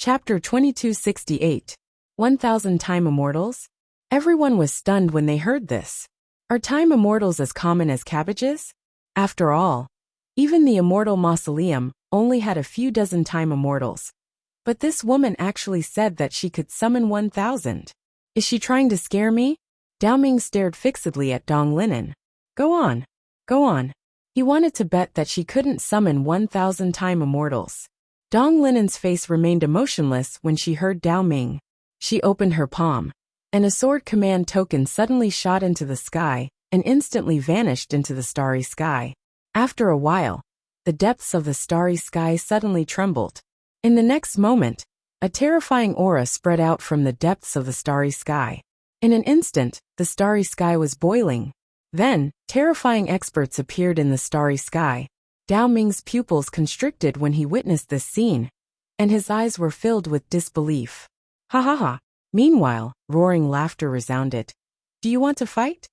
Chapter 2268. 1,000 Time Immortals? Everyone was stunned when they heard this. Are time immortals as common as cabbages? After all, even the immortal mausoleum only had a few dozen time immortals. But this woman actually said that she could summon 1,000. Is she trying to scare me? Dao Ming stared fixedly at Dong Linen. Go on. Go on. He wanted to bet that she couldn't summon 1,000 time immortals. Dong Linen's face remained emotionless when she heard Dao Ming. She opened her palm, and a sword command token suddenly shot into the sky and instantly vanished into the starry sky. After a while, the depths of the starry sky suddenly trembled. In the next moment, a terrifying aura spread out from the depths of the starry sky. In an instant, the starry sky was boiling. Then, terrifying experts appeared in the starry sky. Dao Ming's pupils constricted when he witnessed this scene, and his eyes were filled with disbelief. Ha ha ha. Meanwhile, roaring laughter resounded. Do you want to fight?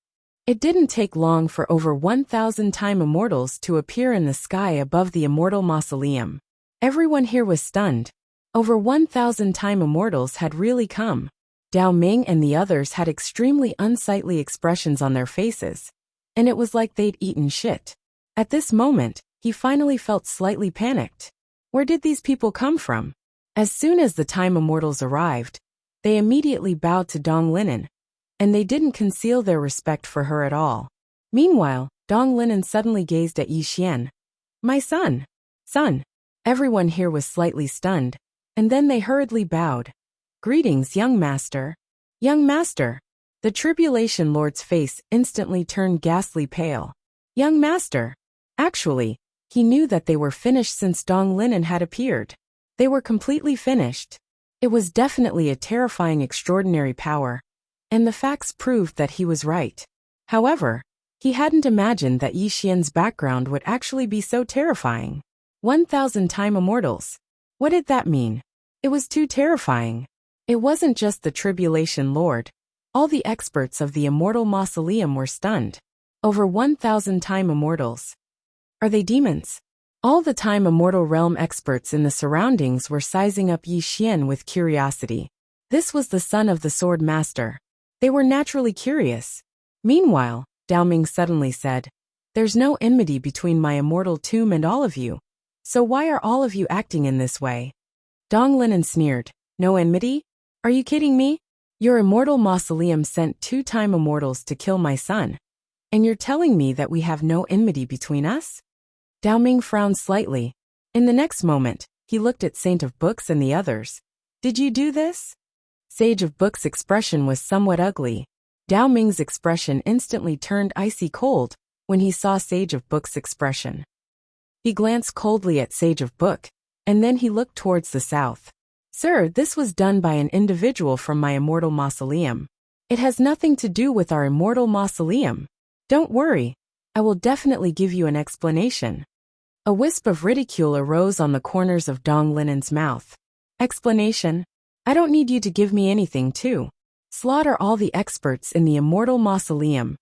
It didn't take long for over 1,000 time immortals to appear in the sky above the immortal mausoleum. Everyone here was stunned. Over 1,000 time immortals had really come. Dao Ming and the others had extremely unsightly expressions on their faces, and it was like they'd eaten shit. At this moment, he finally felt slightly panicked. Where did these people come from? As soon as the time immortals arrived, they immediately bowed to Dong Linen, and they didn't conceal their respect for her at all. Meanwhile, Dong Linen suddenly gazed at Yi Xian. My son! Son! Everyone here was slightly stunned, and then they hurriedly bowed. Greetings, young master. Young master. The Tribulation Lord's face instantly turned ghastly pale. Young master. Actually, he knew that they were finished since Dong Linen had appeared. They were completely finished. It was definitely a terrifying extraordinary power, and the facts proved that he was right. However, he hadn't imagined that Yi Xian's background would actually be so terrifying. 1,000 time immortals. What did that mean? It was too terrifying. It wasn't just the Tribulation Lord. All the experts of the immortal mausoleum were stunned. Over 1,000 time immortals. Are they demons? All the time immortal realm experts in the surroundings were sizing up Yi Xian with curiosity. This was the son of the sword master. They were naturally curious. Meanwhile, Dao Ming suddenly said, There's no enmity between my immortal tomb and all of you. So why are all of you acting in this way? Dong Linen sneered. No enmity? Are you kidding me? Your immortal mausoleum sent 2 time immortals to kill my son. And you're telling me that we have no enmity between us? Dao Ming frowned slightly. In the next moment, he looked at Saint of Books and the others. Did you do this? Sage of Books' expression was somewhat ugly. Dao Ming's expression instantly turned icy cold when he saw Sage of Books' expression. He glanced coldly at Sage of Book, and then he looked towards the south. Sir, this was done by an individual from my immortal mausoleum. It has nothing to do with our immortal mausoleum. Don't worry, I will definitely give you an explanation. A wisp of ridicule arose on the corners of Dong Linen's mouth. Explanation? I don't need you to give me anything too. Slaughter all the experts in the immortal mausoleum.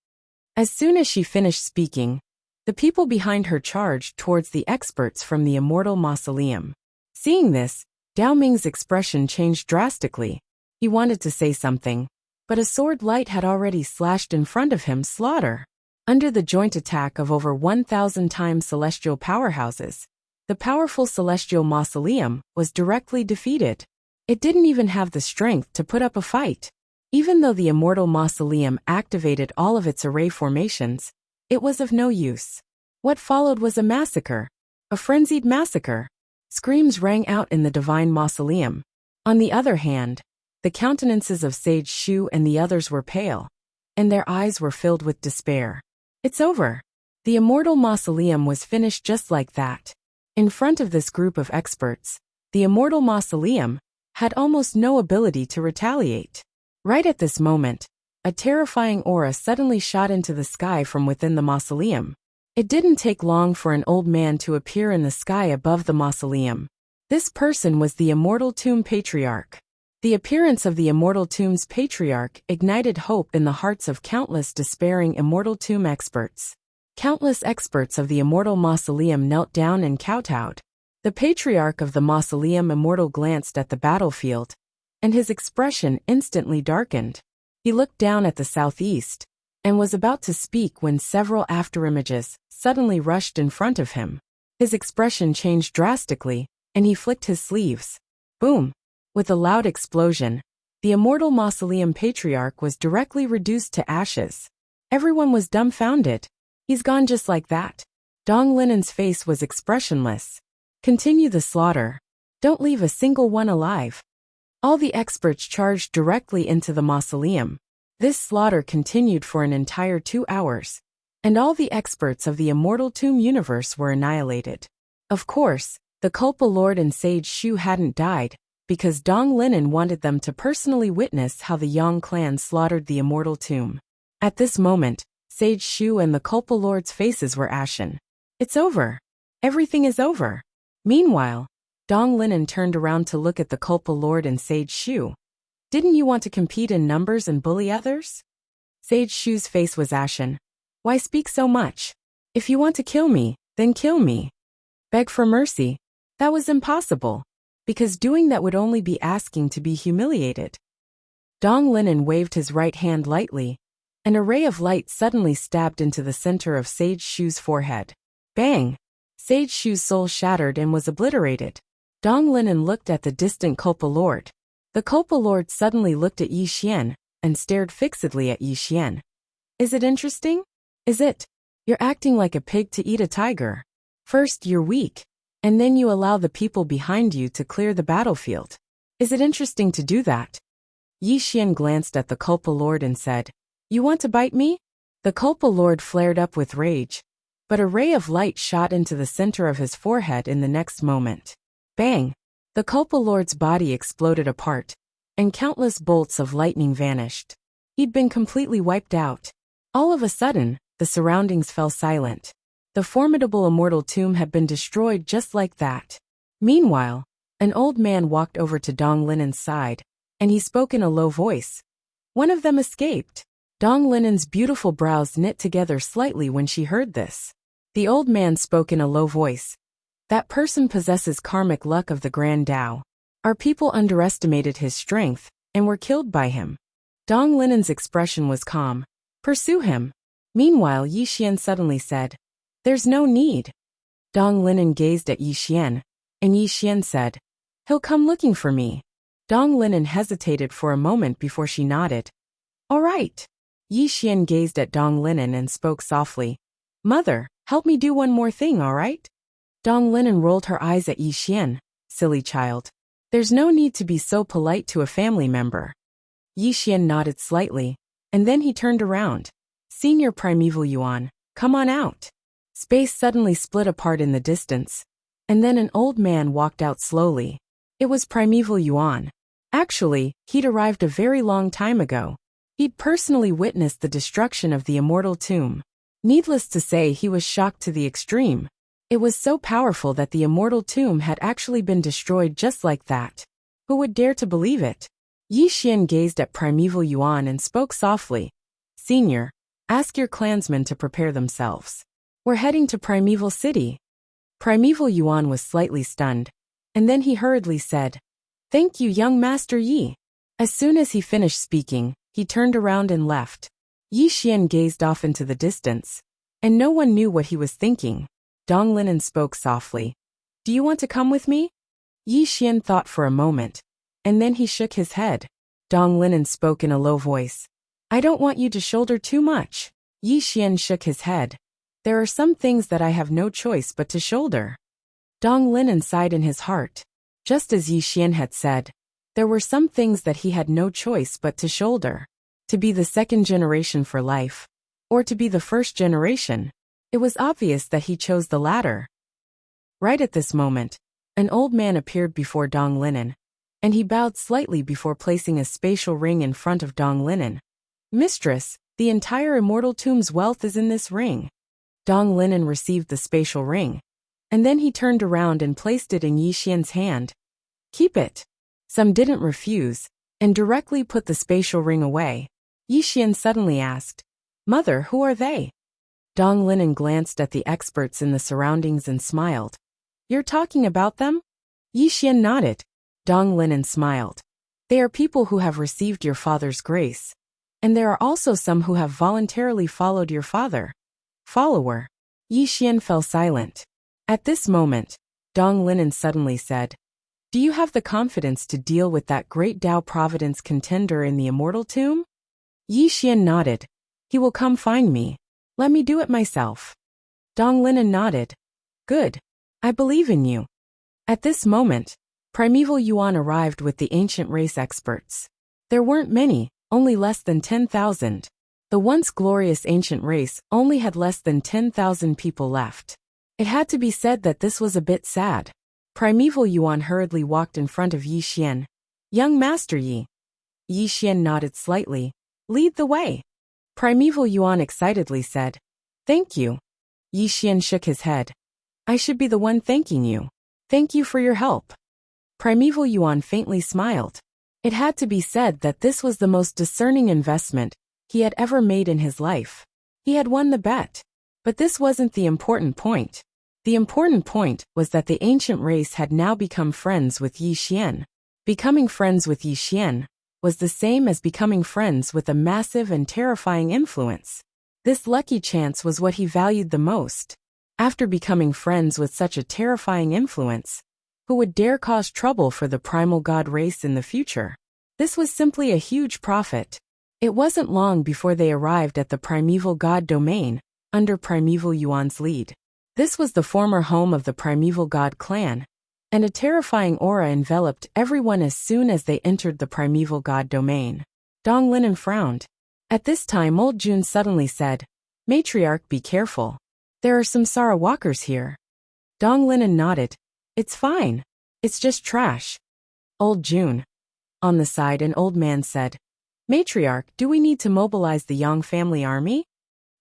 As soon as she finished speaking, the people behind her charged towards the experts from the immortal mausoleum. Seeing this, Dao Ming's expression changed drastically. He wanted to say something, but a sword light had already slashed in front of him. Slaughter. Under the joint attack of over 1,000 times celestial powerhouses, the powerful celestial mausoleum was directly defeated. It didn't even have the strength to put up a fight. Even though the immortal mausoleum activated all of its array formations, it was of no use. What followed was a massacre. A frenzied massacre. Screams rang out in the divine mausoleum. On the other hand, the countenances of Sage Shu and the others were pale, and their eyes were filled with despair. It's over. The immortal mausoleum was finished just like that. In front of this group of experts, the immortal mausoleum had almost no ability to retaliate. Right at this moment, a terrifying aura suddenly shot into the sky from within the mausoleum. It didn't take long for an old man to appear in the sky above the mausoleum. This person was the Immortal Tomb Patriarch. The appearance of the Immortal Tomb's Patriarch ignited hope in the hearts of countless despairing Immortal Tomb experts. Countless experts of the Immortal Mausoleum knelt down and kowtowed. The patriarch of the mausoleum immortal glanced at the battlefield, and his expression instantly darkened. He looked down at the southeast, and was about to speak when several afterimages suddenly rushed in front of him. His expression changed drastically, and he flicked his sleeves. Boom! With a loud explosion, the immortal mausoleum patriarch was directly reduced to ashes. Everyone was dumbfounded. He's gone just like that. Dong Linen's face was expressionless. Continue the slaughter. Don't leave a single one alive. All the experts charged directly into the mausoleum. This slaughter continued for an entire 2 hours, and all the experts of the Immortal Tomb universe were annihilated. Of course, the Culpa Lord and Sage Shu hadn't died, because Dong Linen wanted them to personally witness how the Yang clan slaughtered the Immortal Tomb. At this moment, Sage Shu and the Culpa Lord's faces were ashen. It's over. Everything is over. Meanwhile, Dong Linen turned around to look at the Culpa Lord and Sage Shu. Didn't you want to compete in numbers and bully others? Sage Shu's face was ashen. Why speak so much? If you want to kill me, then kill me. Beg for mercy? That was impossible, because doing that would only be asking to be humiliated. Dong Linen waved his right hand lightly. An array of light suddenly stabbed into the center of Sage Shu's forehead. Bang! Sage Shu's soul shattered and was obliterated. Dong Linen looked at the distant Culpa Lord. The Culpa Lord suddenly looked at Yi Xian and stared fixedly at Yi Xian. Is it interesting? Is it? You're acting like a pig to eat a tiger. First you're weak, and then you allow the people behind you to clear the battlefield. Is it interesting to do that? Yi Xian glanced at the Culpa Lord and said, You want to bite me? The Culpa Lord flared up with rage, but a ray of light shot into the center of his forehead in the next moment. Bang! The Culpa Lord's body exploded apart, and countless bolts of lightning vanished. He'd been completely wiped out. All of a sudden, the surroundings fell silent. The formidable immortal tomb had been destroyed just like that. Meanwhile, an old man walked over to Dong Linen's side, and he spoke in a low voice. One of them escaped. Dong Linen's beautiful brows knit together slightly when she heard this. The old man spoke in a low voice. That person possesses karmic luck of the Grand Tao. Our people underestimated his strength, and were killed by him. Dong Linen's expression was calm. Pursue him. Meanwhile, Yi Xian suddenly said, There's no need. Dong Linen gazed at Yi Xian, and Yi Xian said, He'll come looking for me. Dong Linen hesitated for a moment before she nodded. All right. Yi Xian gazed at Dong Linen and spoke softly. Mother, help me do one more thing, all right? Dong Linen rolled her eyes at Yi Xian. Silly child. There's no need to be so polite to a family member. Yi Xian nodded slightly, and then he turned around. Senior Primeval Yuan, come on out. Space suddenly split apart in the distance, and then an old man walked out slowly. It was Primeval Yuan. Actually, he'd arrived a very long time ago. He'd personally witnessed the destruction of the Immortal Tomb. Needless to say, he was shocked to the extreme. It was so powerful that the Immortal Tomb had actually been destroyed just like that. Who would dare to believe it? Yi Xian gazed at Primeval Yuan and spoke softly. Senior, ask your clansmen to prepare themselves. We're heading to Primeval City. Primeval Yuan was slightly stunned, and then he hurriedly said, Thank you, young Master Yi. As soon as he finished speaking, he turned around and left. Yi Xian gazed off into the distance, and no one knew what he was thinking. Dong Linen spoke softly. Do you want to come with me? Yi Xian thought for a moment, and then he shook his head. Dong Linen spoke in a low voice. I don't want you to shoulder too much. Yi Xian shook his head. There are some things that I have no choice but to shoulder. Dong Linen sighed in his heart. Just as Yi Xian had said, there were some things that he had no choice but to shoulder. To be the second generation for life, or to be the first generation. It was obvious that he chose the latter. Right at this moment, an old man appeared before Dong Linen, and he bowed slightly before placing a spatial ring in front of Dong Linen. Mistress, the entire Immortal Tomb's wealth is in this ring. Dong Linen received the spatial ring, and then he turned around and placed it in Yi Xian's hand. Keep it. Some didn't refuse, and directly put the spatial ring away. Yi Xian suddenly asked, Mother, who are they? Dong Linen glanced at the experts in the surroundings and smiled. You're talking about them? Yi Xian nodded. Dong Linen smiled. They are people who have received your father's grace. And there are also some who have voluntarily followed your father. Follower. Yi Xian fell silent. At this moment, Dong Linen suddenly said, Do you have the confidence to deal with that great Tao Providence contender in the immortal tomb? Yi Xian nodded. He will come find me. Let me do it myself. Dong Linen nodded. Good. I believe in you. At this moment, Primeval Yuan arrived with the ancient race experts. There weren't many, only less than 10,000. The once glorious ancient race only had less than 10,000 people left. It had to be said that this was a bit sad. Primeval Yuan hurriedly walked in front of Yi Xian. Young Master Yi. Yi Xian nodded slightly. Lead the way. Primeval Yuan excitedly said, Thank you. Yi Xian shook his head. I should be the one thanking you. Thank you for your help. Primeval Yuan faintly smiled. It had to be said that this was the most discerning investment he had ever made in his life. He had won the bet. But this wasn't the important point. The important point was that the ancient race had now become friends with Yi Xian. Becoming friends with Yi Xian was the same as becoming friends with a massive and terrifying influence. This lucky chance was what he valued the most. After becoming friends with such a terrifying influence, who would dare cause trouble for the primal god race in the future? This was simply a huge profit. It wasn't long before they arrived at the primeval god domain, under Primeval Yuan's lead. This was the former home of the primeval god clan, and a terrifying aura enveloped everyone as soon as they entered the primeval god domain. Dong Linen frowned. At this time old June suddenly said, Matriarch, be careful. There are some Sarawakers here. Dong Linen nodded. It's fine. It's just trash. Old June. On the side an old man said, Matriarch, do we need to mobilize the Yang family army?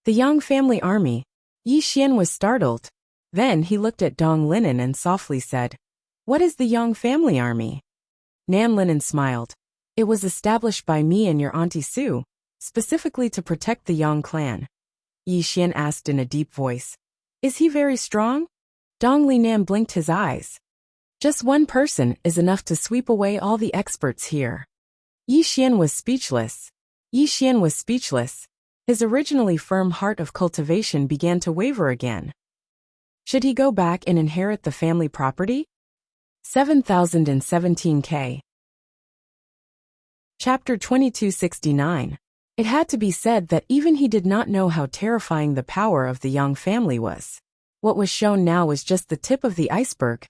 The Yang family army. Yi Xian was startled. Then he looked at Dong Linen and softly said, What is the Yang family army? Nan Linen smiled. It was established by me and your Auntie Sue, specifically to protect the Yang clan. Yi Xian asked in a deep voice. Is he very strong? Dong Linan blinked his eyes. Just one person is enough to sweep away all the experts here. Yi Xian was speechless. Yi Xian was speechless. His originally firm heart of cultivation began to waver again. Should he go back and inherit the family property? 7017K. Chapter 2269. It had to be said that even he did not know how terrifying the power of the Yang family was. What was shown now was just the tip of the iceberg.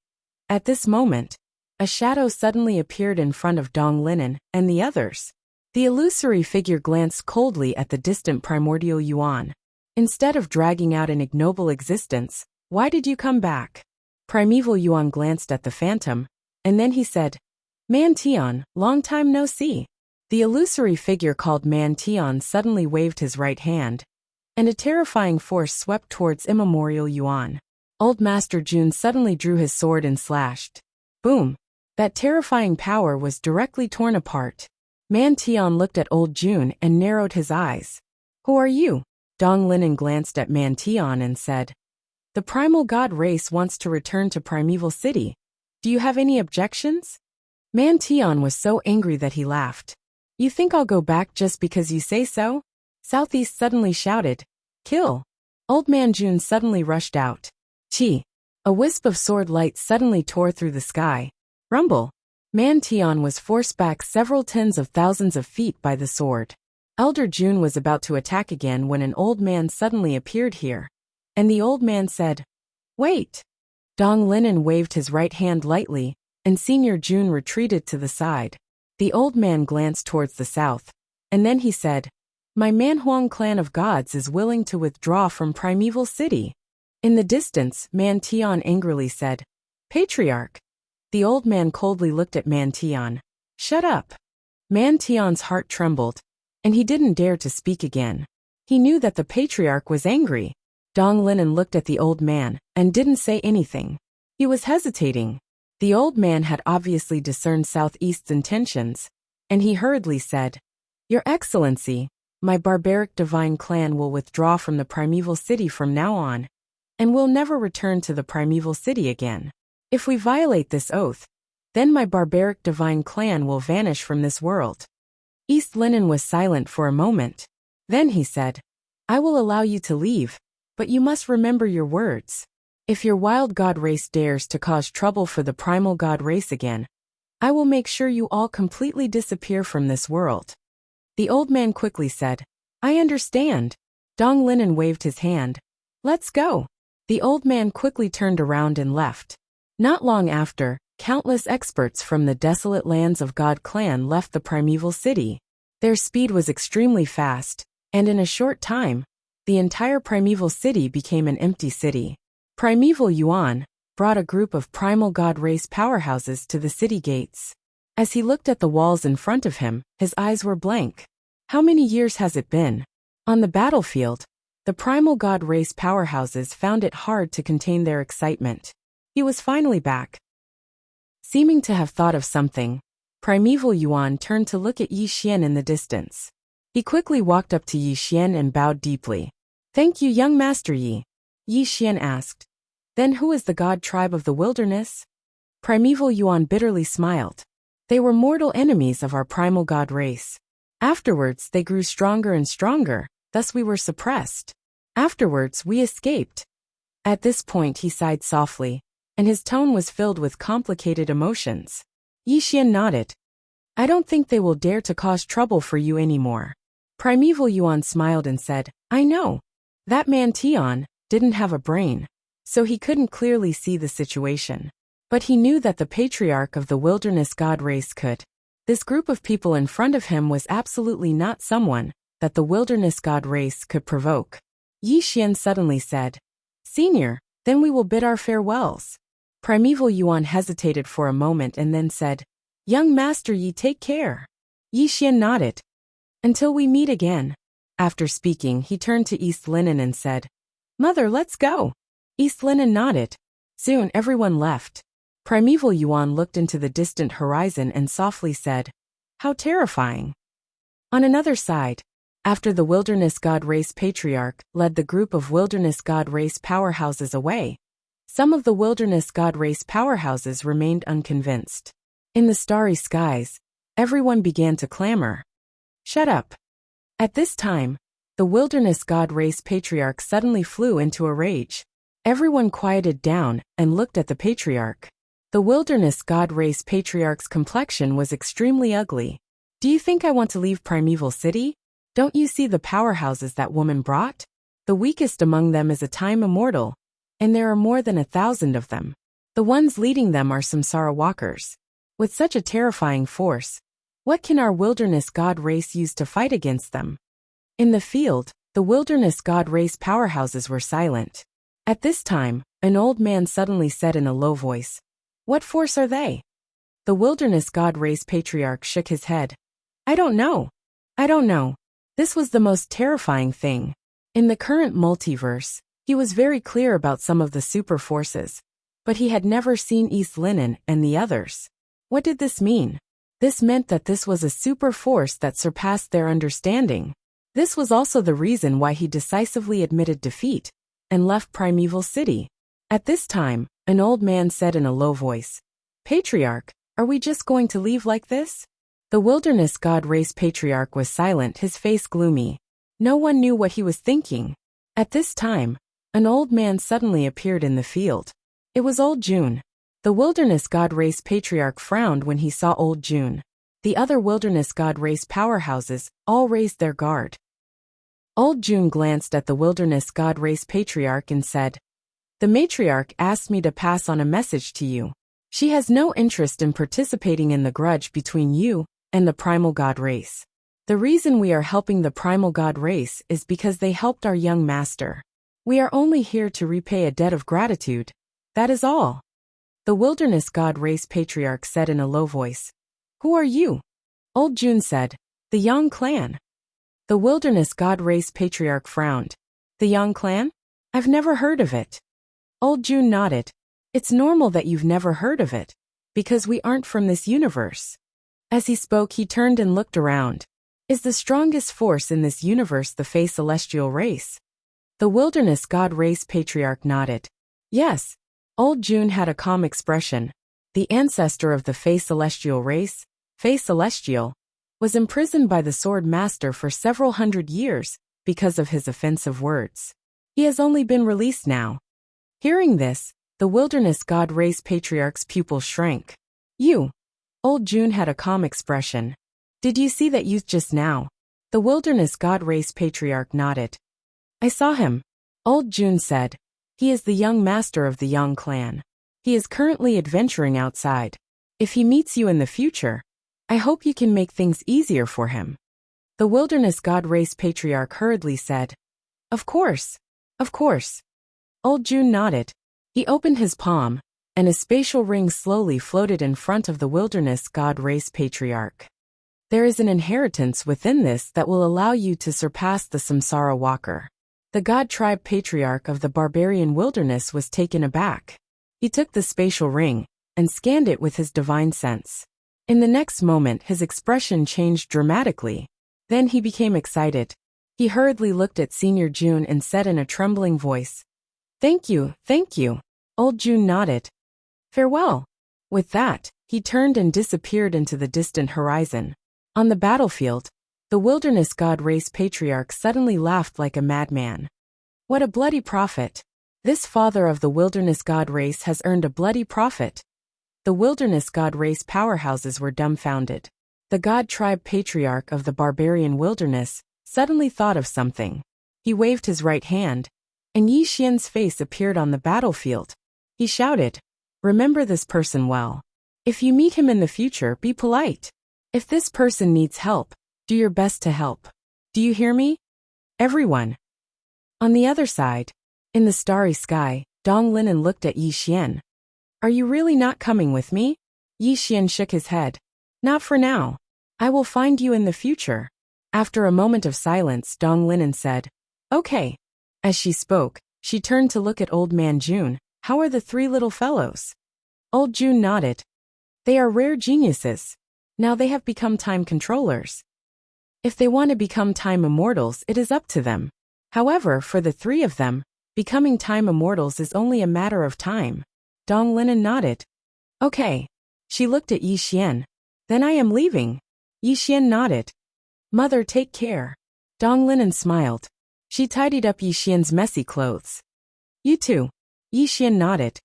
At this moment, a shadow suddenly appeared in front of Dong Linen and the others. The illusory figure glanced coldly at the distant primordial Yuan. Instead of dragging out an ignoble existence, why did you come back? Primeval Yuan glanced at the phantom, and then he said, Man Tian, long time no see. The illusory figure called Man Tian suddenly waved his right hand, and a terrifying force swept towards immemorial Yuan. Old Master Jun suddenly drew his sword and slashed. Boom! That terrifying power was directly torn apart. Man Tian looked at old Jun and narrowed his eyes. Who are you? Dong Linen glanced at Man Tian and said, The primal god race wants to return to Primeval City. Do you have any objections? Man Tian was so angry that he laughed. You think I'll go back just because you say so? Southeast suddenly shouted, Kill! Old Man Jun suddenly rushed out. Chi! A wisp of sword light suddenly tore through the sky. Rumble! Man Tian was forced back several tens of thousands of feet by the sword. Elder Jun was about to attack again when an old man suddenly appeared here. And the old man said, Wait! Dong Linen waved his right hand lightly, and Senior Jun retreated to the side. The old man glanced towards the south, and then he said, My Manhuang clan of gods is willing to withdraw from Primeval City. In the distance, Man Tian angrily said, Patriarch! The old man coldly looked at Man Tian. Shut up! Man Tian's heart trembled, and he didn't dare to speak again. He knew that the patriarch was angry. Dong Linen looked at the old man, and didn't say anything. He was hesitating. The old man had obviously discerned Southeast's intentions, and he hurriedly said, Your Excellency, my barbaric divine clan will withdraw from the Primeval City from now on, and will never return to the Primeval City again. If we violate this oath, then my barbaric divine clan will vanish from this world. East Linen was silent for a moment. Then he said, I will allow you to leave, but you must remember your words. If your wild god race dares to cause trouble for the primal god race again, I will make sure you all completely disappear from this world. The old man quickly said, I understand. Dong Linen waved his hand. Let's go. The old man quickly turned around and left. Not long after, countless experts from the desolate lands of God Clan left the primeval city. Their speed was extremely fast, and in a short time, the entire primeval city became an empty city. Primeval Yuan brought a group of primal god race powerhouses to the city gates. As he looked at the walls in front of him, his eyes were blank. How many years has it been? On the battlefield, the primal god race powerhouses found it hard to contain their excitement. He was finally back. Seeming to have thought of something, Primeval Yuan turned to look at Yi Xian in the distance. He quickly walked up to Yi Xian and bowed deeply. Thank you, young Master Yi. Yi Xian asked. Then who is the god tribe of the wilderness? Primeval Yuan bitterly smiled. They were mortal enemies of our primal god race. Afterwards they grew stronger and stronger, thus we were suppressed. Afterwards we escaped. At this point he sighed softly, and his tone was filled with complicated emotions. Yi Xian nodded. I don't think they will dare to cause trouble for you anymore. Primeval Yuan smiled and said, I know. That man Tian didn't have a brain, so he couldn't clearly see the situation. But he knew that the patriarch of the wilderness god race could. This group of people in front of him was absolutely not someone that the wilderness god race could provoke. Yi Xian suddenly said, Senior, then we will bid our farewells. Primeval Yuan hesitated for a moment and then said, Young Master Yi, take care. Yi Xian nodded. Until we meet again. After speaking, he turned to East Linen and said, Mother, let's go. East Linen nodded. Soon everyone left. Primeval Yuan looked into the distant horizon and softly said, How terrifying. On another side, after the wilderness god race patriarch led the group of wilderness god race powerhouses away, some of the wilderness god race powerhouses remained unconvinced. In the starry skies, everyone began to clamor. Shut up. At this time, the wilderness god race patriarch suddenly flew into a rage. Everyone quieted down and looked at the patriarch. The wilderness god race patriarch's complexion was extremely ugly. Do you think I want to leave Primeval City? Don't you see the powerhouses that woman brought? The weakest among them is a time immortal, and there are more than 1,000 of them. The ones leading them are samsara walkers. With such a terrifying force, what can our wilderness god race use to fight against them? In the field, the wilderness god race powerhouses were silent. At this time, an old man suddenly said in a low voice, What force are they? The wilderness god race patriarch shook his head. I don't know. This was the most terrifying thing. In the current multiverse, he was very clear about some of the super forces, but he had never seen East Linen and the others. What did this mean? This meant that this was a super force that surpassed their understanding. This was also the reason why he decisively admitted defeat and left Primeval City. At this time, an old man said in a low voice, Patriarch, are we just going to leave like this? The wilderness god race patriarch was silent, his face gloomy. No one knew what he was thinking. At this time, an old man suddenly appeared in the field. It was Old June. The wilderness god race patriarch frowned when he saw Old June. The other wilderness god race powerhouses all raised their guard. Old June glanced at the wilderness god race patriarch and said, The matriarch asked me to pass on a message to you. She has no interest in participating in the grudge between you and the primal god race. The reason we are helping the primal god race is because they helped our young master. We are only here to repay a debt of gratitude. That is all. The wilderness god race patriarch said in a low voice, Who are you? Old June said, The Yang clan. The wilderness god race patriarch frowned. The Yang clan? I've never heard of it. Old June nodded. It's normal that you've never heard of it, because we aren't from this universe. As he spoke, he turned and looked around. Is the strongest force in this universe the Fey Celestial race? The wilderness god race patriarch nodded. Yes. Old June had a calm expression. The ancestor of the Fey Celestial race, Fey Celestial, was imprisoned by the Sword Master for several hundred years because of his offensive words. He has only been released now. Hearing this, the Wilderness God Race Patriarch's pupils shrank. You. Old June had a calm expression. Did you see that youth just now? The Wilderness God Race Patriarch nodded. I saw him. Old June said. He is the young master of the Yang clan. He is currently adventuring outside. If he meets you in the future, I hope you can make things easier for him. The Wilderness God Race Patriarch hurriedly said. Of course. Of course. Old June nodded. He opened his palm, and a spatial ring slowly floated in front of the Wilderness God Race Patriarch. There is an inheritance within this that will allow you to surpass the Samsara Walker. The God Tribe Patriarch of the Barbarian Wilderness was taken aback. He took the spatial ring and scanned it with his divine sense. In the next moment, his expression changed dramatically. Then he became excited. He hurriedly looked at Senior June and said in a trembling voice, Thank you, thank you. Old June nodded. Farewell. With that, he turned and disappeared into the distant horizon. On the battlefield, the Wilderness God Race Patriarch suddenly laughed like a madman. What a bloody prophet. This father of the Wilderness God Race has earned a bloody prophet. The Wilderness God Race powerhouses were dumbfounded. The God Tribe Patriarch of the Barbarian Wilderness suddenly thought of something. He waved his right hand, and Yi Xian's face appeared on the battlefield. He shouted, Remember this person well. If you meet him in the future, be polite. If this person needs help, do your best to help. Do you hear me? Everyone. On the other side, in the starry sky, Dong Linen looked at Yi Xian. Are you really not coming with me? Yi Xian shook his head. Not for now. I will find you in the future. After a moment of silence, Dong Linen said, Okay. As she spoke, she turned to look at Old Man June. How are the three little fellows? Old June nodded. They are rare geniuses. Now they have become time controllers. If they want to become time immortals, it is up to them. However, for the three of them, becoming time immortals is only a matter of time. Dong Linen nodded. Okay. She looked at Yi Xian. Then I am leaving. Yi Xian nodded. Mother, take care. Dong Linen smiled. She tidied up Yi Xian's messy clothes. You too. Yi Xian nodded.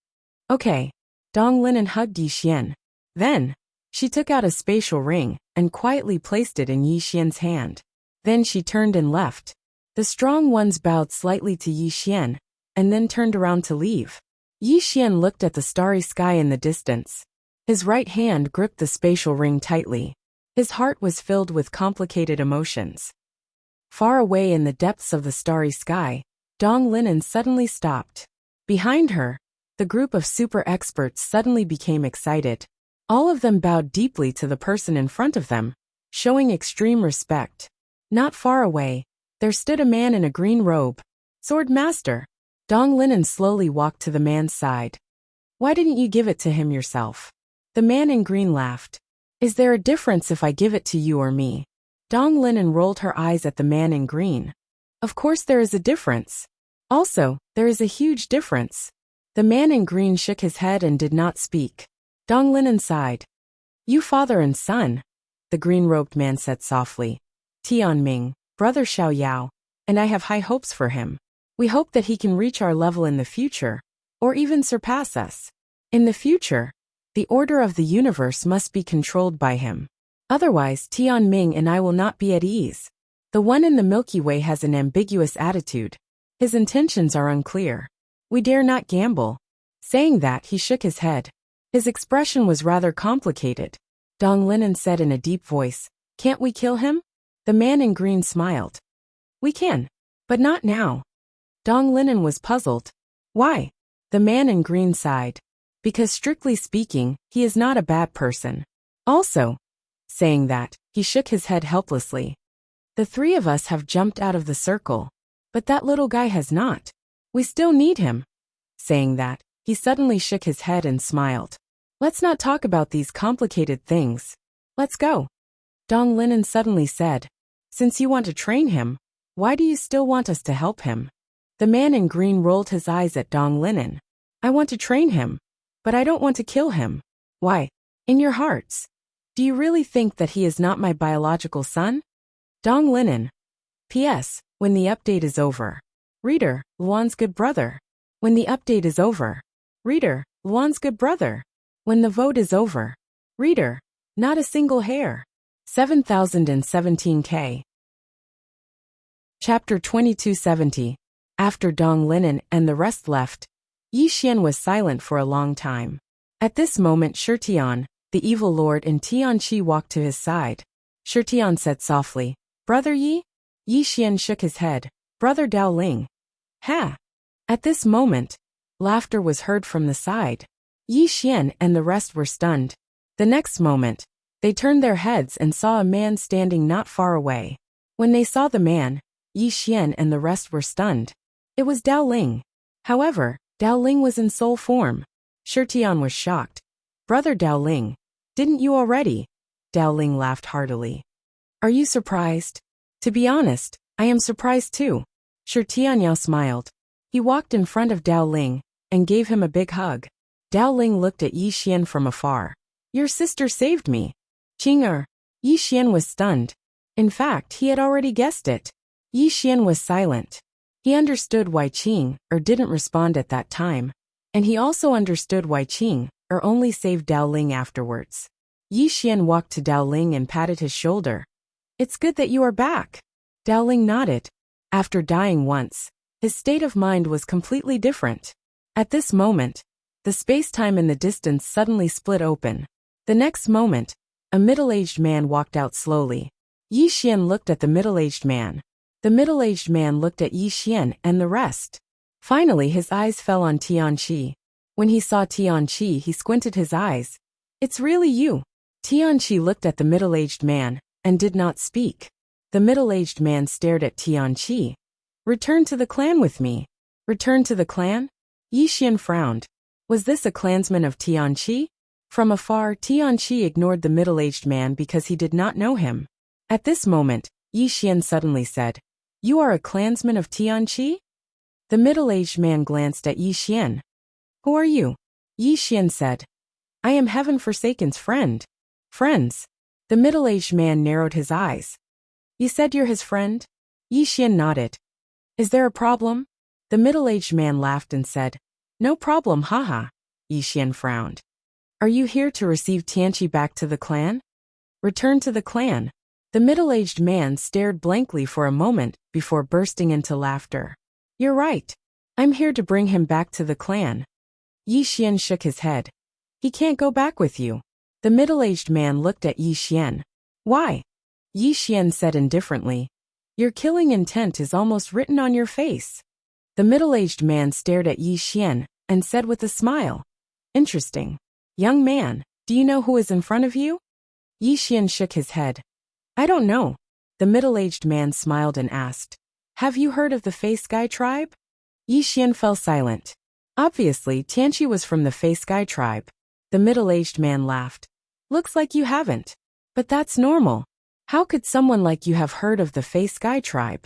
Okay. Dong Linen hugged Yi Xian. Then, she took out a spatial ring and quietly placed it in Yi Xian's hand. Then she turned and left. The strong ones bowed slightly to Yi Xian, and then turned around to leave. Yi Xian looked at the starry sky in the distance. His right hand gripped the spatial ring tightly. His heart was filled with complicated emotions. Far away in the depths of the starry sky, Dong Linen suddenly stopped. Behind her, the group of super experts suddenly became excited. All of them bowed deeply to the person in front of them, showing extreme respect. Not far away, there stood a man in a green robe. Sword Master. Dong Linen slowly walked to the man's side. Why didn't you give it to him yourself? The man in green laughed. Is there a difference if I give it to you or me? Dong Linen rolled her eyes at the man in green. Of course there is a difference. Also, there is a huge difference. The man in green shook his head and did not speak. Dong Linen sighed. You father and son, the green-robed man said softly. Tianming, brother Xiao Yao, and I have high hopes for him. We hope that he can reach our level in the future, or even surpass us. In the future, the order of the universe must be controlled by him. Otherwise, Tianming and I will not be at ease. The one in the Milky Way has an ambiguous attitude. His intentions are unclear. We dare not gamble. Saying that, he shook his head. His expression was rather complicated. Dong Linen said in a deep voice, Can't we kill him? The man in green smiled. We can. But not now. Dong Linen was puzzled. Why? The man in green sighed. Because strictly speaking, he is not a bad person. Also, saying that, he shook his head helplessly. The three of us have jumped out of the circle. But that little guy has not. We still need him. Saying that, he suddenly shook his head and smiled. Let's not talk about these complicated things. Let's go. Dong Linen suddenly said. Since you want to train him, why do you still want us to help him? The man in green rolled his eyes at Dong Linen. I want to train him. But I don't want to kill him. Why? In your hearts. Do you really think that he is not my biological son? Dong Linen. P.S. When the update is over. Reader, Luan's good brother. When the update is over. Reader, Luan's good brother. When the vote is over. Reader, not a single hair. 7017K. Chapter 2270. After Dong Linen and the rest left, Yi Xian was silent for a long time. At this moment Shirtian, the evil lord in Tianqi walked to his side. Shirtian said softly, Brother Yi? Yi Xian shook his head. Brother Dao Ling. Ha! At this moment, laughter was heard from the side. Yi Xian and the rest were stunned. The next moment, they turned their heads and saw a man standing not far away. When they saw the man, Yi Xian and the rest were stunned. It was Dao Ling. However, Dao Ling was in soul form. Shirtian was shocked. Brother Dao Ling, didn't you already? Dao Ling laughed heartily. Are you surprised? To be honest, I am surprised too. Shirtian smiled. He walked in front of Dao Ling and gave him a big hug. Dao Ling looked at Yi Xian from afar. Your sister saved me. Qing. Yi Xian was stunned. In fact, he had already guessed it. Yi Xian was silent. He understood why Qing didn't respond at that time, and he also understood why Qing only saved Dao Ling afterwards. Yi Xian walked to Dao Ling and patted his shoulder. It's good that you are back. Dao Ling nodded. After dying once, his state of mind was completely different. At this moment, the space-time in the distance suddenly split open. The next moment, a middle-aged man walked out slowly. Yi Xian looked at the middle-aged man. The middle-aged man looked at Yi Xian and the rest. Finally his eyes fell on Tianqi. When he saw Tianqi he squinted his eyes. It's really you. Tianqi looked at the middle-aged man and did not speak. The middle-aged man stared at Tianqi. Return to the clan with me. Return to the clan? Yi Xian frowned. Was this a clansman of Tianqi? From afar Tianqi ignored the middle-aged man because he did not know him. At this moment, Yi Xian suddenly said, You are a clansman of Tianqi? The middle-aged man glanced at Yi Xian. Who are you? Yi Xian said. I am Heaven-Forsaken's friend. Friends. The middle-aged man narrowed his eyes. You said you're his friend? Yi Xian nodded. Is there a problem? The middle-aged man laughed and said, No problem, haha. Yi Xian frowned. Are you here to receive Tianqi back to the clan? Return to the clan. The middle-aged man stared blankly for a moment before bursting into laughter. You're right. I'm here to bring him back to the clan. Yi Xian shook his head. He can't go back with you. The middle-aged man looked at Yi Xian. Why? Yi Xian said indifferently. Your killing intent is almost written on your face. The middle-aged man stared at Yi Xian and said with a smile. Interesting. Young man, do you know who is in front of you? Yi Xian shook his head. I don't know. The middle-aged man smiled and asked. Have you heard of the Fey Sky tribe? Yi Xian fell silent. Obviously, Tianqi was from the Fey Sky tribe. The middle-aged man laughed. Looks like you haven't. But that's normal. How could someone like you have heard of the Fey Sky tribe?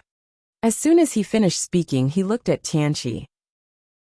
As soon as he finished speaking, he looked at Tianqi.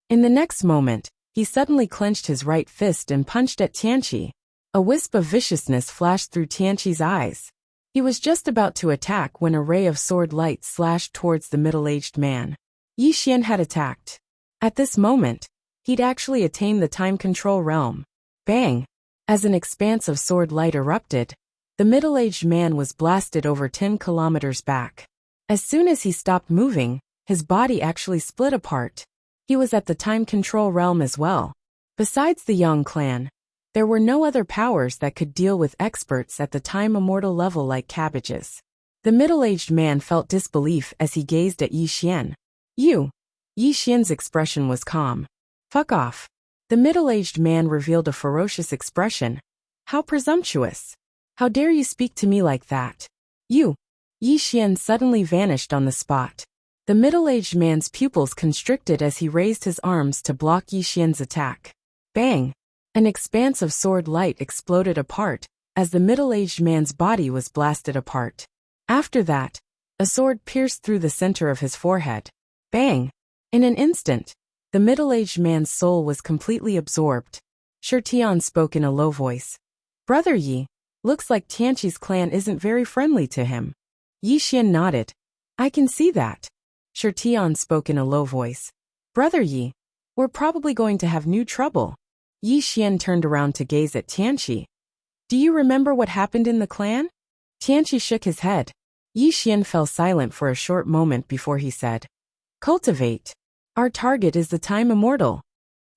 In the next moment, he suddenly clenched his right fist and punched at Tianqi. A wisp of viciousness flashed through Tianqi's eyes. He was just about to attack when a ray of sword light slashed towards the middle-aged man. Yi Xian had attacked. At this moment, he'd actually attained the time control realm. Bang! As an expanse of sword light erupted, the middle-aged man was blasted over 10 kilometers back. As soon as he stopped moving, his body actually split apart. He was at the time control realm as well. Besides the Yang clan, there were no other powers that could deal with experts at the time immortal level like cabbages. The middle-aged man felt disbelief as he gazed at Yi Xian. You! Yi Xian's expression was calm. Fuck off. The middle-aged man revealed a ferocious expression. How presumptuous. How dare you speak to me like that? You! Yi Xian suddenly vanished on the spot. The middle-aged man's pupils constricted as he raised his arms to block Yi Xian's attack. Bang! An expanse of sword light exploded apart, as the middle-aged man's body was blasted apart. After that, a sword pierced through the center of his forehead. Bang! In an instant, The middle-aged man's soul was completely absorbed. Shirtian spoke in a low voice. Brother Yi, looks like Tianqi's clan isn't very friendly to him. Yi Xian nodded. I can see that. Shirtian spoke in a low voice. Brother Yi, we're probably going to have new trouble. Yi Xian turned around to gaze at Tianqi. Do you remember what happened in the clan? Tianqi shook his head. Yi Xian fell silent for a short moment before he said, Cultivate. Our target is the Time Immortal.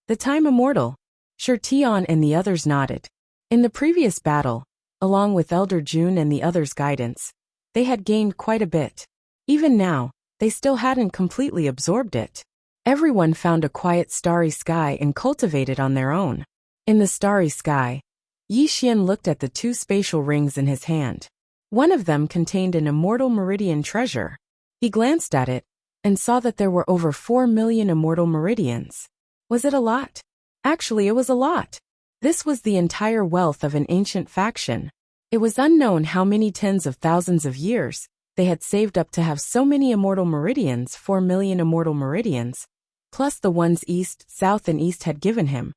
The Time Immortal. Shirtian and the others nodded. In the previous battle, along with Elder Jun and the others' guidance, they had gained quite a bit. Even now, they still hadn't completely absorbed it. Everyone found a quiet starry sky and cultivated on their own. In the starry sky, Yi Xian looked at the two spatial rings in his hand. One of them contained an immortal meridian treasure. He glanced at it and saw that there were over 4 million immortal meridians. Was it a lot? Actually, it was a lot. This was the entire wealth of an ancient faction. It was unknown how many tens of thousands of years they had saved up to have so many immortal meridians. 4 million immortal meridians, plus the ones east, south and east had given him.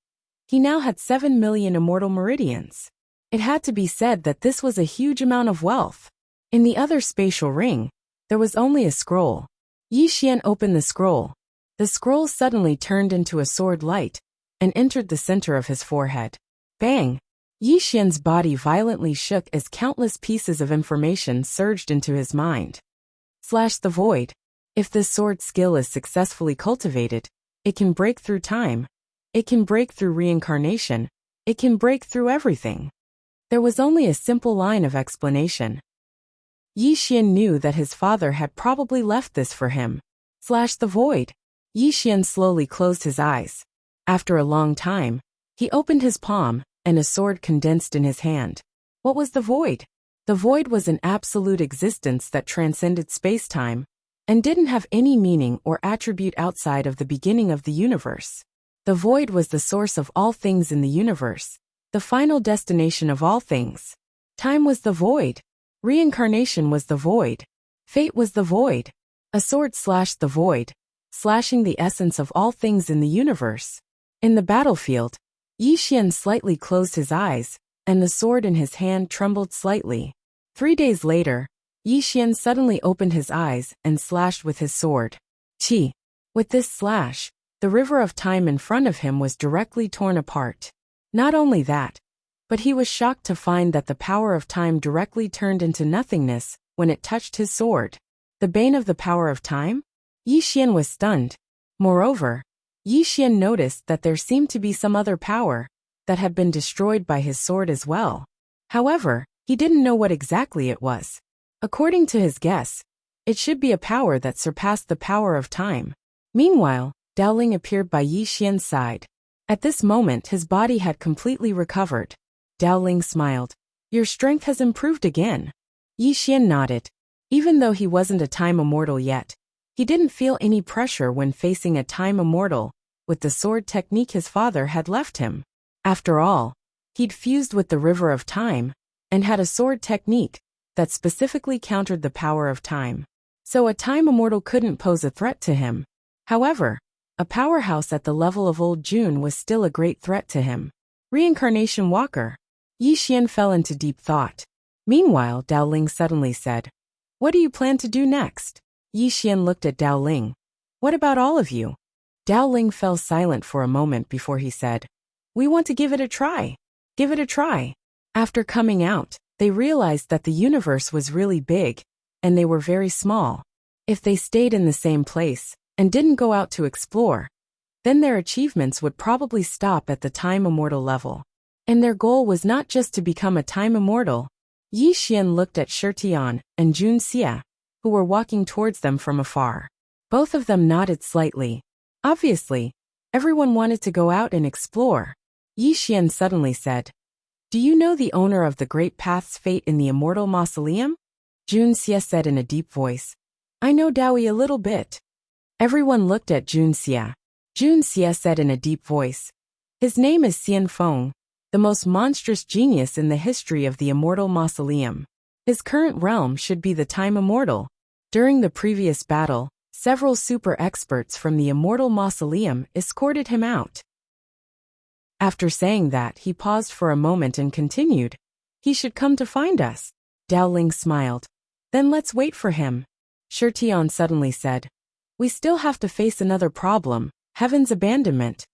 He now had 7 million immortal meridians. It had to be said that this was a huge amount of wealth. In the other spatial ring, there was only a scroll. Yi Xian opened the scroll. The scroll suddenly turned into a sword light and entered the center of his forehead. Bang! Yi Xian's body violently shook as countless pieces of information surged into his mind. The void. If this sword skill is successfully cultivated, it can break through time. It can break through reincarnation. It can break through everything. There was only a simple line of explanation. Yi Xian knew that his father had probably left this for him. The void. Yi Xian slowly closed his eyes. After a long time, he opened his palm, and a sword condensed in his hand. What was the void? The void was an absolute existence that transcended space-time, and didn't have any meaning or attribute outside of the beginning of the universe. The void was the source of all things in the universe, the final destination of all things. Time was the void. Reincarnation was the void. Fate was the void. A sword slashed the void, slashing the essence of all things in the universe. In the battlefield, Yi Xian slightly closed his eyes, and the sword in his hand trembled slightly. 3 days later, Yi Xian suddenly opened his eyes and slashed with his sword. Chi! With this slash, the river of time in front of him was directly torn apart. Not only that, but he was shocked to find that the power of time directly turned into nothingness when it touched his sword. The bane of the power of time? Yi Xian was stunned. Moreover, Yi Xian noticed that there seemed to be some other power that had been destroyed by his sword as well. However, he didn't know what exactly it was. According to his guess, it should be a power that surpassed the power of time. Meanwhile, Dowling appeared by Yi Xian's side. At this moment his body had completely recovered. Dowling smiled. Your strength has improved again. Yi Xian nodded. Even though he wasn't a time immortal yet, he didn't feel any pressure when facing a time immortal with the sword technique his father had left him. After all, he'd fused with the river of time and had a sword technique that specifically countered the power of time. So a time immortal couldn't pose a threat to him. However, a powerhouse at the level of Old June was still a great threat to him. Reincarnation Walker. Yi Xian fell into deep thought. Meanwhile, Dowling suddenly said, What do you plan to do next? Yi Xian looked at Dowling. What about all of you? Dowling fell silent for a moment before he said, We want to give it a try. Give it a try. After coming out, they realized that the universe was really big, and they were very small. If they stayed in the same place and didn't go out to explore, then their achievements would probably stop at the time immortal level. And their goal was not just to become a time immortal. Yi Xian looked at Shirtian and Jun Xia, who were walking towards them from afar. Both of them nodded slightly. Obviously, everyone wanted to go out and explore. Yi Xian suddenly said, Do you know the owner of the Great Path's fate in the Immortal Mausoleum? Jun Xia said in a deep voice. I know Dowie a little bit. Everyone looked at Jun Xia. Jun Xia said in a deep voice. His name is Xian Feng, the most monstrous genius in the history of the Immortal Mausoleum. His current realm should be the Time Immortal. During the previous battle, Several super experts from the Immortal Mausoleum escorted him out. After saying that, he paused for a moment and continued, "He should come to find us." Dao Ling smiled. "Then let's wait for him." Shi Tian suddenly said, "We still have to face another problem, Heaven's abandonment."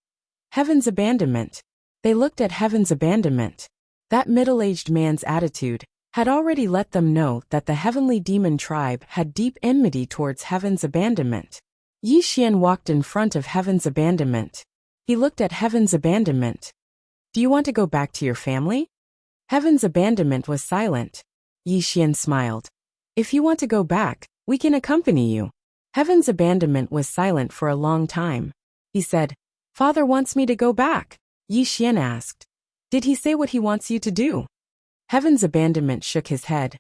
Heaven's abandonment. They looked at Heaven's abandonment. That middle-aged man's attitude had already let them know that the heavenly demon tribe had deep enmity towards Heaven's abandonment. Yi Xian walked in front of Heaven's abandonment. He looked at Heaven's abandonment. "Do you want to go back to your family?" Heaven's abandonment was silent. Yi Xian smiled. "If you want to go back, we can accompany you." Heaven's abandonment was silent for a long time. He said, "Father wants me to go back." Yi Xian asked, "Did he say what he wants you to do?" Heaven's abandonment shook his head.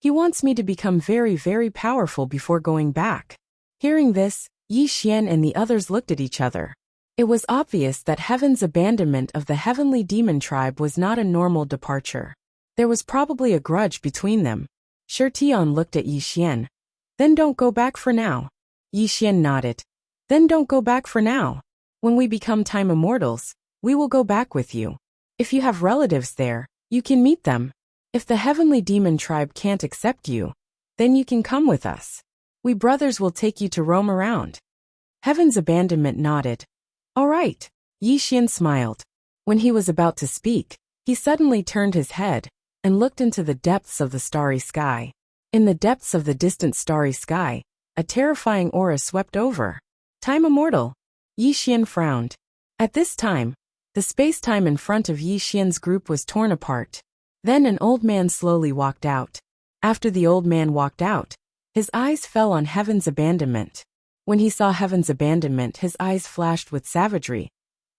"He wants me to become very, very powerful before going back." Hearing this, Yi Xian and the others looked at each other. It was obvious that Heaven's abandonment of the heavenly demon tribe was not a normal departure. There was probably a grudge between them. Shi Tian looked at Yi Xian. "Then don't go back for now." Yi Xian nodded. "Then don't go back for now. When we become time immortals, we will go back with you. If you have relatives there, you can meet them. If the heavenly demon tribe can't accept you, then you can come with us. We brothers will take you to roam around." Heaven's abandonment nodded. "All right." Yi Xian smiled. When he was about to speak, he suddenly turned his head and looked into the depths of the starry sky. In the depths of the distant starry sky, a terrifying aura swept over. "Time immortal." Yi Xian frowned. At this time, the space-time in front of Yi Xian's group was torn apart. Then an old man slowly walked out. After the old man walked out, his eyes fell on Heaven's abandonment. When he saw Heaven's abandonment, his eyes flashed with savagery.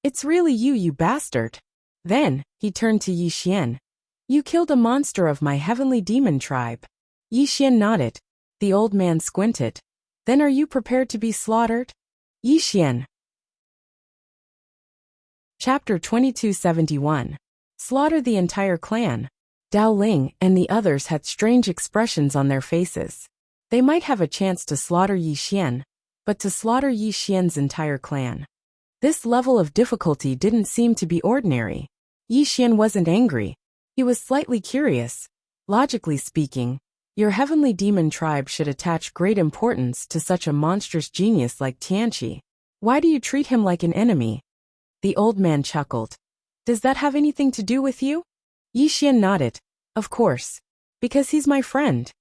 "It's really you, you bastard." Then, he turned to Yi Xian. "You killed a monster of my heavenly demon tribe." Yi Xian nodded. The old man squinted. "Then are you prepared to be slaughtered?" Yi Xian. Chapter 2271. Slaughter the entire clan. Dao Ling and the others had strange expressions on their faces. They might have a chance to slaughter Yi Xian, but to slaughter Yi Xian's entire clan. This level of difficulty didn't seem to be ordinary. Yi Xian wasn't angry. He was slightly curious. Logically speaking, your heavenly demon tribe should attach great importance to such a monstrous genius like Tianqi. Why do you treat him like an enemy? The old man chuckled. "Does that have anything to do with you?" Yi Xian nodded. "Of course. Because he's my friend."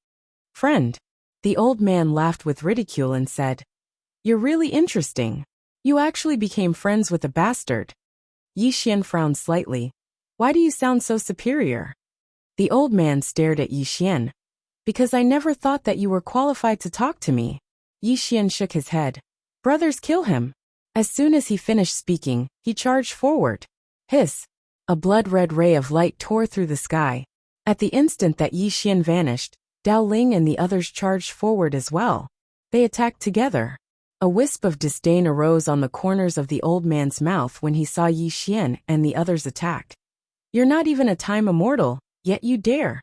"Friend?" The old man laughed with ridicule and said, "You're really interesting. You actually became friends with a bastard." Yi Xian frowned slightly. "Why do you sound so superior?" The old man stared at Yi Xian. "Because I never thought that you were qualified to talk to me." Yi Xian shook his head. "Brothers, kill him." As soon as he finished speaking, he charged forward. Hiss! A blood-red ray of light tore through the sky. At the instant that Yi Xian vanished, Dao Ling and the others charged forward as well. They attacked together. A wisp of disdain arose on the corners of the old man's mouth when he saw Yi Xian and the others attack. "You're not even a time immortal, yet you dare."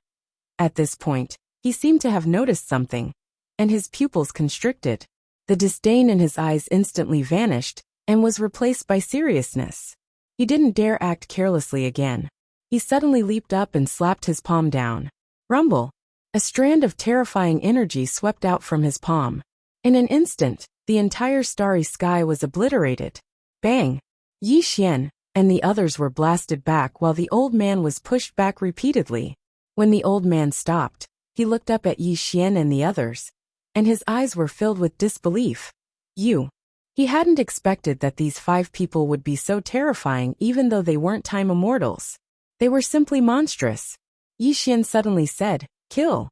At this point, he seemed to have noticed something, and his pupils constricted. The disdain in his eyes instantly vanished and was replaced by seriousness. He didn't dare act carelessly again. He suddenly leaped up and slapped his palm down. Rumble! A strand of terrifying energy swept out from his palm. In an instant, the entire starry sky was obliterated. Bang! Yi Xian and the others were blasted back while the old man was pushed back repeatedly. When the old man stopped, he looked up at Yi Xian and the others, and his eyes were filled with disbelief. "You." He hadn't expected that these 5 people would be so terrifying even though they weren't time immortals. They were simply monstrous. Yi Xian suddenly said, "Kill."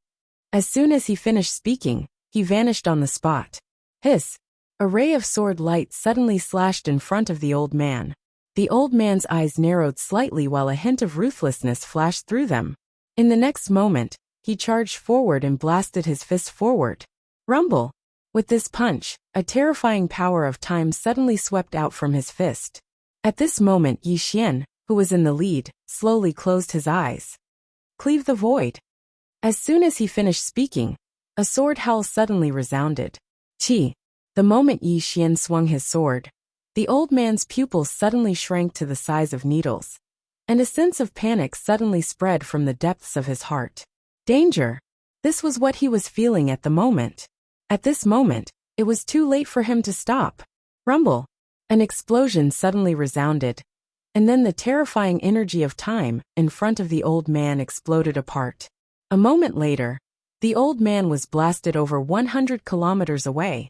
As soon as he finished speaking, he vanished on the spot. Hiss! A ray of sword light suddenly slashed in front of the old man. The old man's eyes narrowed slightly while a hint of ruthlessness flashed through them. In the next moment, he charged forward and blasted his fist forward. Rumble! With this punch, a terrifying power of time suddenly swept out from his fist. At this moment, Yi Xian, who was in the lead, slowly closed his eyes. Cleave the void. As soon as he finished speaking, a sword howl suddenly resounded. Chi! The moment Yi Xian swung his sword, the old man's pupils suddenly shrank to the size of needles, and a sense of panic suddenly spread from the depths of his heart. Danger! This was what he was feeling at the moment. At this moment, it was too late for him to stop. Rumble! An explosion suddenly resounded, and then the terrifying energy of time in front of the old man exploded apart. A moment later, the old man was blasted over 100 kilometers away.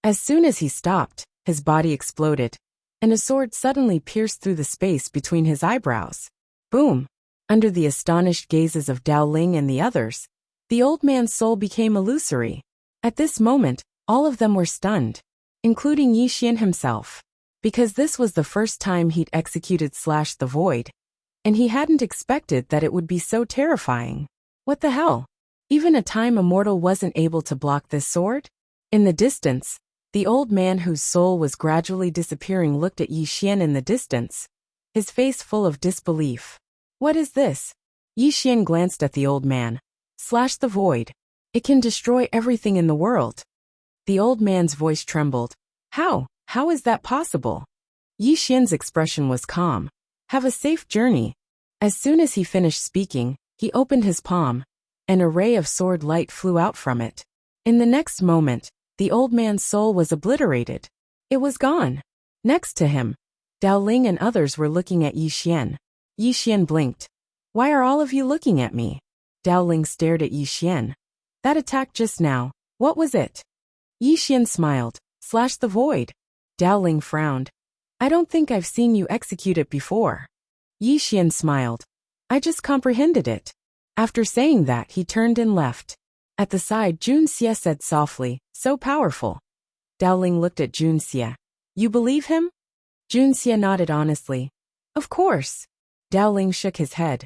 As soon as he stopped, his body exploded, and a sword suddenly pierced through the space between his eyebrows. Boom! Under the astonished gazes of Dao Ling and the others, the old man's soul became illusory. At this moment, all of them were stunned, including Yi Xian himself, because this was the first time he'd executed the Void, and he hadn't expected that it would be so terrifying. What the hell? Even a time immortal wasn't able to block this sword? In the distance, the old man whose soul was gradually disappearing looked at Yi Xian in the distance, his face full of disbelief. What is this? Yi Xian glanced at the old man. The Void. It can destroy everything in the world. The old man's voice trembled. How? How is that possible? Yi Xian's expression was calm. Have a safe journey. As soon as he finished speaking, he opened his palm. An array of sword light flew out from it. In the next moment, the old man's soul was obliterated. It was gone. Next to him, Dao Ling and others were looking at Yi Xian. Yi Xian blinked. Why are all of you looking at me? Dao Ling stared at Yi Xian. That attack just now, what was it? Yi Xian smiled. The Void. Dao Ling frowned. I don't think I've seen you execute it before. Yi Xian smiled. I just comprehended it. After saying that, he turned and left. At the side, Jun Xie said softly, so powerful. Dao Ling looked at Jun Xie. You believe him? Jun Xie nodded honestly. Of course. Dao Ling shook his head.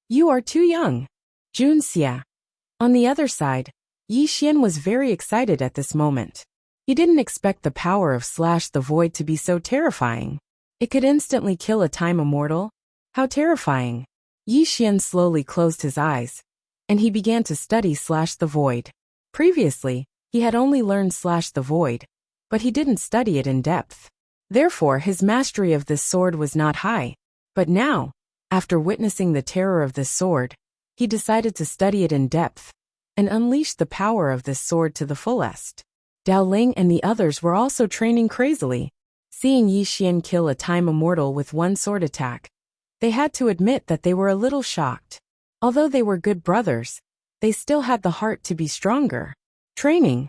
You are too young. Jun Xie. On the other side, Yi Xian was very excited at this moment. He didn't expect the power of the Void to be so terrifying. It could instantly kill a time immortal. How terrifying. Yi Xian slowly closed his eyes, and he began to study the Void. Previously, he had only learned the Void, but he didn't study it in depth. Therefore, his mastery of this sword was not high. But now, after witnessing the terror of this sword, he decided to study it in depth and unleash the power of this sword to the fullest. Dao Ling and the others were also training crazily. Seeing Yi Xian kill a time immortal with one sword attack, they had to admit that they were a little shocked. Although they were good brothers, they still had the heart to be stronger. Training.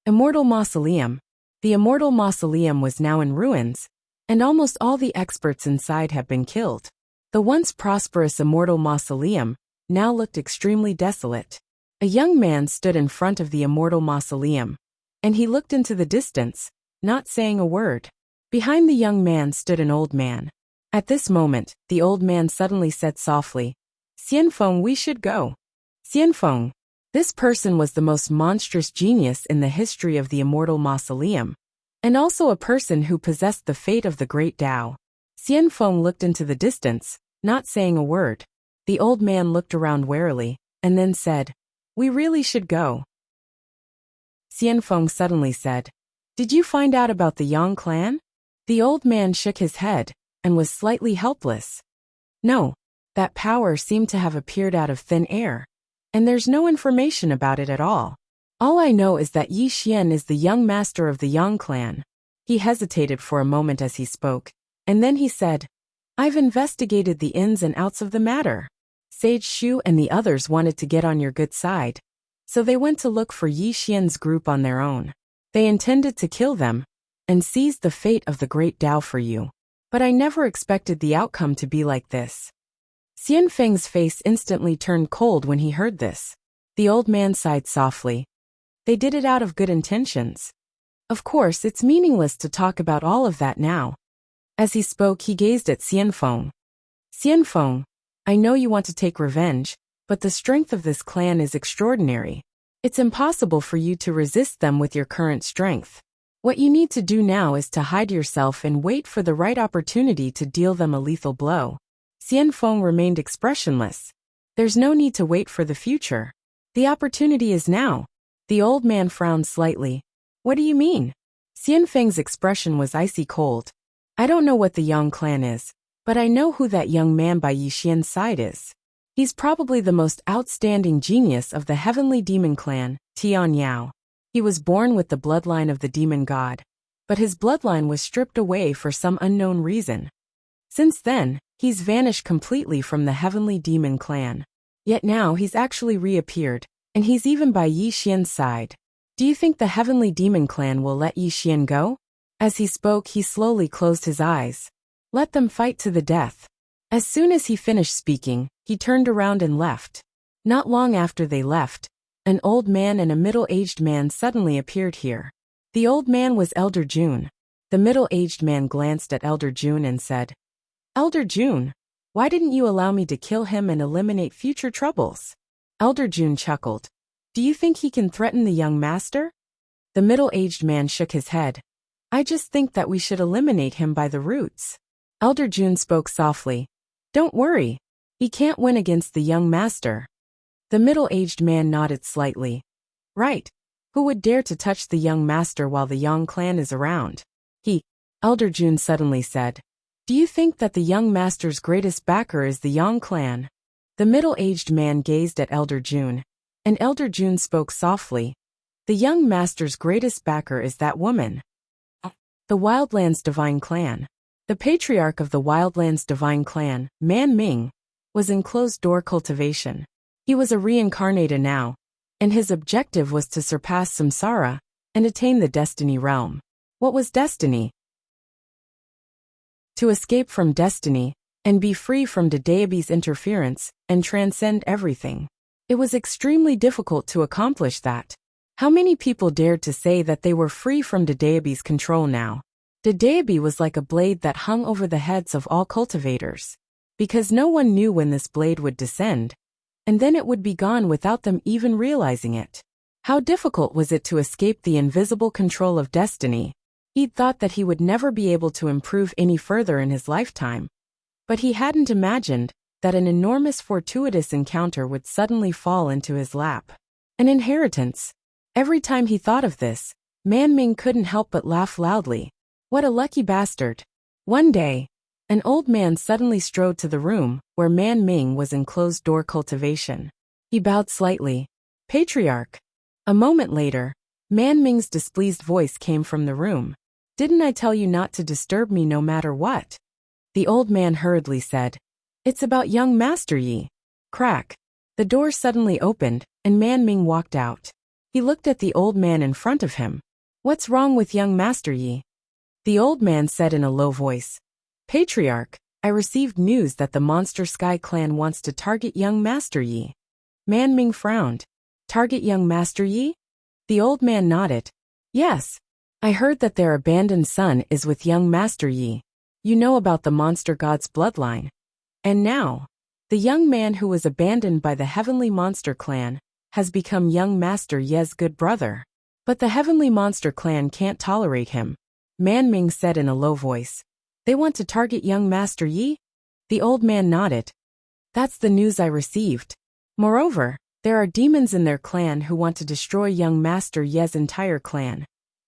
Immortal Mausoleum. The Immortal Mausoleum was now in ruins, and almost all the experts inside had been killed. The once prosperous Immortal Mausoleum now looked extremely desolate. A young man stood in front of the Immortal Mausoleum, and he looked into the distance, not saying a word. Behind the young man stood an old man. At this moment, the old man suddenly said softly, Xianfeng, we should go. Xianfeng. This person was the most monstrous genius in the history of the Immortal Mausoleum, and also a person who possessed the fate of the Great Tao. Xianfeng looked into the distance, not saying a word. The old man looked around warily, and then said, we really should go. Xianfeng suddenly said, did you find out about the Yang clan? The old man shook his head, and was slightly helpless. No, that power seemed to have appeared out of thin air, and there's no information about it at all. All I know is that Yi Xian is the young master of the Yang clan. He hesitated for a moment as he spoke, and then he said, I've investigated the ins and outs of the matter. Sage Shu and the others wanted to get on your good side, so they went to look for Yi Xian's group on their own. They intended to kill them, and seize the fate of the Great Tao for you. But I never expected the outcome to be like this. Xianfeng's face instantly turned cold when he heard this. The old man sighed softly. They did it out of good intentions. Of course, it's meaningless to talk about all of that now. As he spoke, he gazed at Xianfeng. Xianfeng, I know you want to take revenge, but the strength of this clan is extraordinary. It's impossible for you to resist them with your current strength. What you need to do now is to hide yourself and wait for the right opportunity to deal them a lethal blow. Xianfeng remained expressionless. There's no need to wait for the future. The opportunity is now. The old man frowned slightly. What do you mean? Xian Feng's expression was icy cold. I don't know what the Yang clan is, but I know who that young man by Yi Xian's side is. He's probably the most outstanding genius of the heavenly demon clan, Tian Yao. He was born with the bloodline of the demon god, but his bloodline was stripped away for some unknown reason. Since then, he's vanished completely from the heavenly demon clan. Yet now he's actually reappeared, and he's even by Yi Xian's side. Do you think the heavenly demon clan will let Yi Xian go? As he spoke, he slowly closed his eyes. Let them fight to the death. As soon as he finished speaking, he turned around and left. Not long after they left, an old man and a middle-aged man suddenly appeared here. The old man was Elder June. The middle-aged man glanced at Elder June and said, Elder June, why didn't you allow me to kill him and eliminate future troubles? Elder June chuckled. Do you think he can threaten the young master? The middle-aged man shook his head. I just think that we should eliminate him by the roots. Elder June spoke softly. Don't worry. He can't win against the young master. The middle-aged man nodded slightly. Right. Who would dare to touch the young master while the Yang clan is around? Elder June suddenly said. Do you think that the young master's greatest backer is the Yang clan? The middle-aged man gazed at Elder June, and Elder June spoke softly. The young master's greatest backer is that woman. The Wildlands Divine Clan. The patriarch of the Wildlands Divine Clan, Man Ming, was in closed-door cultivation. He was a reincarnated now, and his objective was to surpass samsara and attain the destiny realm. What was destiny? To escape from destiny and be free from Daebi's interference and transcend everything. It was extremely difficult to accomplish that. How many people dared to say that they were free from Daebi's control now? Daebi was like a blade that hung over the heads of all cultivators, because no one knew when this blade would descend, and then it would be gone without them even realizing it. How difficult was it to escape the invisible control of destiny? He'd thought that he would never be able to improve any further in his lifetime, but he hadn't imagined that an enormous fortuitous encounter would suddenly fall into his lap. An inheritance. Every time he thought of this, Man Ming couldn't help but laugh loudly. What a lucky bastard. One day, an old man suddenly strode to the room where Man Ming was in closed-door cultivation. He bowed slightly. Patriarch. A moment later, Man Ming's displeased voice came from the room. Didn't I tell you not to disturb me no matter what? The old man hurriedly said. It's about young Master Yi. Crack. The door suddenly opened, and Man Ming walked out. He looked at the old man in front of him. What's wrong with young Master Yi? The old man said in a low voice. Patriarch, I received news that the Monster Sky clan wants to target young Master Yi. Man Ming frowned. Target young Master Yi? The old man nodded. Yes. I heard that their abandoned son is with young Master Yi. You know about the monster god's bloodline. And now, the young man who was abandoned by the Heavenly Monster Clan has become young Master Ye's good brother. But the Heavenly Monster Clan can't tolerate him. Man Ming said in a low voice. They want to target young Master Yi? The old man nodded. That's the news I received. Moreover, there are demons in their clan who want to destroy young Master Ye's entire clan.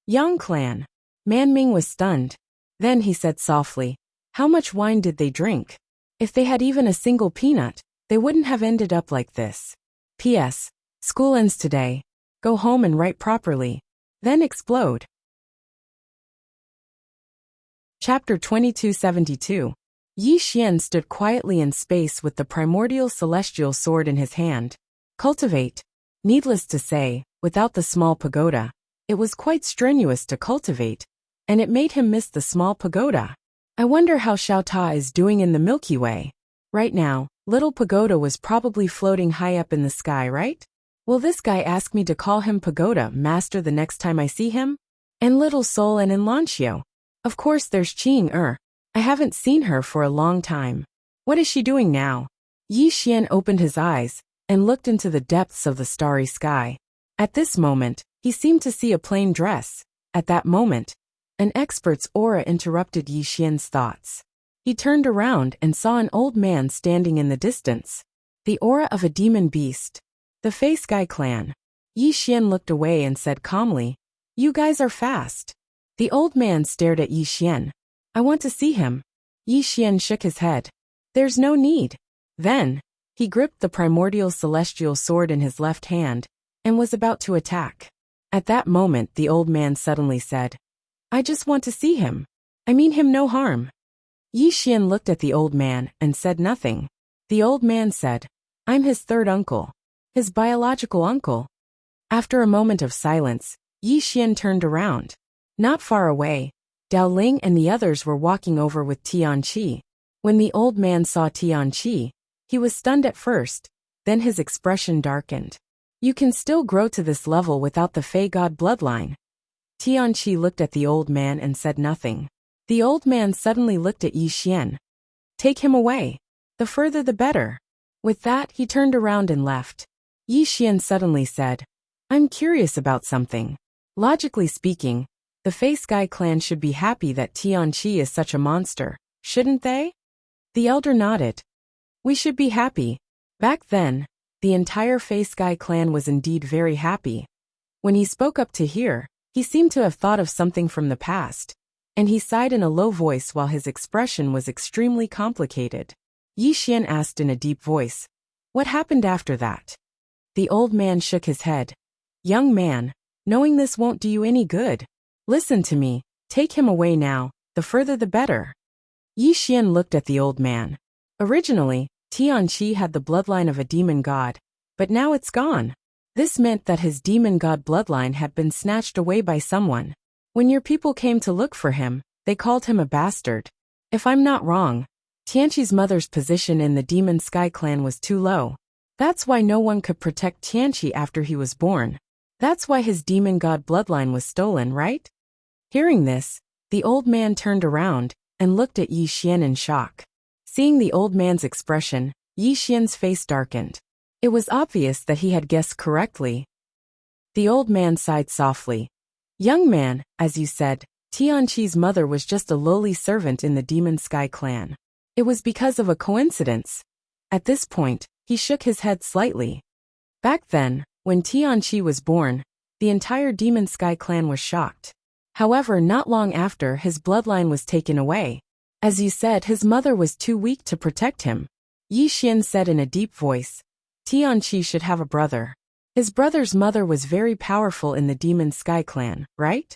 Yang clan. Man Ming was stunned. Then he said softly, how much wine did they drink? If they had even a single peanut, they wouldn't have ended up like this. P.S. School ends today. Go home and write properly. Then explode. Chapter 2272. Yi Xian stood quietly in space with the primordial celestial sword in his hand. Cultivate. Needless to say, without the small pagoda, it was quite strenuous to cultivate, and it made him miss the small pagoda. I wonder how Xiao Ta is doing in the Milky Way. Right now, little pagoda was probably floating high up in the sky, right? Will this guy ask me to call him Pagoda Master the next time I see him? And Little Soul and Enlancio. Of course there's Qing. I haven't seen her for a long time. What is she doing now? Yi Xian opened his eyes and looked into the depths of the starry sky. At this moment, he seemed to see a plain dress. At that moment, an expert's aura interrupted Yi Xian's thoughts. He turned around and saw an old man standing in the distance. The aura of a demon beast. The Fei Sky clan. Yi Xian looked away and said calmly, You guys are fast. The old man stared at Yi Xian. I want to see him. Yi Xian shook his head. There's no need. Then, he gripped the primordial celestial sword in his left hand, and was about to attack. At that moment the old man suddenly said, I just want to see him. I mean him no harm. Yi Xian looked at the old man and said nothing. The old man said, I'm his third uncle. His biological uncle. After a moment of silence, Yi Xian turned around. Not far away, Dao Ling and the others were walking over with Tianqi. When the old man saw Tianqi, he was stunned at first, then his expression darkened. You can still grow to this level without the Fey God bloodline. Tianqi looked at the old man and said nothing. The old man suddenly looked at Yi Xian. Take him away. The further the better. With that, he turned around and left. Yi Xian suddenly said, I'm curious about something. Logically speaking, the Fey Sky clan should be happy that Tianqi is such a monster, shouldn't they? The elder nodded. We should be happy. Back then, the entire Fey Sky clan was indeed very happy. When he spoke up to hear, he seemed to have thought of something from the past, and he sighed in a low voice while his expression was extremely complicated. Yi Xian asked in a deep voice, What happened after that? The old man shook his head. Young man, knowing this won't do you any good. Listen to me, take him away now, the further the better. Yi Xian looked at the old man. Originally, Tianqi had the bloodline of a demon god, but now it's gone. This meant that his demon god bloodline had been snatched away by someone. When your people came to look for him, they called him a bastard. If I'm not wrong, Tianqi's mother's position in the Demon Sky clan was too low. That's why no one could protect Tianqi after he was born. That's why his demon god bloodline was stolen, right? Hearing this, the old man turned around and looked at Yi Xian in shock. Seeing the old man's expression, Yi Xian's face darkened. It was obvious that he had guessed correctly. The old man sighed softly. Young man, as you said, Tianqi's mother was just a lowly servant in the Demon Sky clan. It was because of a coincidence. At this point, he shook his head slightly. Back then, when Tianqi was born, the entire Demon Sky clan was shocked. However, not long after, his bloodline was taken away. As you said, his mother was too weak to protect him. Yi Xian said in a deep voice, Tianqi should have a brother. His brother's mother was very powerful in the Demon Sky clan, right?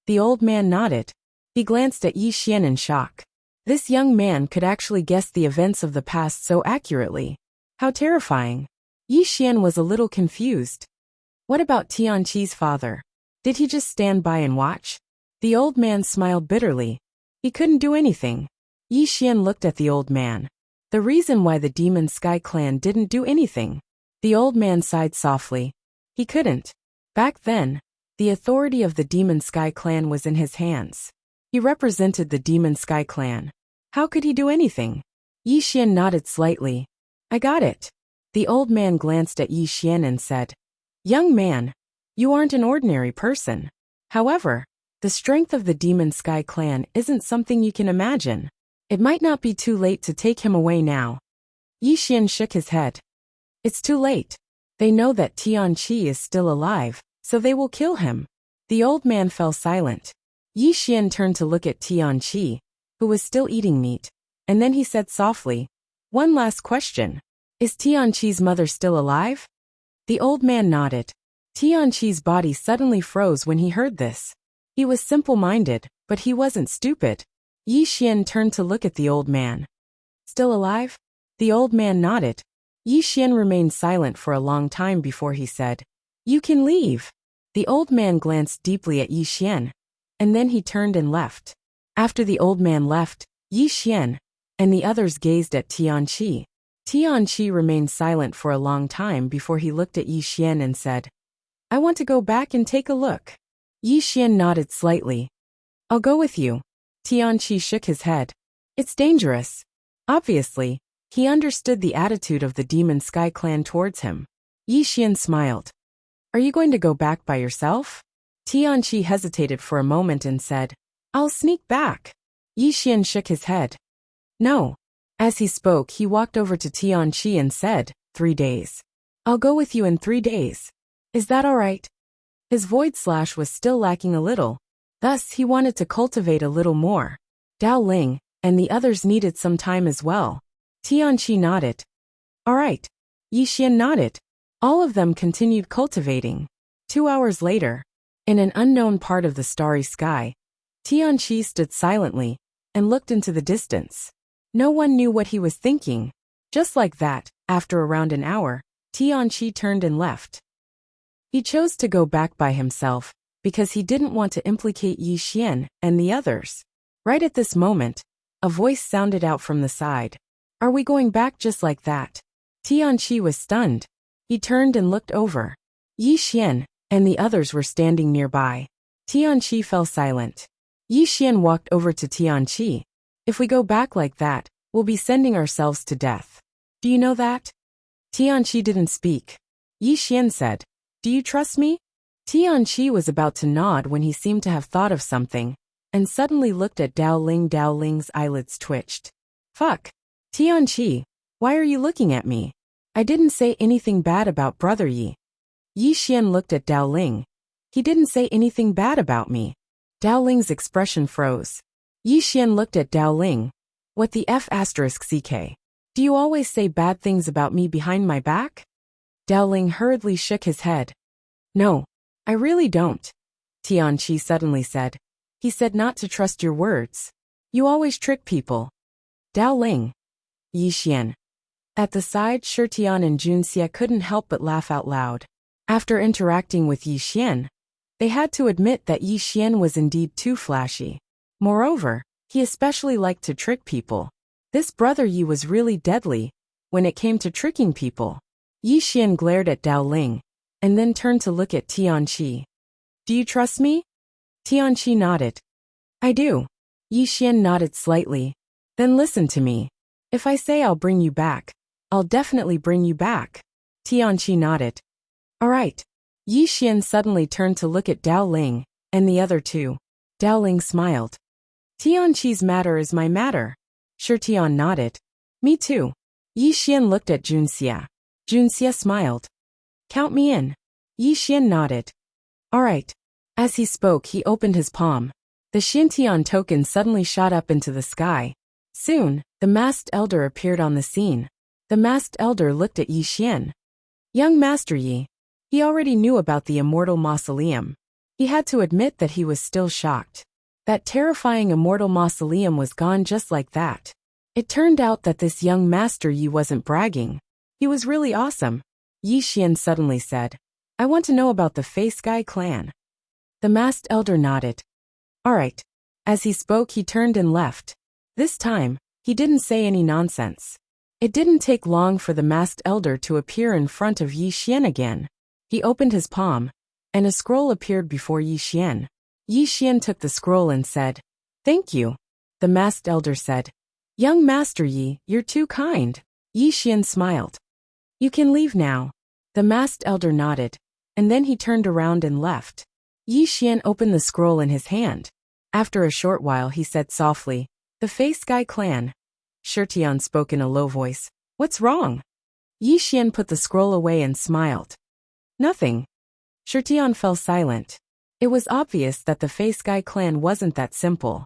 The old man nodded. He glanced at Yi Xian in shock. This young man could actually guess the events of the past so accurately. How terrifying. Yi Xian was a little confused. What about Tianqi's father? Did he just stand by and watch? The old man smiled bitterly. He couldn't do anything. Yi Xian looked at the old man. The reason why the Demon Sky clan didn't do anything. The old man sighed softly. He couldn't. Back then, the authority of the Demon Sky clan was in his hands. He represented the Demon Sky clan. How could he do anything? Yi Xian nodded slightly. I got it. The old man glanced at Yi Xian and said, Young man, you aren't an ordinary person. However, the strength of the Demon Sky clan isn't something you can imagine. It might not be too late to take him away now. Yi Xian shook his head. It's too late. They know that Tianqi is still alive, so they will kill him. The old man fell silent. Yi Xian turned to look at Tianqi, who was still eating meat, and then he said softly, One last question. Is Tianqi's mother still alive? The old man nodded. Tianqi's body suddenly froze when he heard this. He was simple-minded, but he wasn't stupid. Yi Xian turned to look at the old man. Still alive? The old man nodded. Yi Xian remained silent for a long time before he said, You can leave. The old man glanced deeply at Yi Xian, and then he turned and left. After the old man left, Yi Xian and the others gazed at Tianqi. Tianqi remained silent for a long time before he looked at Yi Xian and said, I want to go back and take a look. Yi Xian nodded slightly. I'll go with you. Tianqi shook his head. It's dangerous. Obviously, he understood the attitude of the Demon Sky clan towards him. Yi Xian smiled. Are you going to go back by yourself? Tianqi hesitated for a moment and said, I'll sneak back. Yi Xian shook his head. No. As he spoke, he walked over to Tianqi and said, 3 days. I'll go with you in 3 days. Is that all right? His void slash was still lacking a little. Thus, he wanted to cultivate a little more. Dao Ling and the others needed some time as well. Tianqi nodded. All right. Yi Xian nodded. All of them continued cultivating. 2 hours later, in an unknown part of the starry sky, Tianqi stood silently and looked into the distance. No one knew what he was thinking. Just like that, after around an hour, Tianqi turned and left. He chose to go back by himself because he didn't want to implicate Yi Xian and the others. Right at this moment, a voice sounded out from the side. Are we going back just like that? Tianqi was stunned. He turned and looked over. Yi Xian and the others were standing nearby. Tianqi fell silent. Yi Xian walked over to Tianqi. If we go back like that, we'll be sending ourselves to death. Do you know that? Tianqi didn't speak. Yi Xian said, Do you trust me? Tianqi was about to nod when he seemed to have thought of something, and suddenly looked at Dao Ling. Dao Ling's eyelids twitched. Fuck. Tianqi, why are you looking at me? I didn't say anything bad about Brother Yi. Yi Xian looked at Dao Ling. He didn't say anything bad about me. Dao Ling's expression froze. Yi Xian looked at Dao Ling. What the F***ck? Do you always say bad things about me behind my back? Dao Ling hurriedly shook his head. No, I really don't. Tianqi suddenly said. He said not to trust your words. You always trick people. Dao Ling. Yi Xian. At the side, Shitian and Junxia couldn't help but laugh out loud. After interacting with Yi Xian, they had to admit that Yi Xian was indeed too flashy. Moreover, he especially liked to trick people. This Brother Yi was really deadly when it came to tricking people. Yi Xian glared at Dao Ling, and then turned to look at Tianqi. Do you trust me? Tianqi nodded. I do. Yi Xian nodded slightly. Then listen to me. If I say I'll bring you back, I'll definitely bring you back. Tianqi nodded. All right. Yi Xian suddenly turned to look at Dao Ling and the other two. Dao Ling smiled. Tianqi's matter is my matter. Shitian nodded. Me too. Yi Xian looked at Junxia. Junxia smiled. Count me in. Yi Xian nodded. All right. As he spoke, he opened his palm. The Xintian token suddenly shot up into the sky. Soon, the masked elder appeared on the scene. The masked elder looked at Yi Xian. Young Master Yi. He already knew about the immortal mausoleum. He had to admit that he was still shocked. That terrifying immortal mausoleum was gone just like that. It turned out that this young Master Yi wasn't bragging. He was really awesome. Yi Xian suddenly said, I want to know about the Face Guy clan. The masked elder nodded. All right. As he spoke, he turned and left. This time, he didn't say any nonsense. It didn't take long for the masked elder to appear in front of Yi Xian again. He opened his palm, and a scroll appeared before Yi Xian. Yi Xian took the scroll and said, Thank you. The masked elder said, Young Master Yi, you're too kind. Yi Xian smiled. You can leave now. The masked elder nodded, and then he turned around and left. Yi Xian opened the scroll in his hand. After a short while he said softly, The Face Guy clan. Shitian spoke in a low voice. What's wrong? Yi Xian put the scroll away and smiled. Nothing. Shitian fell silent. It was obvious that the Face Guy clan wasn't that simple.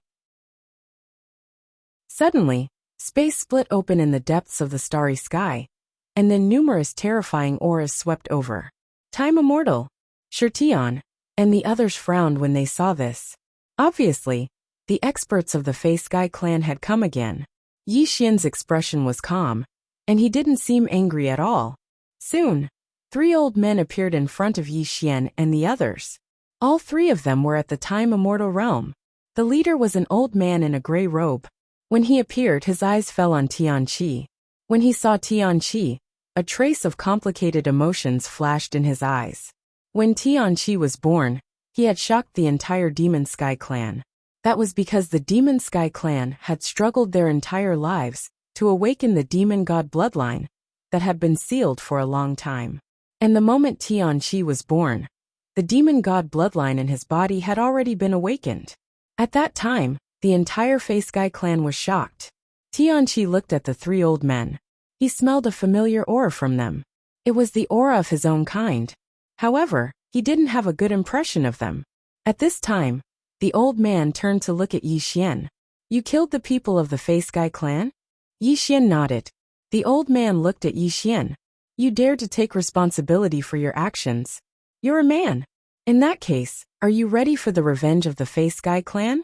Suddenly, space split open in the depths of the starry sky, and then numerous terrifying auras swept over. Time immortal. Shitian and the others frowned when they saw this. Obviously, the experts of the Face Guy clan had come again. Yi Xian's expression was calm, and he didn't seem angry at all. Soon, 3 old men appeared in front of Yi Xian and the others. All 3 of them were at the time immortal realm. The leader was an old man in a gray robe. When he appeared, his eyes fell on Tianqi. When he saw Tianqi, a trace of complicated emotions flashed in his eyes. When Tianqi was born, he had shocked the entire Demon Sky clan. That was because the Demon Sky clan had struggled their entire lives to awaken the demon god bloodline that had been sealed for a long time. And the moment Tianqi was born, the demon god bloodline in his body had already been awakened. At that time, the entire Face Guy clan was shocked. Tianqi looked at the 3 old men. He smelled a familiar aura from them. It was the aura of his own kind. However, he didn't have a good impression of them. At this time, the old man turned to look at Yi Xian. You killed the people of the Face Guy clan? Yi Xian nodded. The old man looked at Yi Xian. You dared to take responsibility for your actions. You're a man. In that case, are you ready for the revenge of the Face Guy clan?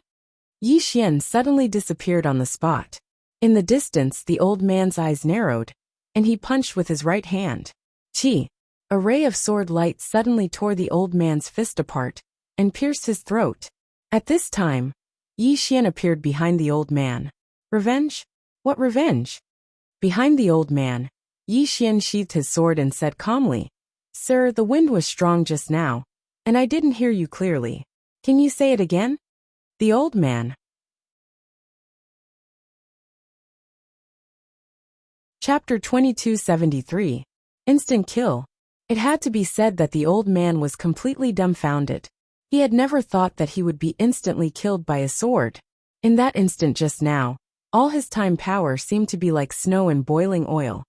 Yi Xian suddenly disappeared on the spot. In the distance, the old man's eyes narrowed, and he punched with his right hand. Chi! A ray of sword light suddenly tore the old man's fist apart and pierced his throat. At this time, Yi Xian appeared behind the old man. Revenge? What revenge? Behind the old man, Yi Xian sheathed his sword and said calmly, Sir, the wind was strong just now, and I didn't hear you clearly. Can you say it again? The old man. Chapter 2273. Instant kill. It had to be said that the old man was completely dumbfounded. He had never thought that he would be instantly killed by a sword. In that instant just now, all his time power seemed to be like snow in boiling oil,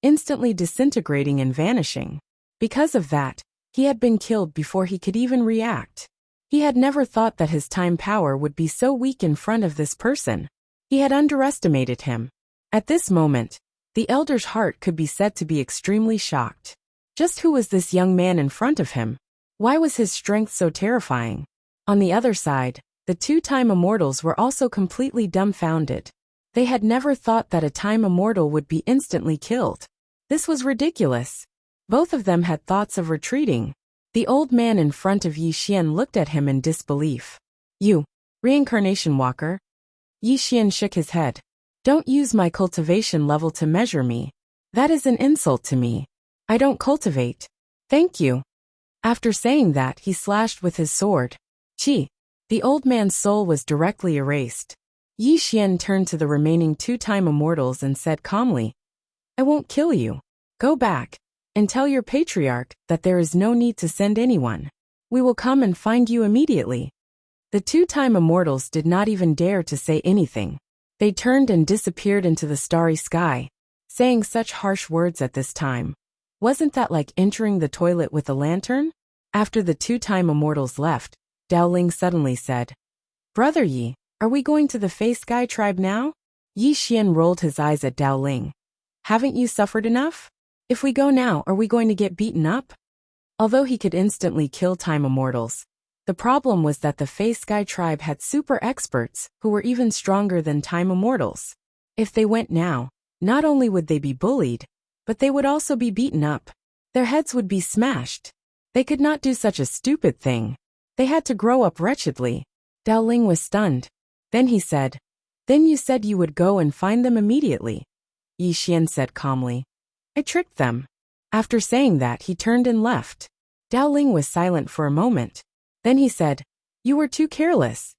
instantly disintegrating and vanishing. Because of that, he had been killed before he could even react. He had never thought that his time power would be so weak in front of this person. He had underestimated him. At this moment, the elder's heart could be said to be extremely shocked. Just who was this young man in front of him? Why was his strength so terrifying? On the other side, the two time immortals were also completely dumbfounded. They had never thought that a time immortal would be instantly killed. This was ridiculous. Both of them had thoughts of retreating. The old man in front of Yi Xian looked at him in disbelief. You, reincarnation walker? Yi Xian shook his head. Don't use my cultivation level to measure me. That is an insult to me. I don't cultivate. Thank you. After saying that, he slashed with his sword. Chi! The old man's soul was directly erased. Yi Xian turned to the remaining two time immortals and said calmly, I won't kill you. Go back and tell your patriarch that there is no need to send anyone. We will come and find you immediately. The two time immortals did not even dare to say anything. They turned and disappeared into the starry sky, saying such harsh words at this time. Wasn't that like entering the toilet with a lantern? After the two time immortals left, Dao Ling suddenly said, Brother Yi, are we going to the Face Guy tribe now? Yi Xian rolled his eyes at Dao Ling. Haven't you suffered enough? If we go now, are we going to get beaten up? Although he could instantly kill time immortals, the problem was that the Face Guy tribe had super experts who were even stronger than time immortals. If they went now, not only would they be bullied, but they would also be beaten up. Their heads would be smashed. They could not do such a stupid thing. They had to grow up wretchedly. Dao Ling was stunned. Then he said, Then you said you would go and find them immediately. Yi Xian said calmly, I tricked them. After saying that, he turned and left. Dao Ling was silent for a moment. Then he said, You were too careless.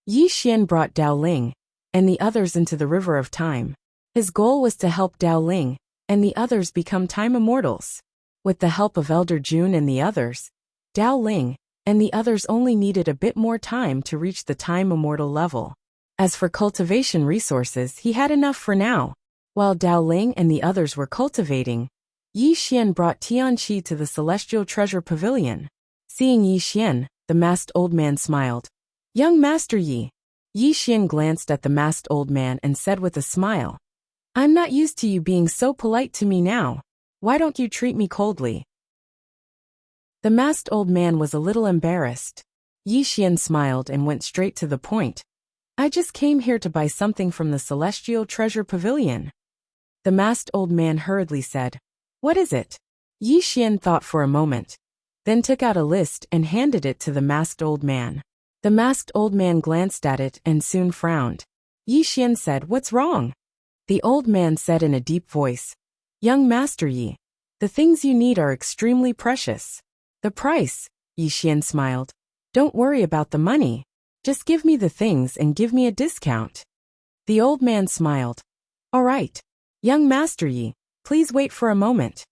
Yi Xian brought Dao Ling and the others into the river of time. His goal was to help Dao Ling and the others become time immortals. With the help of Elder Jun and the others, Dao Ling and the others only needed a bit more time to reach the time immortal level. As for cultivation resources, he had enough for now. While Dao Ling and the others were cultivating, Yi Xian brought Tianqi to the Celestial Treasure Pavilion. Seeing Yi Xian, the masked old man smiled. Young Master Yi. Yi Xian glanced at the masked old man and said with a smile, I'm not used to you being so polite to me now. Why don't you treat me coldly? The masked old man was a little embarrassed. Yi Xian smiled and went straight to the point. I just came here to buy something from the Celestial Treasure Pavilion. The masked old man hurriedly said, What is it? Yi Xian thought for a moment, then took out a list and handed it to the masked old man. The masked old man glanced at it and soon frowned. Yi Xian said, What's wrong? The old man said in a deep voice, Young Master Yi, the things you need are extremely precious. The price, Yi Xian smiled. Don't worry about the money. Just give me the things and give me a discount. The old man smiled. All right. Young Master Yi, please wait for a moment.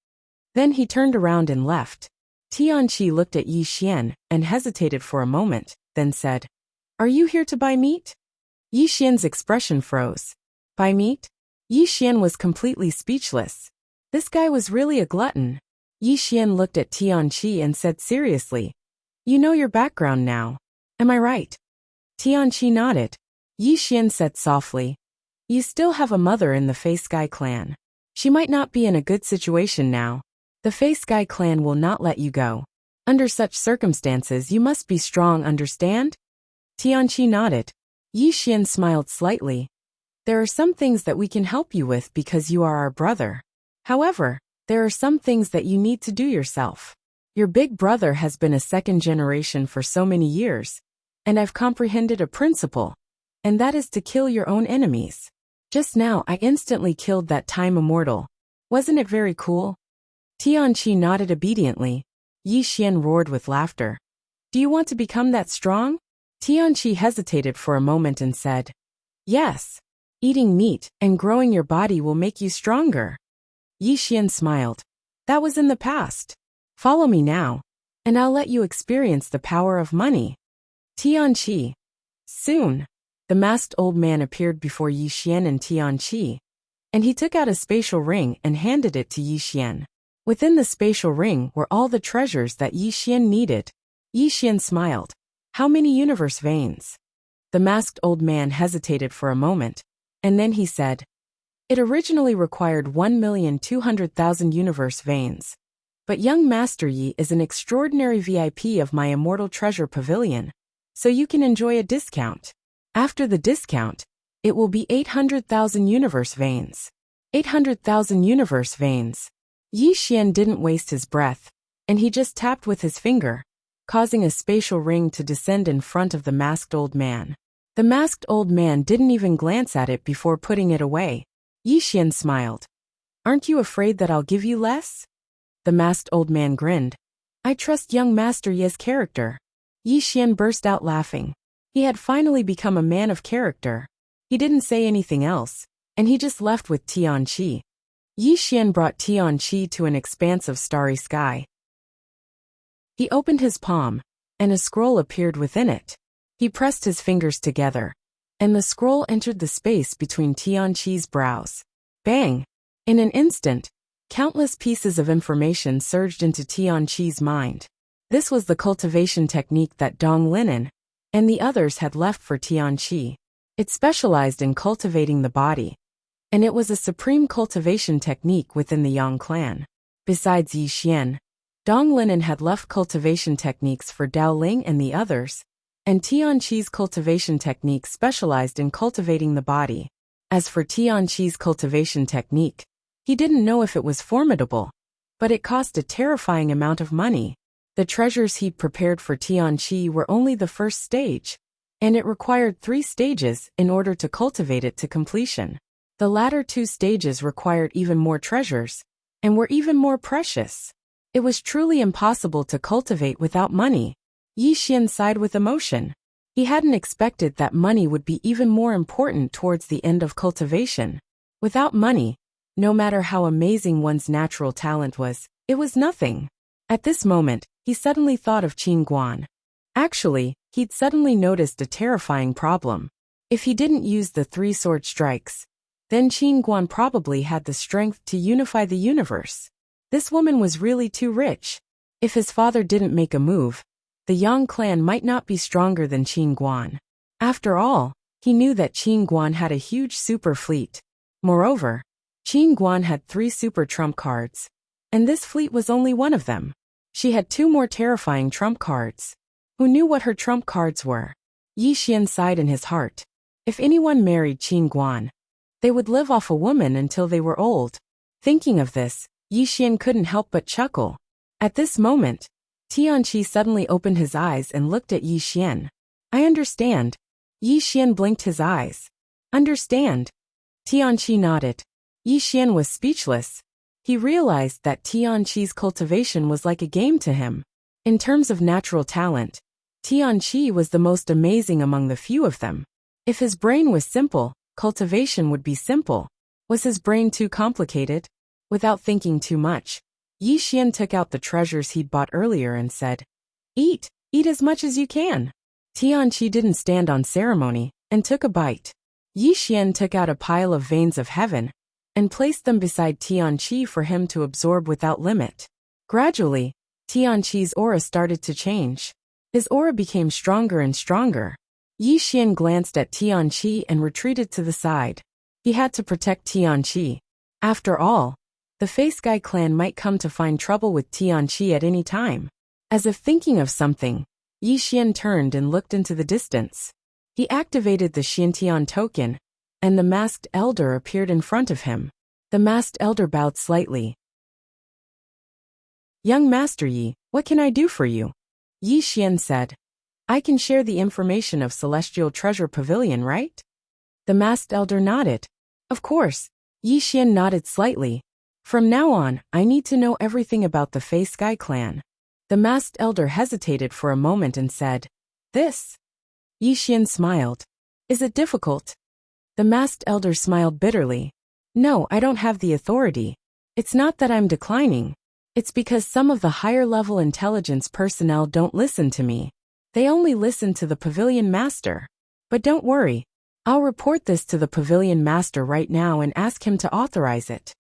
Then he turned around and left. Tianqi looked at Yi Xian and hesitated for a moment, then said, Are you here to buy meat? Yi Xian's expression froze. Buy meat? Yi Xian was completely speechless. This guy was really a glutton. Yi Xian looked at Tianqi and said seriously, "You know your background now. Am I right?" Tianqi nodded. Yi Xian said softly, "You still have a mother in the Fei Sky clan. She might not be in a good situation now. The Fei Sky clan will not let you go. Under such circumstances you must be strong, understand?" Tianqi nodded. Yi Xian smiled slightly. "There are some things that we can help you with because you are our brother. However, there are some things that you need to do yourself. Your big brother has been a second generation for so many years, and I've comprehended a principle, and that is to kill your own enemies. Just now I instantly killed that time immortal. Wasn't it very cool?" Tianqi nodded obediently. Yi Xian roared with laughter. "Do you want to become that strong?" Tianqi hesitated for a moment and said, "Yes. Eating meat and growing your body will make you stronger." Yi Xian smiled. "That was in the past. Follow me now, and I'll let you experience the power of money." Tianqi. Soon, the masked old man appeared before Yi Xian and Tianqi, and he took out a spatial ring and handed it to Yi Xian. Within the spatial ring were all the treasures that Yi Xian needed. Yi Xian smiled. "How many universe veins?" The masked old man hesitated for a moment, and then he said, "It originally required 1,200,000 universe veins. But young Master Yi is an extraordinary VIP of my immortal treasure pavilion, so you can enjoy a discount. After the discount, it will be 800,000 universe veins." 800,000 universe veins. Yi Xian didn't waste his breath, and he just tapped with his finger, causing a spatial ring to descend in front of the masked old man. The masked old man didn't even glance at it before putting it away. Yi Xian smiled. "Aren't you afraid that I'll give you less?" The masked old man grinned. "I trust young Master Yi's character." Yi Xian burst out laughing. He had finally become a man of character. He didn't say anything else, and he just left with Tianqi. Yi Xian brought Tianqi to an expanse of starry sky. He opened his palm, and a scroll appeared within it. He pressed his fingers together, and the scroll entered the space between Tianqi's brows. Bang! In an instant, countless pieces of information surged into Tianqi's mind. This was the cultivation technique that Dong Linen and the others had left for Tianqi. It specialized in cultivating the body, and it was a supreme cultivation technique within the Yang clan. Besides Yi Xian, Dong Linen had left cultivation techniques for Dao Ling and the others, and Tianqi's cultivation technique specialized in cultivating the body. As for Tianqi's cultivation technique, he didn't know if it was formidable, but it cost a terrifying amount of money. The treasures he'd prepared for Tianqi were only the first stage, and it required 3 stages in order to cultivate it to completion. The latter 2 stages required even more treasures, and were even more precious. It was truly impossible to cultivate without money. Yi Xian sighed with emotion. He hadn't expected that money would be even more important towards the end of cultivation. Without money, no matter how amazing one's natural talent was, it was nothing. At this moment, he suddenly thought of Qin Guan. Actually, he'd suddenly noticed a terrifying problem. If he didn't use the 3 sword strikes, then Qin Guan probably had the strength to unify the universe. This woman was really too rich. If his father didn't make a move, the Yang clan might not be stronger than Qin Guan. After all, he knew that Qin Guan had a huge super fleet. Moreover, Qin Guan had 3 super trump cards, and this fleet was only one of them. She had 2 more terrifying trump cards. Who knew what her trump cards were? Yi Xian sighed in his heart. If anyone married Qin Guan, they would live off a woman until they were old. Thinking of this, Yi Xian couldn't help but chuckle. At this moment, Tianqi suddenly opened his eyes and looked at Yi Xian. "I understand." Yi Xian blinked his eyes. "Understand?" Tianqi nodded. Yi Xian was speechless. He realized that Tianqi's cultivation was like a game to him. In terms of natural talent, Tianqi was the most amazing among the few of them. If his brain was simple, cultivation would be simple. Was his brain too complicated? Without thinking too much, Yi Xian took out the treasures he'd bought earlier and said, "Eat, eat as much as you can." Tianqi didn't stand on ceremony and took a bite. Yi Xian took out a pile of veins of heaven and placed them beside Tianqi for him to absorb without limit. Gradually, Tianqi's aura started to change. His aura became stronger and stronger. Yi Xian glanced at Tianqi and retreated to the side. He had to protect Tianqi. After all, the Fey Sky clan might come to find trouble with Tianqi at any time. As if thinking of something, Yi Xian turned and looked into the distance. He activated the Xiantian token, and the masked elder appeared in front of him. The masked elder bowed slightly. "Young Master Yi, what can I do for you?" Yi Xian said. "I can share the information of Celestial Treasure Pavilion, right?" The masked elder nodded. "Of course." Yi Xian nodded slightly. "From now on, I need to know everything about the Fey Sky clan." The masked elder hesitated for a moment and said, "This?" Yi Xian smiled. "Is it difficult?" The masked elder smiled bitterly. "No, I don't have the authority. It's not that I'm declining. It's because some of the higher-level intelligence personnel don't listen to me. They only listen to the Pavilion Master. But don't worry. I'll report this to the Pavilion Master right now and ask him to authorize it."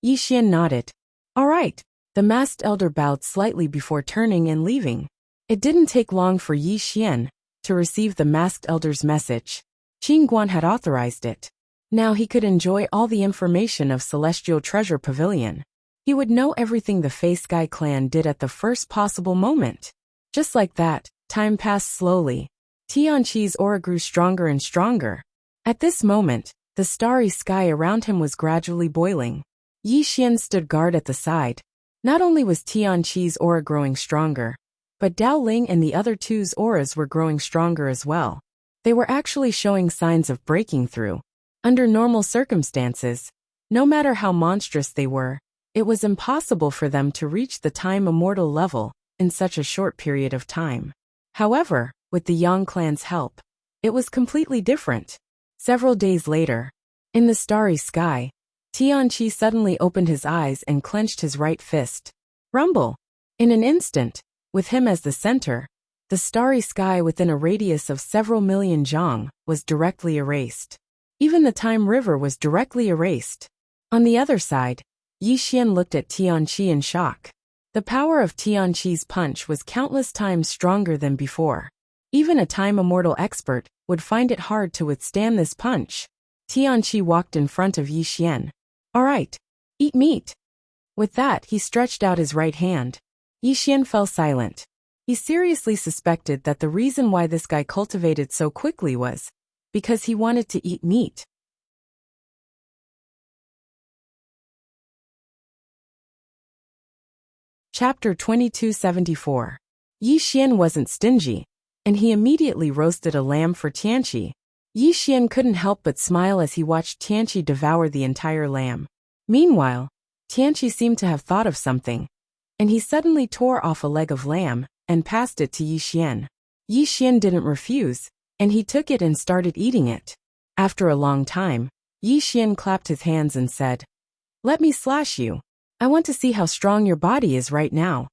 Yi Xian nodded. "All right." The masked elder bowed slightly before turning and leaving. It didn't take long for Yi Xian to receive the masked elder's message. Qin Guan had authorized it. Now he could enjoy all the information of Celestial Treasure Pavilion. He would know everything the Fey Sky clan did at the first possible moment. Just like that, time passed slowly. Tianqi's aura grew stronger and stronger. At this moment, the starry sky around him was gradually boiling. Yi Xian stood guard at the side. Not only was Tianqi's aura growing stronger, but Dao Ling and the other two's auras were growing stronger as well. They were actually showing signs of breaking through. Under normal circumstances, no matter how monstrous they were, it was impossible for them to reach the time immortal level in such a short period of time. However, with the Yang clan's help, it was completely different. Several days later, in the starry sky, Tianqi suddenly opened his eyes and clenched his right fist. Rumble! In an instant, with him as the center, the starry sky within a radius of several million zhang was directly erased. Even the time river was directly erased. On the other side, Yi Xian looked at Tianqi in shock. The power of Tianqi's punch was countless times stronger than before. Even a time immortal expert would find it hard to withstand this punch. Tianqi walked in front of Yi Xian. "All right, eat meat." With that, he stretched out his right hand. Yi Xian fell silent. He seriously suspected that the reason why this guy cultivated so quickly was because he wanted to eat meat. Chapter 2274. Yi Xian wasn't stingy, and he immediately roasted a lamb for Tianqi. Yi Xian couldn't help but smile as he watched Tianqi devour the entire lamb. Meanwhile, Tianqi seemed to have thought of something, and he suddenly tore off a leg of lamb and passed it to Yi Xian. Yi Xian didn't refuse, and he took it and started eating it. After a long time, Yi Xian clapped his hands and said, "Let me slash you. I want to see how strong your body is right now."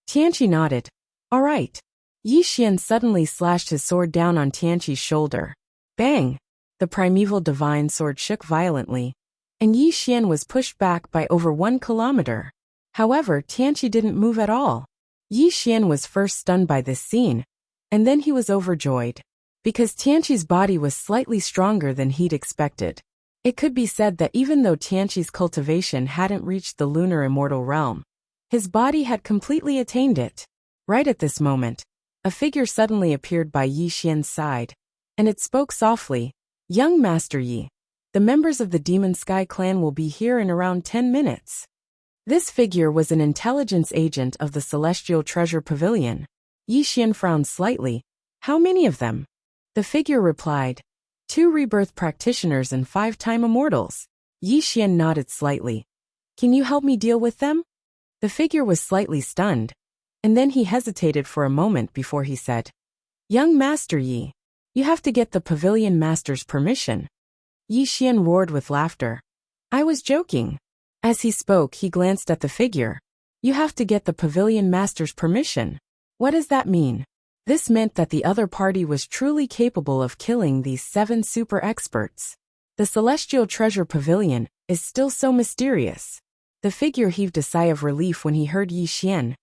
Tianqi nodded. "All right." Yi Xian suddenly slashed his sword down on Tianqi's shoulder. Bang! The primeval divine sword shook violently, and Yi Xian was pushed back by over 1 kilometer. However, Tianqi didn't move at all. Yi Xian was first stunned by this scene, and then he was overjoyed, because Tianqi's body was slightly stronger than he'd expected. It could be said that even though Tianqi's cultivation hadn't reached the lunar immortal realm, his body had completely attained it. Right at this moment, a figure suddenly appeared by Yi Xian's side, and it spoke softly, "Young Master Yi, the members of the Demon Sky clan will be here in around 10 minutes. This figure was an intelligence agent of the Celestial Treasure Pavilion. Yi Xian frowned slightly. "How many of them?" The figure replied, 2 rebirth practitioners and 5 time immortals." Yi Xian nodded slightly. "Can you help me deal with them?" The figure was slightly stunned, and then he hesitated for a moment before he said, "Young Master Yi, you have to get the Pavilion Master's permission." Yi Xian roared with laughter. "I was joking." As he spoke, he glanced at the figure. "You have to get the Pavilion Master's permission. What does that mean?" This meant that the other party was truly capable of killing these 7 super experts. The Celestial Treasure Pavilion is still so mysterious. The figure heaved a sigh of relief when he heard Yi Xian.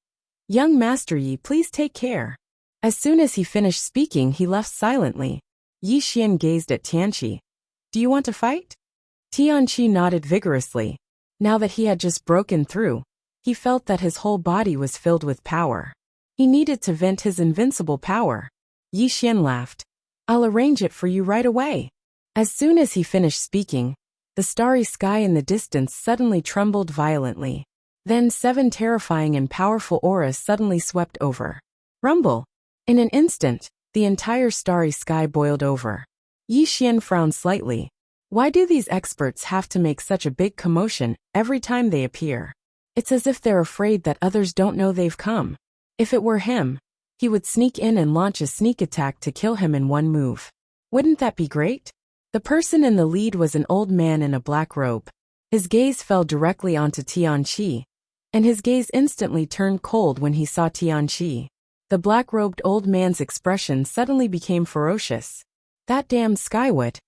Young Master Yi, please take care. As soon as he finished speaking, he left silently. Yi Xian gazed at Tianqi. Do you want to fight? Tianqi nodded vigorously. Now that he had just broken through, he felt that his whole body was filled with power. He needed to vent his invincible power. Yi Xian laughed. I'll arrange it for you right away. As soon as he finished speaking, the starry sky in the distance suddenly trembled violently. Then 7 terrifying and powerful auras suddenly swept over. Rumble! In an instant, the entire starry sky boiled over. Yi Xian frowned slightly. Why do these experts have to make such a big commotion every time they appear? It's as if they're afraid that others don't know they've come. If it were him, he would sneak in and launch a sneak attack to kill him in one move. Wouldn't that be great? The person in the lead was an old man in a black robe. His gaze fell directly onto Tianqi, and his gaze instantly turned cold when he saw Tianqi. The black-robed old man's expression suddenly became ferocious. That damned Skyward.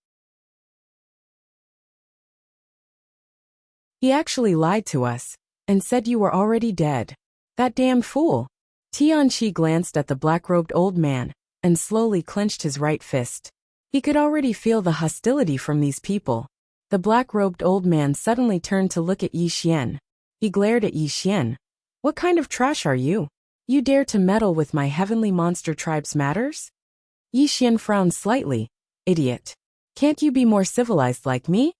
He actually lied to us, and said you were already dead. That damned fool. Tianqi glanced at the black-robed old man, and slowly clenched his right fist. He could already feel the hostility from these people. The black-robed old man suddenly turned to look at Yi Xian. He glared at Yi Xian. What kind of trash are you? You dare to meddle with my heavenly monster tribe's matters? Yi Xian frowned slightly. Idiot. Can't you be more civilized like me?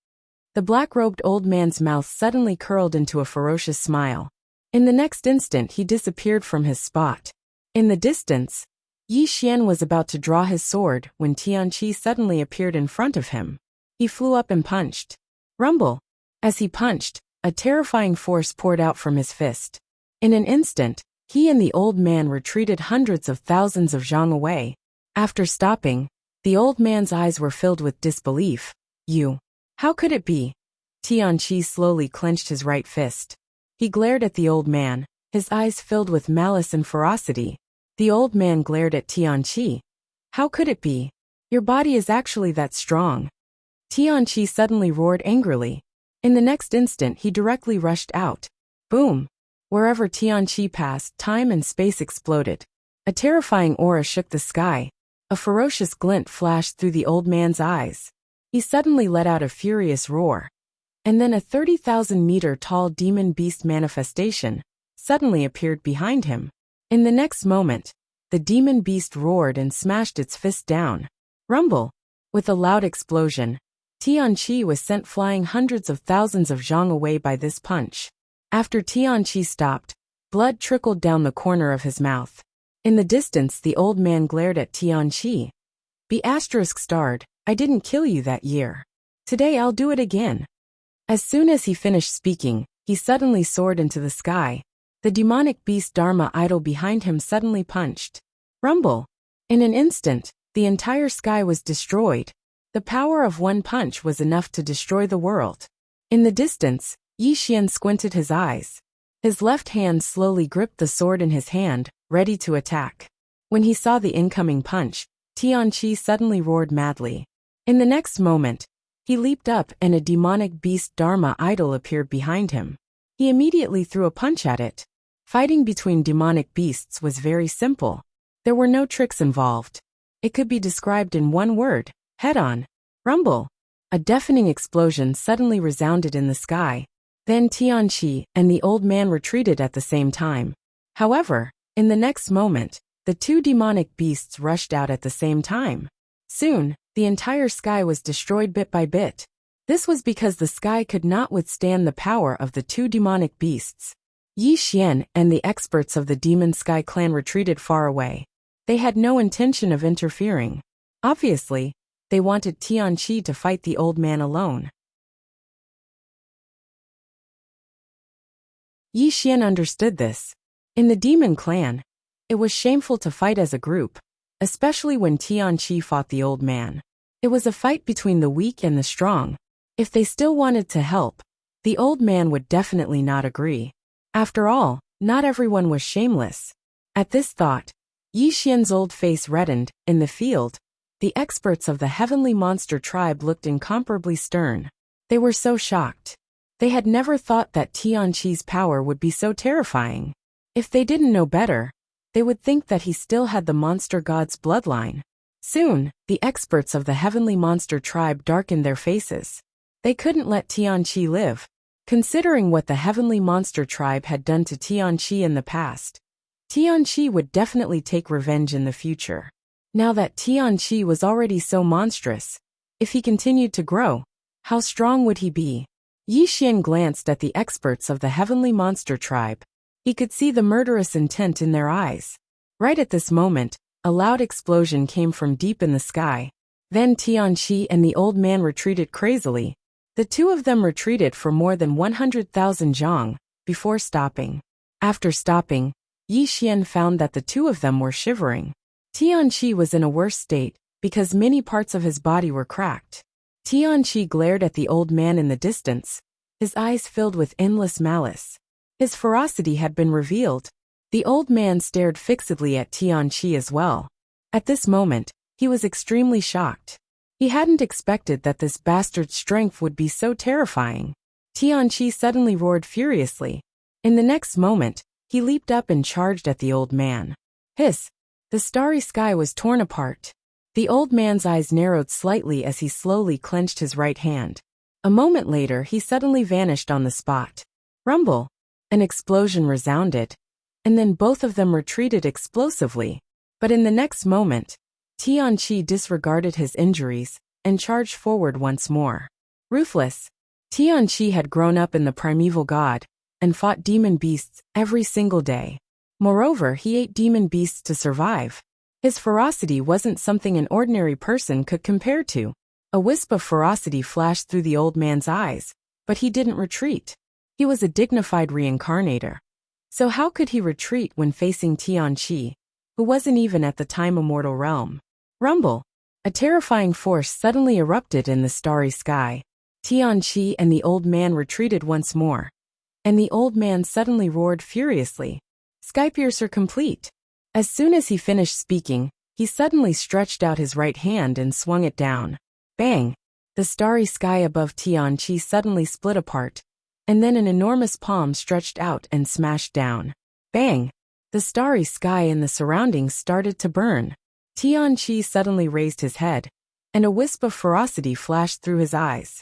The black-robed old man's mouth suddenly curled into a ferocious smile. In the next instant he disappeared from his spot. In the distance, Yi Xian was about to draw his sword when Tianqi suddenly appeared in front of him. He flew up and punched. Rumble! As he punched, a terrifying force poured out from his fist. In an instant, he and the old man retreated hundreds of thousands of zhang away. After stopping, the old man's eyes were filled with disbelief. You. How could it be? Tianqi slowly clenched his right fist. He glared at the old man, his eyes filled with malice and ferocity. The old man glared at Tianqi. How could it be? Your body is actually that strong. Tianqi suddenly roared angrily. In the next instant he directly rushed out. Boom! Wherever Tianqi passed, time and space exploded. A terrifying aura shook the sky. A ferocious glint flashed through the old man's eyes. He suddenly let out a furious roar. And then a 30,000-meter-tall demon beast manifestation suddenly appeared behind him. In the next moment, the demon beast roared and smashed its fist down. Rumble! With a loud explosion, Tianqi was sent flying hundreds of thousands of zhang away by this punch. After Tianqi stopped, blood trickled down the corner of his mouth. In the distance the old man glared at Tianqi. Be *starred, I didn't kill you that year. Today I'll do it again. As soon as he finished speaking, he suddenly soared into the sky. The demonic beast Dharma idol behind him suddenly punched. Rumble! In an instant, the entire sky was destroyed. The power of one punch was enough to destroy the world. In the distance, Yi Xian squinted his eyes. His left hand slowly gripped the sword in his hand, ready to attack. When he saw the incoming punch, Tianqi suddenly roared madly. In the next moment, he leaped up and a demonic beast Dharma idol appeared behind him. He immediately threw a punch at it. Fighting between demonic beasts was very simple. There were no tricks involved. It could be described in one word: head-on. Rumble! A deafening explosion suddenly resounded in the sky. Then Tianqi and the old man retreated at the same time. However, in the next moment, the two demonic beasts rushed out at the same time. Soon, the entire sky was destroyed bit by bit. This was because the sky could not withstand the power of the two demonic beasts. Yi Xian and the experts of the Demon Sky clan retreated far away. They had no intention of interfering. Obviously, they wanted Tianqi to fight the old man alone. Yi Xian understood this. In the Demon Clan, it was shameful to fight as a group, especially when Tianqi fought the old man. It was a fight between the weak and the strong. If they still wanted to help, the old man would definitely not agree. After all, not everyone was shameless. At this thought, Yi Xian's old face reddened. In the field, the experts of the heavenly monster tribe looked incomparably stern. They were so shocked. They had never thought that Tianqi's power would be so terrifying. If they didn't know better, they would think that he still had the monster god's bloodline. Soon, the experts of the heavenly monster tribe darkened their faces. They couldn't let Tianqi live. Considering what the heavenly monster tribe had done to Tianqi in the past, Tianqi would definitely take revenge in the future. Now that Tianqi was already so monstrous, if he continued to grow, how strong would he be? Yi Xian glanced at the experts of the heavenly monster tribe. He could see the murderous intent in their eyes. Right at this moment, a loud explosion came from deep in the sky. Then Tianqi and the old man retreated crazily. The two of them retreated for more than 100,000 zhang, before stopping. After stopping, Yi Xian found that the two of them were shivering. Tianqi was in a worse state, because many parts of his body were cracked. Tianqi glared at the old man in the distance, his eyes filled with endless malice. His ferocity had been revealed. The old man stared fixedly at Tianqi as well. At this moment, he was extremely shocked. He hadn't expected that this bastard's strength would be so terrifying. Tianqi suddenly roared furiously. In the next moment, he leaped up and charged at the old man. Hiss! The starry sky was torn apart. The old man's eyes narrowed slightly as he slowly clenched his right hand. A moment later, he suddenly vanished on the spot. Rumble! An explosion resounded, and then both of them retreated explosively. But in the next moment, Tianqi disregarded his injuries and charged forward once more. Ruthless, Tianqi had grown up in the primeval god and fought demon beasts every single day. Moreover, he ate demon beasts to survive. His ferocity wasn't something an ordinary person could compare to. A wisp of ferocity flashed through the old man's eyes, but he didn't retreat. He was a dignified reincarnator. So how could he retreat when facing Tianqi, who wasn't even at the time immortal realm? Rumble! A terrifying force suddenly erupted in the starry sky. Tianqi and the old man retreated once more. And the old man suddenly roared furiously. Skypiercer complete! As soon as he finished speaking, he suddenly stretched out his right hand and swung it down. Bang! The starry sky above Tianqi suddenly split apart, and then an enormous palm stretched out and smashed down. Bang! The starry sky and the surroundings started to burn. Tianqi suddenly raised his head, and a wisp of ferocity flashed through his eyes.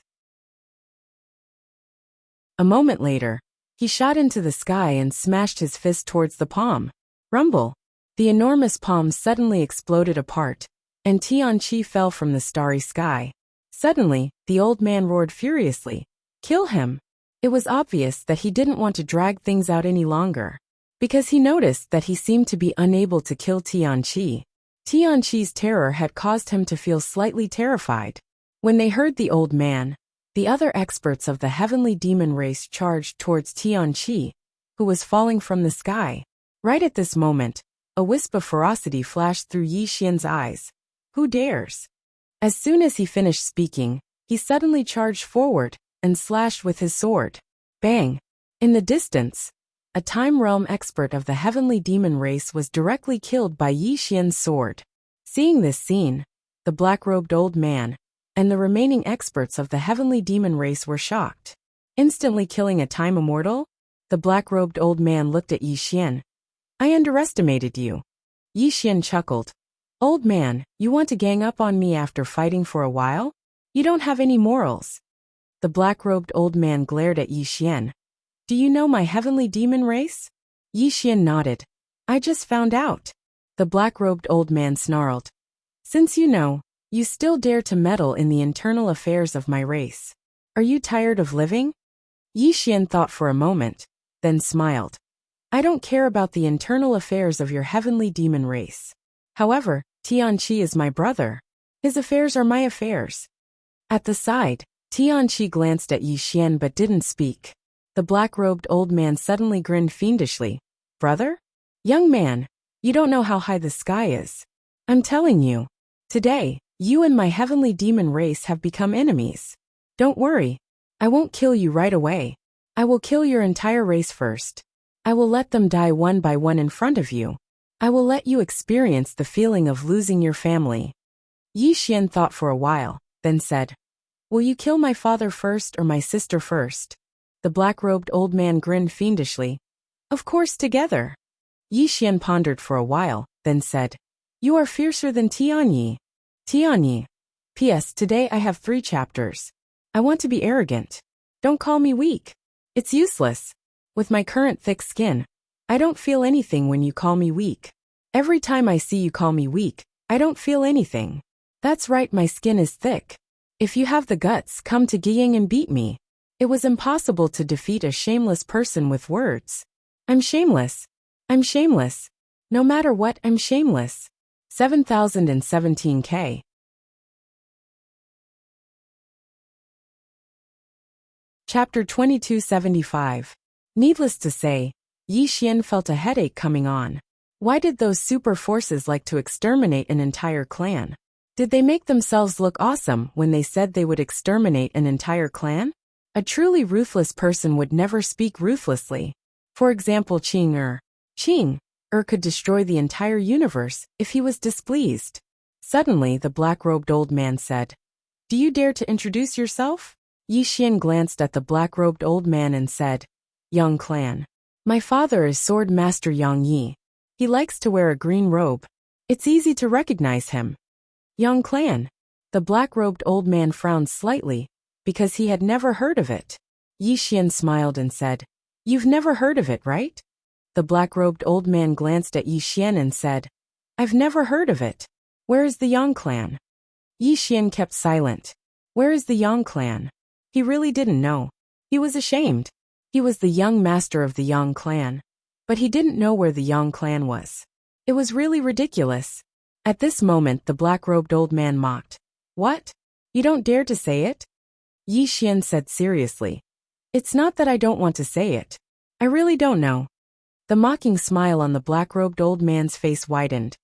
A moment later, he shot into the sky and smashed his fist towards the palm. Rumble! The enormous palm suddenly exploded apart, and Tianqi fell from the starry sky. Suddenly, the old man roared furiously. Kill him! It was obvious that he didn't want to drag things out any longer, because he noticed that he seemed to be unable to kill Tianqi. Tianqi's terror had caused him to feel slightly terrified. When they heard the old man, the other experts of the heavenly demon race charged towards Tianqi, who was falling from the sky. Right at this moment, a wisp of ferocity flashed through Yi Xian's eyes. Who dares? As soon as he finished speaking, he suddenly charged forward and slashed with his sword. Bang! In the distance, a time realm expert of the heavenly demon race was directly killed by Yi Xian's sword. Seeing this scene, the black-robed old man and the remaining experts of the heavenly demon race were shocked. Instantly killing a time immortal? The black-robed old man looked at Yi Xian. I underestimated you. Yi Xian chuckled. Old man, you want to gang up on me after fighting for a while? You don't have any morals. The black-robed old man glared at Yi Xian. Do you know my heavenly demon race? Yi Xian nodded. I just found out. The black-robed old man snarled. Since you know, you still dare to meddle in the internal affairs of my race. Are you tired of living? Yi Xian thought for a moment, then smiled. I don't care about the internal affairs of your heavenly demon race. However, Tianqi is my brother. His affairs are my affairs. At the side, Tianqi glanced at Yi Xian but didn't speak. The black-robed old man suddenly grinned fiendishly. Brother? Young man, you don't know how high the sky is. I'm telling you. Today, you and my heavenly demon race have become enemies. Don't worry. I won't kill you right away. I will kill your entire race first. I will let them die one by one in front of you. I will let you experience the feeling of losing your family. Yi Xian thought for a while, then said, Will you kill my father first or my sister first? The black-robed old man grinned fiendishly. Of course together. Yi Xian pondered for a while, then said, You are fiercer than Tianyi. Tianyi. P.S. Today I have 3 chapters. I want to be arrogant. Don't call me weak. It's useless. With my current thick skin, I don't feel anything when you call me weak. Every time I see you call me weak, I don't feel anything. That's right, my skin is thick. If you have the guts, come to Guiying and beat me. It was impossible to defeat a shameless person with words. I'm shameless. I'm shameless. No matter what, I'm shameless. 7017K. Chapter 2275. Needless to say, Yi Xian felt a headache coming on. Why did those super forces like to exterminate an entire clan? Did they make themselves look awesome when they said they would exterminate an entire clan? A truly ruthless person would never speak ruthlessly. For example, Qing Er could destroy the entire universe if he was displeased. Suddenly, the black-robed old man said, Do you dare to introduce yourself? Yi Xian glanced at the black-robed old man and said, Yang clan. My father is Sword Master Yang Yi. He likes to wear a green robe. It's easy to recognize him. Yang clan. The black-robed old man frowned slightly, because he had never heard of it. Yi Xian smiled and said, You've never heard of it, right? The black-robed old man glanced at Yi Xian and said, I've never heard of it. Where is the Yang clan? Yi Xian kept silent. Where is the Yang clan? He really didn't know. He was ashamed. He was the young master of the Yang clan. But he didn't know where the Yang clan was. It was really ridiculous. At this moment the black-robed old man mocked. What? You don't dare to say it? Yi Xian said seriously. It's not that I don't want to say it. I really don't know. The mocking smile on the black-robed old man's face widened.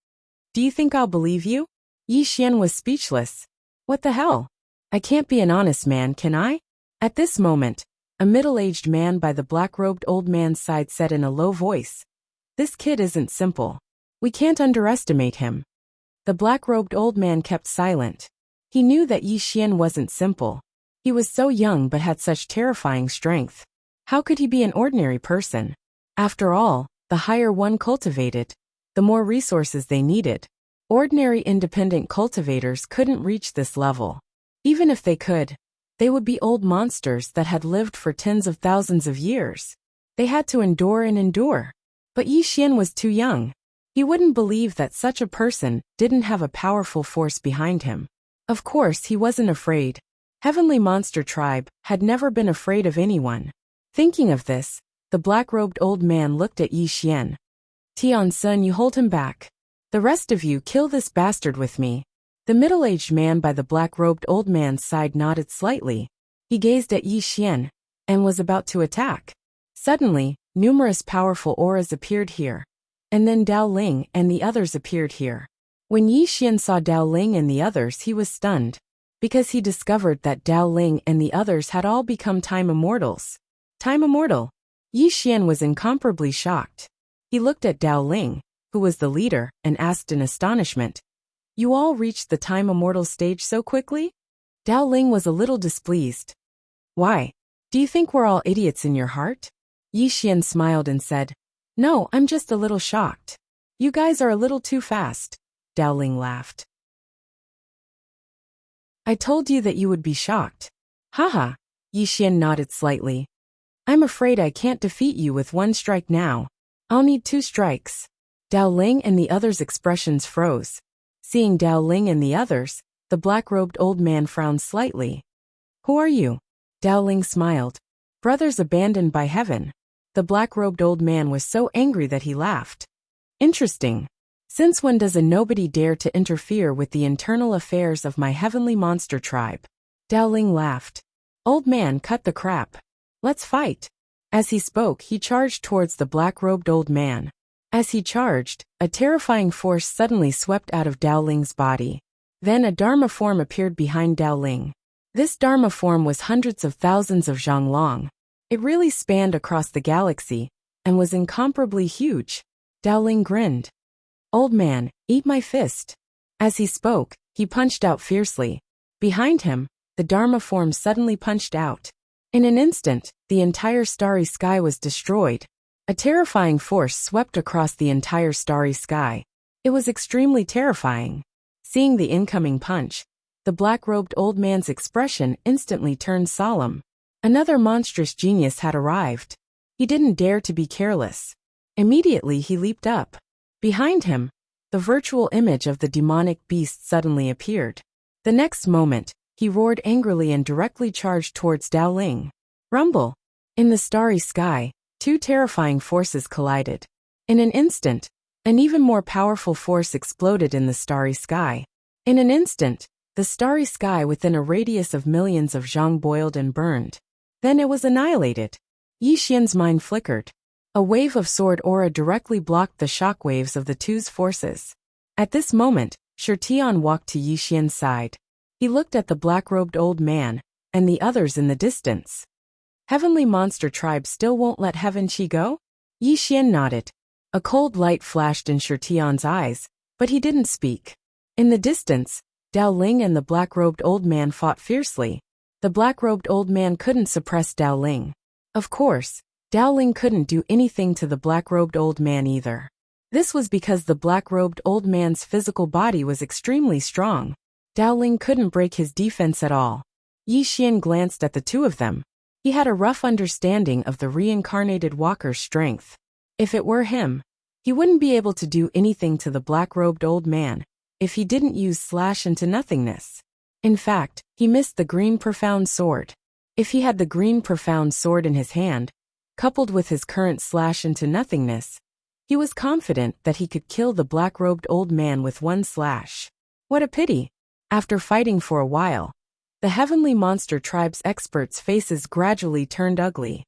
Do you think I'll believe you? Yi Xian was speechless. What the hell? I can't be an honest man, can I? At this moment, a middle-aged man by the black-robed old man's side said in a low voice, This kid isn't simple. We can't underestimate him. The black-robed old man kept silent. He knew that Yi Xian wasn't simple. He was so young but had such terrifying strength. How could he be an ordinary person? After all, the higher one cultivated, the more resources they needed. Ordinary independent cultivators couldn't reach this level. Even if they could, they would be old monsters that had lived for tens of thousands of years. They had to endure and endure. But Yi Xian was too young. He wouldn't believe that such a person didn't have a powerful force behind him. Of course, he wasn't afraid. Heavenly Monster Tribe had never been afraid of anyone. Thinking of this, the black-robed old man looked at Yi Xian. Tian Sun, you hold him back. The rest of you kill this bastard with me. The middle-aged man by the black-robed old man's side nodded slightly. He gazed at Yi Xian and was about to attack. Suddenly, numerous powerful auras appeared here. And then Dao Ling and the others appeared here. When Yi Xian saw Dao Ling and the others, he was stunned, because he discovered that Dao Ling and the others had all become time immortals. Time immortal. Yi Xian was incomparably shocked. He looked at Dao Ling, who was the leader, and asked in astonishment, You all reached the time immortal stage so quickly? Dao Ling was a little displeased. Why? Do you think we're all idiots in your heart? Yi Xian smiled and said, No, I'm just a little shocked. You guys are a little too fast. Dao Ling laughed. I told you that you would be shocked. Haha. Yi Xian nodded slightly. I'm afraid I can't defeat you with 1 strike now. I'll need 2 strikes. Dao Ling and the others' expressions froze. Seeing Dao Ling and the others, the black-robed old man frowned slightly. Who are you? Dao Ling smiled. Brothers abandoned by heaven. The black-robed old man was so angry that he laughed. Interesting. Since when does a nobody dare to interfere with the internal affairs of my heavenly monster tribe? Dao Ling laughed. Old man, cut the crap. Let's fight. As he spoke, he charged towards the black-robed old man. As he charged, a terrifying force suddenly swept out of Dao Ling's body. Then a Dharma form appeared behind Dao Ling. This Dharma form was hundreds of thousands of zhang long. It really spanned across the galaxy, and was incomparably huge. Dao Ling grinned. Old man, eat my fist. As he spoke, he punched out fiercely. Behind him, the Dharma form suddenly punched out. In an instant, the entire starry sky was destroyed. A terrifying force swept across the entire starry sky. It was extremely terrifying. Seeing the incoming punch, the black-robed old man's expression instantly turned solemn. Another monstrous genius had arrived. He didn't dare to be careless. Immediately he leaped up. Behind him, the virtual image of the demonic beast suddenly appeared. The next moment, he roared angrily and directly charged towards Dao Ling. Rumble! In the starry sky, two terrifying forces collided. In an instant, an even more powerful force exploded in the starry sky. In an instant, the starry sky within a radius of millions of zhang boiled and burned. Then it was annihilated. Yi Xian's mind flickered. A wave of sword aura directly blocked the shockwaves of the two's forces. At this moment, Shi Tian walked to Yi Xian's side. He looked at the black-robed old man, and the others in the distance. Heavenly monster tribe still won't let Heaven Chi go? Yi Xian nodded. A cold light flashed in Shi Tian's eyes, but he didn't speak. In the distance, Dao Ling and the black-robed old man fought fiercely. The black-robed old man couldn't suppress Dao Ling. Of course, Dao Ling couldn't do anything to the black-robed old man either. This was because the black-robed old man's physical body was extremely strong. Dao Ling couldn't break his defense at all. Yi Xian glanced at the two of them. He had a rough understanding of the reincarnated walker's strength. If it were him, he wouldn't be able to do anything to the black-robed old man if he didn't use slash into nothingness. In fact, he missed the green profound sword. If he had the green profound sword in his hand, coupled with his current slash into nothingness, he was confident that he could kill the black-robed old man with one slash. What a pity! After fighting for a while, the Heavenly Monster Tribe's experts' faces gradually turned ugly.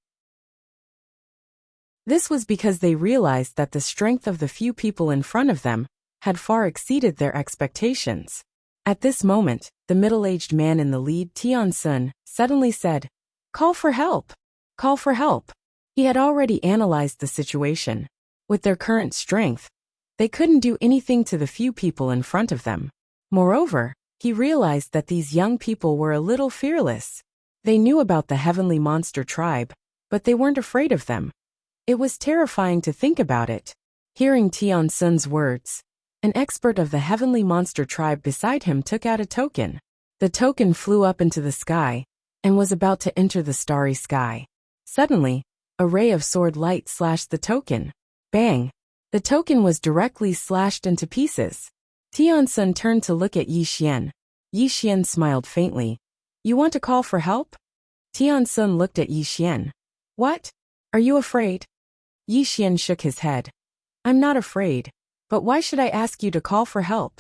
This was because they realized that the strength of the few people in front of them had far exceeded their expectations. At this moment, the middle-aged man in the lead, Tian Sun, suddenly said, "Call for help! Call for help!" He had already analyzed the situation. With their current strength, they couldn't do anything to the few people in front of them. Moreover, he realized that these young people were a little fearless. They knew about the Heavenly Monster Tribe, but they weren't afraid of them. It was terrifying to think about it. Hearing Tian Sun's words, an expert of the Heavenly Monster Tribe beside him took out a token. The token flew up into the sky and was about to enter the starry sky. Suddenly, a ray of sword light slashed the token. Bang! The token was directly slashed into pieces. Tian Sun turned to look at Yi Xian. Yi Xian smiled faintly. "You want to call for help?" Tian Sun looked at Yi Xian. "What? Are you afraid?" Yi Xian shook his head. "I'm not afraid, but why should I ask you to call for help?"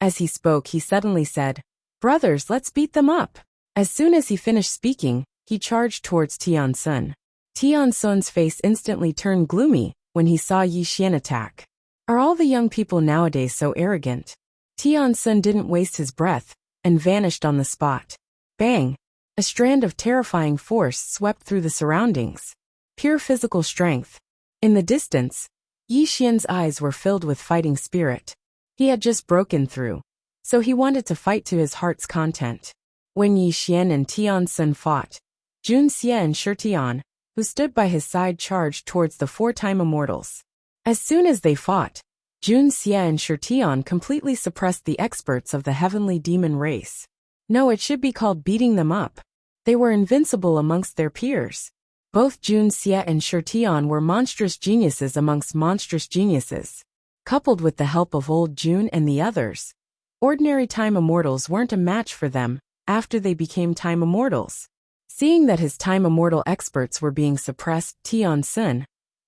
As he spoke, he suddenly said, "Brothers, let's beat them up." As soon as he finished speaking, he charged towards Tian Sun. Tian Sun's face instantly turned gloomy when he saw Yi Xian attack. Are all the young people nowadays so arrogant? Tian Sun didn't waste his breath and vanished on the spot. Bang! A strand of terrifying force swept through the surroundings. Pure physical strength. In the distance, Yi Xian's eyes were filled with fighting spirit. He had just broken through, so he wanted to fight to his heart's content. When Yi Xian and Tian Sun fought, Jun Xie and Shi Tian, who stood by his side, charged towards the four-time immortals. As soon as they fought, Jun Xie and Shi Tian completely suppressed the experts of the heavenly demon race. No, it should be called beating them up. They were invincible amongst their peers. Both Jun Xie and Shi Tian were monstrous geniuses amongst monstrous geniuses. Coupled with the help of old Jun and the others, ordinary time immortals weren't a match for them after they became time immortals. Seeing that his time immortal experts were being suppressed, Tian Sun,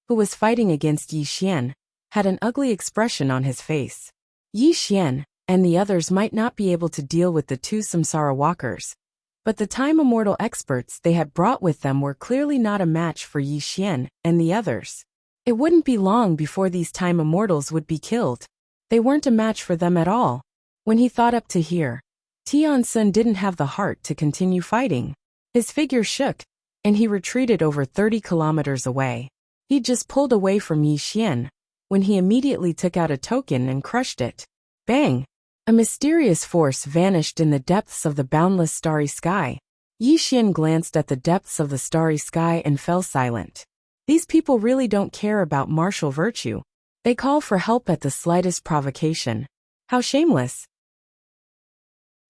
who was fighting against Yi Xian, had an ugly expression on his face. Yi Xian and the others might not be able to deal with the two samsara walkers, but the time immortal experts they had brought with them were clearly not a match for Yi Xian and the others. It wouldn't be long before these time immortals would be killed. They weren't a match for them at all. When he thought up to here, Tian Sun didn't have the heart to continue fighting. His figure shook, and he retreated over 30 kilometers away. He just pulled away from Yi Xian, when he immediately took out a token and crushed it. Bang! A mysterious force vanished in the depths of the boundless starry sky. Yi Xian glanced at the depths of the starry sky and fell silent. These people really don't care about martial virtue. They call for help at the slightest provocation. How shameless.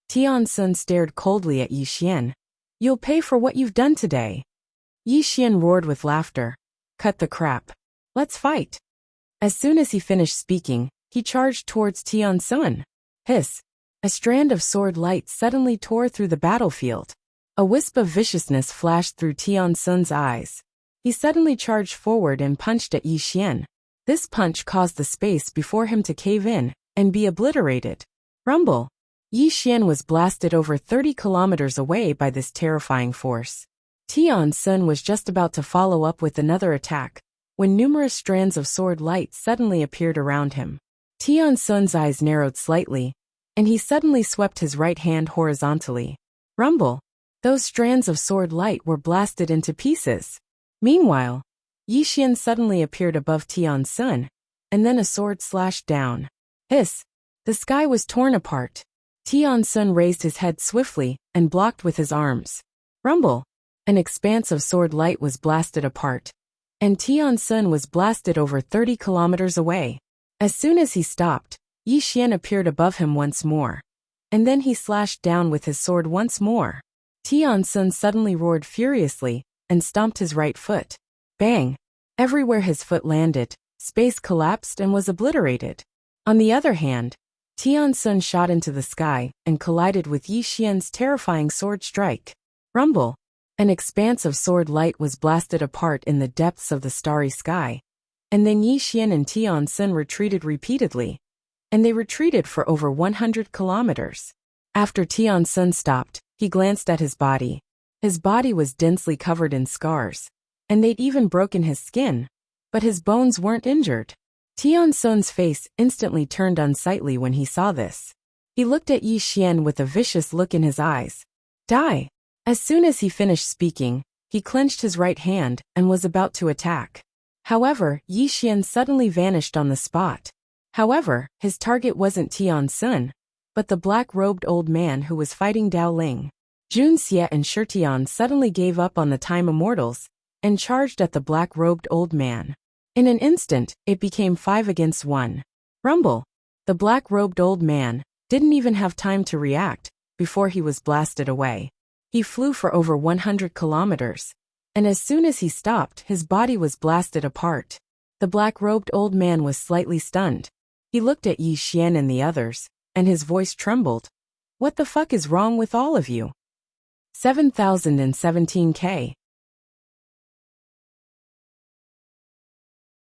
Tian Sun stared coldly at Yi Xian. You'll pay for what you've done today. Yi Xian roared with laughter. Cut the crap. Let's fight. As soon as he finished speaking, he charged towards Tian Sun. Hiss. A strand of sword light suddenly tore through the battlefield. A wisp of viciousness flashed through Tian Sun's eyes. He suddenly charged forward and punched at Yi Xian. This punch caused the space before him to cave in and be obliterated. Rumble. Yi Xian was blasted over 30 kilometers away by this terrifying force. Tian Sun was just about to follow up with another attack when numerous strands of sword light suddenly appeared around him. Tian Sun's eyes narrowed slightly, and he suddenly swept his right hand horizontally. Rumble. Those strands of sword light were blasted into pieces. Meanwhile, Yi Xian suddenly appeared above Tian Sun, and then a sword slashed down. Hiss. The sky was torn apart. Tian Sun raised his head swiftly and blocked with his arms. Rumble. An expanse of sword light was blasted apart, and Tian Sun was blasted over 30 kilometers away. As soon as he stopped, Yi Xian appeared above him once more, and then he slashed down with his sword once more. Tian Sun suddenly roared furiously and stomped his right foot. Bang! Everywhere his foot landed, space collapsed and was obliterated. On the other hand, Tian Sun shot into the sky and collided with Yi Xian's terrifying sword strike. Rumble. An expanse of sword light was blasted apart in the depths of the starry sky, and then Yi Xian and Tian Sun retreated repeatedly, and they retreated for over 100 kilometers. After Tian Sun stopped, he glanced at his body. His body was densely covered in scars, and they'd even broken his skin, but his bones weren't injured. Tian Sun's face instantly turned unsightly when he saw this. He looked at Yi Xian with a vicious look in his eyes. Die! As soon as he finished speaking, he clenched his right hand and was about to attack. However, Yi Xian suddenly vanished on the spot. However, his target wasn't Tian Sun, but the black-robed old man who was fighting Dao Ling. Jun Xie and Shitian suddenly gave up on the time immortals and charged at the black-robed old man. In an instant, it became 5 against 1. Rumble. The black-robed old man didn't even have time to react before he was blasted away. He flew for over 100 kilometers, and as soon as he stopped, his body was blasted apart. The black-robed old man was slightly stunned. He looked at Yi Xian and the others, and his voice trembled. What the fuck is wrong with all of you? 7017K.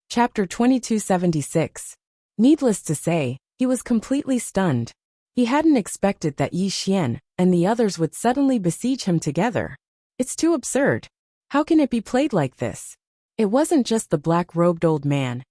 Chapter 2276. Needless to say, he was completely stunned. He hadn't expected that Yi Xian and the others would suddenly besiege him together. It's too absurd. How can it be played like this? It wasn't just the black-robed old man.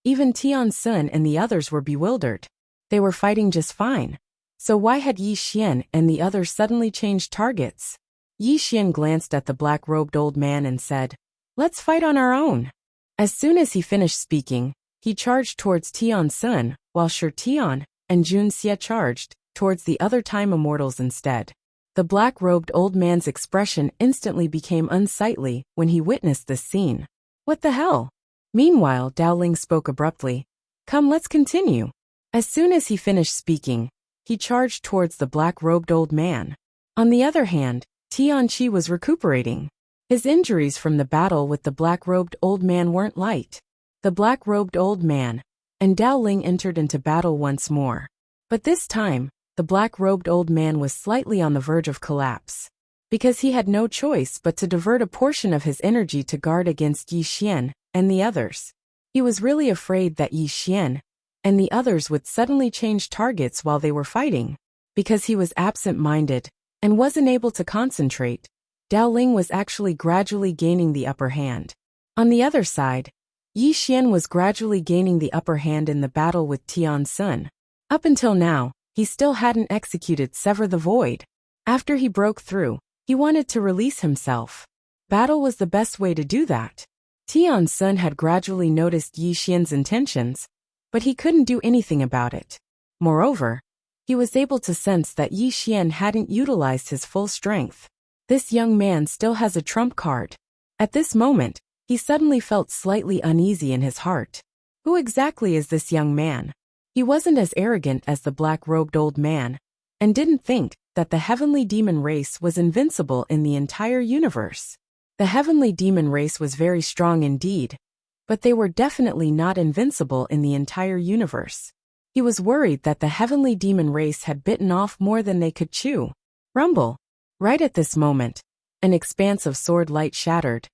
Even Tian Sun and the others were bewildered. They were fighting just fine. So why had Yi Xian and the others suddenly changed targets? Yi Xian glanced at the black-robed old man and said, "Let's fight on our own." As soon as he finished speaking, he charged towards Tian Sun, while Shitian and Jun Xie charged towards the other time immortals instead. The black-robed old man's expression instantly became unsightly when he witnessed this scene. What the hell? Meanwhile, Dao Ling spoke abruptly. Come, let's continue. As soon as he finished speaking, he charged towards the black-robed old man. On the other hand, Tian Qi was recuperating. His injuries from the battle with the black-robed old man weren't light. The black-robed old man and Dao Ling entered into battle once more. But this time, the black-robed old man was slightly on the verge of collapse, because he had no choice but to divert a portion of his energy to guard against Yi Xian and the others. He was really afraid that Yi Xian and the others would suddenly change targets while they were fighting. Because he was absent-minded and wasn't able to concentrate, Dao Ling was actually gradually gaining the upper hand. On the other side, Yi Xian was gradually gaining the upper hand in the battle with Tian Sun. Up until now, he still hadn't executed Sever the Void. After he broke through, he wanted to release himself. Battle was the best way to do that. Tian Sun had gradually noticed Yi Xian's intentions, but he couldn't do anything about it. Moreover, he was able to sense that Yi Xian hadn't utilized his full strength. This young man still has a trump card. At this moment, he suddenly felt slightly uneasy in his heart. Who exactly is this young man? He wasn't as arrogant as the black-robed old man, and didn't think that the heavenly demon race was invincible in the entire universe. The heavenly demon race was very strong indeed, but they were definitely not invincible in the entire universe. He was worried that the heavenly demon race had bitten off more than they could chew. Rumble. Right at this moment, an expanse of sword light shattered,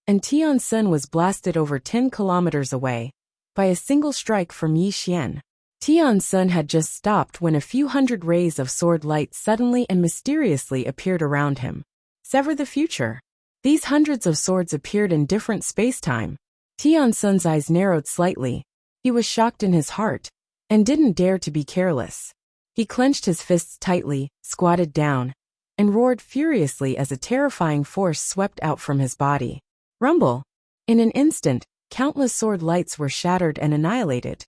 and Tian Sun was blasted over 10 kilometers away by a single strike from Yi Xian. Tian Sun had just stopped when a few hundred rays of sword light suddenly and mysteriously appeared around him. Sever the future. These hundreds of swords appeared in different space-time. Tian Sun's eyes narrowed slightly. He was shocked in his heart, and didn't dare to be careless. He clenched his fists tightly, squatted down, and roared furiously as a terrifying force swept out from his body. Rumble. In an instant, countless sword lights were shattered and annihilated.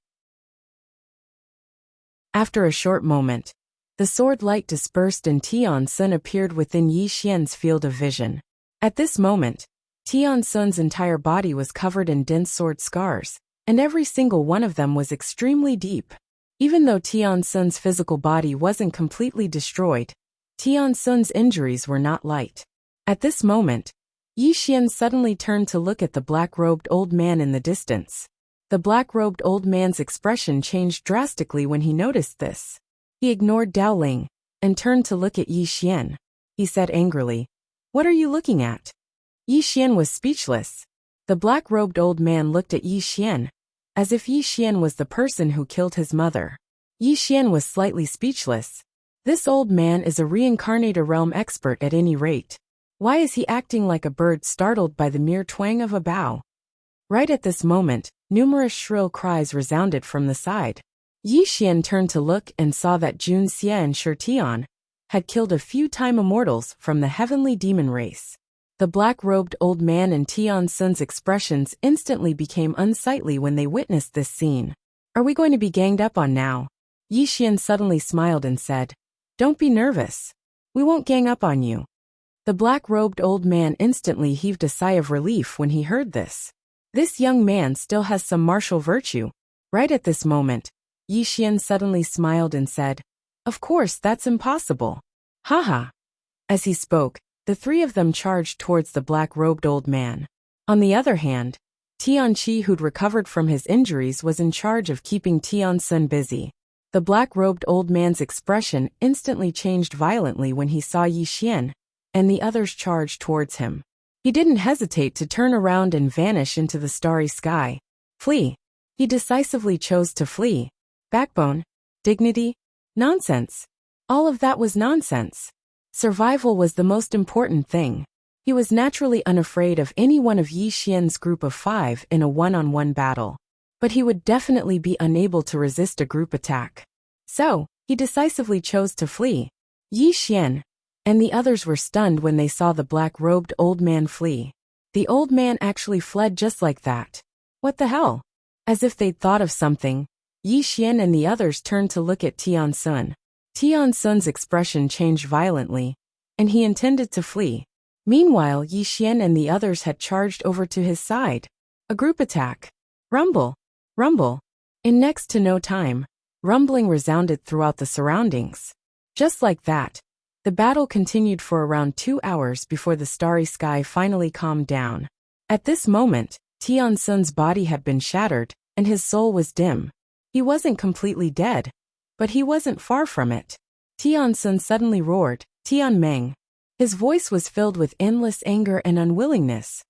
After a short moment, the sword light dispersed and Tian Sun appeared within Yi Xian's field of vision. At this moment, Tian Sun's entire body was covered in dense sword scars, and every single one of them was extremely deep. Even though Tian Sun's physical body wasn't completely destroyed, Tian Sun's injuries were not light. At this moment, Yi Xian suddenly turned to look at the black-robed old man in the distance. The black-robed old man's expression changed drastically when he noticed this. He ignored Dao Ling and turned to look at Yi Xian. He said angrily, "What are you looking at?" Yi Xian was speechless. The black-robed old man looked at Yi Xian, as if Yi Xian was the person who killed his mother. Yi Xian was slightly speechless. This old man is a reincarnator realm expert at any rate. Why is he acting like a bird startled by the mere twang of a bow? Right at this moment, numerous shrill cries resounded from the side. Yi Xian turned to look and saw that Jun Xie and Shi Tian had killed a few time immortals from the heavenly demon race. The black-robed old man and Tian Sun's expressions instantly became unsightly when they witnessed this scene. Are we going to be ganged up on now? Yi Xian suddenly smiled and said, "Don't be nervous. We won't gang up on you." The black-robed old man instantly heaved a sigh of relief when he heard this. This young man still has some martial virtue. Right at this moment, Yi Xian suddenly smiled and said, "Of course that's impossible. Haha." As he spoke, the three of them charged towards the black-robed old man. On the other hand, Tian Qi, who'd recovered from his injuries, was in charge of keeping Tian Sun busy. The black-robed old man's expression instantly changed violently when he saw Yi Xian and the others charge towards him. He didn't hesitate to turn around and vanish into the starry sky. Flee. He decisively chose to flee. Backbone? Dignity? Nonsense. All of that was nonsense. Survival was the most important thing. He was naturally unafraid of any one of Yi Xian's group of 5 in a one-on-one battle. But he would definitely be unable to resist a group attack. So, he decisively chose to flee. Yi Xian and the others were stunned when they saw the black-robed old man flee. The old man actually fled just like that. What the hell? As if they'd thought of something, Yi Xian and the others turned to look at Tian Sun. Tian Sun's expression changed violently, and he intended to flee. Meanwhile, Yi Xian and the others had charged over to his side. A group attack. Rumble. Rumble. In next to no time, rumbling resounded throughout the surroundings. Just like that, the battle continued for around 2 hours before the starry sky finally calmed down. At this moment, Tian Sun's body had been shattered, and his soul was dim. He wasn't completely dead, but he wasn't far from it. Tian Sun suddenly roared, "Tian Meng." His voice was filled with endless anger and unwillingness.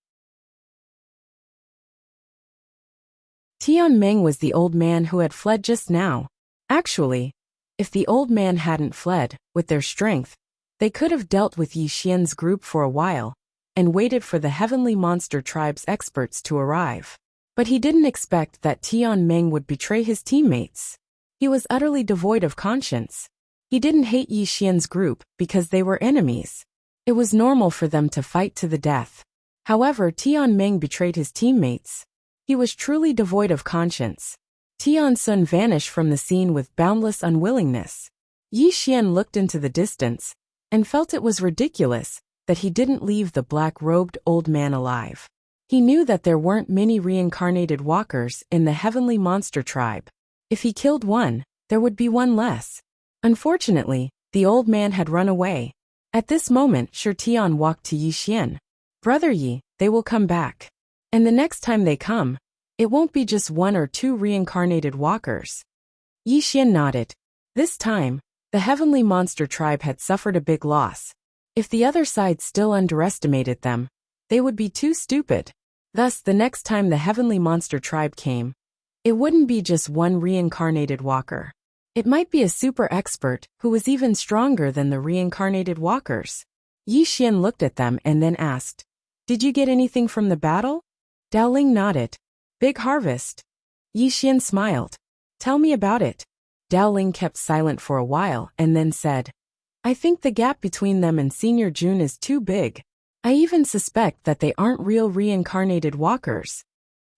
Tian Meng was the old man who had fled just now. Actually, if the old man hadn't fled, with their strength, they could have dealt with Yi Xian's group for a while, and waited for the Heavenly Monster Tribe's experts to arrive. But he didn't expect that Tian Meng would betray his teammates. He was utterly devoid of conscience. He didn't hate Yi Xian's group because they were enemies. It was normal for them to fight to the death. However, Tian Meng betrayed his teammates. He was truly devoid of conscience. Tian Sun vanished from the scene with boundless unwillingness. Yi Xian looked into the distance and felt it was ridiculous that he didn't leave the black-robed old man alive. He knew that there weren't many reincarnated walkers in the heavenly monster tribe. If he killed one, there would be one less. Unfortunately, the old man had run away. At this moment, Shirtian walked to Yi Xian. "Brother Yi, they will come back. And the next time they come, it won't be just one or two reincarnated walkers." Yi Xian nodded. This time, the heavenly monster tribe had suffered a big loss. If the other side still underestimated them, they would be too stupid. Thus, the next time the heavenly monster tribe came, it wouldn't be just one reincarnated walker. It might be a super expert who was even stronger than the reincarnated walkers. Yi Xian looked at them and then asked, "Did you get anything from the battle?" Dowling nodded. "Big harvest." Yi Xian smiled. "Tell me about it." Dowling kept silent for a while and then said, "I think the gap between them and Senior June is too big. I even suspect that they aren't real reincarnated walkers."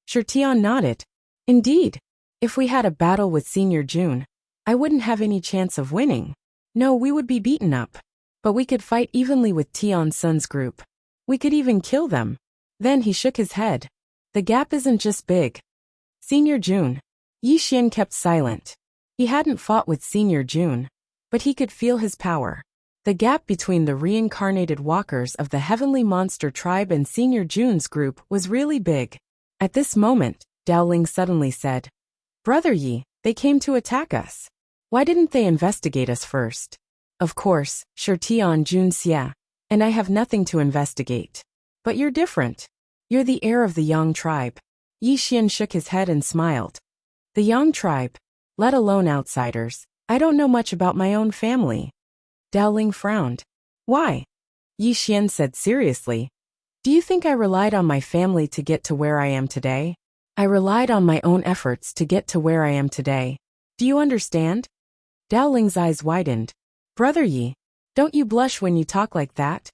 Shirtian nodded. "Indeed. If we had a battle with Senior June, I wouldn't have any chance of winning. No, we would be beaten up. But we could fight evenly with Tian Sun's group. We could even kill them." Then he shook his head. "The gap isn't just big. Senior June." Yi Xian kept silent. He hadn't fought with Senior June, but he could feel his power. The gap between the reincarnated walkers of the heavenly monster tribe and Senior June's group was really big. At this moment, Dowling suddenly said, "Brother Yi, they came to attack us. Why didn't they investigate us first?" "Of course, Shirtian Jun Xia, and I have nothing to investigate. But you're different. You're the heir of the Yang tribe." Yi Xian shook his head and smiled. "The Yang tribe? Let alone outsiders. I don't know much about my own family." Dowling frowned. "Why?" Yi Xian said seriously. "Do you think I relied on my family to get to where I am today? I relied on my own efforts to get to where I am today. Do you understand?" Dowling's eyes widened. "Brother Yi, don't you blush when you talk like that?"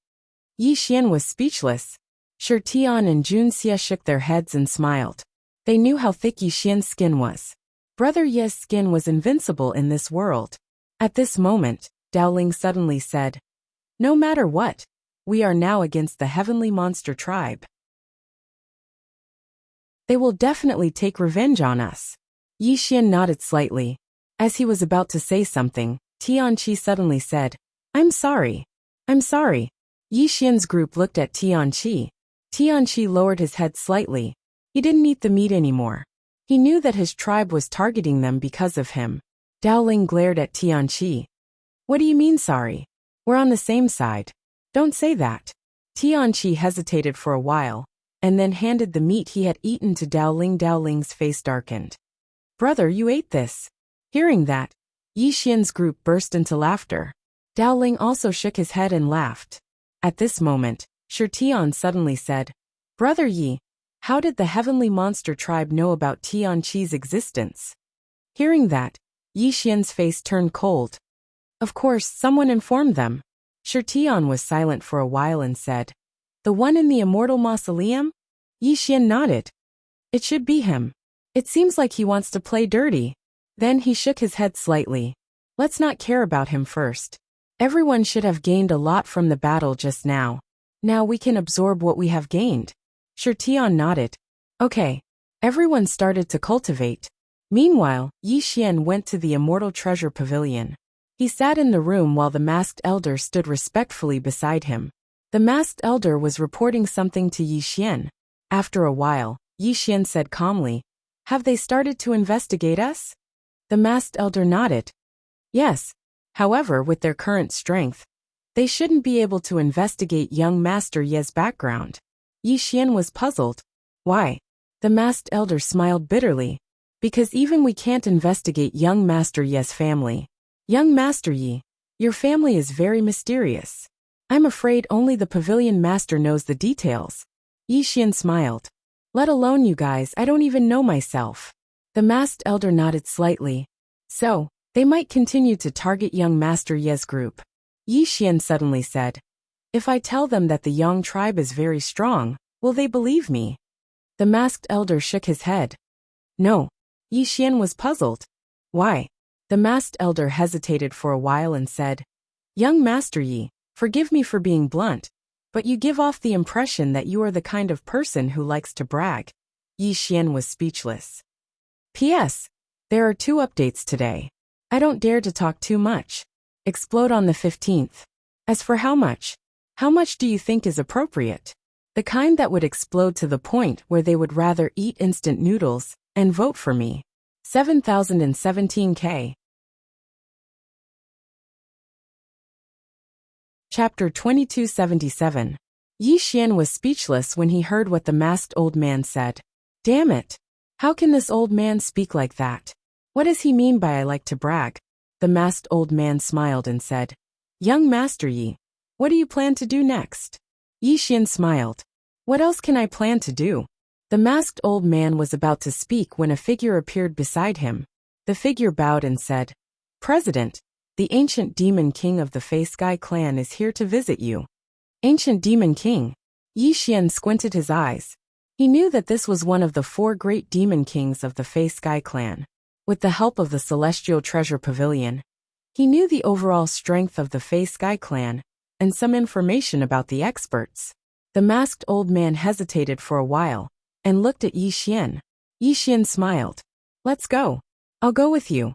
Yi Xian was speechless. Shirtian and Jun Xia shook their heads and smiled. They knew how thick Yi Xian's skin was. Brother Yi's skin was invincible in this world. At this moment, Dowling suddenly said, "No matter what, we are now against the heavenly monster tribe. They will definitely take revenge on us." Yi Xian nodded slightly. As he was about to say something, Tianqi suddenly said, "I'm sorry. I'm sorry." Yi Xian's group looked at Tianqi. Tianqi lowered his head slightly. He didn't eat the meat anymore. He knew that his tribe was targeting them because of him. Dowling glared at Tianqi. "What do you mean sorry? We're on the same side. Don't say that." Tianqi hesitated for a while, and then handed the meat he had eaten to Dowling. Dowling's face darkened. "Brother, you ate this." Hearing that, Yi Xian's group burst into laughter. Dowling also shook his head and laughed. At this moment, Shirtian suddenly said, "Brother Yi, how did the heavenly monster tribe know about Tianqi's existence?" Hearing that, Yi Xian's face turned cold. "Of course, someone informed them." Shirtian was silent for a while and said, "The one in the immortal mausoleum?" Yi Xian nodded. "It should be him. It seems like he wants to play dirty." Then he shook his head slightly. "Let's not care about him first. Everyone should have gained a lot from the battle just now. Now we can absorb what we have gained." Shirtian nodded. "Okay." Everyone started to cultivate. Meanwhile, Yi Xian went to the Immortal Treasure Pavilion. He sat in the room while the masked elder stood respectfully beside him. The masked elder was reporting something to Yi Xian. After a while, Yi Xian said calmly, "Have they started to investigate us?" The masked elder nodded. "Yes. However, with their current strength, they shouldn't be able to investigate young Master Ye's background." Yi Xian was puzzled. "Why?" The masked elder smiled bitterly. "Because even we can't investigate young Master Ye's family. Young Master Yi, your family is very mysterious. I'm afraid only the pavilion master knows the details." Yi Xian smiled. "Let alone you guys, I don't even know myself." The masked elder nodded slightly. "So, they might continue to target young Master Ye's group." Yi Xian suddenly said, "If I tell them that the Yang tribe is very strong, will they believe me?" The masked elder shook his head. "No." Yi Xian was puzzled. "Why?" The masked elder hesitated for a while and said, "Young Master Yi, forgive me for being blunt, but you give off the impression that you are the kind of person who likes to brag. Yi Xian was speechless. P.S. There are 2 updates today. I don't dare to talk too much. Explode on the 15th. As for how much do you think is appropriate? The kind that would explode to the point where they would rather eat instant noodles and vote for me. 7017K. Chapter 2277. Yi Xian was speechless when he heard what the masked old man said. Damn it! How can this old man speak like that? What does he mean by I like to brag? The masked old man smiled and said, Young Master Yi, what do you plan to do next? Yi Xian smiled. What else can I plan to do? The masked old man was about to speak when a figure appeared beside him. The figure bowed and said, President, the ancient demon king of the Fey Sky clan is here to visit you. Ancient demon king? Yi Xian squinted his eyes. He knew that this was one of the 4 great demon kings of the Fey Sky clan. With the help of the Celestial Treasure Pavilion, he knew the overall strength of the Fey Sky clan and some information about the experts. The masked old man hesitated for a while and looked at Yi Xian. Yi Xian smiled. Let's go. I'll go with you.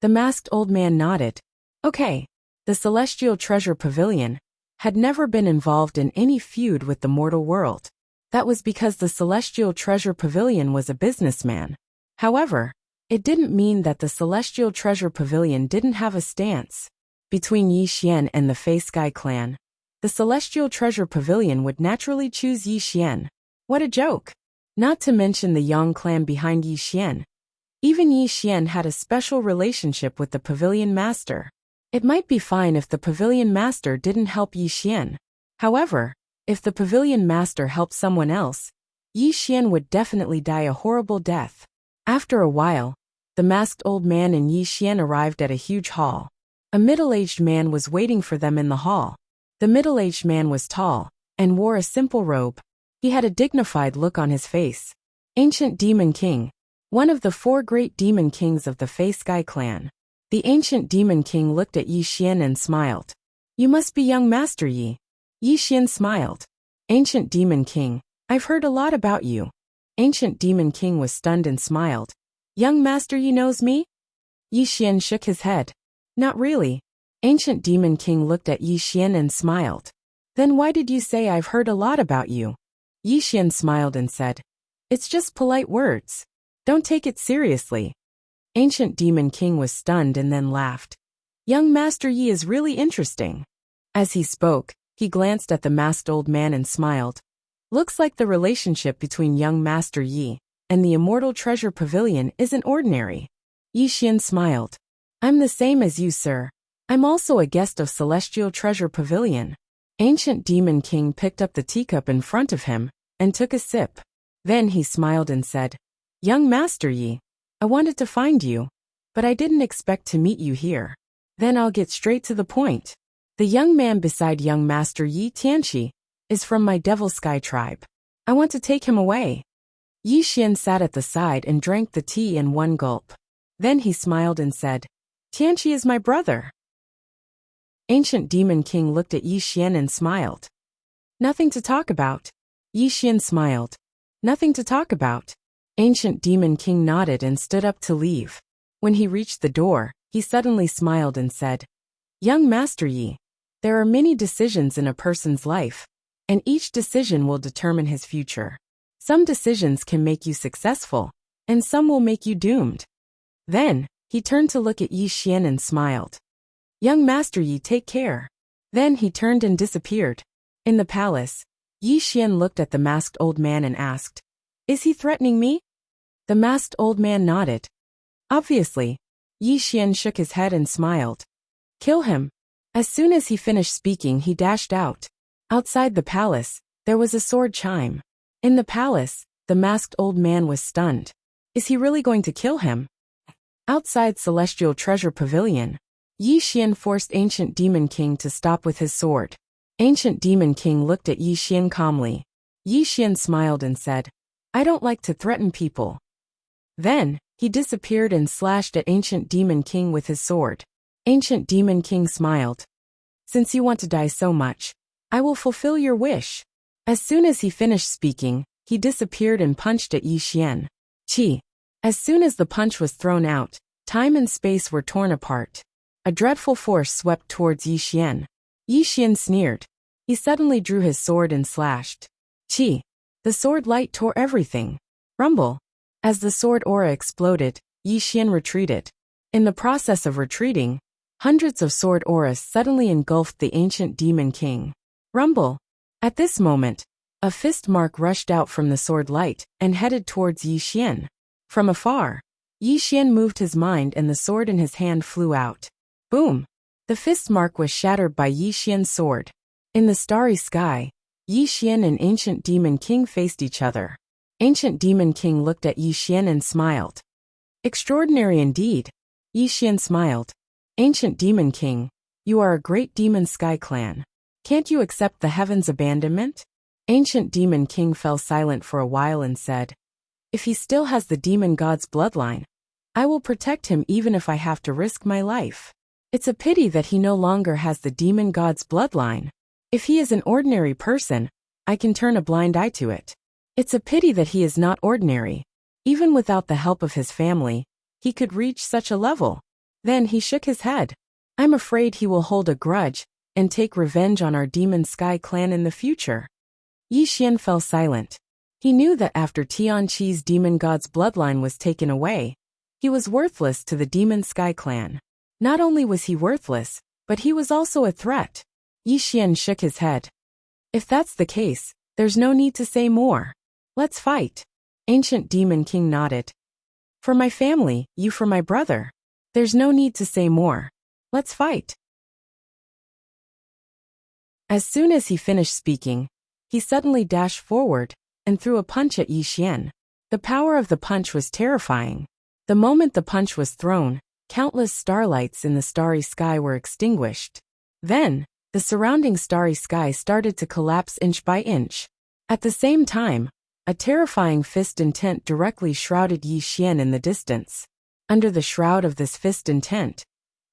The masked old man nodded. Okay. The Celestial Treasure Pavilion had never been involved in any feud with the mortal world. That was because the Celestial Treasure Pavilion was a businessman. However, it didn't mean that the Celestial Treasure Pavilion didn't have a stance. Between Yi Xian and the Fey Sky clan, the Celestial Treasure Pavilion would naturally choose Yi Xian. What a joke! Not to mention the Yang clan behind Yi Xian. Even Yi Xian had a special relationship with the Pavilion Master. It might be fine if the Pavilion Master didn't help Yi Xian. However, if the Pavilion Master helped someone else, Yi Xian would definitely die a horrible death. After a while, the masked old man and Yi Xian arrived at a huge hall. A middle-aged man was waiting for them in the hall. The middle-aged man was tall and wore a simple robe. He had a dignified look on his face. Ancient Demon King, one of the 4 great demon kings of the Fey Sky clan. The ancient demon king looked at Yi Xian and smiled. You must be young Master Yi. Yi Xian smiled. Ancient demon king, I've heard a lot about you. Ancient demon king was stunned and smiled. Young Master Yi knows me? Yi Xian shook his head. Not really. Ancient demon king looked at Yi Xian and smiled. Then why did you say I've heard a lot about you? Yi Xian smiled and said, It's just polite words. Don't take it seriously. Ancient demon king was stunned and then laughed. Young Master Yi is really interesting. As he spoke, he glanced at the masked old man and smiled. Looks like the relationship between young Master Yi and the Immortal Treasure Pavilion isn't ordinary. Yi Xian smiled. I'm the same as you, sir. I'm also a guest of Celestial Treasure Pavilion. Ancient Demon King picked up the teacup in front of him and took a sip. Then he smiled and said, Young Master Yi, I wanted to find you, but I didn't expect to meet you here. Then I'll get straight to the point. The young man beside young Master Yi Tianqi is from my Devil Sky tribe. I want to take him away. Yi Xian sat at the side and drank the tea in one gulp. Then he smiled and said, Tianqi is my brother. Ancient Demon King looked at Yi Xian and smiled. Nothing to talk about. Yi Xian smiled. Nothing to talk about. Ancient Demon King nodded and stood up to leave. When he reached the door, he suddenly smiled and said, Young Master Yi, there are many decisions in a person's life, and each decision will determine his future. Some decisions can make you successful, and some will make you doomed. Then, he turned to look at Yi Xian and smiled. Young Master Yi, take care. Then he turned and disappeared. In the palace, Yi Xian looked at the masked old man and asked, Is he threatening me? The masked old man nodded. Obviously. Yi Xian shook his head and smiled. Kill him. As soon as he finished speaking, he dashed out. Outside the palace, there was a sword chime. In the palace, the masked old man was stunned. Is he really going to kill him? Outside Celestial Treasure Pavilion, Yi Xian forced Ancient Demon King to stop with his sword. Ancient Demon King looked at Yi Xian calmly. Yi Xian smiled and said, I don't like to threaten people. Then, he disappeared and slashed at Ancient Demon King with his sword. Ancient Demon King smiled. Since you want to die so much, I will fulfill your wish. As soon as he finished speaking, he disappeared and punched at Yi Xian. Chi. As soon as the punch was thrown out, time and space were torn apart. A dreadful force swept towards Yi Xian. Yi Xian sneered. He suddenly drew his sword and slashed. Chi. The sword light tore everything. Rumble. As the sword aura exploded, Yi Xian retreated. In the process of retreating, hundreds of sword auras suddenly engulfed the ancient demon king. Rumble. At this moment, a fist mark rushed out from the sword light and headed towards Yi Xian. From afar, Yi Xian moved his mind and the sword in his hand flew out. Boom! The fist mark was shattered by Yi Xian's sword. In the starry sky, Yi Xian and Ancient Demon King faced each other. Ancient Demon King looked at Yi Xian and smiled. Extraordinary indeed. Yi Xian smiled. Ancient Demon King, you are a great demon sky clan. Can't you accept the heaven's abandonment? Ancient Demon King fell silent for a while and said, if he still has the demon god's bloodline, I will protect him even if I have to risk my life. It's a pity that he no longer has the demon god's bloodline. If he is an ordinary person, I can turn a blind eye to it. It's a pity that he is not ordinary. Even without the help of his family, he could reach such a level. Then he shook his head. I'm afraid he will hold a grudge and take revenge on our demon sky clan in the future. Yi Xian fell silent. He knew that after Tian Qi's demon god's bloodline was taken away, he was worthless to the demon sky clan. Not only was he worthless, but he was also a threat. Yi Xian shook his head. If that's the case, there's no need to say more. Let's fight. Ancient Demon King nodded. For my family, you for my brother. There's no need to say more. Let's fight. As soon as he finished speaking, he suddenly dashed forward and threw a punch at Yi Xian. The power of the punch was terrifying. The moment the punch was thrown, countless starlights in the starry sky were extinguished. Then, the surrounding starry sky started to collapse inch by inch. At the same time, a terrifying fist intent directly shrouded Yi Xian in the distance. Under the shroud of this fist intent,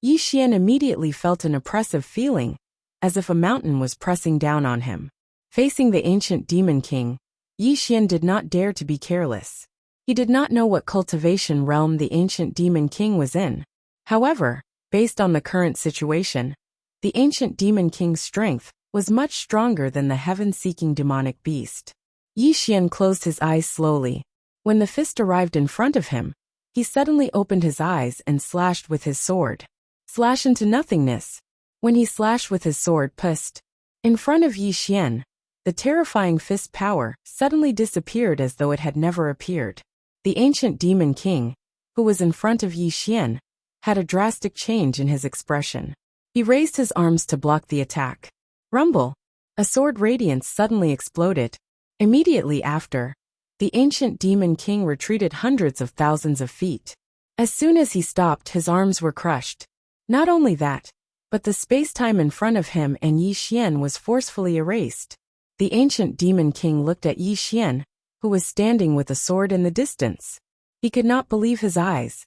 Yi Xian immediately felt an oppressive feeling, as if a mountain was pressing down on him. Facing the ancient demon king, Yi Xian did not dare to be careless. He did not know what cultivation realm the ancient demon king was in. However, based on the current situation, the ancient demon king's strength was much stronger than the heaven-seeking demonic beast. Yi Xian closed his eyes slowly. When the fist arrived in front of him, he suddenly opened his eyes and slashed with his sword. Slash into nothingness. When he slashed with his sword, pust. In front of Yi Xian, the terrifying fist power suddenly disappeared as though it had never appeared. The ancient demon king, who was in front of Yi Xian, had a drastic change in his expression. He raised his arms to block the attack. Rumble! A sword radiance suddenly exploded. Immediately after, the ancient demon king retreated hundreds of thousands of feet. As soon as he stopped, his arms were crushed. Not only that, but the space-time in front of him and Yi Xian was forcefully erased. The ancient demon king looked at Yi Xian, who was standing with a sword in the distance. He could not believe his eyes.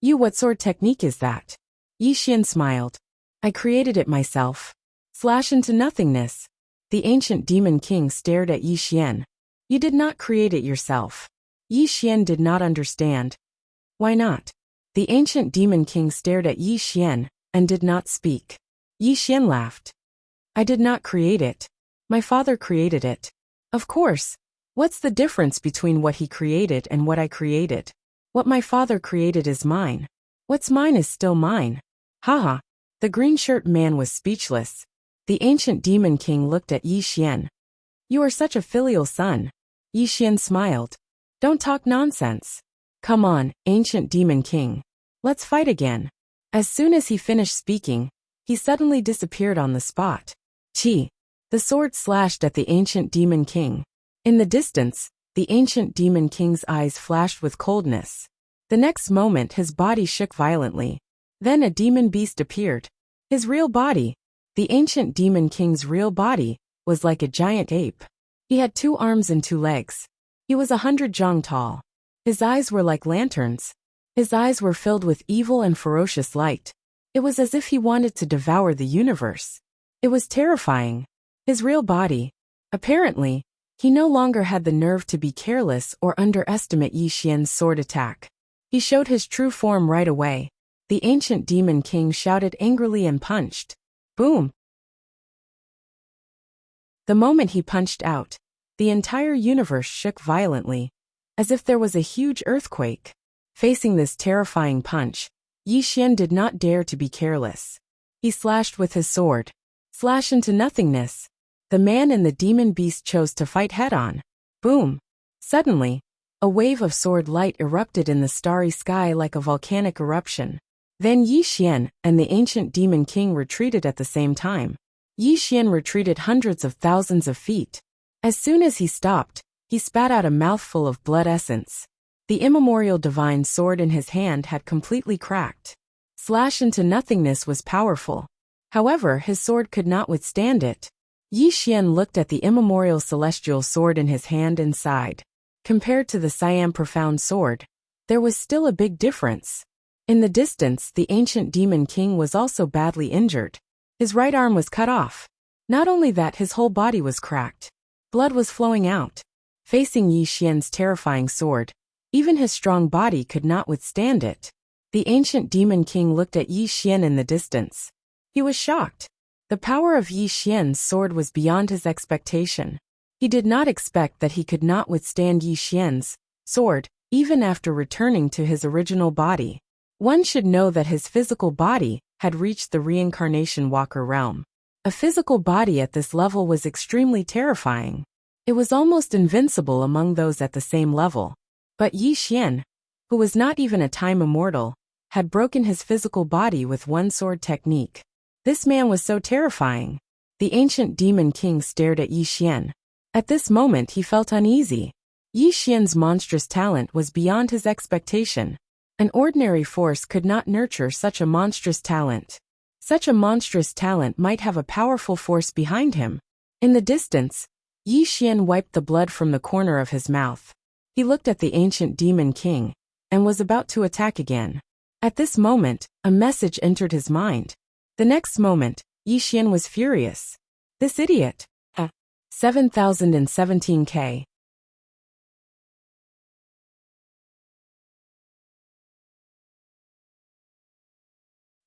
What sword technique is that? Yi Xian smiled. I created it myself. Slash into nothingness. The ancient demon king stared at Yi Xian. You did not create it yourself. Yi Xian did not understand. Why not? The ancient demon king stared at Yi Xian and did not speak. Yi Xian laughed. I did not create it. My father created it. Of course. What's the difference between what he created and what I created? What my father created is mine. What's mine is still mine. Haha. The green shirt man was speechless. The ancient demon king looked at Yi Xian. You are such a filial son. Yi Xian smiled. Don't talk nonsense. Come on, ancient demon king. Let's fight again. As soon as he finished speaking, he suddenly disappeared on the spot. Chi. The sword slashed at the ancient demon king. In the distance, the ancient demon king's eyes flashed with coldness. The next moment his body shook violently. Then a demon beast appeared. His real body, the ancient demon king's real body, was like a giant ape. He had 2 arms and 2 legs. He was 100 jong tall. His eyes were like lanterns. His eyes were filled with evil and ferocious light. It was as if he wanted to devour the universe. It was terrifying. his real body. Apparently, he no longer had the nerve to be careless or underestimate Yi Xian's sword attack. He showed his true form right away. The ancient demon king shouted angrily and punched. Boom! The moment he punched out, the entire universe shook violently, as if there was a huge earthquake. Facing this terrifying punch, Yi Xian did not dare to be careless. He slashed with his sword. Slash into nothingness. The man and the demon beast chose to fight head-on. Boom! Suddenly, a wave of sword light erupted in the starry sky like a volcanic eruption. Then Yi Xian and the ancient demon king retreated at the same time. Yi Xian retreated hundreds of thousands of feet. As soon as he stopped, he spat out a mouthful of blood essence. The immemorial divine sword in his hand had completely cracked. Slash into nothingness was powerful. However, his sword could not withstand it. Yi Xian looked at the immemorial celestial sword in his hand and sighed. Compared to the Siam profound sword, there was still a big difference. In the distance, the ancient demon king was also badly injured. His right arm was cut off. Not only that, his whole body was cracked. Blood was flowing out. Facing Yi Xian's terrifying sword, even his strong body could not withstand it. The ancient demon king looked at Yi Xian in the distance. He was shocked. The power of Yi Xian's sword was beyond his expectation. He did not expect that he could not withstand Yi Xian's sword, even after returning to his original body. One should know that his physical body had reached the reincarnation walker realm. A physical body at this level was extremely terrifying. It was almost invincible among those at the same level. But Yi Xian, who was not even a time immortal, had broken his physical body with one sword technique. This man was so terrifying. The ancient demon king stared at Yi Xian. At this moment he felt uneasy. Yi Xian's monstrous talent was beyond his expectation. An ordinary force could not nurture such a monstrous talent. Such a monstrous talent might have a powerful force behind him. In the distance, Yi Xian wiped the blood from the corner of his mouth. He looked at the ancient demon king, and was about to attack again. At this moment, a message entered his mind. The next moment, Yi Xian was furious. This idiot! 7017K.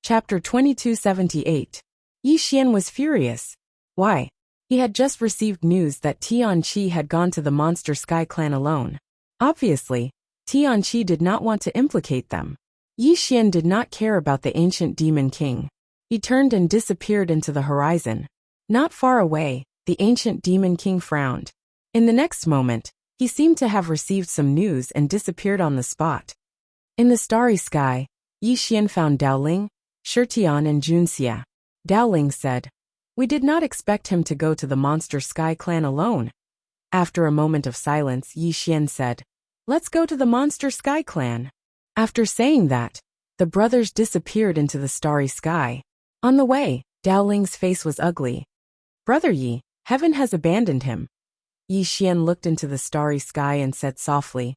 Chapter 2278. Yi Xian was furious. Why? He had just received news that Tianqi had gone to the Monster Sky clan alone. Obviously, Tianqi did not want to implicate them. Yi Xian did not care about the ancient demon king. He turned and disappeared into the horizon. Not far away, the ancient demon king frowned. In the next moment, he seemed to have received some news and disappeared on the spot. In the starry sky, Yi Xian found Daoling, Shitian and Junxia. Daoling said, "We did not expect him to go to the Monster Sky clan alone." After a moment of silence, Yi Xian said, "Let's go to the Monster Sky clan." After saying that, the brothers disappeared into the starry sky. On the way, Daoling's face was ugly. "Brother Yi, heaven has abandoned him." Yi Xian looked into the starry sky and said softly,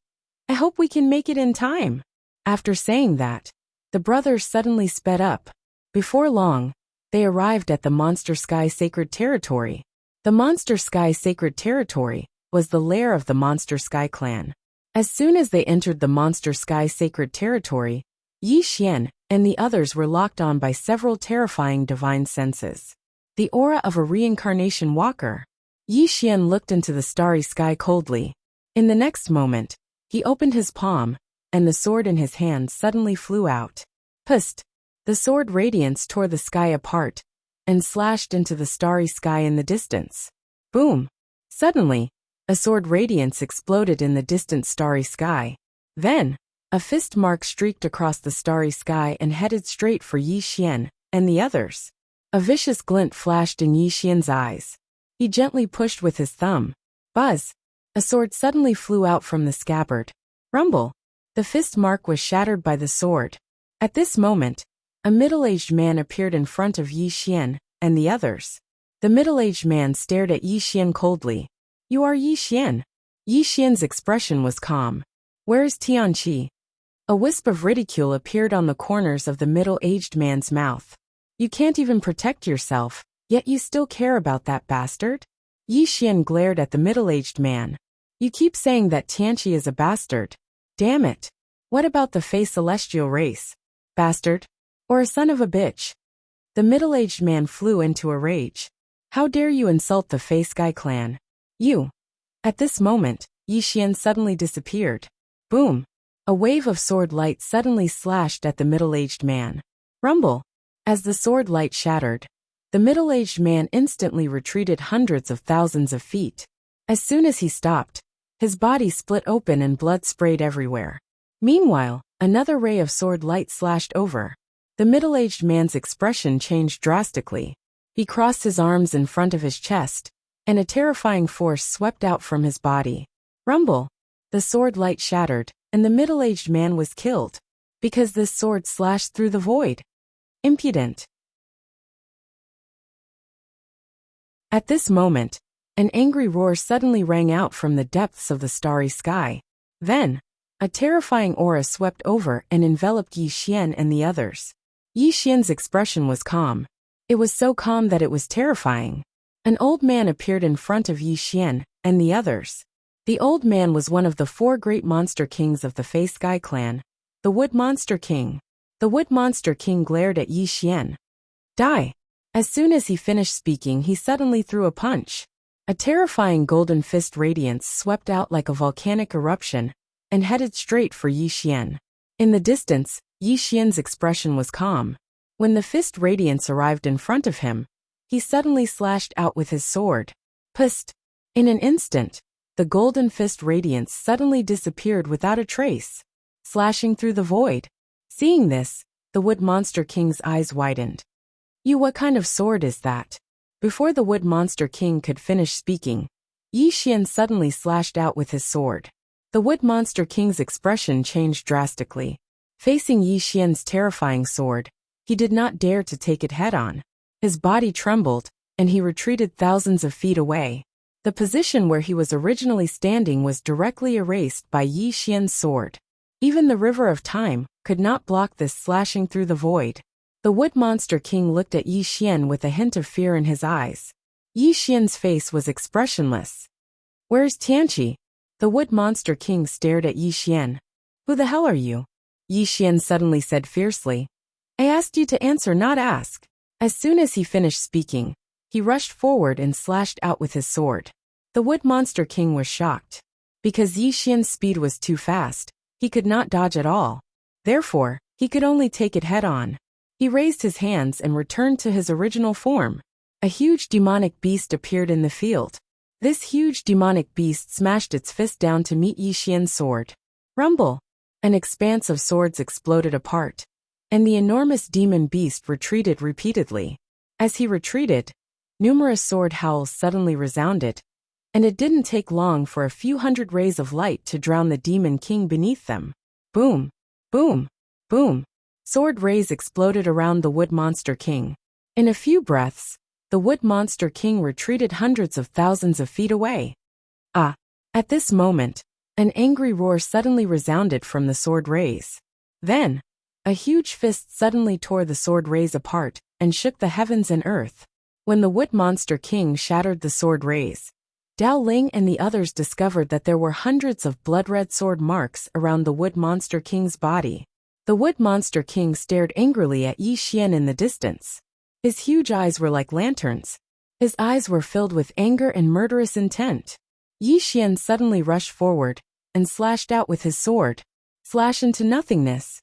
"I hope we can make it in time." After saying that, the brothers suddenly sped up. Before long, they arrived at the Monster Sky Sacred Territory. The Monster Sky Sacred Territory was the lair of the Monster Sky clan. As soon as they entered the Monster Sky Sacred Territory, Yi Xian and the others were locked on by several terrifying divine senses. The aura of a reincarnation walker. Yi Xian looked into the starry sky coldly. In the next moment, he opened his palm, and the sword in his hand suddenly flew out. Pust! The sword radiance tore the sky apart, and slashed into the starry sky in the distance. Boom! Suddenly, a sword radiance exploded in the distant starry sky. Then, a fist mark streaked across the starry sky and headed straight for Yi Xian and the others. A vicious glint flashed in Yi Xian's eyes. He gently pushed with his thumb. Buzz! A sword suddenly flew out from the scabbard. Rumble! The fist mark was shattered by the sword. At this moment, a middle-aged man appeared in front of Yi Xian and the others. The middle-aged man stared at Yi Xian coldly. "You are Yi Xian." Yi Xian's expression was calm. "Where is Tianqi?" A wisp of ridicule appeared on the corners of the middle-aged man's mouth. "You can't even protect yourself, Yet you still care about that bastard? Yi Xian glared at the middle-aged man. You keep saying that Tianqi is a bastard. Damn it. What about the Fey celestial race? Bastard? Or a son of a bitch? The middle-aged man flew into a rage. How dare you insult the Fey Sky clan? You. At this moment, Yi Xian suddenly disappeared. Boom. A wave of sword light suddenly slashed at the middle-aged man. Rumble. As the sword light shattered, the middle-aged man instantly retreated hundreds of thousands of feet. As soon as he stopped, his body split open and blood sprayed everywhere. Meanwhile, another ray of sword light slashed over. The middle-aged man's expression changed drastically. He crossed his arms in front of his chest, and a terrifying force swept out from his body. Rumble. The sword light shattered, and the middle-aged man was killed, because this sword slashed through the void. Impudent. At this moment, an angry roar suddenly rang out from the depths of the starry sky. Then, a terrifying aura swept over and enveloped Yi Xian and the others. Yi Xian's expression was calm. It was so calm that it was terrifying. An old man appeared in front of Yi Xian and the others. The old man was one of the 4 great monster kings of the Fey Sky clan, the Wood Monster King. The Wood Monster King glared at Yi Xian. Die! As soon as he finished speaking, he suddenly threw a punch. A terrifying golden fist radiance swept out like a volcanic eruption and headed straight for Yi Xian. In the distance, Yi Xian's expression was calm. When the fist radiance arrived in front of him, he suddenly slashed out with his sword. Psst! In an instant, the golden fist radiance suddenly disappeared without a trace, slashing through the void. Seeing this, the Wood Monster King's eyes widened. What kind of sword is that? Before the Wood Monster King could finish speaking, Yi Xian suddenly slashed out with his sword. The Wood Monster King's expression changed drastically. Facing Yi Xian's terrifying sword, he did not dare to take it head-on. His body trembled, and he retreated thousands of feet away. The position where he was originally standing was directly erased by Yi Xian's sword. Even the River of Time could not block this slashing through the void. The Wood Monster King looked at Yi Xian with a hint of fear in his eyes. Yi Xian's face was expressionless. Where's Tianqi? The Wood Monster King stared at Yi Xian. Who the hell are you? Yi Xian suddenly said fiercely. I asked you to answer, not ask. As soon as he finished speaking, he rushed forward and slashed out with his sword. The Wood Monster King was shocked. Because Yi Xian's speed was too fast, he could not dodge at all. Therefore, he could only take it head-on. He raised his hands and returned to his original form. A huge demonic beast appeared in the field. This huge demonic beast smashed its fist down to meet Yi Xian's sword. Rumble! An expanse of swords exploded apart, and the enormous demon beast retreated repeatedly. As he retreated, numerous sword howls suddenly resounded, and it didn't take long for a few hundred rays of light to drown the demon king beneath them. Boom! Boom! Boom! Sword rays exploded around the Wood Monster King. In a few breaths, the Wood Monster King retreated hundreds of thousands of feet away. Ah! At this moment, an angry roar suddenly resounded from the sword rays. Then, a huge fist suddenly tore the sword rays apart and shook the heavens and earth. When the Wood Monster King shattered the sword rays, Dao Ling and the others discovered that there were hundreds of blood-red sword marks around the Wood Monster King's body. The Wood Monster King stared angrily at Yi Xian in the distance. His huge eyes were like lanterns. His eyes were filled with anger and murderous intent. Yi Xian suddenly rushed forward and slashed out with his sword. Slash into nothingness.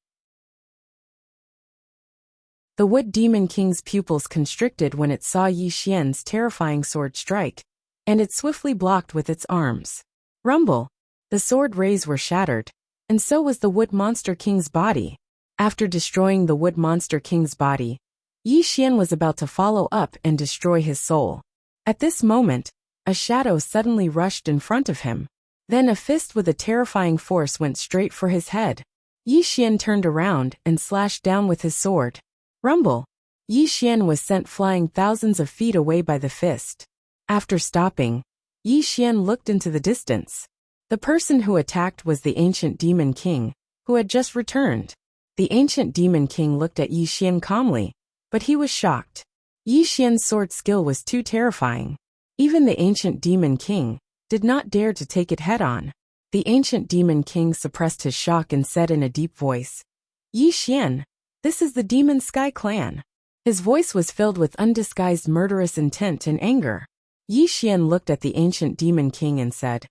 The Wood Demon King's pupils constricted when it saw Yi Xian's terrifying sword strike, and it swiftly blocked with its arms. Rumble! The sword rays were shattered, and so was the Wood Monster King's body. After destroying the Wood Monster King's body, Yi Xian was about to follow up and destroy his soul. At this moment, a shadow suddenly rushed in front of him. Then a fist with a terrifying force went straight for his head. Yi Xian turned around and slashed down with his sword. Rumble! Yi Xian was sent flying thousands of feet away by the fist. After stopping, Yi Xian looked into the distance. The person who attacked was the Ancient Demon King, who had just returned. The Ancient Demon King looked at Yi Xian calmly, but he was shocked. Yi Xian's sword skill was too terrifying. Even the ancient demon king did not dare to take it head-on. The ancient demon king suppressed his shock and said in a deep voice, "Yi Xian, this is the Demon Sky clan." His voice was filled with undisguised murderous intent and anger. Yi Xian looked at the ancient demon king and said,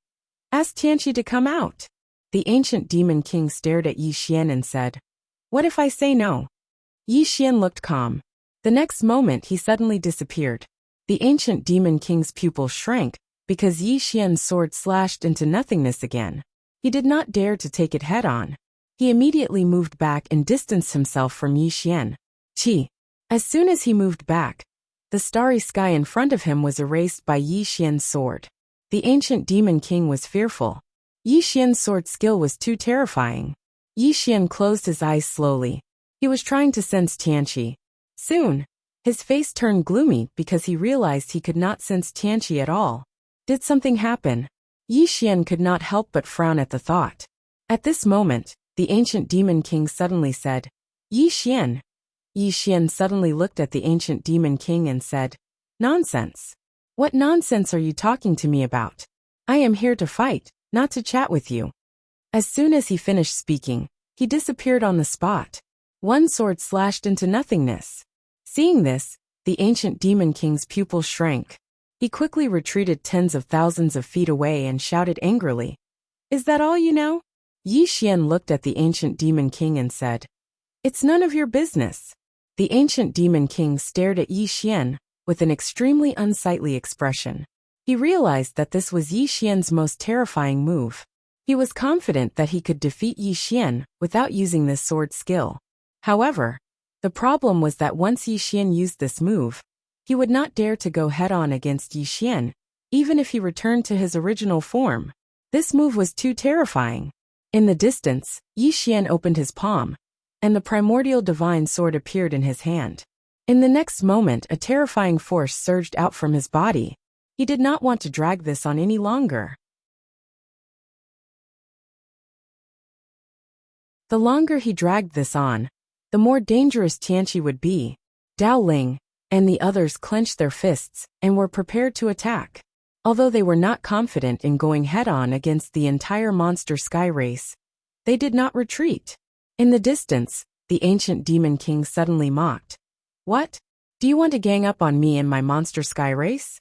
"Ask Tianqi to come out." The ancient demon king stared at Yi Xian and said, "What if I say no?" Yi Xian looked calm. The next moment he suddenly disappeared. The ancient demon king's pupil shrank because Yi Xian's sword slashed into nothingness again. He did not dare to take it head-on. He immediately moved back and distanced himself from Yi Xian. As soon as he moved back, the starry sky in front of him was erased by Yi Xian's sword. The ancient demon king was fearful. Yi Xian's sword skill was too terrifying. Yi Xian closed his eyes slowly. He was trying to sense Tianqi. Soon, his face turned gloomy because he realized he could not sense Tianqi at all. Did something happen? Yi Xian could not help but frown at the thought. At this moment, the ancient demon king suddenly said, "Yi Xian." Yi Xian suddenly looked at the ancient demon king and said, "Nonsense. What nonsense are you talking to me about? I am here to fight, not to chat with you." As soon as he finished speaking, he disappeared on the spot. One sword slashed into nothingness. Seeing this, the ancient demon king's pupil shrank. He quickly retreated tens of thousands of feet away and shouted angrily, "Is that all you know?" Yi Xian looked at the ancient demon king and said, "It's none of your business." The ancient demon king stared at Yi Xian with an extremely unsightly expression. He realized that this was Yi Xian's most terrifying move. He was confident that he could defeat Yi Xian without using this sword skill. However, the problem was that once Yi Xian used this move, he would not dare to go head-on against Yi Xian, even if he returned to his original form. This move was too terrifying. In the distance, Yi Xian opened his palm, and the primordial divine sword appeared in his hand. In the next moment, a terrifying force surged out from his body. He did not want to drag this on any longer. The longer he dragged this on, the more dangerous Tianqi would be. Dao Ling and the others clenched their fists and were prepared to attack. Although they were not confident in going head-on against the entire monster sky race, they did not retreat. In the distance, the ancient demon king suddenly mocked. "What? Do you want to gang up on me in my monster sky race?"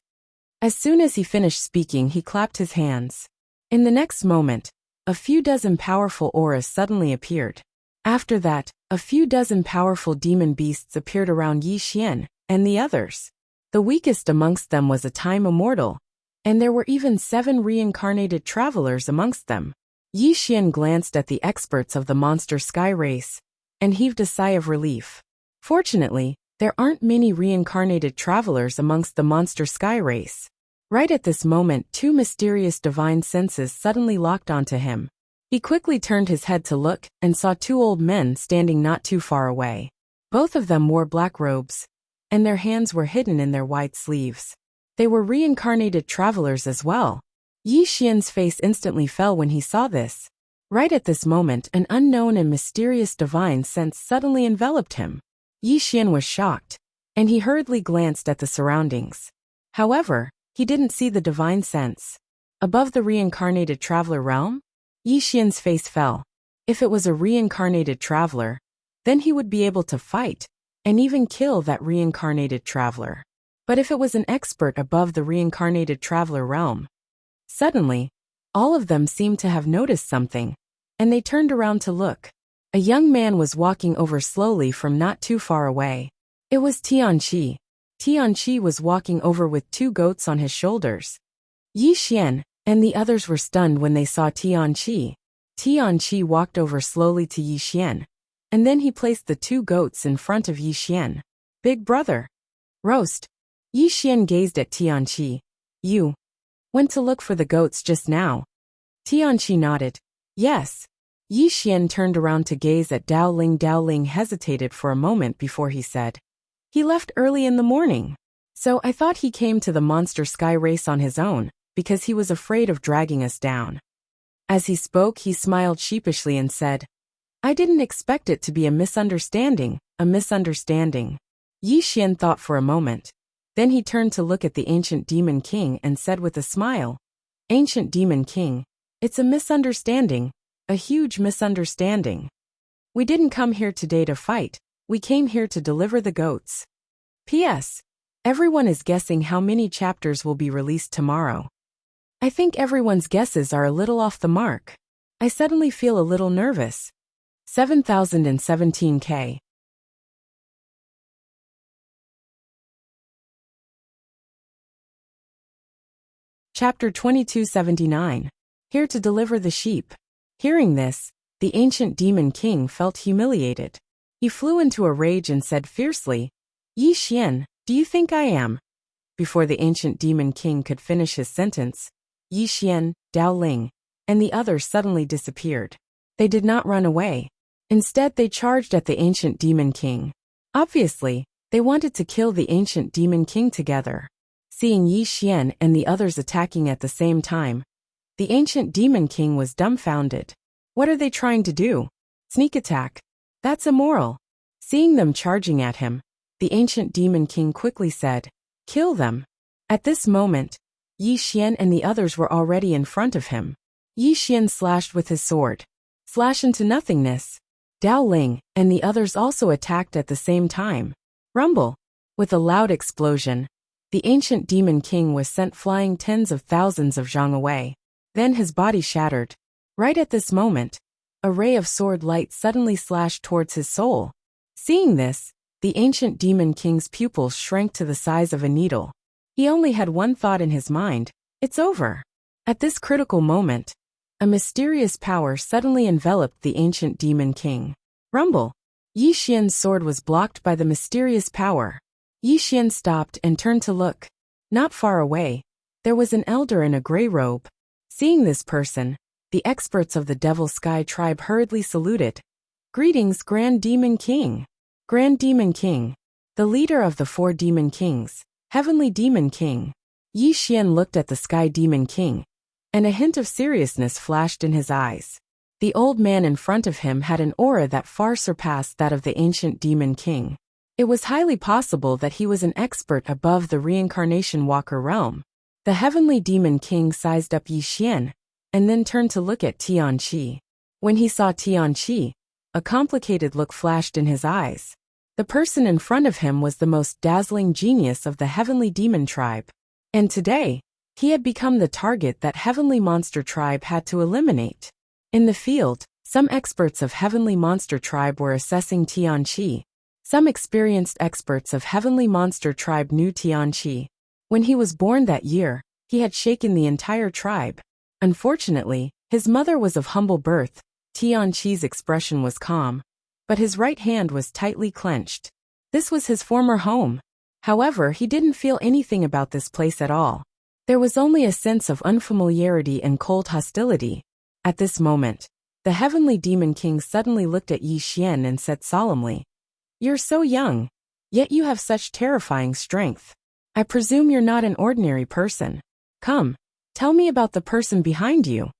As soon as he finished speaking, he clapped his hands. In the next moment, a few dozen powerful auras suddenly appeared. After that, a few dozen powerful demon beasts appeared around Yi Xian and the others. The weakest amongst them was a time immortal, and there were even 7 reincarnated travelers amongst them. Yi Xian glanced at the experts of the monster sky race and heaved a sigh of relief. Fortunately, there aren't many reincarnated travelers amongst the monster sky race. Right at this moment, 2 mysterious divine senses suddenly locked onto him. He quickly turned his head to look and saw 2 old men standing not too far away. Both of them wore black robes, and their hands were hidden in their wide sleeves. They were reincarnated travelers as well. Yi Xian's face instantly fell when he saw this. Right at this moment, an unknown and mysterious divine sense suddenly enveloped him. Yi Xian was shocked, and he hurriedly glanced at the surroundings. However, he didn't see the divine sense. Above the reincarnated traveler realm, Yi Xian's face fell. If it was a reincarnated traveler, then he would be able to fight and even kill that reincarnated traveler. But if it was an expert above the reincarnated traveler realm, suddenly, all of them seemed to have noticed something, and they turned around to look. A young man was walking over slowly from not too far away. It was Tianqi. Tianqi was walking over with 2 goats on his shoulders. Yi Xian and the others were stunned when they saw Tianqi. Tianqi walked over slowly to Yi Xian, and then he placed the 2 goats in front of Yi Xian. "Big brother. Roast." Yi Xian gazed at Tianqi. "You went to look for the goats just now?" Tianqi nodded. "Yes." Yi Xian turned around to gaze at Dao Ling. Dao Ling hesitated for a moment before he said, "He left early in the morning. So I thought he came to the monster sky race on his own, because he was afraid of dragging us down." As he spoke, he smiled sheepishly and said, "I didn't expect it to be a misunderstanding, a misunderstanding." Yi Xian thought for a moment. Then he turned to look at the ancient demon king and said with a smile, "Ancient demon king, it's a misunderstanding, a huge misunderstanding. We didn't come here today to fight, we came here to deliver the goats. P.S. Everyone is guessing how many chapters will be released tomorrow. I think everyone's guesses are a little off the mark. I suddenly feel a little nervous. 7017K. Chapter 2279. Here to deliver the sheep. Hearing this, the ancient demon king felt humiliated. He flew into a rage and said fiercely, "Yi Xian, do you think I am?" Before the ancient demon king could finish his sentence, Yi Xian, Dao Ling, and the others suddenly disappeared. They did not run away. Instead, they charged at the ancient demon king. Obviously, they wanted to kill the ancient demon king together. Seeing Yi Xian and the others attacking at the same time, the ancient demon king was dumbfounded. What are they trying to do? Sneak attack? That's immoral. Seeing them charging at him, the ancient demon king quickly said, "Kill them." At this moment, Yi Xian and the others were already in front of him. Yi Xian slashed with his sword. Slash into nothingness. Dao Ling and the others also attacked at the same time. Rumble. With a loud explosion, the ancient demon king was sent flying tens of thousands of zhang away. Then his body shattered. Right at this moment, a ray of sword light suddenly slashed towards his soul. Seeing this, the ancient demon king's pupils shrank to the size of a needle. He only had one thought in his mind: it's over. At this critical moment, a mysterious power suddenly enveloped the ancient demon king. Rumble. Yi Xian's sword was blocked by the mysterious power. Yi Xian stopped and turned to look. Not far away, there was an elder in a gray robe. Seeing this person, the experts of the Devil Sky tribe hurriedly saluted. "Greetings, Grand Demon King." Grand Demon King, the leader of the 4 demon kings, Heavenly Demon King. Yi Xian looked at the Sky Demon King, and a hint of seriousness flashed in his eyes. The old man in front of him had an aura that far surpassed that of the ancient demon king. It was highly possible that he was an expert above the reincarnation walker realm. The Heavenly Demon King sized up Yi Xian, and then turned to look at Tianqi. When he saw Tianqi, a complicated look flashed in his eyes. The person in front of him was the most dazzling genius of the Heavenly Demon tribe. And today, he had become the target that Heavenly Monster tribe had to eliminate. In the field, some experts of Heavenly Monster tribe were assessing Tianqi. Some experienced experts of Heavenly Monster tribe knew Tianqi. When he was born that year, he had shaken the entire tribe. Unfortunately, his mother was of humble birth. Tianqi's expression was calm, but his right hand was tightly clenched. This was his former home. However, he didn't feel anything about this place at all. There was only a sense of unfamiliarity and cold hostility. At this moment, the Heavenly Demon King suddenly looked at Yi Xian and said solemnly, "You're so young, yet you have such terrifying strength. I presume you're not an ordinary person. Come, tell me about the person behind you."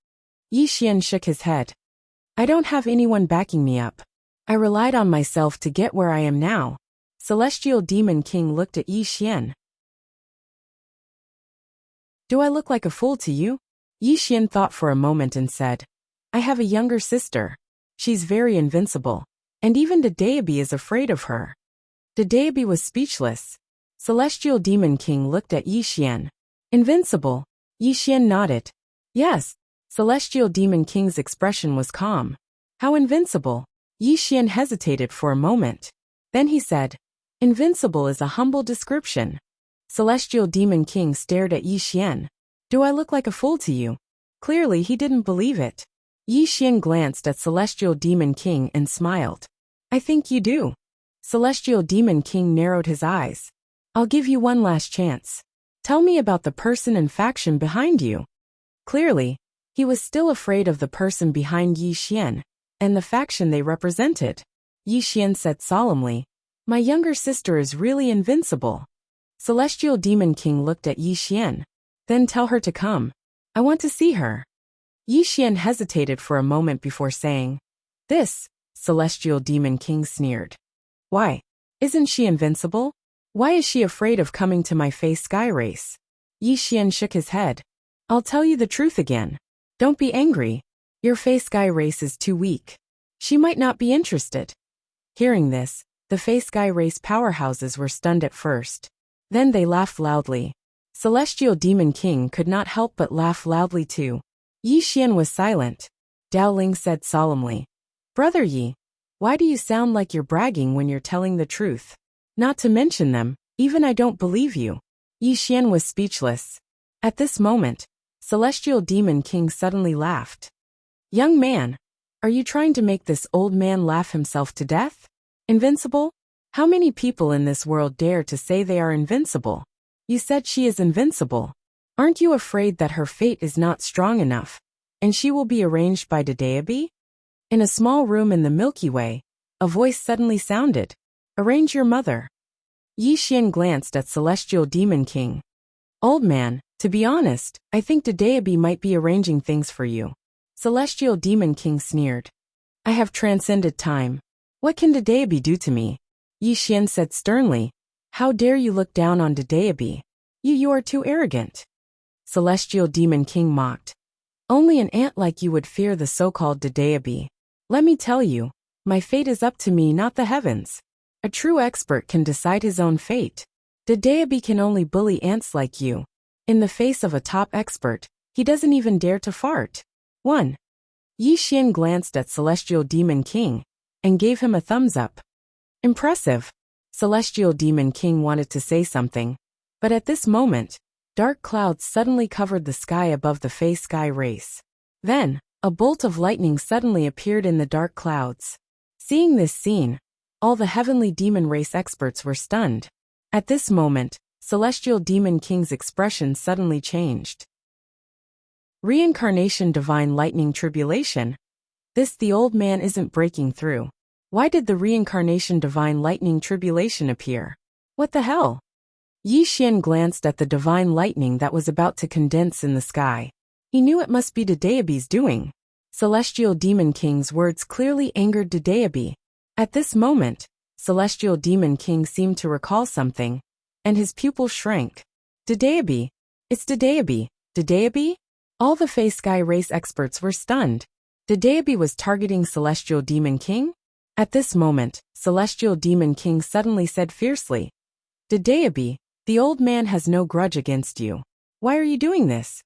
Yi Xian shook his head. "I don't have anyone backing me up. I relied on myself to get where I am now." Celestial Demon King looked at Yi Xian. "Do I look like a fool to you?" Yi Xian thought for a moment and said, "I have a younger sister. She's very invincible, and even the deity is afraid of her." The deity was speechless. Celestial Demon King looked at Yi Xian. "Invincible?" Yi Xian nodded. "Yes." Celestial Demon King's expression was calm. "How invincible?" Yi Xian hesitated for a moment. Then he said, "Invincible is a humble description." Celestial Demon King stared at Yi Xian. "Do I look like a fool to you?" Clearly he didn't believe it. Yi Xian glanced at Celestial Demon King and smiled. "I think you do." Celestial Demon King narrowed his eyes. "I'll give you one last chance. Tell me about the person and faction behind you." Clearly, he was still afraid of the person behind Yi Xian and the faction they represented. Yi Xian said solemnly, "My younger sister is really invincible." Celestial Demon King looked at Yi Xian. "Then tell her to come. I want to see her." Yi Xian hesitated for a moment before saying, "This." Celestial Demon King sneered. "Why? Isn't she invincible? Why is she afraid of coming to my face sky race? Yi Xian shook his head. I'll tell you the truth again. Don't be angry. Your face sky race is too weak. She might not be interested. Hearing this, the face sky race powerhouses were stunned at first. Then they laughed loudly. Celestial Demon King could not help but laugh loudly too. Yi Xian was silent. Dao Ling said solemnly, Brother Yi, why do you sound like you're bragging when you're telling the truth? Not to mention them, even I don't believe you. Yi Xian was speechless. At this moment, Celestial Demon King suddenly laughed. Young man, are you trying to make this old man laugh himself to death? Invincible? How many people in this world dare to say they are invincible? You said she is invincible. Aren't you afraid that her fate is not strong enough, and she will be arranged by Dedeabi? In a small room in the Milky Way, a voice suddenly sounded. Arrange your mother. Yi Xian glanced at Celestial Demon King. Old man, to be honest, I think Dedeabi might be arranging things for you. Celestial Demon King sneered. I have transcended time. What can Dedeabi do to me? Yi Xian said sternly. How dare you look down on Dedeabi? You are too arrogant. Celestial Demon King mocked. Only an ant like you would fear the so-called Dedeabi. Let me tell you, my fate is up to me, not the heavens. A true expert can decide his own fate. Dedeabi can only bully ants like you. In the face of a top expert, he doesn't even dare to fart. 1. Yi Xian glanced at Celestial Demon King and gave him a thumbs up. Impressive. Celestial Demon King wanted to say something, but at this moment, dark clouds suddenly covered the sky above the face sky race. Then, a bolt of lightning suddenly appeared in the dark clouds. Seeing this scene, all the heavenly demon race experts were stunned. At this moment, Celestial Demon King's expression suddenly changed. Reincarnation Divine Lightning Tribulation. The old man isn't breaking through. Why did the Reincarnation Divine Lightning Tribulation appear? What the hell? Yi Xian glanced at the divine lightning that was about to condense in the sky. He knew it must be Dedeabi's doing. Celestial Demon King's words clearly angered Dedeabi. At this moment, Celestial Demon King seemed to recall something, and his pupil shrank. Dedeabi! It's Dedeabi! Dedeabi? All the face sky race experts were stunned. Dedeabi was targeting Celestial Demon King? At this moment, Celestial Demon King suddenly said fiercely, Dedeabi, the old man has no grudge against you. Why are you doing this?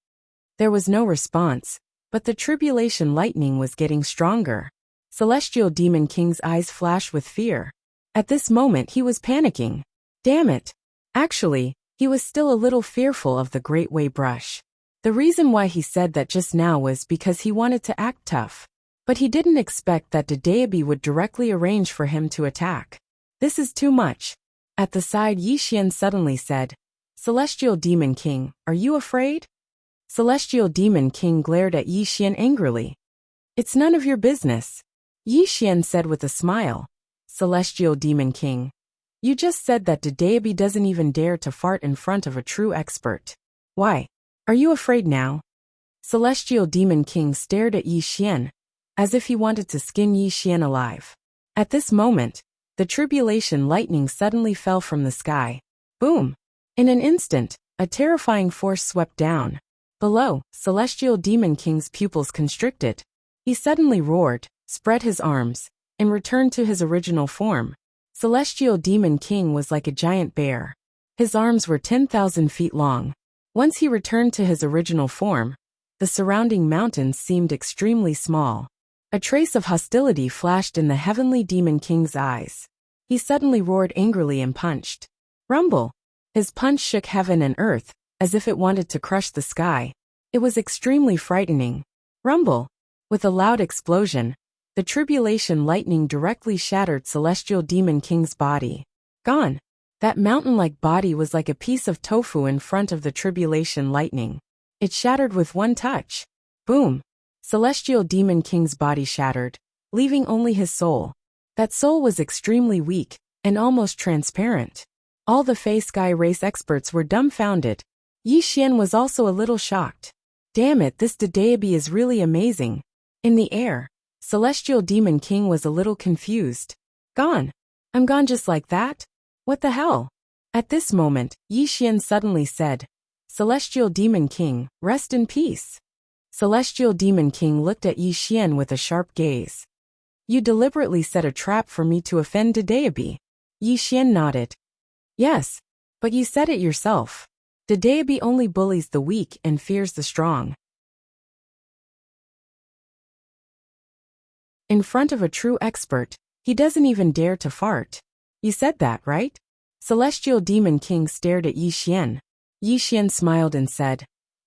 There was no response, but the tribulation lightning was getting stronger. Celestial Demon King's eyes flashed with fear. At this moment he was panicking. Damn it! Actually, he was still a little fearful of the Great Way Brush. The reason why he said that just now was because he wanted to act tough. But he didn't expect that Dedeabi would directly arrange for him to attack. This is too much. At the side, Yi Xian suddenly said, Celestial Demon King, are you afraid? Celestial Demon King glared at Yi Xian angrily. It's none of your business. Yi Xian said with a smile. Celestial Demon King, you just said that Dedeabi doesn't even dare to fart in front of a true expert. Why? Are you afraid now? Celestial Demon King stared at Yi Xian, as if he wanted to skin Yi Xian alive. At this moment, the tribulation lightning suddenly fell from the sky. Boom! In an instant, a terrifying force swept down. Below, Celestial Demon King's pupils constricted. He suddenly roared, spread his arms, and returned to his original form. Celestial Demon King was like a giant bear. His arms were 10,000 feet long. Once he returned to his original form, the surrounding mountains seemed extremely small. A trace of hostility flashed in the heavenly Demon King's eyes. He suddenly roared angrily and punched. Rumble! His punch shook heaven and earth, as if it wanted to crush the sky. It was extremely frightening. Rumble! With a loud explosion, the tribulation lightning directly shattered Celestial Demon King's body. Gone! That mountain-like body was like a piece of tofu in front of the tribulation lightning. It shattered with one touch. Boom! Celestial Demon King's body shattered, leaving only his soul. That soul was extremely weak, and almost transparent. All the Fey Sky race experts were dumbfounded. Yi Xian was also a little shocked. Damn it, this Dedeabi is really amazing. In the air, Celestial Demon King was a little confused. Gone! I'm gone just like that? What the hell? At this moment, Yi Xian suddenly said, Celestial Demon King, rest in peace. Celestial Demon King looked at Yi Xian with a sharp gaze. You deliberately set a trap for me to offend Dedeabi. Yi Xian nodded. Yes, but you said it yourself. Dedeabi only bullies the weak and fears the strong. In front of a true expert, he doesn't even dare to fart. You said that, right? Celestial Demon King stared at Yi Xian. Yi Xian smiled and said,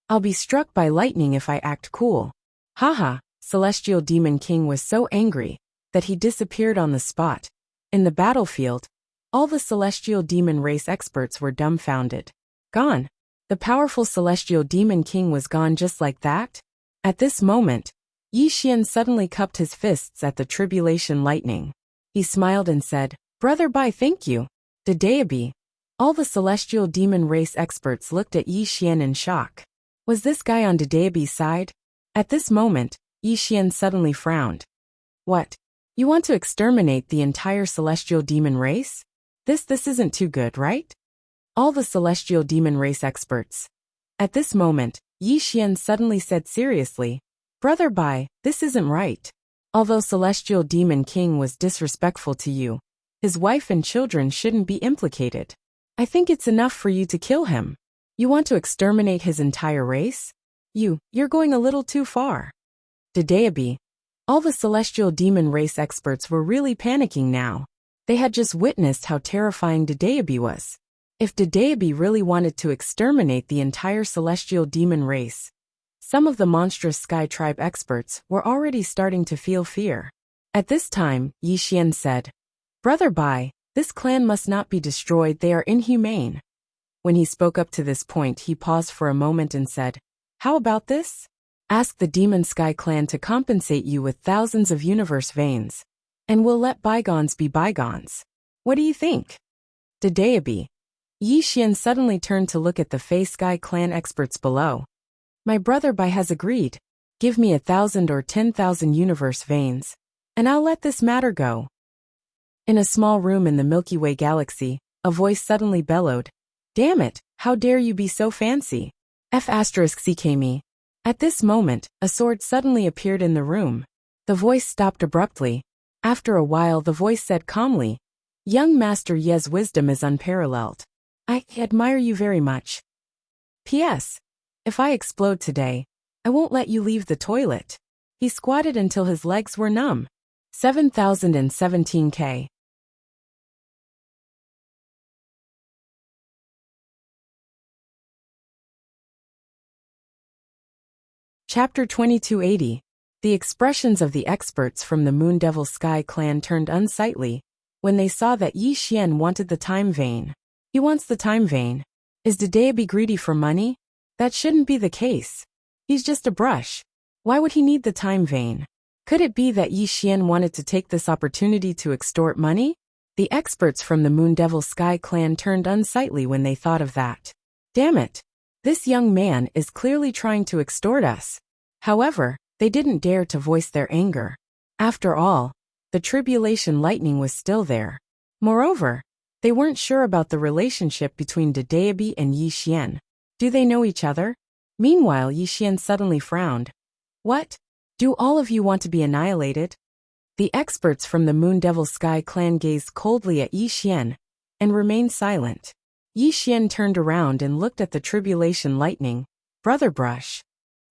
I'll be struck by lightning if I act cool. Haha, Celestial Demon King was so angry that he disappeared on the spot. In the battlefield, all the Celestial Demon race experts were dumbfounded. Gone. The powerful Celestial Demon King was gone just like that? At this moment, Yi Xian suddenly cupped his fists at the tribulation lightning. He smiled and said, Brother Bai, thank you. Dedeabi. All the Celestial Demon race experts looked at Yi Xian in shock. Was this guy on Dedeabi's side? At this moment, Yi Xian suddenly frowned. What? You want to exterminate the entire Celestial Demon race? This isn't too good, right? All the Celestial Demon race experts. At this moment, Yi Xian suddenly said seriously, Brother Bai, this isn't right. Although Celestial Demon King was disrespectful to you, his wife and children shouldn't be implicated. I think it's enough for you to kill him. You want to exterminate his entire race? You're going a little too far. Dedeabi. All the Celestial Demon race experts were really panicking now. They had just witnessed how terrifying Dedeabi was. If Dedeabi really wanted to exterminate the entire Celestial Demon race, some of the monstrous Sky Tribe experts were already starting to feel fear. At this time, Yi Xian said, Brother Bai, this clan must not be destroyed, they are inhumane. When he spoke up to this point, he paused for a moment and said, How about this? Ask the Demon Sky Clan to compensate you with thousands of universe veins, and we'll let bygones be bygones. What do you think? Dedeabi. Yi Xian suddenly turned to look at the Fey Sky Clan experts below. My brother Bai has agreed. Give me 1,000 or 10,000 universe veins, and I'll let this matter go. In a small room in the Milky Way galaxy, a voice suddenly bellowed, Damn it, how dare you be so fancy? F***CKme. At this moment, a sword suddenly appeared in the room. The voice stopped abruptly. After a while the voice said calmly, Young Master Ye's wisdom is unparalleled. I admire you very much. P.S. If I explode today, I won't let you leave the toilet. He squatted until his legs were numb. 7017K. Chapter 2280. The expressions of the experts from the Moon Devil Sky Clan turned unsightly when they saw that Yi Xian wanted the time vein. He wants the time vein. Is Dedeabi greedy for money? That shouldn't be the case. He's just a brush. Why would he need the time vein? Could it be that Yi Xian wanted to take this opportunity to extort money? The experts from the Moon Devil Sky Clan turned unsightly when they thought of that. Damn it. This young man is clearly trying to extort us. However, they didn't dare to voice their anger. After all, the tribulation lightning was still there. Moreover, they weren't sure about the relationship between Dedeabi and Yi Xian. Do they know each other? Meanwhile, Yi Xian suddenly frowned. What? Do all of you want to be annihilated? The experts from the Moon Devil Sky Clan gazed coldly at Yi Xian and remained silent. Yi Xian turned around and looked at the tribulation lightning. Brother Brush.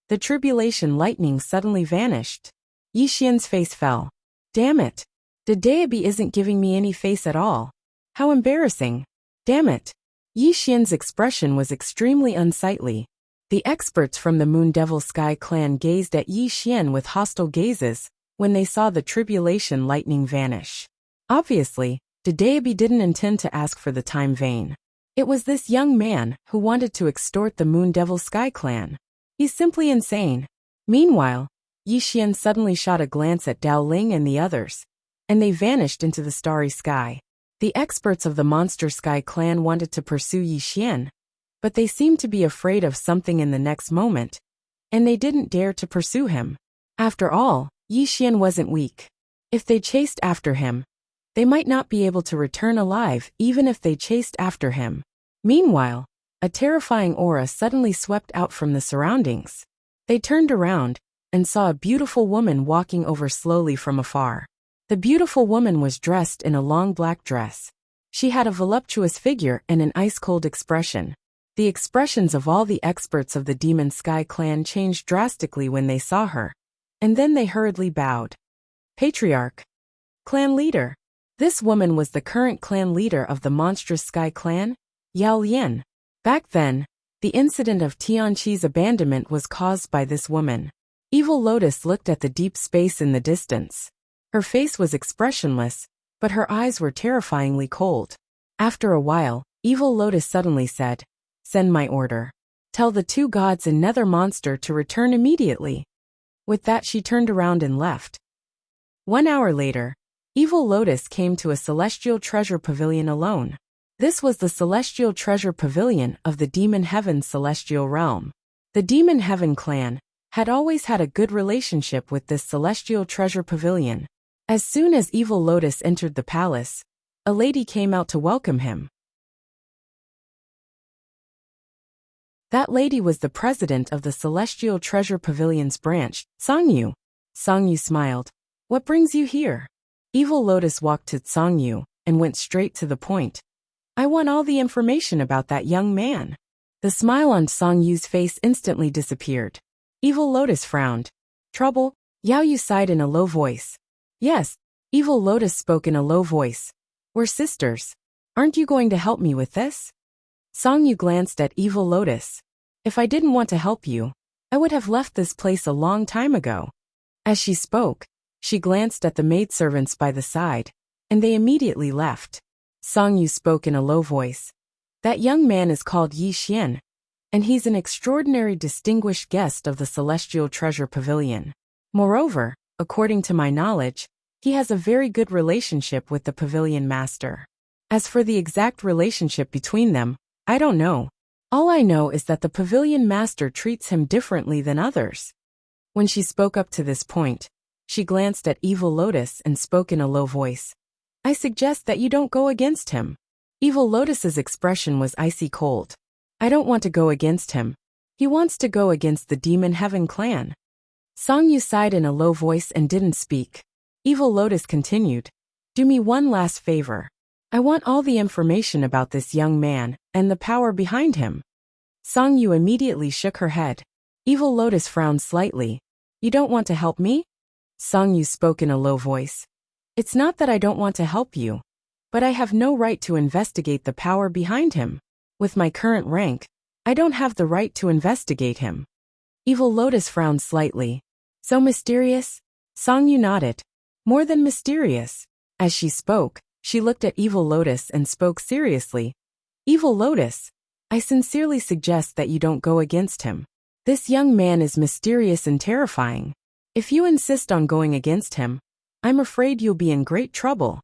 The tribulation lightning suddenly vanished. Yi Xian's face fell. Damn it. Dedeabi isn't giving me any face at all. How embarrassing. Damn it. Yi Xian's expression was extremely unsightly. The experts from the Moon Devil Sky Clan gazed at Yi Xian with hostile gazes when they saw the tribulation lightning vanish. Obviously, Dedeabi didn't intend to ask for the time vein. It was this young man who wanted to extort the Moon Devil Sky Clan. He's simply insane. Meanwhile, Yi Xian suddenly shot a glance at Dao Ling and the others, and they vanished into the starry sky. The experts of the Monster Sky Clan wanted to pursue Yi Xian, but they seemed to be afraid of something in the next moment, and they didn't dare to pursue him. After all, Yi Xian wasn't weak. If they chased after him, They might not be able to return alive even if they chased after him. Meanwhile, a terrifying aura suddenly swept out from the surroundings. They turned around and saw a beautiful woman walking over slowly from afar. The beautiful woman was dressed in a long black dress. She had a voluptuous figure and an ice-cold expression. The expressions of all the experts of the Demon Sky clan changed drastically when they saw her, and then they hurriedly bowed. Patriarch. Clan leader. This woman was the current clan leader of the monstrous Sky clan, Yao Lian. Back then, the incident of Tianqi's abandonment was caused by this woman. Evil Lotus looked at the deep space in the distance. Her face was expressionless, but her eyes were terrifyingly cold. After a while, Evil Lotus suddenly said, "Send my order. Tell the two gods and Nether monster to return immediately." With that, she turned around and left. 1 hour later, Evil Lotus came to a celestial treasure pavilion alone. This was the celestial treasure pavilion of the Demon Heaven celestial realm. The Demon Heaven clan had always had a good relationship with this celestial treasure pavilion. As soon as Evil Lotus entered the palace, a lady came out to welcome him. That lady was the president of the Celestial Treasure Pavilion's branch, Songyu. Songyu smiled. "What brings you here?" Evil Lotus walked to Songyu and went straight to the point. "I want all the information about that young man." The smile on Songyu's face instantly disappeared. Evil Lotus frowned. "Trouble?" Yao Yu sighed in a low voice. "Yes." Evil Lotus spoke in a low voice. "We're sisters. Aren't you going to help me with this?" Songyu glanced at Evil Lotus. "If I didn't want to help you, I would have left this place a long time ago." As she spoke, she glanced at the maidservants by the side, and they immediately left. Songyu spoke in a low voice. "That young man is called Yi Xian, and he's an extraordinary distinguished guest of the Celestial Treasure Pavilion. Moreover, according to my knowledge, he has a very good relationship with the pavilion master. As for the exact relationship between them, I don't know. All I know is that the pavilion master treats him differently than others." When she spoke up to this point, she glanced at Evil Lotus and spoke in a low voice. "I suggest that you don't go against him." Evil Lotus's expression was icy cold. "I don't want to go against him. He wants to go against the Demon Heaven clan." Songyu sighed in a low voice and didn't speak. Evil Lotus continued. "Do me one last favor. I want all the information about this young man and the power behind him." Songyu immediately shook her head. Evil Lotus frowned slightly. "You don't want to help me?" Songyu spoke in a low voice. "It's not that I don't want to help you, but I have no right to investigate the power behind him. With my current rank, I don't have the right to investigate him." Evil Lotus frowned slightly. "So mysterious?" Songyu nodded. "More than mysterious." As she spoke, she looked at Evil Lotus and spoke seriously. "Evil Lotus, I sincerely suggest that you don't go against him. This young man is mysterious and terrifying. If you insist on going against him, I'm afraid you'll be in great trouble."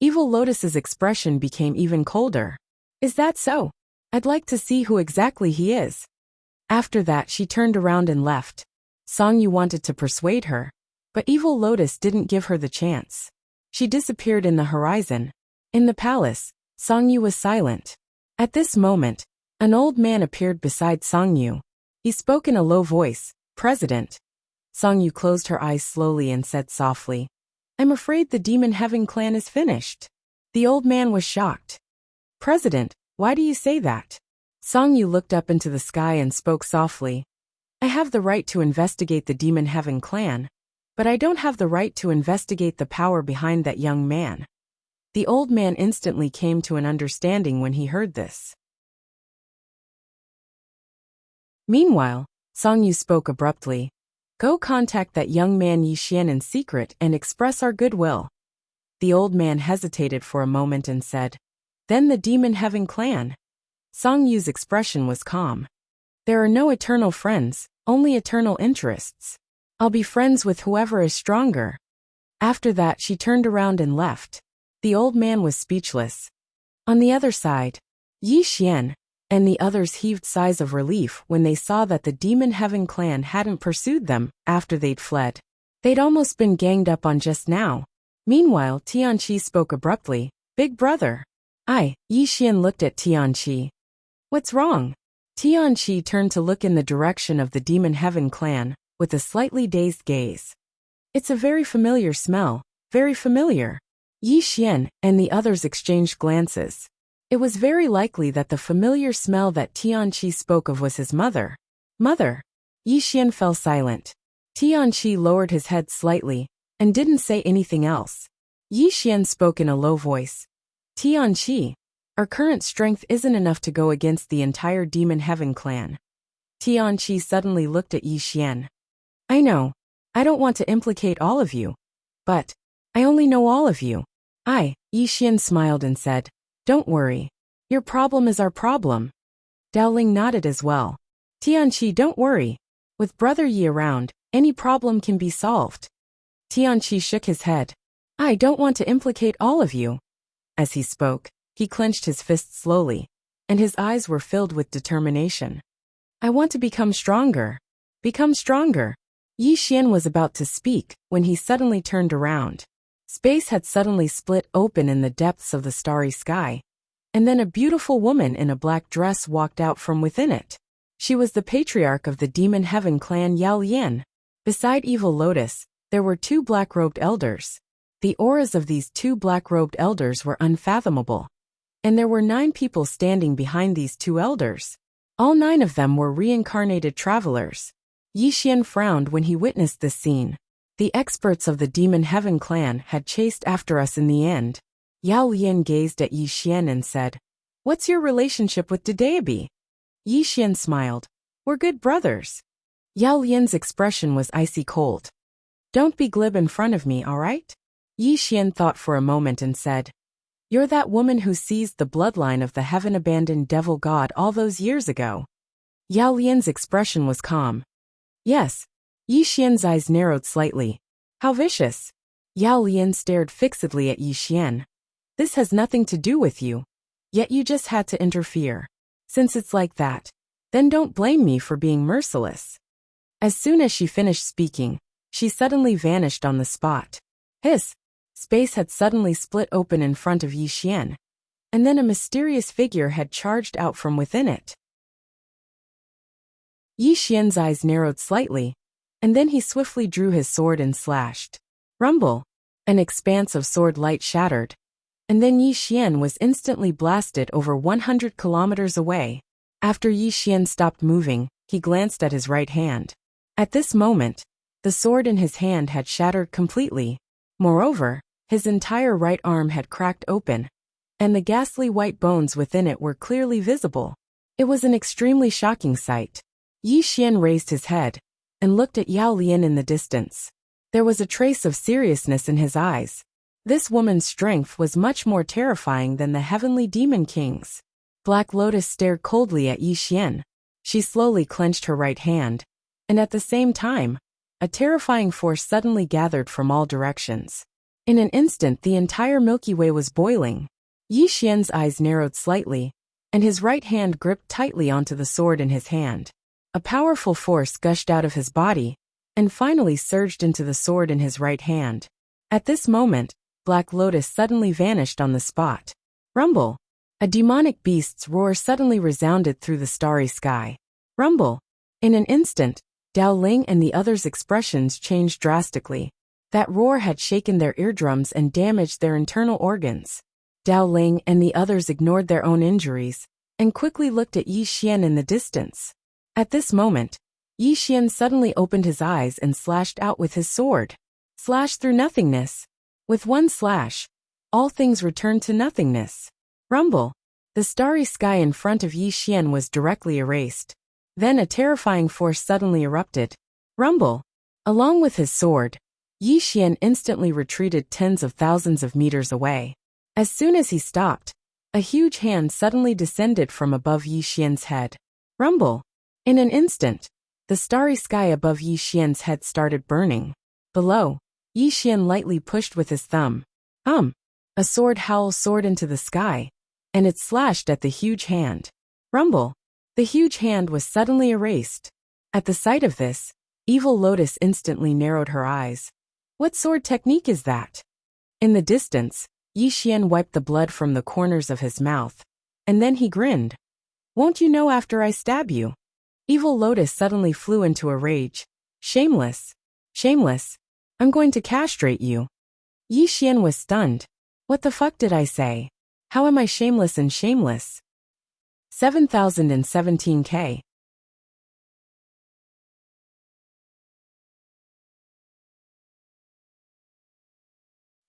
Evil Lotus's expression became even colder. "Is that so? I'd like to see who exactly he is." After that, she turned around and left. Songyu wanted to persuade her, but Evil Lotus didn't give her the chance. She disappeared in the horizon. In the palace, Songyu was silent. At this moment, an old man appeared beside Songyu. He spoke in a low voice. "President." Songyu closed her eyes slowly and said softly, "I'm afraid the Demon Heaven clan is finished." The old man was shocked. "President, why do you say that?" Songyu looked up into the sky and spoke softly. "I have the right to investigate the Demon Heaven clan, but I don't have the right to investigate the power behind that young man." The old man instantly came to an understanding when he heard this. Meanwhile, Songyu spoke abruptly. "Go contact that young man Yi Xian in secret and express our goodwill." The old man hesitated for a moment and said, "Then the Demon Heaven clan?" Songyu's expression was calm. "There are no eternal friends, only eternal interests. I'll be friends with whoever is stronger." After that, she turned around and left. The old man was speechless. On the other side, Yi Xian and the others heaved sighs of relief when they saw that the Demon Heaven clan hadn't pursued them after they'd fled. They'd almost been ganged up on just now. Meanwhile, Tianqi spoke abruptly. Big brother. Yi Xian looked at Tianqi. What's wrong? Tianqi turned to look in the direction of the Demon Heaven clan, with a slightly dazed gaze. It's a very familiar smell, very familiar. Yi Xian and the others exchanged glances. It was very likely that the familiar smell that Tianqi spoke of was his mother. Mother. Yi Xian fell silent. Tianqi lowered his head slightly, and didn't say anything else. Yi Xian spoke in a low voice. Tianqi, our current strength isn't enough to go against the entire Demon Heaven clan. Tianqi suddenly looked at Yi Xian. I know. I don't want to implicate all of you. But I only know all of you. Yi Xian smiled and said, don't worry. Your problem is our problem. Dao Ling nodded as well. Tianqi, don't worry. With Brother Yi around, any problem can be solved. Tianqi shook his head. I don't want to implicate all of you. As he spoke, he clenched his fists slowly, and his eyes were filled with determination. I want to become stronger. Become stronger. Yi Xian was about to speak when he suddenly turned around. Space had suddenly split open in the depths of the starry sky, and then a beautiful woman in a black dress walked out from within it. She was the patriarch of the Demon Heaven clan, Yao Lian. Beside Evil Lotus, there were two black-robed elders. The auras of these two black-robed elders were unfathomable. And there were 9 people standing behind these two elders. All 9 of them were reincarnated travelers. Yi Xian frowned when he witnessed this scene. The experts of the Demon Heaven clan had chased after us in the end. Yao Lian gazed at Yi Xian and said, What's your relationship with Dedeabi? Yi Xian smiled. We're good brothers. Yao Lian's expression was icy cold. Don't be glib in front of me, all right? Yi Xian thought for a moment and said, You're that woman who seized the bloodline of the heaven-abandoned devil god all those years ago. Yao Lian's expression was calm. Yes. Yi Xian's eyes narrowed slightly. How vicious. Yao Lian stared fixedly at Yi Xian. This has nothing to do with you. Yet you just had to interfere. Since it's like that, then don't blame me for being merciless. As soon as she finished speaking, she suddenly vanished on the spot. Hiss! Space had suddenly split open in front of Yi Xian, and then a mysterious figure had charged out from within it. Yi Xian's eyes narrowed slightly, and then he swiftly drew his sword and slashed. Rumble! An expanse of sword light shattered, and then Yi Xian was instantly blasted over 100 kilometers away. After Yi Xian stopped moving, he glanced at his right hand. At this moment, the sword in his hand had shattered completely. Moreover, his entire right arm had cracked open, and the ghastly white bones within it were clearly visible. It was an extremely shocking sight. Yi Xian raised his head and looked at Yao Lian in the distance. There was a trace of seriousness in his eyes. This woman's strength was much more terrifying than the heavenly demon king's. Black Lotus stared coldly at Yi Xian. She slowly clenched her right hand, and at the same time, a terrifying force suddenly gathered from all directions. In an instant, the entire Milky Way was boiling. Yi Xian's eyes narrowed slightly, and his right hand gripped tightly onto the sword in his hand. A powerful force gushed out of his body, and finally surged into the sword in his right hand. At this moment, Black Lotus suddenly vanished on the spot. Rumble! A demonic beast's roar suddenly resounded through the starry sky. Rumble! In an instant, Dao Ling and the others' expressions changed drastically. That roar had shaken their eardrums and damaged their internal organs. Dao Ling and the others ignored their own injuries, and quickly looked at Yi Xian in the distance. At this moment, Yi Xian suddenly opened his eyes and slashed out with his sword. Slash through nothingness. With one slash, all things returned to nothingness. Rumble! The starry sky in front of Yi Xian was directly erased. Then a terrifying force suddenly erupted. Rumble! Along with his sword, Yi Xian instantly retreated tens of thousands of meters away. As soon as he stopped, a huge hand suddenly descended from above Yi Xian's head. Rumble! In an instant, the starry sky above Yi Xian's head started burning. Below, Yi Xian lightly pushed with his thumb. A sword howl soared into the sky, and it slashed at the huge hand. Rumble! The huge hand was suddenly erased. At the sight of this, Evil Lotus instantly narrowed her eyes. What sword technique is that? In the distance, Yi Xian wiped the blood from the corners of his mouth, and then he grinned. Won't you know after I stab you? Evil Lotus suddenly flew into a rage. Shameless. Shameless. I'm going to castrate you. Yi Xian was stunned. What the fuck did I say? How am I shameless and shameless? 7017K.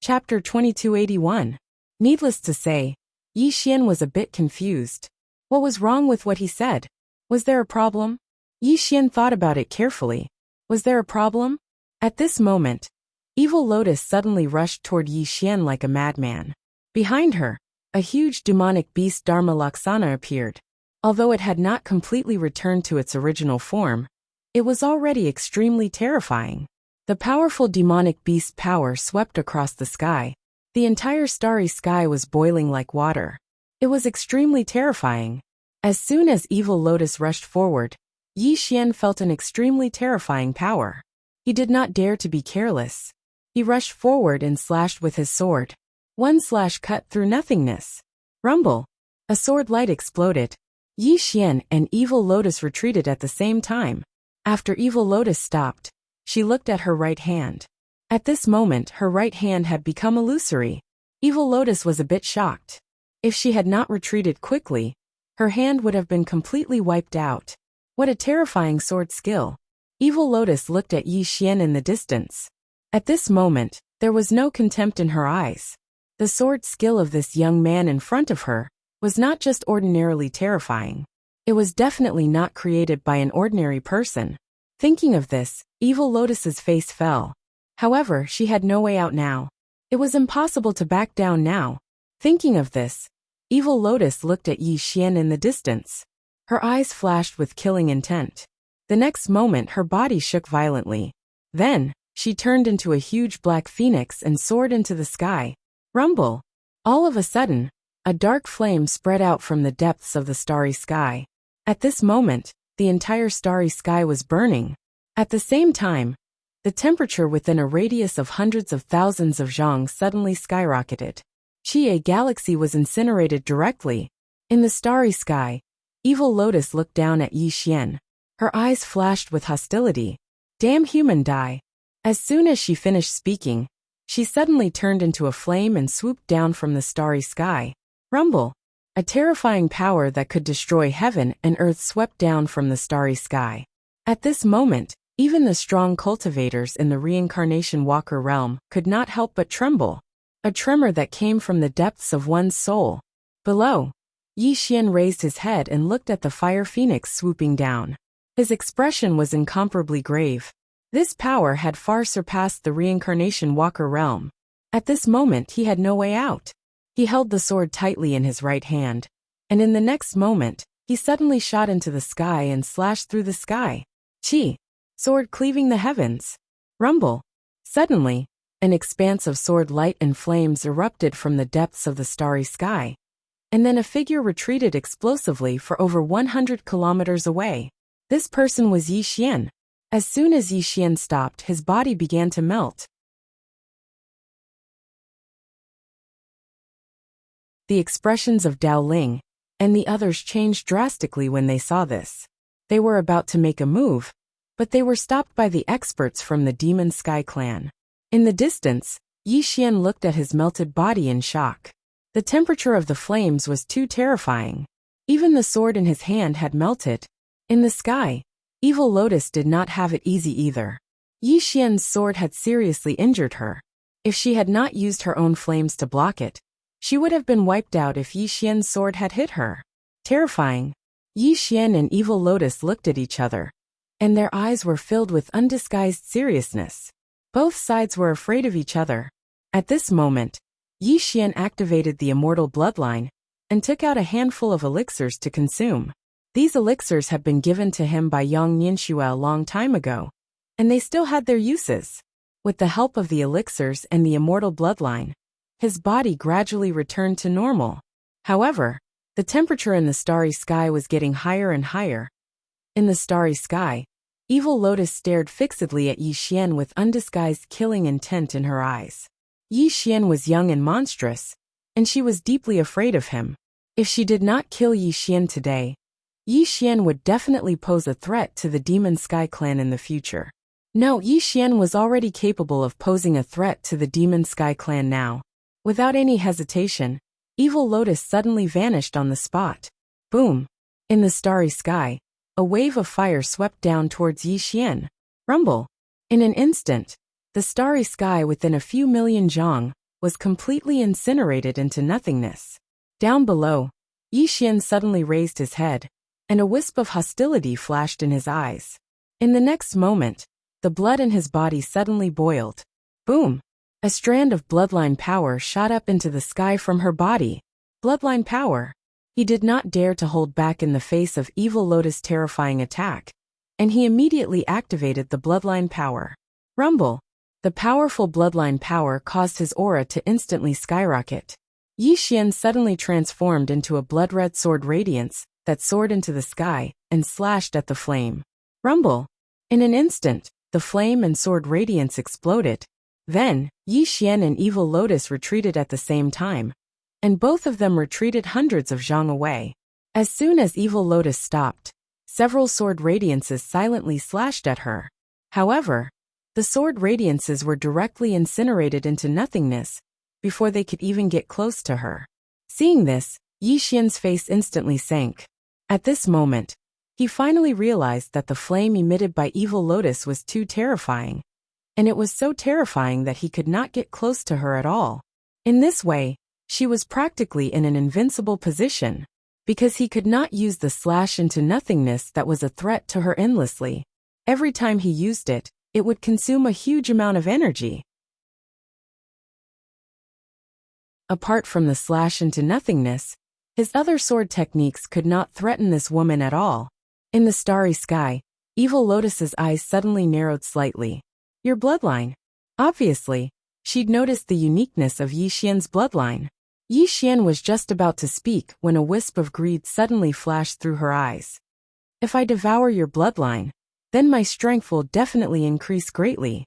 Chapter 2281. Needless to say, Yi Xian was a bit confused. What was wrong with what he said? Was there a problem? Yi Xian thought about it carefully. Was there a problem? At this moment, Evil Lotus suddenly rushed toward Yi Xian like a madman. Behind her, a huge demonic beast Dharma Laksana appeared. Although it had not completely returned to its original form, it was already extremely terrifying. The powerful demonic beast power swept across the sky. The entire starry sky was boiling like water. It was extremely terrifying. As soon as Evil Lotus rushed forward, Yi Xian felt an extremely terrifying power. He did not dare to be careless. He rushed forward and slashed with his sword. One slash cut through nothingness. Rumble. A sword light exploded. Yi Xian and Evil Lotus retreated at the same time. After Evil Lotus stopped, she looked at her right hand. At this moment, her right hand had become illusory. Evil Lotus was a bit shocked. If she had not retreated quickly, her hand would have been completely wiped out. What a terrifying sword skill. Evil Lotus looked at Yi Xian in the distance. At this moment, there was no contempt in her eyes. The sword skill of this young man in front of her was not just ordinarily terrifying. It was definitely not created by an ordinary person. Thinking of this, Evil Lotus's face fell. However, she had no way out now. It was impossible to back down now. Thinking of this, Evil Lotus looked at Yi Xian in the distance. Her eyes flashed with killing intent. The next moment her body shook violently. Then, she turned into a huge black phoenix and soared into the sky. Rumble! All of a sudden, a dark flame spread out from the depths of the starry sky. At this moment, the entire starry sky was burning. At the same time, the temperature within a radius of hundreds of thousands of zhang suddenly skyrocketed. A galaxy was incinerated directly. In the starry sky, Evil Lotus looked down at Yi Xian. Her eyes flashed with hostility. Damn human die. As soon as she finished speaking, she suddenly turned into a flame and swooped down from the starry sky. Rumble! A terrifying power that could destroy heaven and earth swept down from the starry sky. At this moment, even the strong cultivators in the reincarnation walker realm could not help but tremble. A tremor that came from the depths of one's soul. Below, Yi Xian raised his head and looked at the fire phoenix swooping down. His expression was incomparably grave. This power had far surpassed the reincarnation walker realm. At this moment he had no way out. He held the sword tightly in his right hand, and in the next moment, he suddenly shot into the sky and slashed through the sky. Sword cleaving the heavens. Rumble. Suddenly, an expanse of sword light and flames erupted from the depths of the starry sky. And then a figure retreated explosively for over 100 kilometers away. This person was Yi Xian. As soon as Yi Xian stopped, his body began to melt. The expressions of Dao Ling and the others changed drastically when they saw this. They were about to make a move, but they were stopped by the experts from the Demon Sky clan. In the distance, Yi Xian looked at his melted body in shock. The temperature of the flames was too terrifying. Even the sword in his hand had melted. In the sky, Evil Lotus did not have it easy either. Yi Xian's sword had seriously injured her. If she had not used her own flames to block it, she would have been wiped out if Yi Xian's sword had hit her. Terrifying. Yi Xian and Evil Lotus looked at each other, and their eyes were filled with undisguised seriousness. Both sides were afraid of each other. At this moment, Yi Xian activated the immortal bloodline and took out a handful of elixirs to consume. These elixirs had been given to him by Yang Nianxue a long time ago, and they still had their uses. With the help of the elixirs and the immortal bloodline, his body gradually returned to normal. However, the temperature in the starry sky was getting higher and higher. In the starry sky, Evil Lotus stared fixedly at Yi Xian with undisguised killing intent in her eyes. Yi Xian was young and monstrous, and she was deeply afraid of him. If she did not kill Yi Xian today, Yi Xian would definitely pose a threat to the Demon Sky clan in the future. No, Yi Xian was already capable of posing a threat to the Demon Sky clan now. Without any hesitation, Evil Lotus suddenly vanished on the spot. Boom! In the starry sky, a wave of fire swept down towards Yi Xian. Rumble! In an instant, the starry sky within a few million zhang was completely incinerated into nothingness. Down below, Yi Xian suddenly raised his head, and a wisp of hostility flashed in his eyes. In the next moment, the blood in his body suddenly boiled. Boom! A strand of bloodline power shot up into the sky from her body. Bloodline power. He did not dare to hold back in the face of Evil Lotus' terrifying attack, and he immediately activated the bloodline power. Rumble! The powerful bloodline power caused his aura to instantly skyrocket. Yi Xian suddenly transformed into a blood-red sword radiance that soared into the sky and slashed at the flame. Rumble! In an instant, the flame and sword radiance exploded. Then, Yi Xian and Evil Lotus retreated at the same time, and both of them retreated hundreds of zhang away. As soon as Evil Lotus stopped, several sword radiances silently slashed at her. However, the sword radiances were directly incinerated into nothingness before they could even get close to her. Seeing this, Yi Xian's face instantly sank. At this moment, he finally realized that the flame emitted by Evil Lotus was too terrifying, and it was so terrifying that he could not get close to her at all. In this way, she was practically in an invincible position, because he could not use the slash into nothingness that was a threat to her endlessly. Every time he used it, it would consume a huge amount of energy. Apart from the slash into nothingness, his other sword techniques could not threaten this woman at all. In the starry sky, Evil Lotus's eyes suddenly narrowed slightly. Your bloodline. Obviously, she'd noticed the uniqueness of Yi Xian's bloodline. Yi Xian was just about to speak when a wisp of greed suddenly flashed through her eyes. If I devour your bloodline, then my strength will definitely increase greatly.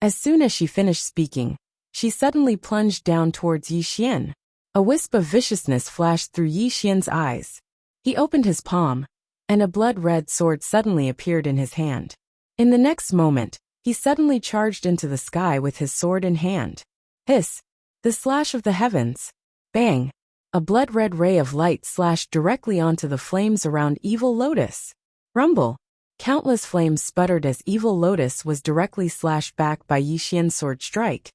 As soon as she finished speaking, she suddenly plunged down towards Yi Xian. A wisp of viciousness flashed through Yi Xian's eyes. He opened his palm, and a blood-red sword suddenly appeared in his hand. In the next moment, he suddenly charged into the sky with his sword in hand. Hiss! The slash of the heavens. Bang! A blood-red ray of light slashed directly onto the flames around Evil Lotus. Rumble! Countless flames sputtered as Evil Lotus was directly slashed back by Yi Xian's sword strike,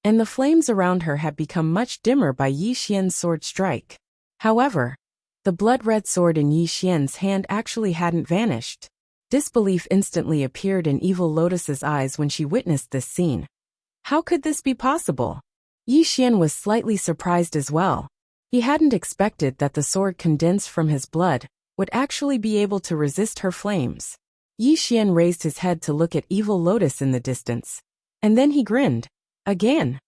and the flames around her had become much dimmer by Yi Xian's sword strike. However, the blood-red sword in Yi Xian's hand actually hadn't vanished. Disbelief instantly appeared in Evil Lotus's eyes when she witnessed this scene. How could this be possible? Yi Xian was slightly surprised as well. He hadn't expected that the sword condensed from his blood would actually be able to resist her flames. Yi Xian raised his head to look at Evil Lotus in the distance, and then he grinned. Again.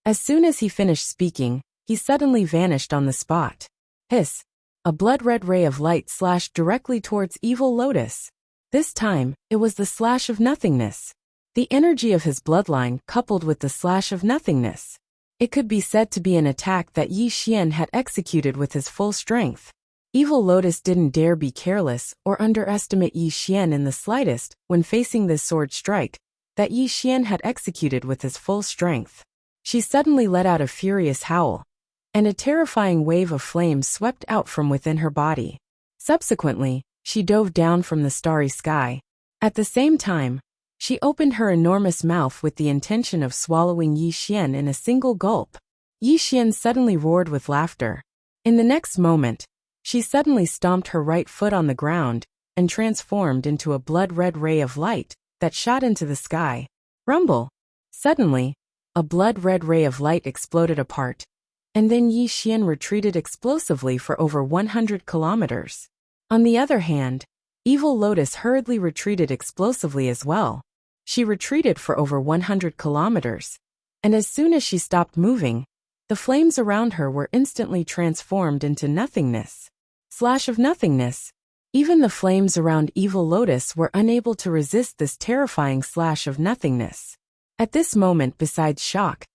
As soon as he finished speaking, he suddenly vanished on the spot. Hiss! A blood-red ray of light slashed directly towards Evil Lotus. This time, it was the slash of nothingness. The energy of his bloodline coupled with the slash of nothingness. It could be said to be an attack that Yi Xian had executed with his full strength. Evil Lotus didn't dare be careless or underestimate Yi Xian in the slightest when facing this sword strike that Yi Xian had executed with his full strength. She suddenly let out a furious howl, and a terrifying wave of flames swept out from within her body. Subsequently, she dove down from the starry sky. At the same time, she opened her enormous mouth with the intention of swallowing Yi Xian in a single gulp. Yi Xian suddenly roared with laughter. In the next moment, she suddenly stomped her right foot on the ground and transformed into a blood-red ray of light that shot into the sky. Rumble! Suddenly, a blood-red ray of light exploded apart, and then Yi Xian retreated explosively for over 100 kilometers. On the other hand, Evil Lotus hurriedly retreated explosively as well. She retreated for over 100 kilometers, and as soon as she stopped moving, the flames around her were instantly transformed into nothingness. Slash of nothingness. Even the flames around Evil Lotus were unable to resist this terrifying slash of nothingness. At this moment, besides shock,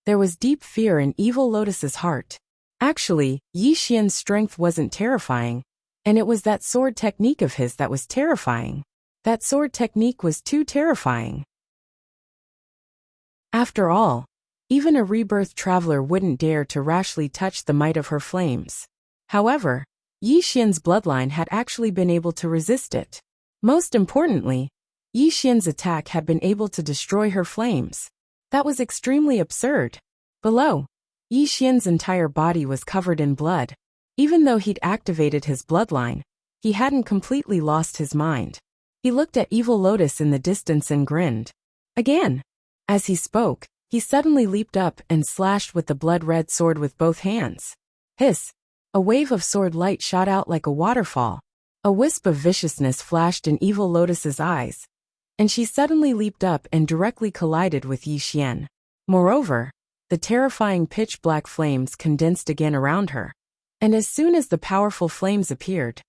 There was deep fear in Evil Lotus's heart. Actually, Yi Xian's strength wasn't terrifying, and it was that sword technique of his that was terrifying. That sword technique was too terrifying. After all, even a rebirth traveler wouldn't dare to rashly touch the might of her flames. However, Yi Xian's bloodline had actually been able to resist it. Most importantly, Yi Xian's attack had been able to destroy her flames. That was extremely absurd. Below, Yi Xian's entire body was covered in blood. Even though he'd activated his bloodline, he hadn't completely lost his mind. He looked at Evil Lotus in the distance and grinned. Again. As he spoke, he suddenly leaped up and slashed with the blood-red sword with both hands. Hiss! A wave of sword light shot out like a waterfall. A wisp of viciousness flashed in Evil Lotus's eyes, and she suddenly leaped up and directly collided with Yi Xian. Moreover, the terrifying pitch-black flames condensed again around her. And as soon as the powerful flames appeared,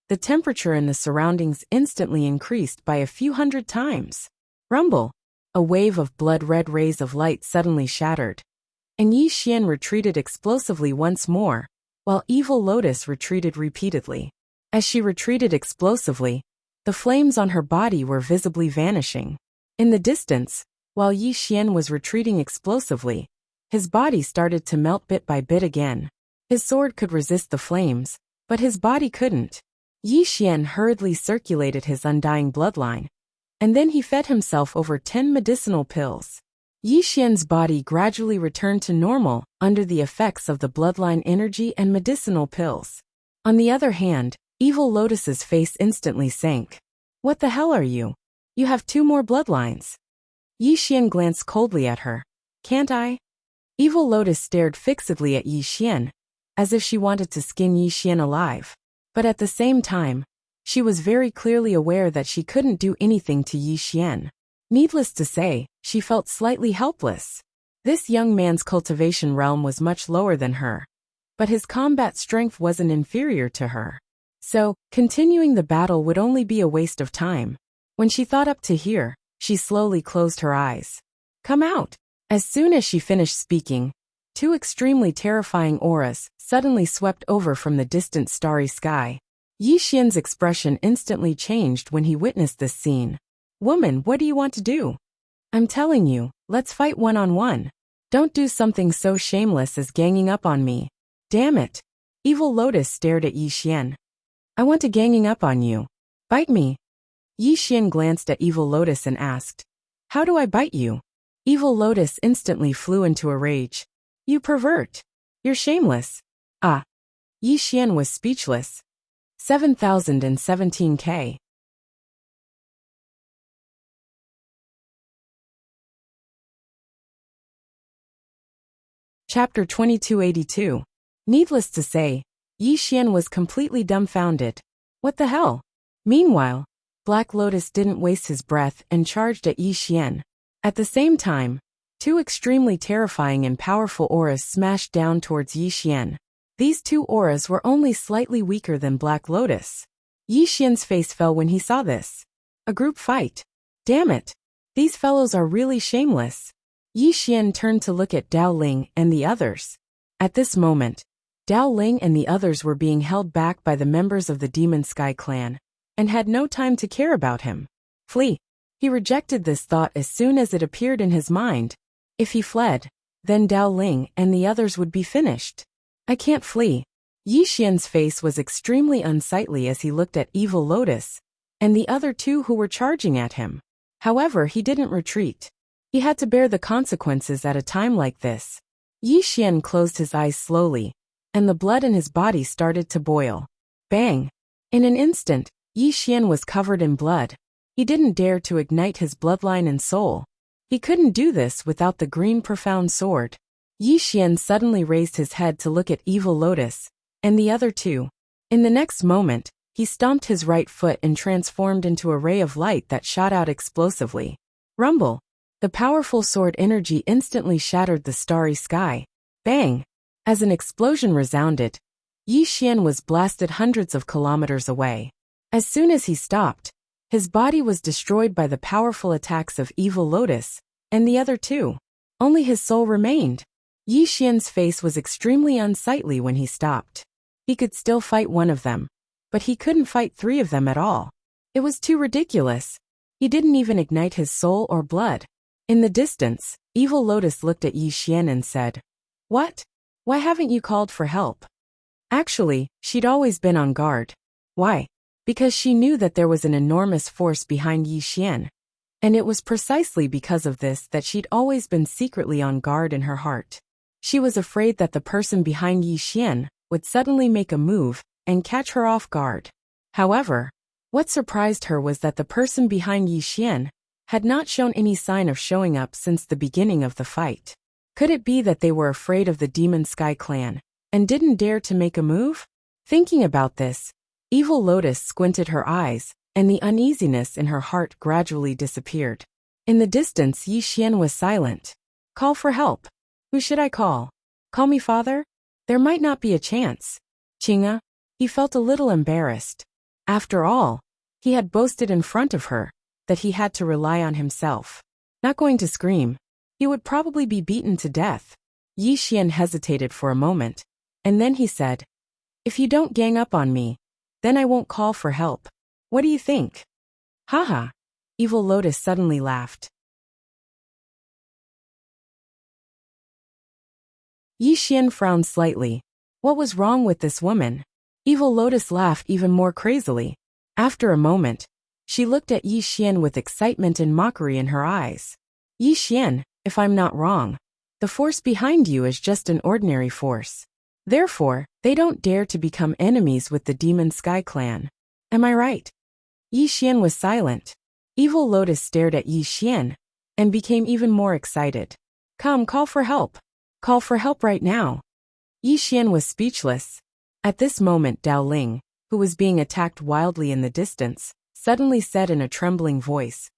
the temperature in the surroundings instantly increased by a few hundred times. Rumble! A wave of blood-red rays of light suddenly shattered, and Yi Xian retreated explosively once more, while Evil Lotus retreated repeatedly. As she retreated explosively, the flames on her body were visibly vanishing. In the distance, while Yi Xian was retreating explosively, his body started to melt bit by bit again. His sword could resist the flames, but his body couldn't. Yi Xian hurriedly circulated his undying bloodline, and then he fed himself over 10 medicinal pills. Yi Xian's body gradually returned to normal under the effects of the bloodline energy and medicinal pills. On the other hand, Evil Lotus's face instantly sank. What the hell are you? You have 2 more bloodlines. Yi Xian glanced coldly at her. Can't I? Evil Lotus stared fixedly at Yi Xian, as if she wanted to skin Yi Xian alive. But at the same time, she was very clearly aware that she couldn't do anything to Yi Xian. Needless to say, she felt slightly helpless. This young man's cultivation realm was much lower than her, but his combat strength wasn't inferior to her. So, continuing the battle would only be a waste of time. When she thought up to here, she slowly closed her eyes. Come out! As soon as she finished speaking, 2 extremely terrifying auras suddenly swept over from the distant starry sky. Yi Xian's expression instantly changed when he witnessed this scene. Woman, what do you want to do? I'm telling you, let's fight one-on-one. Don't do something so shameless as ganging up on me. Damn it. Evil Lotus stared at Yi Xian. I want to ganging up on you. Bite me. Yi Xian glanced at Evil Lotus and asked, how do I bite you? Evil Lotus instantly flew into a rage. You pervert. You're shameless. Ah. Yi Xian was speechless. 7017K. Chapter 2282. Needless to say, Yi Xian was completely dumbfounded. What the hell? Meanwhile, Black Lotus didn't waste his breath and charged at Yi Xian. At the same time, 2 extremely terrifying and powerful auras smashed down towards Yi Xian. These 2 auras were only slightly weaker than Black Lotus. Yi Xian's face fell when he saw this. A group fight. Damn it. These fellows are really shameless. Yi Xian turned to look at Dao Ling and the others. At this moment, Dao Ling and the others were being held back by the members of the Demon Sky clan, and had no time to care about him. Flee. He rejected this thought as soon as it appeared in his mind. If he fled, then Dao Ling and the others would be finished. I can't flee. Yi Xian's face was extremely unsightly as he looked at Evil Lotus, and the other 2 who were charging at him. However, he didn't retreat. He had to bear the consequences at a time like this. Yi Xian closed his eyes slowly, and the blood in his body started to boil. Bang! In an instant, Yi Xian was covered in blood. He didn't dare to ignite his bloodline and soul. He couldn't do this without the green profound sword. Yi Xian suddenly raised his head to look at Evil Lotus, and the other 2. In the next moment, he stomped his right foot and transformed into a ray of light that shot out explosively. Rumble! The powerful sword energy instantly shattered the starry sky. Bang! As an explosion resounded, Yi Xian was blasted hundreds of kilometers away. As soon as he stopped, his body was destroyed by the powerful attacks of Evil Lotus and the other 2. Only his soul remained. Yi Xian's face was extremely unsightly when he stopped. He could still fight one of them, but he couldn't fight three of them at all. It was too ridiculous. He didn't even ignite his soul or blood. In the distance, Evil Lotus looked at Yi Xian and said, "What? Why haven't you called for help?" Actually, she'd always been on guard. Why? Because she knew that there was an enormous force behind Yi Xian. And it was precisely because of this that she'd always been secretly on guard in her heart. She was afraid that the person behind Yi Xian would suddenly make a move and catch her off guard. However, what surprised her was that the person behind Yi Xian had not shown any sign of showing up since the beginning of the fight. Could it be that they were afraid of the Demon Sky clan and didn't dare to make a move? Thinking about this, Evil Lotus squinted her eyes, and the uneasiness in her heart gradually disappeared. In the distance, Yi Xian was silent. "Call for help. Who should I call? Call me father? There might not be a chance." Chinga? He felt a little embarrassed. After all, he had boasted in front of her that he had to rely on himself. Not going to scream. He would probably be beaten to death. Yi Xian hesitated for a moment, and then he said, "If you don't gang up on me, then I won't call for help. What do you think?" Haha. Evil Lotus suddenly laughed. Yi Xian frowned slightly. What was wrong with this woman? Evil Lotus laughed even more crazily. After a moment, she looked at Yi Xian with excitement and mockery in her eyes. "Yi Xian, if I'm not wrong, the force behind you is just an ordinary force. Therefore, they don't dare to become enemies with the Demon Sky clan. Am I right?" Yi Xian was silent. Evil Lotus stared at Yi Xian and became even more excited. "Come, call for help. Call for help right now." Yi Xian was speechless. At this moment, Dao Ling, who was being attacked wildly in the distance, suddenly said in a trembling voice,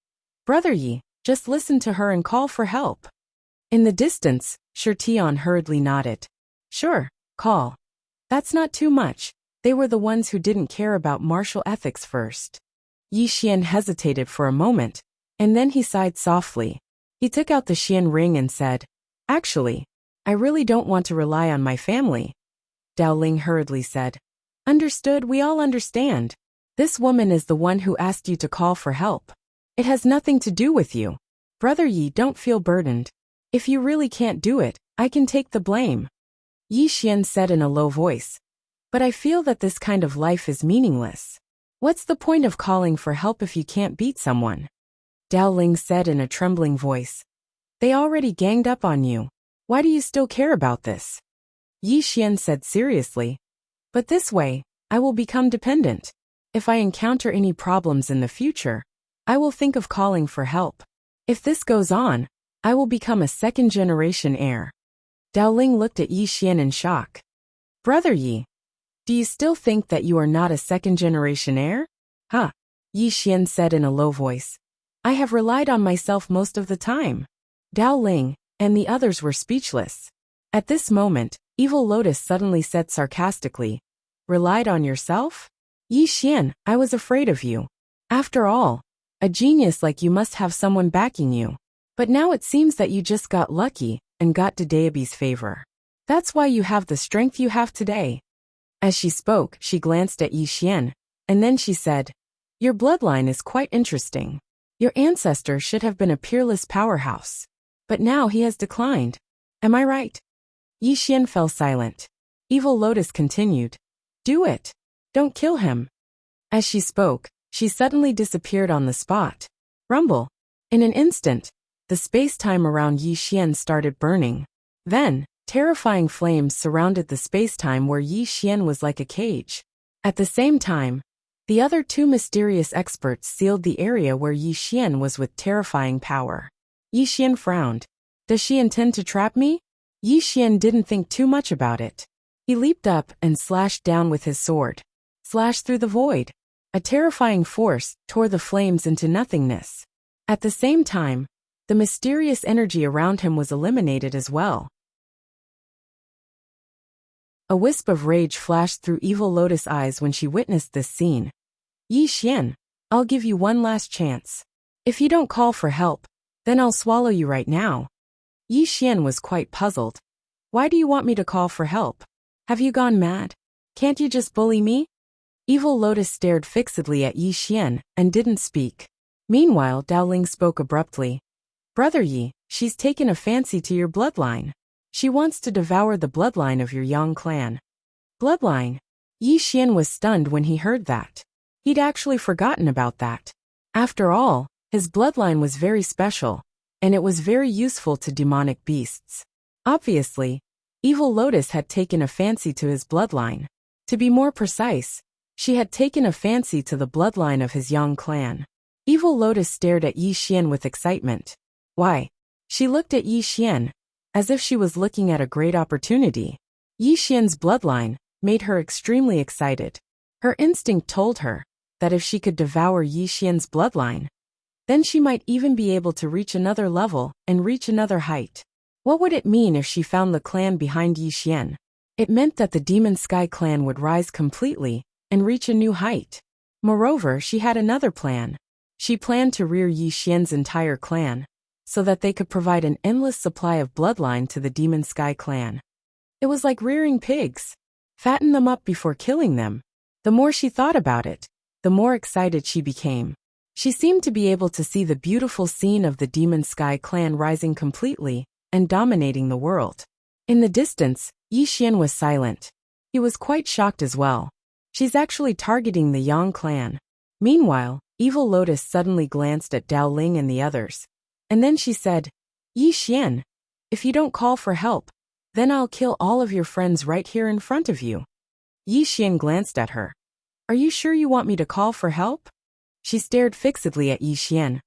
"Brother Yi, just listen to her and call for help." In the distance, Shirtion hurriedly nodded. "Sure, call." That's not too much. They were the ones who didn't care about martial ethics first. Yi Xian hesitated for a moment, and then he sighed softly. He took out the Xian ring and said, "Actually, I really don't want to rely on my family." Dao Ling hurriedly said, "Understood, we all understand. This woman is the one who asked you to call for help. It has nothing to do with you. Brother Yi, don't feel burdened. If you really can't do it, I can take the blame." Yi Xian said in a low voice, "But I feel that this kind of life is meaningless. What's the point of calling for help if you can't beat someone?" Dao Ling said in a trembling voice, "They already ganged up on you. Why do you still care about this?" Yi Xian said seriously, "But this way, I will become dependent. If I encounter any problems in the future, I will think of calling for help. If this goes on, I will become a second-generation heir." Dao Ling looked at Yi Xian in shock. "Brother Yi, do you still think that you are not a second-generation heir?" "Huh," Yi Xian said in a low voice. "I have relied on myself most of the time." Dao Ling and the others were speechless. At this moment, Evil Lotus suddenly said sarcastically, "Relied on yourself? Yi Xian, I was afraid of you. After all, a genius like you must have someone backing you. But now it seems that you just got lucky and got Daebi's favor. That's why you have the strength you have today." As she spoke, she glanced at Yi Xian, and then she said, "Your bloodline is quite interesting. Your ancestor should have been a peerless powerhouse. But now he has declined. Am I right?" Yi Xian fell silent. Evil Lotus continued, "Do it. Don't kill him." As she spoke, she suddenly disappeared on the spot. Rumble. In an instant, the space-time around Yi Xian started burning. Then, terrifying flames surrounded the space-time where Yi Xian was like a cage. At the same time, the other two mysterious experts sealed the area where Yi Xian was with terrifying power. Yi Xian frowned. Does she intend to trap me? Yi Xian didn't think too much about it. He leaped up and slashed down with his sword. Slashed through the void. A terrifying force tore the flames into nothingness. At the same time, the mysterious energy around him was eliminated as well. A wisp of rage flashed through Evil Lotus' eyes when she witnessed this scene. Yi Xian, I'll give you one last chance. If you don't call for help, then I'll swallow you right now. Yi Xian was quite puzzled. Why do you want me to call for help? Have you gone mad? Can't you just bully me? Evil Lotus stared fixedly at Yi Xian and didn't speak. Meanwhile, Dowling spoke abruptly. Brother Yi, she's taken a fancy to your bloodline. She wants to devour the bloodline of your Yang clan. Bloodline? Yi Xian was stunned when he heard that. He'd actually forgotten about that. After all, his bloodline was very special, and it was very useful to demonic beasts. Obviously, Evil Lotus had taken a fancy to his bloodline. To be more precise, she had taken a fancy to the bloodline of his Yang clan. Evil Lotus stared at Yi Xian with excitement. Why? She looked at Yi Xian, as if she was looking at a great opportunity. Yi Xian's bloodline made her extremely excited. Her instinct told her that if she could devour Yi Xian's bloodline, then she might even be able to reach another level and reach another height. What would it mean if she found the clan behind Yi Xian? It meant that the Demon Sky clan would rise completely and reach a new height. Moreover, she had another plan. She planned to rear Yi Xian's entire clan, so that they could provide an endless supply of bloodline to the Demon Sky clan. It was like rearing pigs. Fatten them up before killing them. The more she thought about it, the more excited she became. She seemed to be able to see the beautiful scene of the Demon Sky clan rising completely and dominating the world. In the distance, Yi Xian was silent. He was quite shocked as well. She's actually targeting the Yang clan. Meanwhile, Evil Lotus suddenly glanced at Dao Ling and the others. And then she said, Yi Xian, if you don't call for help, then I'll kill all of your friends right here in front of you. Yi Xian glanced at her. Are you sure you want me to call for help? She stared fixedly at Yi Xian.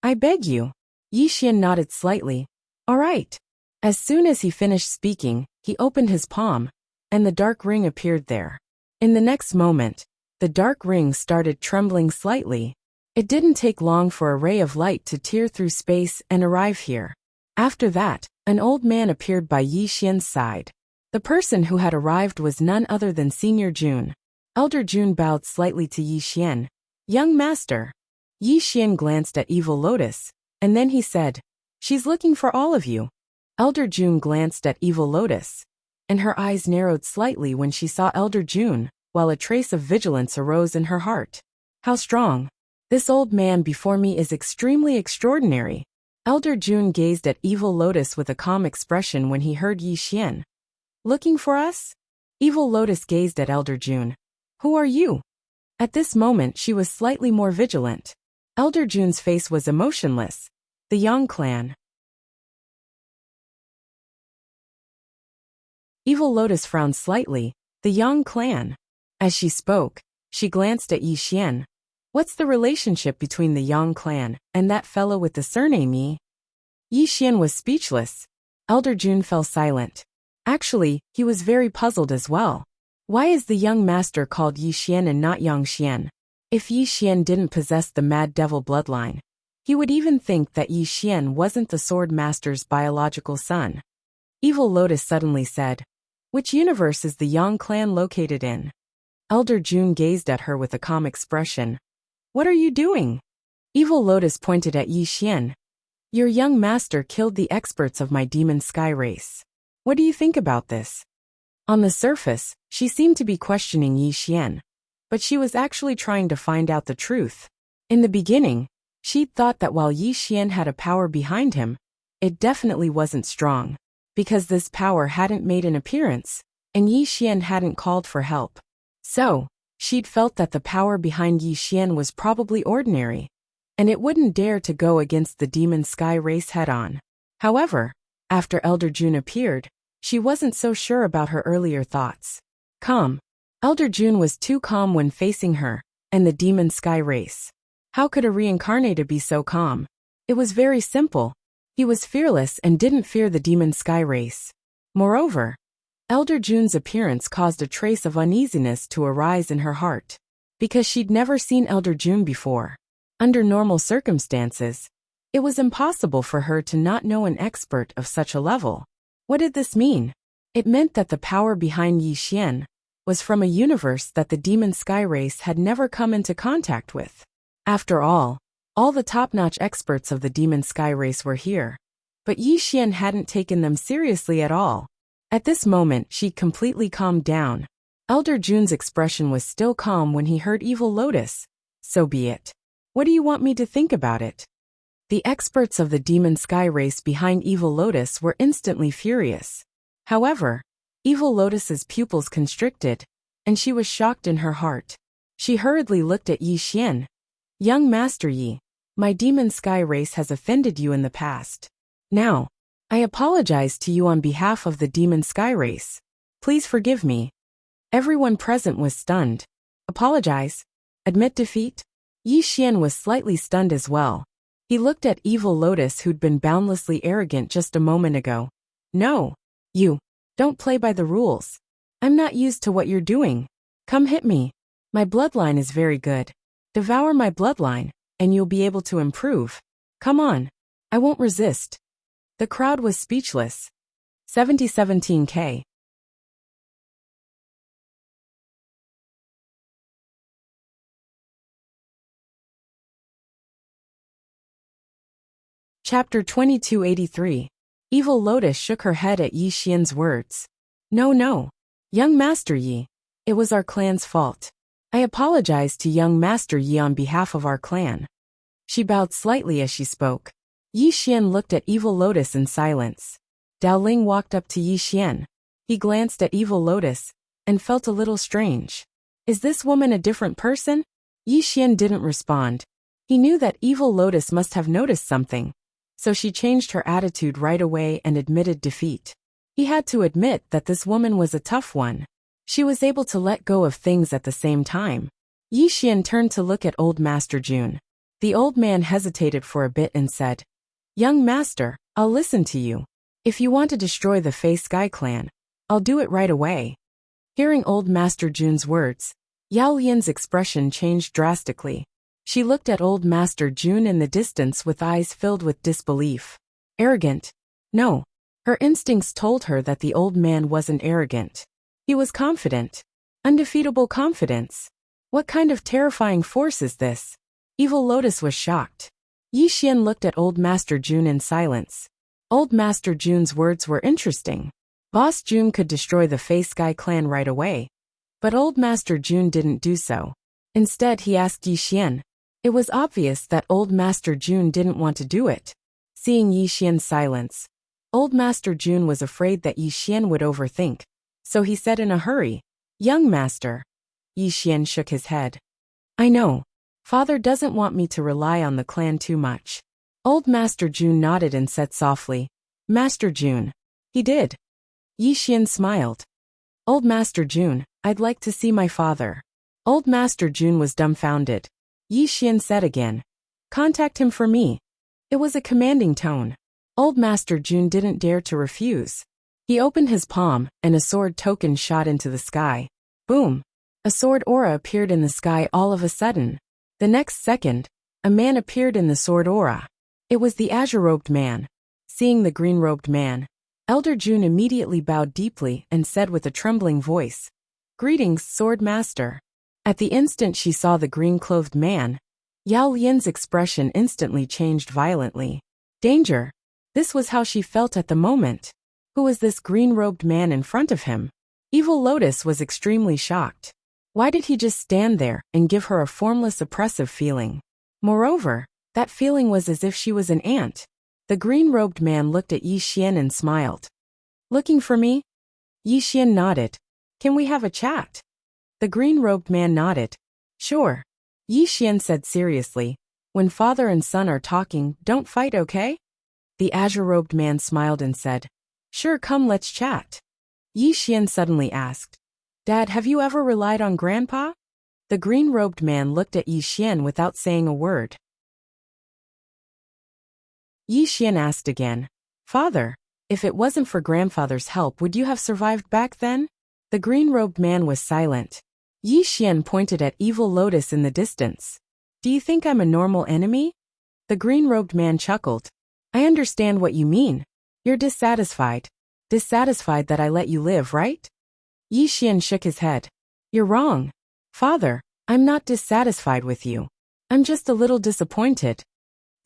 I beg you. Yi Xian nodded slightly. All right. As soon as he finished speaking, he opened his palm, and the dark ring appeared there. In the next moment, the dark ring started trembling slightly. It didn't take long for a ray of light to tear through space and arrive here. After that, an old man appeared by Yi Xian's side. The person who had arrived was none other than Senior Jun. Elder Jun bowed slightly to Yi Xian. Young master. Yi Xian glanced at Evil Lotus, and then he said, She's looking for all of you. Elder Jun glanced at Evil Lotus, and her eyes narrowed slightly when she saw Elder Jun, while a trace of vigilance arose in her heart. How strong! This old man before me is extremely extraordinary. Elder Jun gazed at Evil Lotus with a calm expression when he heard Yi Xian. Looking for us? Evil Lotus gazed at Elder Jun. Who are you? At this moment she was slightly more vigilant. Elder Jun's face was emotionless. The Yang clan. Evil Lotus frowned slightly. The Yang clan. As she spoke, she glanced at Yi Xian. What's the relationship between the Yang clan and that fellow with the surname Yi? Yi Xian was speechless. Elder Jun fell silent. Actually, he was very puzzled as well. Why is the young master called Yi Xian and not Yang Xian? If Yi Xian didn't possess the Mad Devil bloodline, he would even think that Yi Xian wasn't the Sword Master's biological son. Evil Lotus suddenly said, Which universe is the Yang clan located in? Elder Jun gazed at her with a calm expression. What are you doing? Evil Lotus pointed at Yi Xian. Your young master killed the experts of my Demon Sky race. What do you think about this? On the surface, she seemed to be questioning Yi Xian, but she was actually trying to find out the truth. In the beginning, she'd thought that while Yi Xian had a power behind him, it definitely wasn't strong, because this power hadn't made an appearance, and Yi Xian hadn't called for help. So, she'd felt that the power behind Yi Xian was probably ordinary, and it wouldn't dare to go against the Demon Sky race head-on. However, after Elder Jun appeared, she wasn't so sure about her earlier thoughts. Calm. Elder Jun was too calm when facing her and the Demon Sky race. How could a reincarnated be so calm? It was very simple. He was fearless and didn't fear the Demon Sky race. Moreover, Elder Jun's appearance caused a trace of uneasiness to arise in her heart, because she'd never seen Elder Jun before. Under normal circumstances, it was impossible for her to not know an expert of such a level. What did this mean? It meant that the power behind Yi Xian was from a universe that the Demon Sky race had never come into contact with. After all the top-notch experts of the Demon Sky race were here, but Yi Xian hadn't taken them seriously at all. At this moment, she completely calmed down. Elder Jun's expression was still calm when he heard Evil Lotus. So be it. What do you want me to think about it? The experts of the Demon Sky race behind Evil Lotus were instantly furious. However, Evil Lotus's pupils constricted, and she was shocked in her heart. She hurriedly looked at Yi Xian. Young Master Yi, my Demon Sky race has offended you in the past. Now, I apologize to you on behalf of the Demon Sky race. Please forgive me. Everyone present was stunned. Apologize? Admit defeat? Yi Xian was slightly stunned as well. He looked at Evil Lotus, who'd been boundlessly arrogant just a moment ago. No. You. Don't play by the rules. I'm not used to what you're doing. Come hit me. My bloodline is very good. Devour my bloodline, and you'll be able to improve. Come on. I won't resist. The crowd was speechless. 7017K. Chapter 2283. Evil Lotus shook her head at Yi Xian's words. No. Young Master Yi. It was our clan's fault. I apologize to young Master Yi on behalf of our clan. She bowed slightly as she spoke. Yi Xian looked at Evil Lotus in silence. Dao Ling walked up to Yi Xian. He glanced at Evil Lotus and felt a little strange. Is this woman a different person? Yi Xian didn't respond. He knew that Evil Lotus must have noticed something. So she changed her attitude right away and admitted defeat. He had to admit that this woman was a tough one. She was able to let go of things at the same time. Yi Xian turned to look at old Master Jun. The old man hesitated for a bit and said, Young Master, I'll listen to you. If you want to destroy the Fey Sky Clan, I'll do it right away. Hearing old Master Jun's words, Yao Lian's expression changed drastically. She looked at old Master Jun in the distance with eyes filled with disbelief. Arrogant? No. Her instincts told her that the old man wasn't arrogant. He was confident. Undefeatable confidence. What kind of terrifying force is this? Evil Lotus was shocked. Yi Xian looked at old Master Jun in silence. Old Master Jun's words were interesting. Boss Jun could destroy the Fey Sky Clan right away. But old Master Jun didn't do so. Instead, he asked Yi Xian. It was obvious that old Master Jun didn't want to do it. Seeing Yi Xian's silence, old Master Jun was afraid that Yi Xian would overthink. So he said in a hurry, Young Master. Yi Xian shook his head. I know. Father doesn't want me to rely on the clan too much. Old Master Jun nodded and said softly, Master Jun. He did. Yi Xian smiled. Old Master Jun, I'd like to see my father. Old Master Jun was dumbfounded. Yi Xian said again, Contact him for me. It was a commanding tone. Old Master Jun didn't dare to refuse. He opened his palm, and a sword token shot into the sky. Boom! A sword aura appeared in the sky all of a sudden. The next second, a man appeared in the sword aura. It was the azure-robed man. Seeing the green-robed man, Elder Jun immediately bowed deeply and said with a trembling voice, Greetings, Sword Master. At the instant she saw the green-clothed man, Yao Lian's expression instantly changed violently. Danger! This was how she felt at the moment. Who was this green-robed man in front of him? Evil Lotus was extremely shocked. Why did he just stand there and give her a formless oppressive feeling? Moreover, that feeling was as if she was an ant. The green-robed man looked at Yi Xian and smiled. Looking for me? Yi Xian nodded. Can we have a chat? The green-robed man nodded. Sure. Yi Xian said seriously, When father and son are talking, don't fight, okay? The azure-robed man smiled and said, Sure, come let's chat. Yi Xian suddenly asked, Dad, have you ever relied on Grandpa? The green-robed man looked at Yi Xian without saying a word. Yi Xian asked again, Father, if it wasn't for grandfather's help, would you have survived back then? The green-robed man was silent. Yi Xian pointed at Evil Lotus in the distance. Do you think I'm a normal enemy? The green-robed man chuckled. I understand what you mean. You're dissatisfied. Dissatisfied that I let you live, right? Yi Xian shook his head. You're wrong. Father, I'm not dissatisfied with you. I'm just a little disappointed.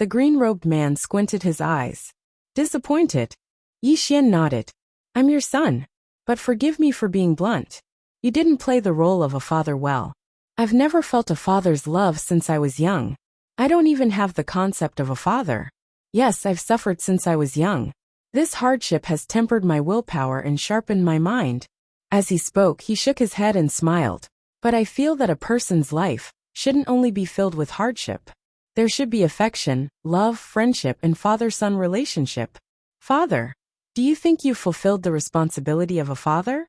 The green-robed man squinted his eyes. Disappointed? Yi Xian nodded. I'm your son. But forgive me for being blunt. You didn't play the role of a father well. I've never felt a father's love since I was young. I don't even have the concept of a father. Yes, I've suffered since I was young. This hardship has tempered my willpower and sharpened my mind. As he spoke, he shook his head and smiled. But I feel that a person's life shouldn't only be filled with hardship. There should be affection, love, friendship, and father-son relationship. Father, do you think you've fulfilled the responsibility of a father?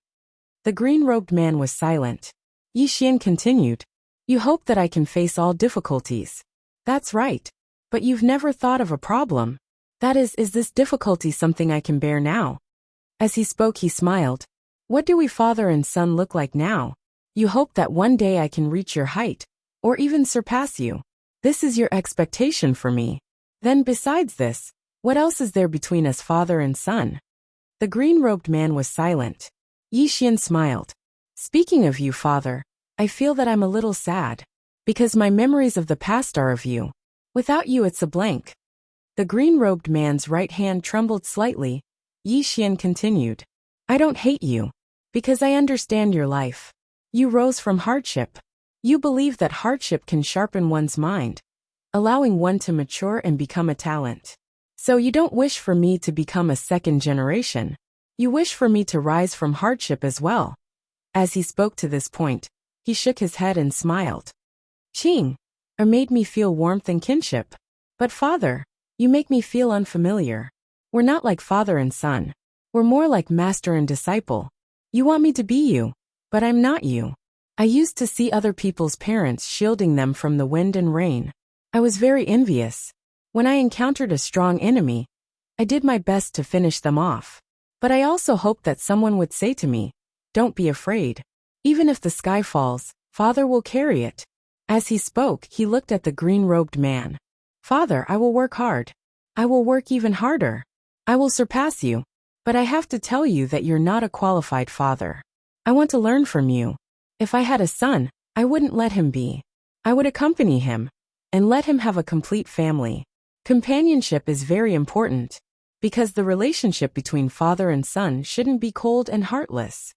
The green-robed man was silent. Yi Xian continued. You hope that I can face all difficulties. That's right. But you've never thought of a problem. That is this difficulty something I can bear now? As he spoke, he smiled. What do we father and son look like now? You hope that one day I can reach your height, or even surpass you. This is your expectation for me. Then besides this, what else is there between us father and son? The green-robed man was silent. Yi Xian smiled. Speaking of you, father, I feel that I'm a little sad. Because my memories of the past are of you. Without you it's a blank. The green-robed man's right hand trembled slightly. Yi Xian continued. I don't hate you. Because I understand your life. You rose from hardship. You believe that hardship can sharpen one's mind, allowing one to mature and become a talent. So you don't wish for me to become a second generation. You wish for me to rise from hardship as well. As he spoke to this point, he shook his head and smiled. Ching, it made me feel warmth and kinship. But father, you make me feel unfamiliar. We're not like father and son. We're more like master and disciple. You want me to be you, but I'm not you. I used to see other people's parents shielding them from the wind and rain. I was very envious. When I encountered a strong enemy, I did my best to finish them off. But I also hoped that someone would say to me, don't be afraid. Even if the sky falls, Father will carry it. As he spoke, he looked at the green-robed man. Father, I will work hard. I will work even harder. I will surpass you. But I have to tell you that you're not a qualified father. I want to learn from you. If I had a son, I wouldn't let him be. I would accompany him and let him have a complete family. Companionship is very important because the relationship between father and son shouldn't be cold and heartless.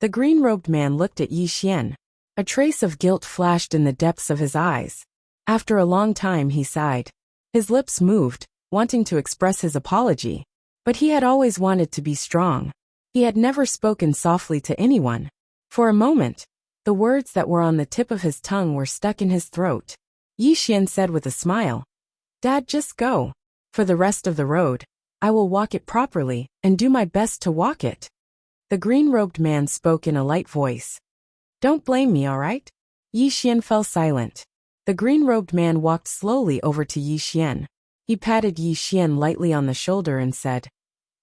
The green-robed man looked at Yi Xian. A trace of guilt flashed in the depths of his eyes. After a long time he sighed. His lips moved, wanting to express his apology. But he had always wanted to be strong. He had never spoken softly to anyone. For a moment, the words that were on the tip of his tongue were stuck in his throat. Yi Xian said with a smile, Dad, just go. For the rest of the road, I will walk it properly and do my best to walk it. The green-robed man spoke in a light voice. Don't blame me, all right? Yi Xian fell silent. The green-robed man walked slowly over to Yi Xian. He patted Yi Xian lightly on the shoulder and said,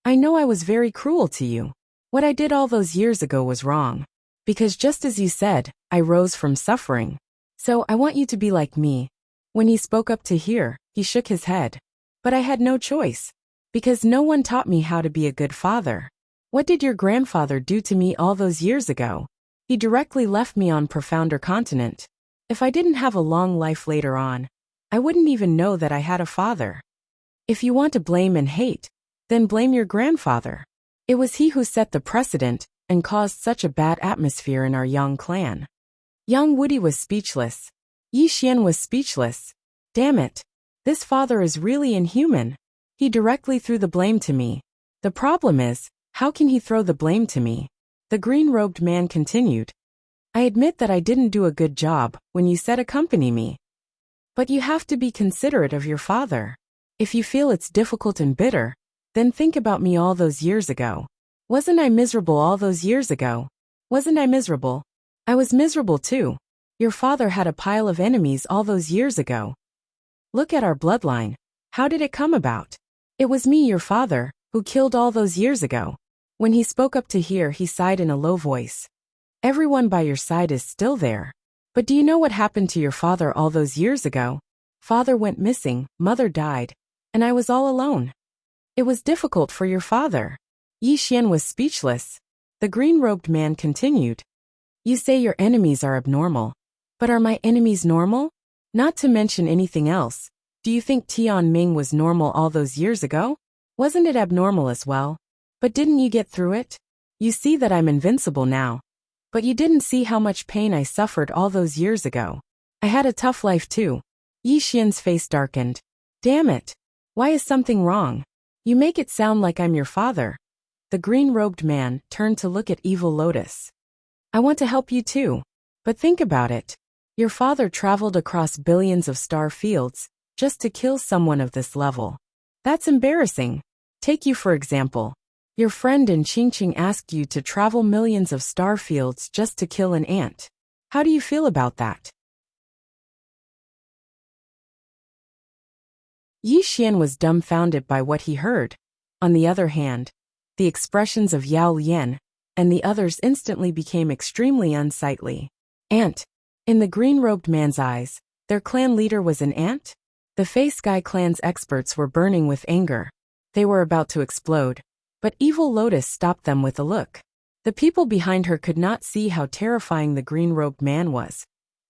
I know I was very cruel to you. What I did all those years ago was wrong. Because just as you said, I rose from suffering. So I want you to be like me. When he spoke up to hear, he shook his head. But I had no choice. Because no one taught me how to be a good father. What did your grandfather do to me all those years ago? He directly left me on profounder continent. If I didn't have a long life later on, I wouldn't even know that I had a father. If you want to blame and hate, then blame your grandfather. It was he who set the precedent and caused such a bad atmosphere in our Yang clan. Young Woody was speechless. Yi Xian was speechless. Damn it. This father is really inhuman. He directly threw the blame to me. The problem is, how can he throw the blame to me? The green-robed man continued. I admit that I didn't do a good job when you said accompany me. But you have to be considerate of your father. If you feel it's difficult and bitter, then think about me all those years ago. Wasn't I miserable all those years ago? Wasn't I miserable? I was miserable too. Your father had a pile of enemies all those years ago. Look at our bloodline. How did it come about? It was me, your father, who killed all those years ago. When he spoke up to hear, he sighed in a low voice. Everyone by your side is still there. But do you know what happened to your father all those years ago? Father went missing, mother died, and I was all alone. It was difficult for your father. Yi Xian was speechless. The green-robed man continued. You say your enemies are abnormal. But are my enemies normal? Not to mention anything else. Do you think Tian Ming was normal all those years ago? Wasn't it abnormal as well? But didn't you get through it? You see that I'm invincible now. But you didn't see how much pain I suffered all those years ago. I had a tough life too. Yi Xian's face darkened. Damn it. Why is something wrong? You make it sound like I'm your father. The green-robed man turned to look at Evil Lotus. I want to help you too. But think about it. Your father traveled across billions of star fields just to kill someone of this level. That's embarrassing. Take you for example. Your friend in Qingqing asked you to travel millions of star fields just to kill an ant. How do you feel about that? Yi Xian was dumbfounded by what he heard. On the other hand, the expressions of Yao Lian and the others instantly became extremely unsightly. Ant. In the green-robed man's eyes, their clan leader was an ant? The Fey Sky clan's experts were burning with anger. They were about to explode. But Evil Lotus stopped them with a look. The people behind her could not see how terrifying the green-robed man was.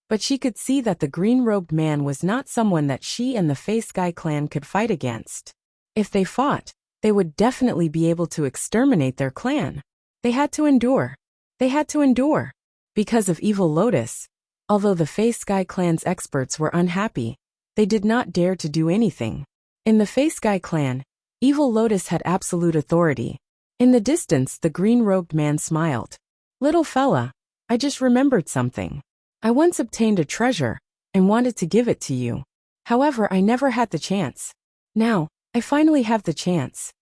But she could see that the green-robed man was not someone that she and the Fey Sky clan could fight against. If they fought, they would definitely be able to exterminate their clan. They had to endure. They had to endure. Because of Evil Lotus, although the Fey Sky clan's experts were unhappy, they did not dare to do anything. In the Fey Sky clan, Evil Lotus had absolute authority. In the distance, the green-robed man smiled. Little fella, I just remembered something. I once obtained a treasure and wanted to give it to you. However, I never had the chance. Now, I finally have the chance.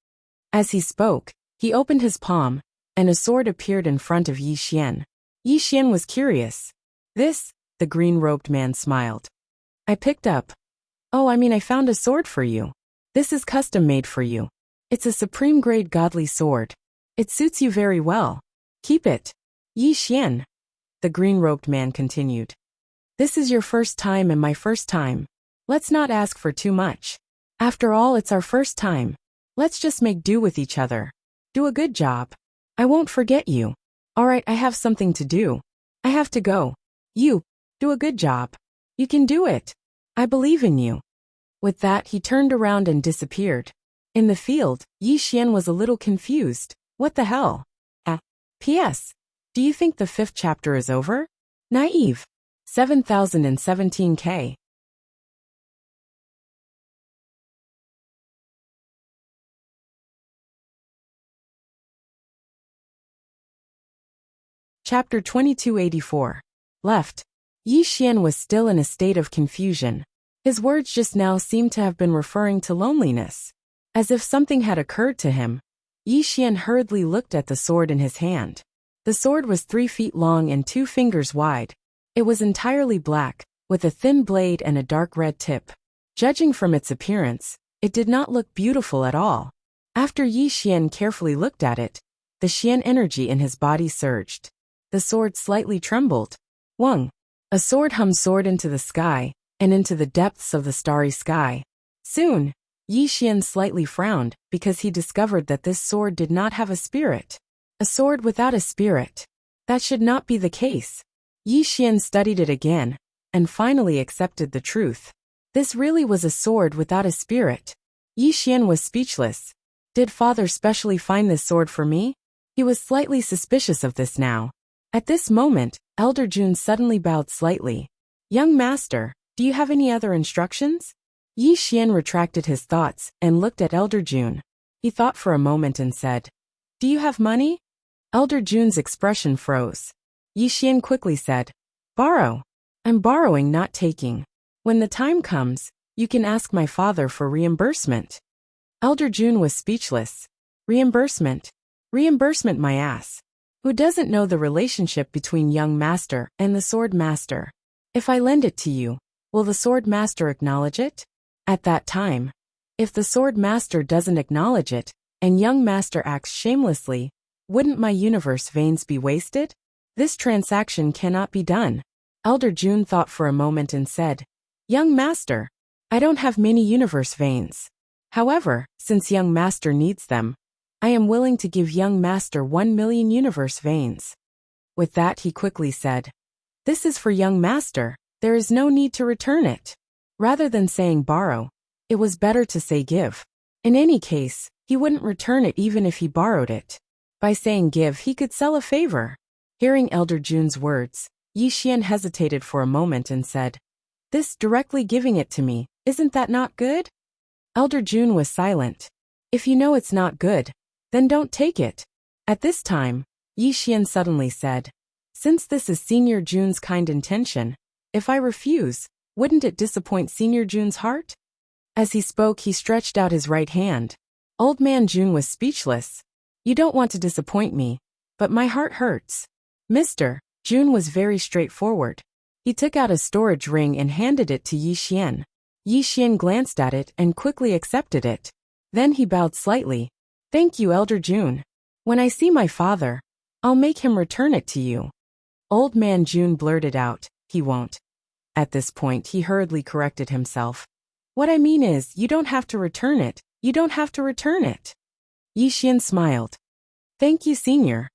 As he spoke, he opened his palm, and a sword appeared in front of Yi Xian. Yi Xian was curious. This, the green-robed man smiled. I picked up. Oh, I found a sword for you. This is custom-made for you. It's a supreme-grade godly sword. It suits you very well. Keep it. Yi Xian. The green-robed man continued. This is your first time and my first time. Let's not ask for too much. After all, it's our first time. Let's just make do with each other. Do a good job. I won't forget you. Alright, I have something to do. I have to go. You, do a good job. You can do it. I believe in you. With that, he turned around and disappeared. In the field, Yi Xian was a little confused. What the hell? P.S. Do you think the 5th chapter is over? Naive. 7017K. Chapter 2284. Left. Yi Xian was still in a state of confusion. His words just now seemed to have been referring to loneliness. As if something had occurred to him, Yi Xian hurriedly looked at the sword in his hand. The sword was 3 feet long and 2 fingers wide. It was entirely black, with a thin blade and a dark red tip. Judging from its appearance, it did not look beautiful at all. After Yi Xian carefully looked at it, the Xian energy in his body surged. The sword slightly trembled. Wung. A sword hummed soared into the sky, and into the depths of the starry sky. Soon, Yi Xian slightly frowned because he discovered that this sword did not have a spirit. A sword without a spirit. That should not be the case. Yi Xian studied it again, and finally accepted the truth. This really was a sword without a spirit. Yi Xian was speechless. Did father specially find this sword for me? He was slightly suspicious of this now. At this moment, Elder Jun suddenly bowed slightly. Young master, do you have any other instructions? Yi Xian retracted his thoughts and looked at Elder Jun. He thought for a moment and said, Do you have money? Elder Jun's expression froze. Yi Xian quickly said, Borrow. I'm borrowing, not taking. When the time comes, you can ask my father for reimbursement. Elder Jun was speechless. Reimbursement? Reimbursement my ass. Who doesn't know the relationship between young master and the sword master? If I lend it to you, will the sword master acknowledge it? At that time, if the sword master doesn't acknowledge it, and young master acts shamelessly, wouldn't my universe veins be wasted? This transaction cannot be done. Elder Jun thought for a moment and said, Young master, I don't have many universe veins. However, since young master needs them, I am willing to give young master 1 million universe veins. With that he quickly said, This is for young master, there is no need to return it. Rather than saying borrow, it was better to say give. In any case, he wouldn't return it even if he borrowed it. By saying give, he could sell a favor. Hearing Elder Jun's words, Yi Xian hesitated for a moment and said, "This directly giving it to me, isn't that not good?" Elder Jun was silent. "If you know it's not good, then don't take it." At this time, Yi Xian suddenly said, "Since this is Senior Jun's kind intention, if I refuse, wouldn't it disappoint Senior Jun's heart?" As he spoke, he stretched out his right hand. Old Man Jun was speechless. "You don't want to disappoint me, but my heart hurts." Mr. Jun was very straightforward. He took out a storage ring and handed it to Yi Xian. Yi Xian glanced at it and quickly accepted it. Then he bowed slightly. "Thank you, Elder Jun. When I see my father, I'll make him return it to you." Old Man Jun blurted out, "He won't." At this point, he hurriedly corrected himself. "What I mean is, you don't have to return it. You don't have to return it." Yi Xian smiled. "Thank you, Senior."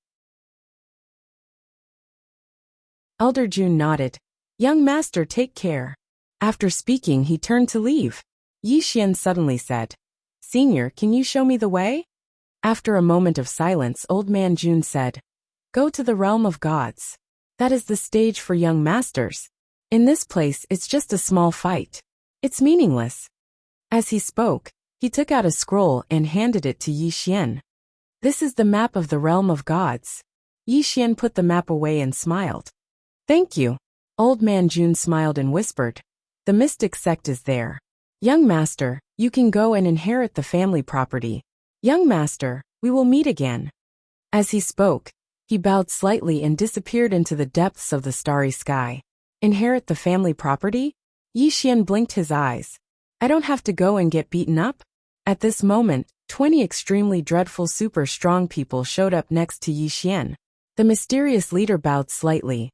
Elder Jun nodded. "Young master, take care." After speaking, he turned to leave. Yi Xian suddenly said, "Senior, can you show me the way?" After a moment of silence, Old Man Jun said, "Go to the realm of gods. That is the stage for young masters. In this place, it's just a small fight. It's meaningless." As he spoke, he took out a scroll and handed it to Yi Xian. "This is the map of the realm of gods." Yi Xian put the map away and smiled. "Thank you." Old Man Jun smiled and whispered, "The mystic sect is there. Young master, you can go and inherit the family property. Young master, we will meet again." As he spoke, he bowed slightly and disappeared into the depths of the starry sky. Inherit the family property? Yi Xian blinked his eyes. "I don't have to go and get beaten up?" At this moment, 20 extremely dreadful super strong people showed up next to Yi Xian. The mysterious leader bowed slightly.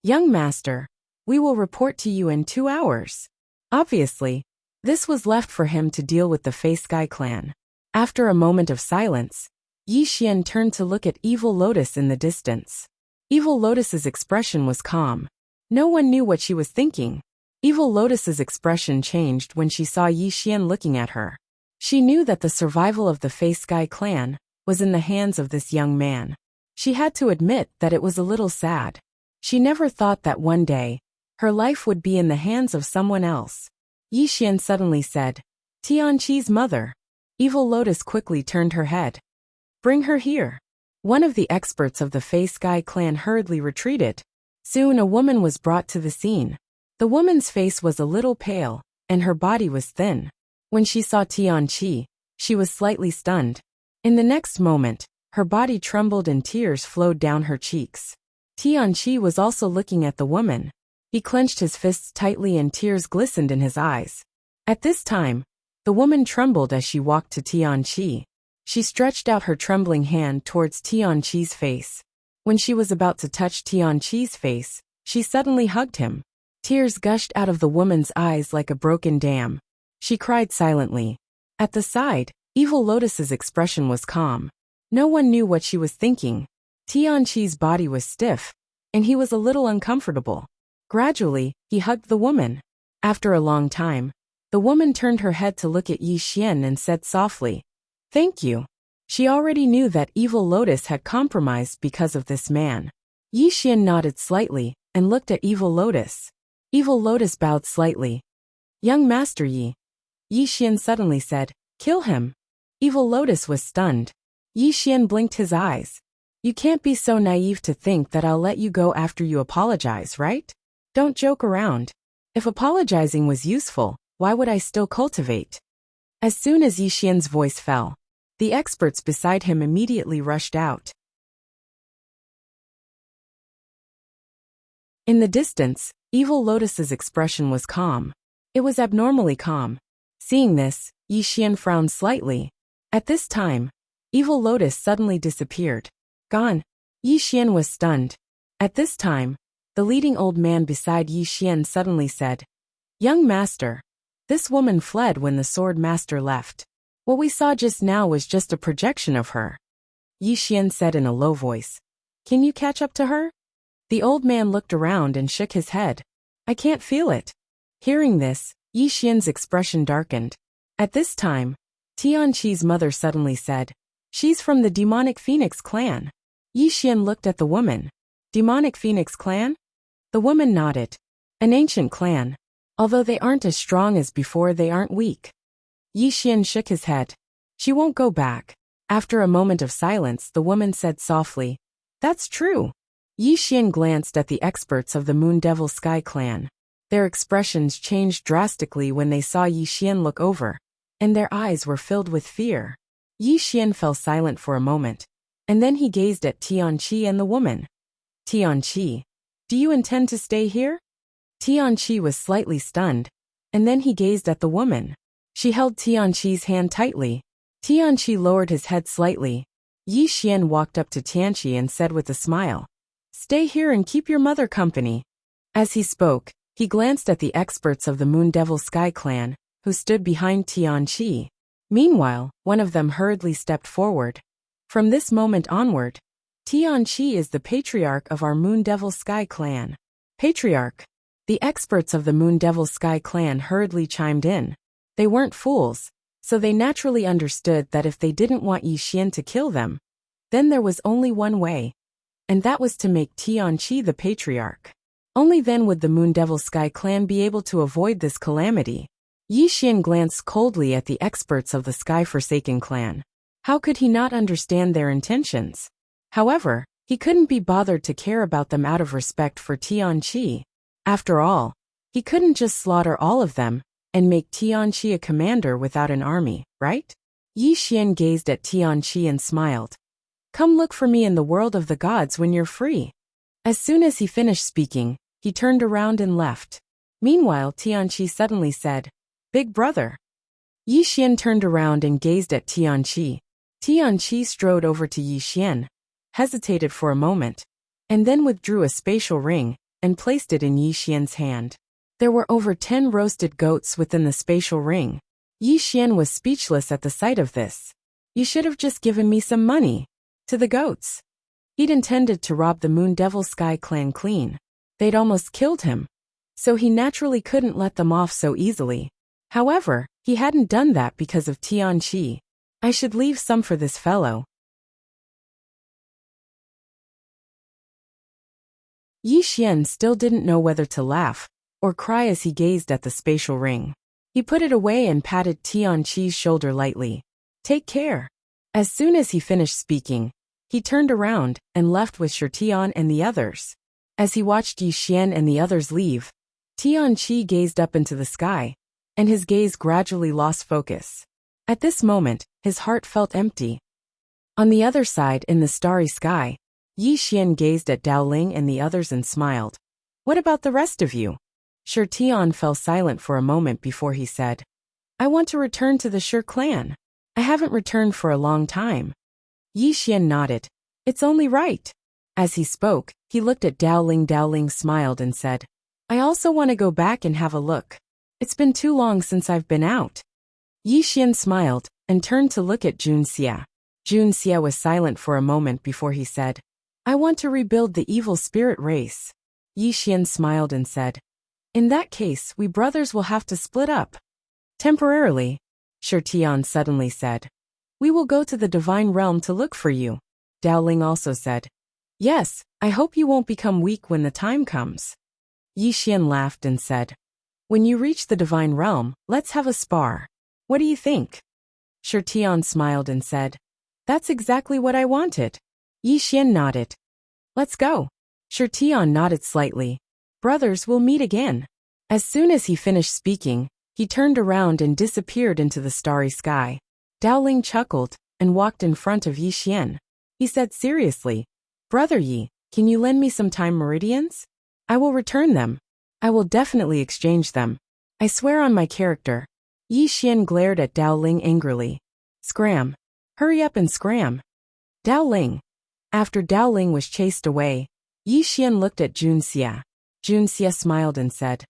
"Young master, we will report to you in 2 hours." Obviously, this was left for him to deal with the Fey Sky clan. After a moment of silence, Yi Xian turned to look at Evil Lotus in the distance. Evil Lotus's expression was calm. No one knew what she was thinking. Evil Lotus's expression changed when she saw Yi Xian looking at her. She knew that the survival of the Fey Sky clan was in the hands of this young man. She had to admit that it was a little sad. She never thought that one day, her life would be in the hands of someone else. Yi Xian suddenly said, "Tianqi's mother." Evil Lotus quickly turned her head. "Bring her here." One of the experts of the Fey Sky clan hurriedly retreated. Soon a woman was brought to the scene. The woman's face was a little pale, and her body was thin. When she saw Tianqi, she was slightly stunned. In the next moment, her body trembled and tears flowed down her cheeks. Tianqi was also looking at the woman. He clenched his fists tightly and tears glistened in his eyes. At this time, the woman trembled as she walked to Tianqi. She stretched out her trembling hand towards Tianqi's face. When she was about to touch Tianqi's face, she suddenly hugged him. Tears gushed out of the woman's eyes like a broken dam. She cried silently. At the side, Evil Lotus's expression was calm. No one knew what she was thinking. Tianqi's body was stiff, and he was a little uncomfortable. Gradually, he hugged the woman. After a long time, the woman turned her head to look at Yi Xian and said softly, "Thank you." She already knew that Evil Lotus had compromised because of this man. Yi Xian nodded slightly and looked at Evil Lotus. Evil Lotus bowed slightly. "Young Master Yi." Yi Xian suddenly said, "Kill him." Evil Lotus was stunned. Yi Xian blinked his eyes. "You can't be so naive to think that I'll let you go after you apologize, right? Don't joke around. If apologizing was useful, why would I still cultivate?" As soon as Yi Xian's voice fell, the experts beside him immediately rushed out. In the distance, Evil Lotus's expression was calm. It was abnormally calm. Seeing this, Yi Xian frowned slightly. At this time, Evil Lotus suddenly disappeared. Gone. Yi Xian was stunned. At this time, the leading old man beside Yi Xian suddenly said, "Young master, this woman fled when the sword master left. What we saw just now was just a projection of her." Yi Xian said in a low voice, "Can you catch up to her?" The old man looked around and shook his head. "I can't feel it." Hearing this, Yi Xian's expression darkened. At this time, Tianqi's mother suddenly said, "She's from the demonic phoenix clan." Yi Xian looked at the woman. "Demonic phoenix clan?" The woman nodded. "An ancient clan. Although they aren't as strong as before, they aren't weak." Yi Xian shook his head. "She won't go back." After a moment of silence, the woman said softly, "That's true." Yi Xian glanced at the experts of the Moon Devil Sky clan. Their expressions changed drastically when they saw Yi Xian look over, and their eyes were filled with fear. Yi Xian fell silent for a moment, and then he gazed at Tianqi and the woman. "Tianqi, do you intend to stay here?" Tianqi was slightly stunned, and then he gazed at the woman. She held Tianqi's hand tightly. Tianqi lowered his head slightly. Yi Xian walked up to Tianqi and said with a smile, "Stay here and keep your mother company." As he spoke, he glanced at the experts of the Moon Devil Sky clan, who stood behind Tianqi. Meanwhile, one of them hurriedly stepped forward. "From this moment onward, Tianqi is the patriarch of our Moon Devil Sky clan." Patriarch. The experts of the Moon Devil Sky clan hurriedly chimed in. They weren't fools, so they naturally understood that if they didn't want Yi Xian to kill them, then there was only one way, and that was to make Tianqi the patriarch. Only then would the Moon Devil Sky clan be able to avoid this calamity. Yi Xian glanced coldly at the experts of the Sky Forsaken clan. How could he not understand their intentions? However, he couldn't be bothered to care about them out of respect for Tianqi. After all, he couldn't just slaughter all of them and make Tianqi a commander without an army, right? Yi Xian gazed at Tianqi and smiled. "Come look for me in the world of the gods when you're free." As soon as he finished speaking, he turned around and left. Meanwhile, Tianqi suddenly said, "Big brother." Yi Xian turned around and gazed at Tianqi. Tianqi strode over to Yi Xian, hesitated for a moment, and then withdrew a spatial ring and placed it in Yi Xian's hand. There were over 10 roasted goats within the spatial ring. Yi Xian was speechless at the sight of this. "You should have just given me some money." To the goats. He'd intended to rob the Moon Devil Sky clan clean. They'd almost killed him, so he naturally couldn't let them off so easily. However, he hadn't done that because of Tianqi. "I should leave some for this fellow." Yi Xian still didn't know whether to laugh or cry as he gazed at the spatial ring. He put it away and patted Tianqi's shoulder lightly. "Take care." As soon as he finished speaking, he turned around and left with Shirtian and the others. As he watched Yi Xian and the others leave, Tianqi gazed up into the sky, and his gaze gradually lost focus. At this moment, his heart felt empty. On the other side, in the starry sky, Yi Xian gazed at Dao Ling and the others and smiled. "What about the rest of you?" Shirtian fell silent for a moment before he said, "I want to return to the Shir clan. I haven't returned for a long time." Yi Xian nodded. "It's only right." As he spoke, he looked at Dao Ling. Dao Ling smiled and said, "I also want to go back and have a look. It's been too long since I've been out." Yi Xian smiled and turned to look at Jun Xia. Jun Xia was silent for a moment before he said, "I want to rebuild the evil spirit race." Yi Xian smiled and said, "In that case, we brothers will have to split up." "Temporarily," Shirtian suddenly said. "We will go to the divine realm to look for you." Dao Ling also said, "Yes, I hope you won't become weak when the time comes." Yi Xian laughed and said, "When you reach the divine realm, let's have a spar. What do you think?" Shirtian smiled and said, "That's exactly what I wanted." Yi Xian nodded. "Let's go." Shirtian nodded slightly. "Brothers will meet again." As soon as he finished speaking, he turned around and disappeared into the starry sky. Dao Ling chuckled and walked in front of Yi Xian. He said seriously, "Brother Yi, can you lend me some time meridians? I will return them. I will definitely exchange them. I swear on my character." Yi Xian glared at Dao Ling angrily. "Scram. Hurry up and scram." Dao Ling. After Dao Ling was chased away, Yi Xian looked at Jun Xia. Jun Xia smiled and said,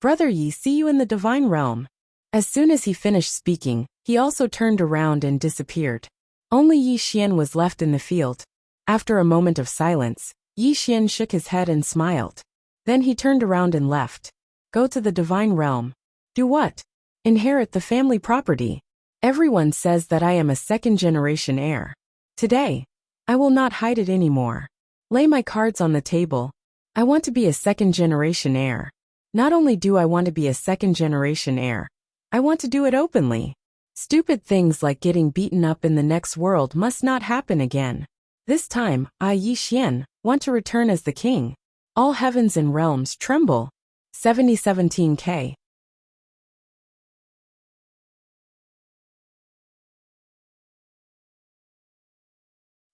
"Brother Yi, see you in the divine realm." As soon as he finished speaking, he also turned around and disappeared. Only Yi Xian was left in the field. After a moment of silence, Yi Xian shook his head and smiled. Then he turned around and left. "Go to the divine realm." "Do what?" "Inherit the family property." Everyone says that I am a second-generation heir. Today, I will not hide it anymore. Lay my cards on the table. I want to be a second-generation heir. Not only do I want to be a second-generation heir, I want to do it openly. Stupid things like getting beaten up in the next world must not happen again. This time, I, Yi Xian, want to return as the king. All heavens and realms tremble. 7017K.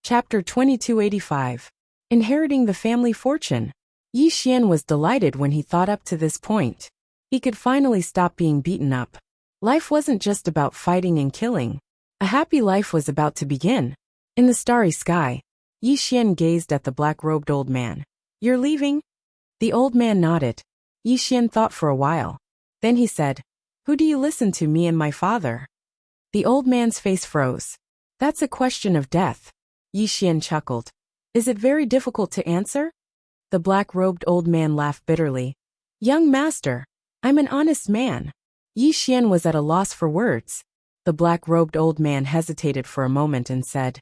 Chapter 2285. Inheriting the family fortune. Yi Xian was delighted when he thought up to this point. He could finally stop being beaten up. Life wasn't just about fighting and killing. A happy life was about to begin. In the starry sky, Yi Xian gazed at the black-robed old man. You're leaving? The old man nodded. Yi Xian thought for a while. Then he said, Who do you listen to, me and my father? The old man's face froze. That's a question of death. Yi Xian chuckled. Is it very difficult to answer? The black-robed old man laughed bitterly. Young master, I'm an honest man. Yi Xian was at a loss for words. The black-robed old man hesitated for a moment and said,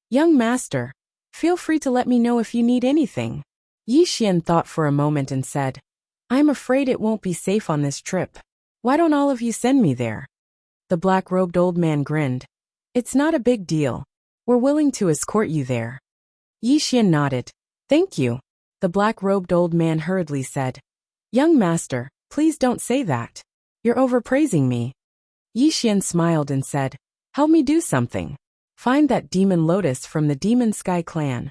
Young master, feel free to let me know if you need anything. Yi Xian thought for a moment and said, I'm afraid it won't be safe on this trip. Why don't all of you send me there? The black-robed old man grinned. It's not a big deal. We're willing to escort you there. Yi Xian nodded. Thank you. The black-robed old man hurriedly said, Young master, please don't say that. You're overpraising me. Yi Xian smiled and said, Help me do something. Find that demon Lotus from the Demon Sky clan.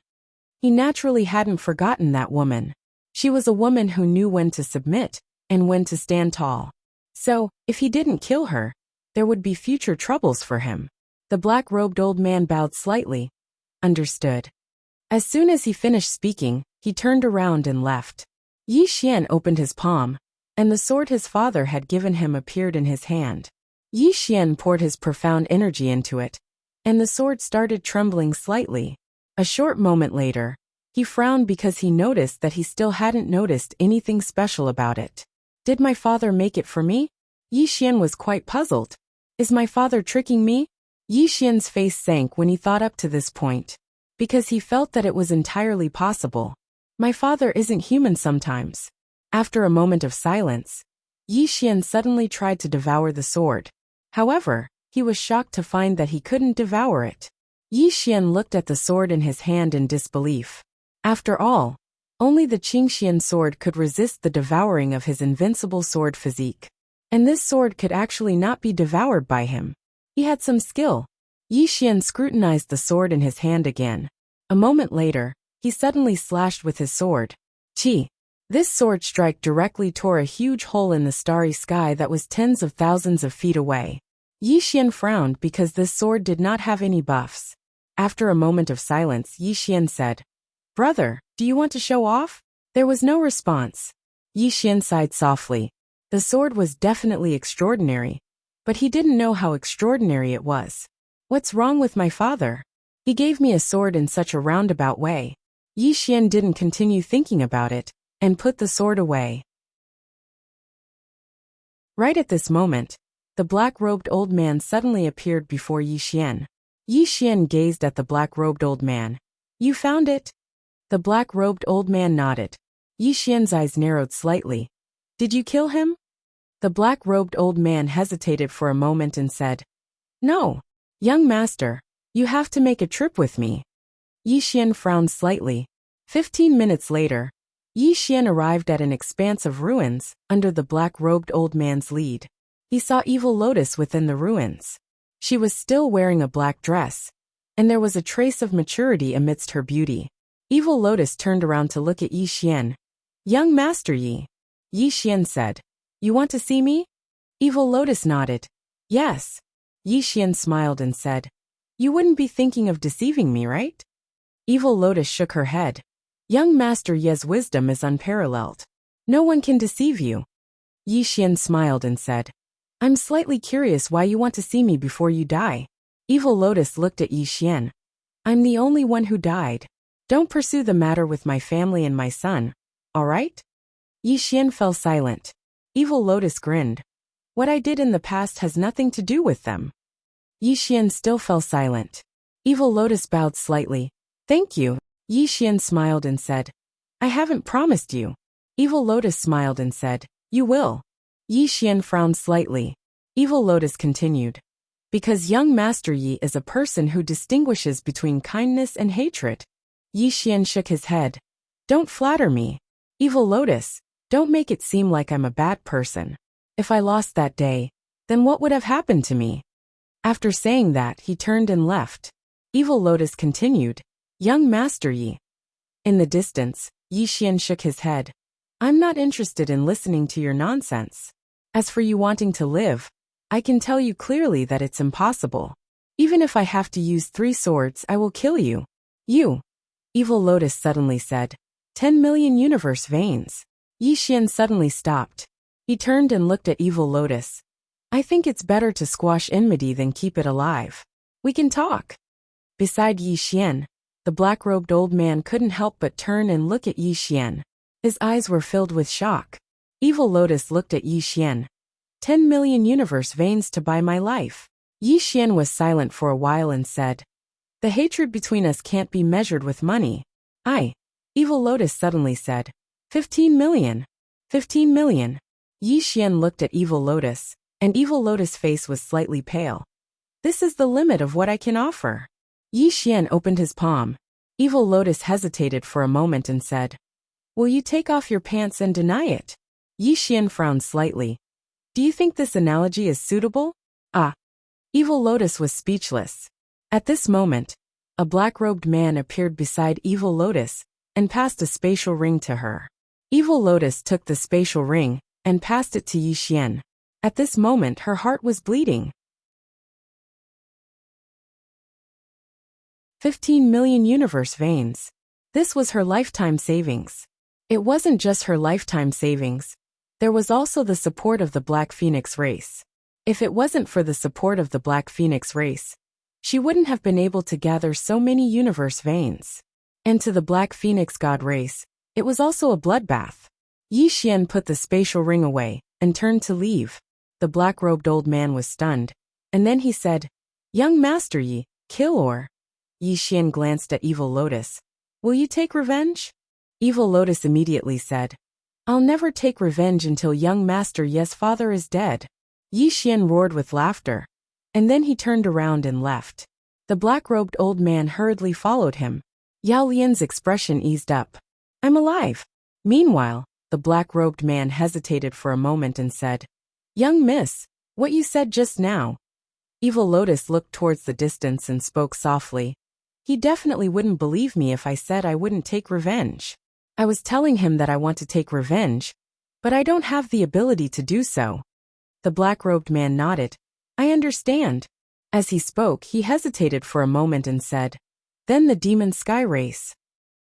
He naturally hadn't forgotten that woman. She was a woman who knew when to submit and when to stand tall. So, if he didn't kill her, there would be future troubles for him. The black-robed old man bowed slightly. Understood. As soon as he finished speaking, he turned around and left. Yi Xian opened his palm, and the sword his father had given him appeared in his hand. Yi Xian poured his profound energy into it, and the sword started trembling slightly. A short moment later, he frowned because he noticed that he still hadn't noticed anything special about it. Did my father make it for me? Yi Xian was quite puzzled. Is my father tricking me? Yi Xian's face sank when he thought up to this point, because he felt that it was entirely possible. My father isn't human sometimes. After a moment of silence, Yi Xian suddenly tried to devour the sword. However, he was shocked to find that he couldn't devour it. Yi Xian looked at the sword in his hand in disbelief. After all, only the Qingxian sword could resist the devouring of his invincible sword physique. And this sword could actually not be devoured by him. He had some skill. Yi Xian scrutinized the sword in his hand again. A moment later, he suddenly slashed with his sword. Chi! This sword strike directly tore a huge hole in the starry sky that was tens of thousands of feet away. Yi Xian frowned because this sword did not have any buffs. After a moment of silence, Yi Xian said, Brother, do you want to show off? There was no response. Yi Xian sighed softly. The sword was definitely extraordinary, but he didn't know how extraordinary it was. What's wrong with my father? He gave me a sword in such a roundabout way. Yi Xian didn't continue thinking about it, and put the sword away. Right at this moment, the black-robed old man suddenly appeared before Yi Xian. Yi Xian gazed at the black-robed old man. You found it? The black-robed old man nodded. Yi Xian's eyes narrowed slightly. Did you kill him? The black-robed old man hesitated for a moment and said, No. Young master, you have to make a trip with me. Yi Xian frowned slightly. 15 minutes later, Yi Xian arrived at an expanse of ruins under the black-robed old man's lead. He saw Evil Lotus within the ruins. She was still wearing a black dress, and there was a trace of maturity amidst her beauty. Evil Lotus turned around to look at Yi Xian. Young Master Yi. Yi Xian said, You want to see me? Evil Lotus nodded. Yes. Yi Xian smiled and said, You wouldn't be thinking of deceiving me, right? Evil Lotus shook her head. Young Master Ye's wisdom is unparalleled. No one can deceive you. Yi Xian smiled and said, I'm slightly curious why you want to see me before you die. Evil Lotus looked at Yi Xian. I'm the only one who died. Don't pursue the matter with my family and my son, all right? Yi Xian fell silent. Evil Lotus grinned. What I did in the past has nothing to do with them. Yi Xian still fell silent. Evil Lotus bowed slightly. Thank you. Yi Xian smiled and said, I haven't promised you. Evil Lotus smiled and said, You will. Yi Xian frowned slightly. Evil Lotus continued. Because young Master Yi is a person who distinguishes between kindness and hatred. Yi Xian shook his head. Don't flatter me. Evil Lotus, don't make it seem like I'm a bad person. If I lost that day, then what would have happened to me? After saying that, he turned and left. Evil Lotus continued. Young Master Yi. In the distance, Yi Xian shook his head. I'm not interested in listening to your nonsense. As for you wanting to live, I can tell you clearly that it's impossible. Even if I have to use 3 swords, I will kill you. You. Evil Lotus suddenly said. 10 million universe veins. Yi Xian suddenly stopped. He turned and looked at Evil Lotus. I think it's better to squash enmity than keep it alive. We can talk. Beside Yi Xian, the black-robed old man couldn't help but turn and look at Yi Xian. His eyes were filled with shock. Evil Lotus looked at Yi Xian. 10 million universe veins to buy my life. Yi Xian was silent for a while and said, The hatred between us can't be measured with money. Evil Lotus suddenly said, 15 million. 15 million. Yi Xian looked at Evil Lotus, and Evil Lotus' face was slightly pale. This is the limit of what I can offer. Yi Xian opened his palm. Evil Lotus hesitated for a moment and said, Will you take off your pants and deny it? Yi Xian frowned slightly. Do you think this analogy is suitable? Evil Lotus was speechless. At this moment, a black-robed man appeared beside Evil Lotus and passed a spatial ring to her. Evil Lotus took the spatial ring and passed it to Yi Xian. At this moment her heart was bleeding. 15 million universe veins. This was her lifetime savings. It wasn't just her lifetime savings. There was also the support of the Black Phoenix race. If it wasn't for the support of the Black Phoenix race, she wouldn't have been able to gather so many universe veins. And to the Black Phoenix god race, it was also a bloodbath. Yi Xian put the spatial ring away and turned to leave. The black-robed old man was stunned, and then he said, Young Master Yi, kill or... Yi Xian glanced at Evil Lotus. Will you take revenge? Evil Lotus immediately said, I'll never take revenge until young Master Yi's father is dead. Yi Xian roared with laughter, and then he turned around and left. The black-robed old man hurriedly followed him. Yao Lian's expression eased up. I'm alive. Meanwhile, the black-robed man hesitated for a moment and said, Young miss, what you said just now. Evil Lotus looked towards the distance and spoke softly. He definitely wouldn't believe me if I said I wouldn't take revenge. I was telling him that I want to take revenge, but I don't have the ability to do so. The black-robed man nodded. I understand. As he spoke, he hesitated for a moment and said, Then the demon sky race.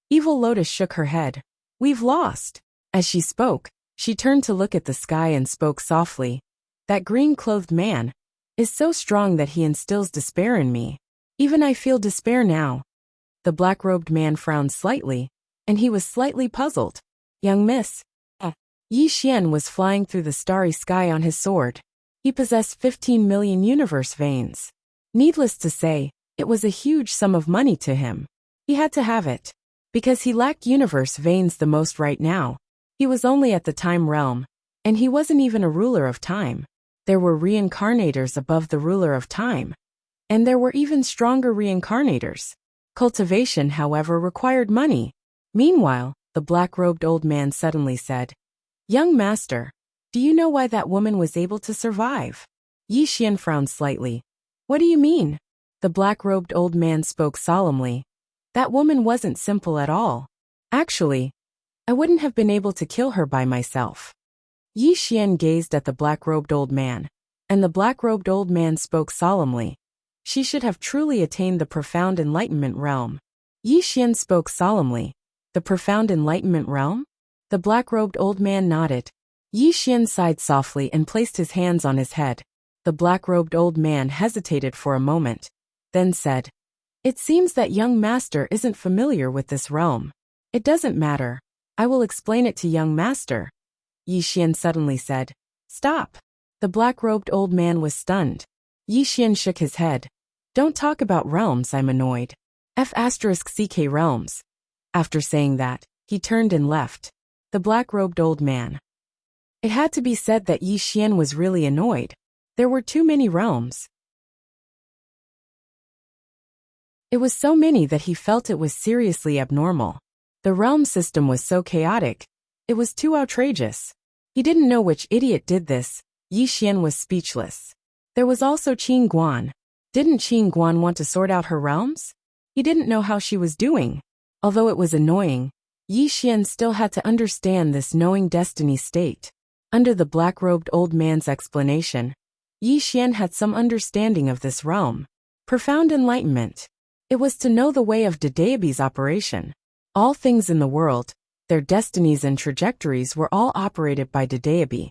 Evil Lotus shook her head. We've lost. As she spoke, she turned to look at the sky and spoke softly. That green-clothed man is so strong that he instills despair in me. Even I feel despair now. The black-robed man frowned slightly, and he was slightly puzzled. Young miss. Yi Xian was flying through the starry sky on his sword. He possessed 15 million universe veins. Needless to say, it was a huge sum of money to him. He had to have it. Because he lacked universe veins the most right now. He was only at the time realm, and he wasn't even a ruler of time. There were reincarnators above the ruler of time. And there were even stronger reincarnators. Cultivation, however, required money. Meanwhile, the black-robed old man suddenly said, Young master, do you know why that woman was able to survive? Yi Xian frowned slightly. What do you mean? The black-robed old man spoke solemnly. That woman wasn't simple at all. Actually, I wouldn't have been able to kill her by myself. Yi Xian gazed at the black-robed old man, and the black-robed old man spoke solemnly. She should have truly attained the profound enlightenment realm. Yi Xian spoke solemnly. The profound enlightenment realm? The black-robed old man nodded. Yi Xian sighed softly and placed his hands on his head. The black-robed old man hesitated for a moment, then said, It seems that young master isn't familiar with this realm. It doesn't matter. I will explain it to young master. Yi Xian suddenly said, Stop. The black-robed old man was stunned. Yi Xian shook his head. Don't talk about realms, I'm annoyed. F***CK realms. After saying that, he turned and left. The black-robed old man. It had to be said that Yi Xian was really annoyed. There were too many realms. It was so many that he felt it was seriously abnormal. The realm system was so chaotic. It was too outrageous. He didn't know which idiot did this. Yi Xian was speechless. There was also Qin Guan. Didn't Qin Guan want to sort out her realms? He didn't know how she was doing. Although it was annoying, Yi Xian still had to understand this knowing destiny state. Under the black-robed old man's explanation, Yi Xian had some understanding of this realm. Profound enlightenment. It was to know the way of Dedeabi's operation. All things in the world, their destinies and trajectories were all operated by Dedeabi.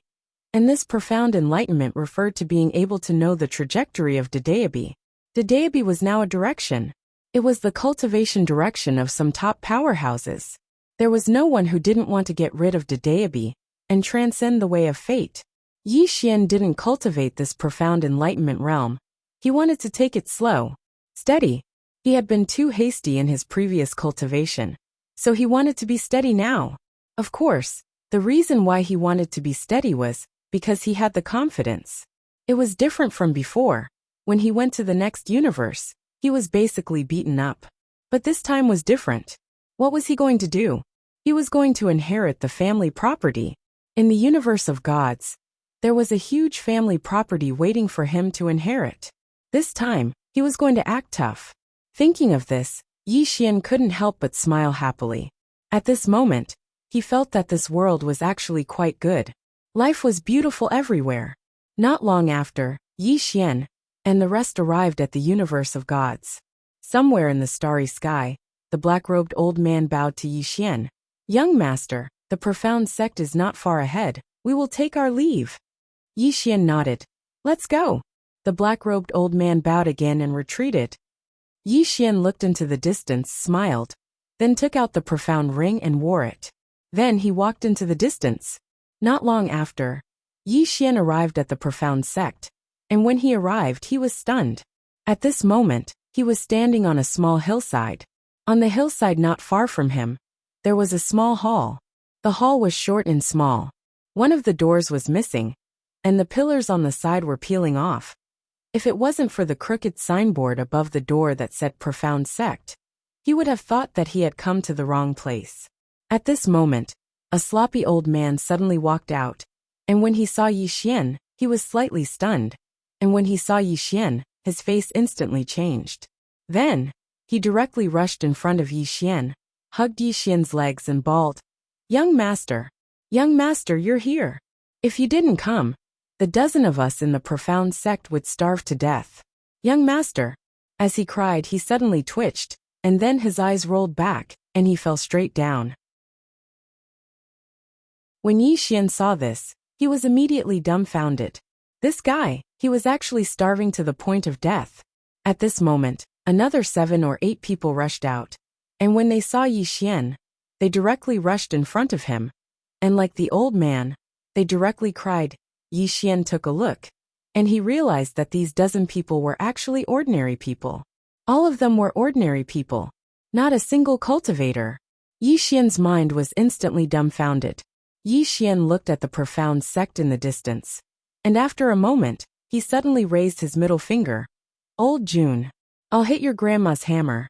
And this profound enlightenment referred to being able to know the trajectory of Dedeabi. Dedeabi was now a direction. It was the cultivation direction of some top powerhouses. There was no one who didn't want to get rid of Dedeabi and transcend the way of fate. Yi Xian didn't cultivate this profound enlightenment realm. He wanted to take it slow, steady. He had been too hasty in his previous cultivation, so he wanted to be steady now. Of course, the reason why he wanted to be steady was because he had the confidence. It was different from before. When he went to the next universe, he was basically beaten up. But this time was different. What was he going to do? He was going to inherit the family property. In the universe of gods, there was a huge family property waiting for him to inherit. This time, he was going to act tough. Thinking of this, Yi Xian couldn't help but smile happily. At this moment, he felt that this world was actually quite good. Life was beautiful everywhere. Not long after, Yi Xian and the rest arrived at the universe of gods. Somewhere in the starry sky, the black-robed old man bowed to Yi Xian. Young master, the profound sect is not far ahead. We will take our leave. Yi Xian nodded. Let's go. The black-robed old man bowed again and retreated. Yi Xian looked into the distance, smiled, then took out the profound ring and wore it. Then he walked into the distance. Not long after, Yi Xian arrived at the profound sect, and when he arrived he was stunned. At this moment, he was standing on a small hillside. On the hillside not far from him, there was a small hall. The hall was short and small. One of the doors was missing, and the pillars on the side were peeling off. If it wasn't for the crooked signboard above the door that said Profound Sect, he would have thought that he had come to the wrong place. At this moment, a sloppy old man suddenly walked out, and when he saw Yi Xian, he was slightly stunned, and when he saw Yi Xian, his face instantly changed. Then, he directly rushed in front of Yi Xian, hugged Yi Xian's legs and bawled, Young master, you're here. If you didn't come, the dozen of us in the profound sect would starve to death. Young master. As he cried, he suddenly twitched, and then his eyes rolled back, and he fell straight down. When Yi Xian saw this, he was immediately dumbfounded. This guy, he was actually starving to the point of death. At this moment, another 7 or 8 people rushed out, and when they saw Yi Xian, they directly rushed in front of him, and like the old man, they directly cried. Yi Xian took a look, and he realized that these dozen people were actually ordinary people. All of them were ordinary people, not a single cultivator. Yi Xian's mind was instantly dumbfounded. Yi Xian looked at the profound sect in the distance, and after a moment, he suddenly raised his middle finger. Old June, I'll hit your grandma's hammer.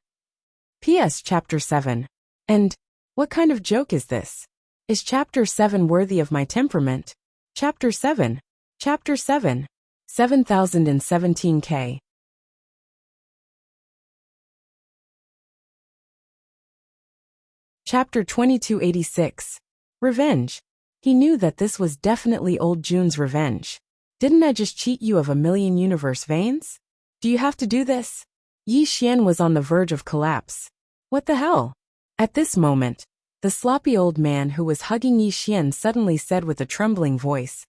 P.S. Chapter 7. And, what kind of joke is this? Is Chapter 7 worthy of my temperament? Chapter 7. Chapter 7. 7017K. Chapter 2286. Revenge. He knew that this was definitely old June's revenge. Didn't I just cheat you of 1,000,000 universe veins? Do you have to do this? Yi Xian was on the verge of collapse. What the hell? At this moment, the sloppy old man who was hugging Yi Xian suddenly said with a trembling voice,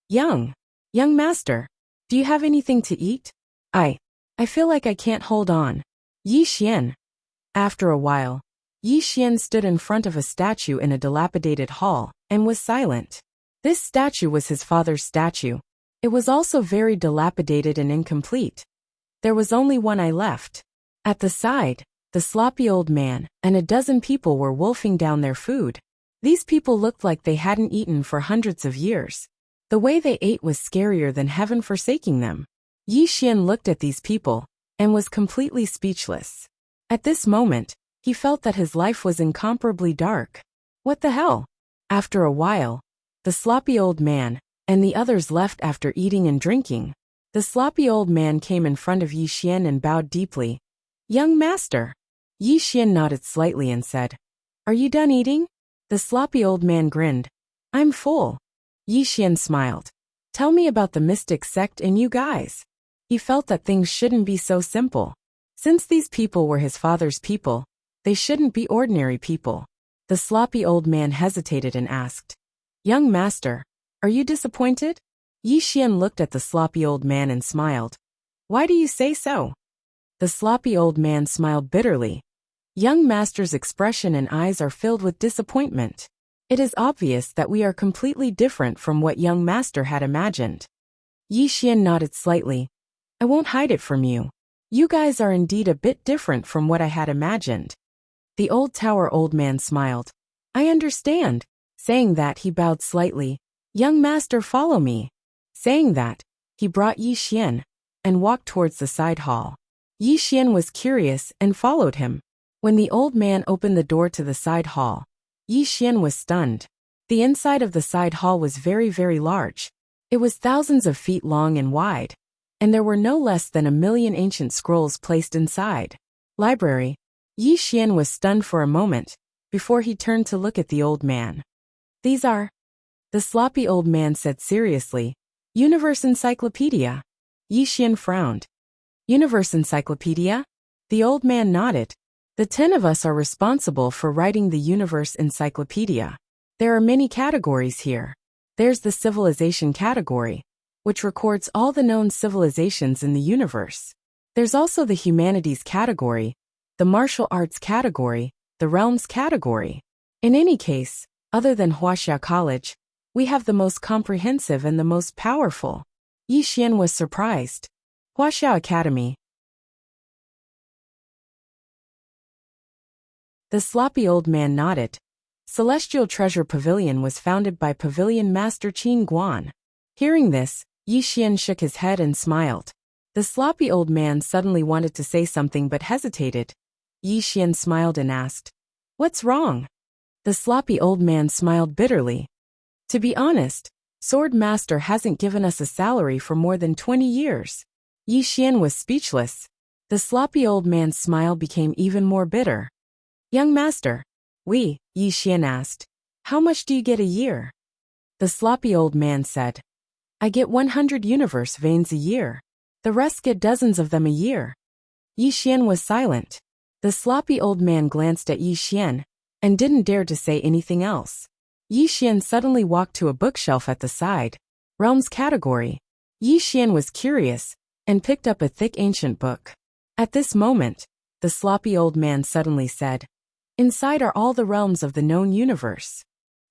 Young master, do you have anything to eat? I feel like I can't hold on. Yi Xian. After a while, Yi Xian stood in front of a statue in a dilapidated hall, and was silent. This statue was his father's statue. It was also very dilapidated and incomplete. There was only one eye left. At the side, the sloppy old man and a dozen people were wolfing down their food. These people looked like they hadn't eaten for hundreds of years. The way they ate was scarier than heaven forsaking them. Yi Xian looked at these people and was completely speechless. At this moment, he felt that his life was incomparably dark. What the hell? After a while, the sloppy old man and the others left after eating and drinking. The sloppy old man came in front of Yi Xian and bowed deeply. "Young master." Yi Xian nodded slightly and said, "Are you done eating?" The sloppy old man grinned. "I'm full." Yi Xian smiled. "Tell me about the mystic sect and you guys." He felt that things shouldn't be so simple. Since these people were his father's people, they shouldn't be ordinary people. The sloppy old man hesitated and asked, "Young master, are you disappointed?" Yi Xian looked at the sloppy old man and smiled. "Why do you say so?" The sloppy old man smiled bitterly. Young master's expression and eyes are filled with disappointment. It is obvious that we are completely different from what young master had imagined. Yi Xian nodded slightly. "I won't hide it from you. You guys are indeed a bit different from what I had imagined." The old tower old man smiled. "I understand." Saying that, he bowed slightly. "Young master, follow me." Saying that, he brought Yi Xian and walked towards the side hall. Yi Xian was curious and followed him. When the old man opened the door to the side hall, Yi Xian was stunned. The inside of the side hall was very, very large. It was thousands of feet long and wide, and there were no less than 1,000,000 ancient scrolls placed inside. Library. Yi Xian was stunned for a moment, before he turned to look at the old man. "These are," the sloppy old man said seriously, "Universe Encyclopedia." Yi Xian frowned. "Universe Encyclopedia?" The old man nodded. "The 10 of us are responsible for writing the Universe Encyclopedia. There are many categories here. There's the civilization category, which records all the known civilizations in the universe. There's also the humanities category, the martial arts category, the realms category. In any case, other than Huaxia College, we have the most comprehensive and the most powerful." Yi Xian was surprised. Huaxia Academy. The sloppy old man nodded. Celestial Treasure Pavilion was founded by Pavilion Master Qin Guan. Hearing this, Yi Xian shook his head and smiled. The sloppy old man suddenly wanted to say something but hesitated. Yi Xian smiled and asked, "What's wrong?" The sloppy old man smiled bitterly. "To be honest, Sword Master hasn't given us a salary for more than 20 years. Yi Xian was speechless. The sloppy old man's smile became even more bitter. "Young master," Yi Xian asked, "how much do you get a year?" The sloppy old man said, "I get 100 universe veins a year. The rest get dozens of them a year." Yi Xian was silent. The sloppy old man glanced at Yi Xian and didn't dare to say anything else. Yi Xian suddenly walked to a bookshelf at the side. Realms category. Yi Xian was curious and picked up a thick ancient book. At this moment, the sloppy old man suddenly said, "Inside are all the realms of the known universe."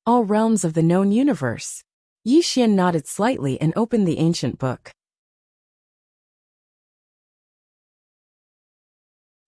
All realms of the known universe. Yi Xian nodded slightly and opened the ancient book.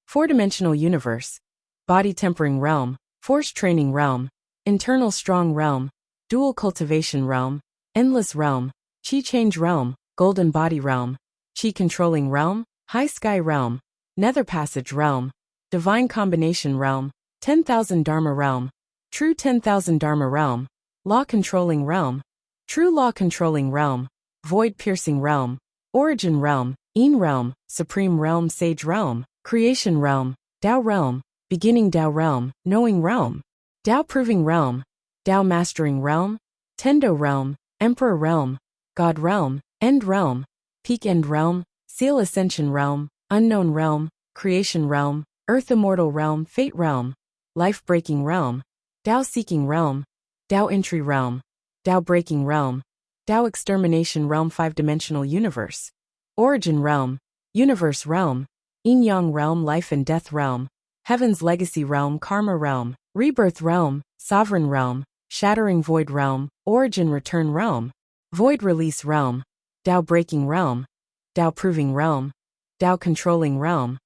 Four-dimensional universe. Body tempering realm, force training realm, internal strong realm, dual cultivation realm, endless realm, chi change realm, golden body realm, chi controlling realm, high sky realm, nether passage realm, divine combination realm, 10,000 dharma realm, true 10,000 dharma realm, law controlling realm, true law controlling realm, void piercing realm, origin realm, Een realm, supreme realm, sage realm, creation realm, Tao realm, beginning Tao realm, knowing realm, Tao proving realm, Tao mastering realm, Tendo realm, emperor realm, God realm, end realm, peak end realm, seal ascension realm, unknown realm, creation realm, earth immortal realm, fate realm, life breaking realm, Tao seeking realm, Tao entry realm, Tao breaking realm, Tao extermination realm, five-dimensional universe, origin realm, universe realm, yin yang realm, life and death realm, heaven's legacy realm, karma realm, rebirth realm, sovereign realm, shattering void realm, origin return realm, void release realm, Tao breaking realm, Tao proving realm, Tao controlling realm,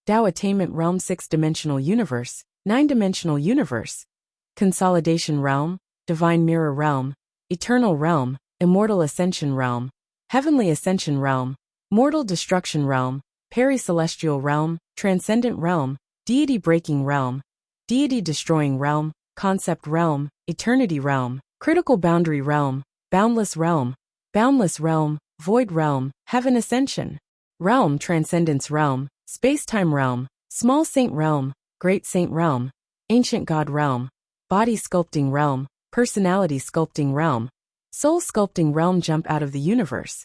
Tao attainment realm 6-dimensional universe, 9-dimensional universe, consolidation realm, divine mirror realm, eternal realm, immortal ascension realm, heavenly ascension realm, mortal destruction realm, peri-celestial realm, transcendent realm, deity breaking realm, deity destroying realm, concept realm, eternity realm, critical boundary realm, boundless realm, void realm, heaven ascension, realm transcendence realm, space-time realm, small saint realm, great saint realm, ancient god realm, body sculpting realm, personality sculpting realm, soul sculpting realm jump out of the universe,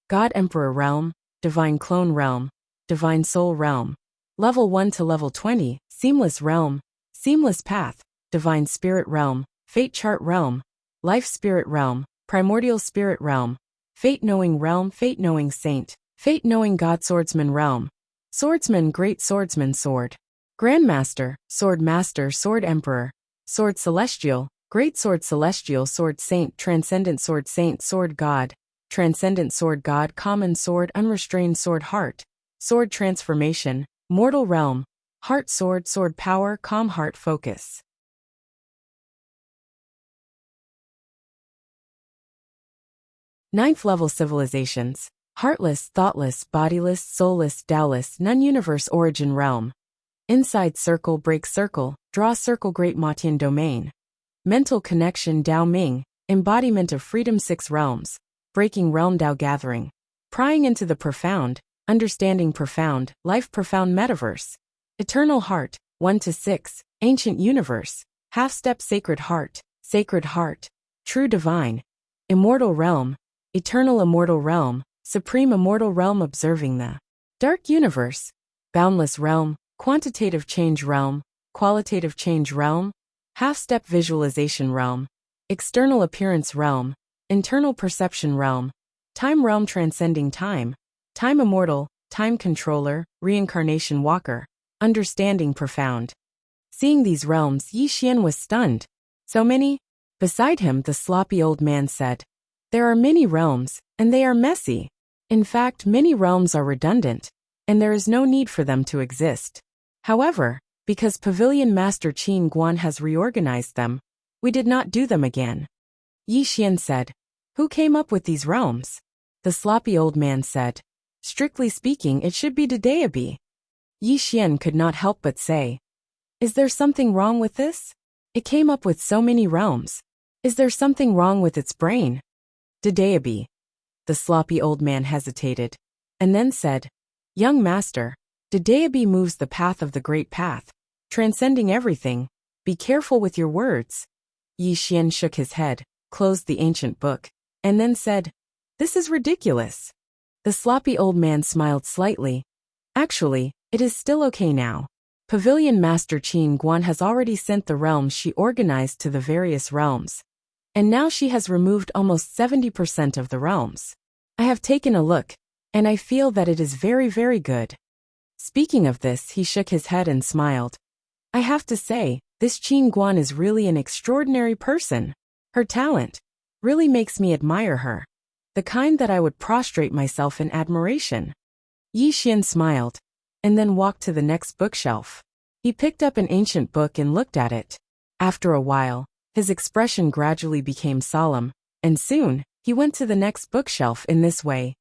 God emperor realm, divine clone realm, divine soul realm, level 1 to level 20, seamless realm, seamless path, divine spirit realm, fate chart realm, life spirit realm, primordial spirit realm, fate knowing saint, fate knowing god swordsman realm, swordsman great swordsman sword, grandmaster, sword master sword emperor, sword celestial, great sword celestial sword saint transcendent sword god, transcendent sword god common sword unrestrained sword heart, sword transformation, mortal realm, heart sword power calm heart focus. Ninth level civilizations, heartless, thoughtless, bodiless, soulless, Taoless, non-universe origin realm, inside circle break circle, draw circle great Matian domain, mental connection Tao Ming, embodiment of freedom 6 realms, breaking realm Tao gathering, prying into the profound, understanding profound, life profound metaverse, eternal heart, 1 to 6, ancient universe, half-step sacred heart, true divine, immortal realm, eternal immortal realm, supreme immortal realm observing the dark universe, boundless realm, quantitative change realm, qualitative change realm, half-step visualization realm, external appearance realm, internal perception realm, time realm transcending time immortal, time controller, reincarnation walker, understanding profound. Seeing these realms, Yi Xian was stunned. So many? Beside him, the sloppy old man said, there are many realms, and they are messy. In fact, many realms are redundant, and there is no need for them to exist. However, because Pavilion Master Qin Guan has reorganized them, we did not do them again. Yi Xian said, who came up with these realms? The sloppy old man said, strictly speaking, it should be Dedeabi. Yi Xian could not help but say, is there something wrong with this? It came up with so many realms. Is there something wrong with its brain? Dedeabi. The sloppy old man hesitated, and then said, young master, Dedeabi moves the path of the great path, transcending everything. Be careful with your words. Yi Xian shook his head, closed the ancient book, and then said, this is ridiculous. The sloppy old man smiled slightly. Actually, it is still okay now. Pavilion Master Qin Guan has already sent the realms she organized to the various realms. And now she has removed almost 70% of the realms. I have taken a look, and I feel that it is very, very good. Speaking of this, he shook his head and smiled. I have to say, this Qin Guan is really an extraordinary person. Her talent really makes me admire her. The kind that I would prostrate myself in admiration. Yi Xian smiled, and then walked to the next bookshelf. He picked up an ancient book and looked at it. After a while, his expression gradually became solemn, and soon, he went to the next bookshelf in this way.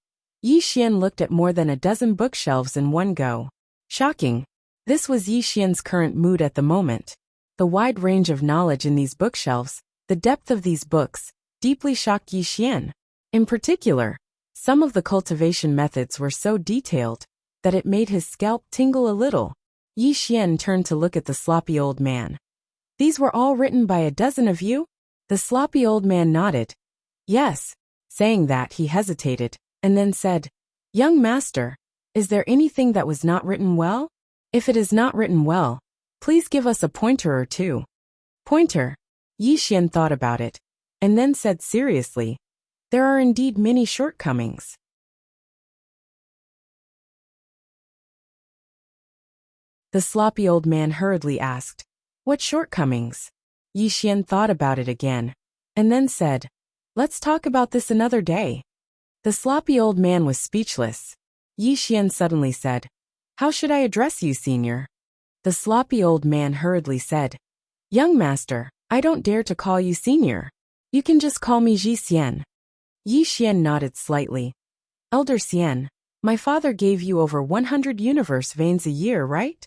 Yi Xian looked at more than a dozen bookshelves in one go. Shocking. This was Yi Xian's current mood at the moment. The wide range of knowledge in these bookshelves, the depth of these books, deeply shocked Yi Xian. In particular, some of the cultivation methods were so detailed that it made his scalp tingle a little. Yi Xian turned to look at the sloppy old man. These were all written by a dozen of you? The sloppy old man nodded. Yes. Saying that, he hesitated, and then said, young master, is there anything that was not written well? If it is not written well, please give us a pointer or two. Pointer. Yi Xian thought about it, and then said seriously, there are indeed many shortcomings. The sloppy old man hurriedly asked, what shortcomings? Yi Xian thought about it again, and then said, let's talk about this another day. The sloppy old man was speechless. Yi Xian suddenly said, "How should I address you, senior?" The sloppy old man hurriedly said, "Young master, I don't dare to call you senior. You can just call me Ji Xian." Yi Xian nodded slightly. "Elder Xian, my father gave you over 100 universe veins a year, right?"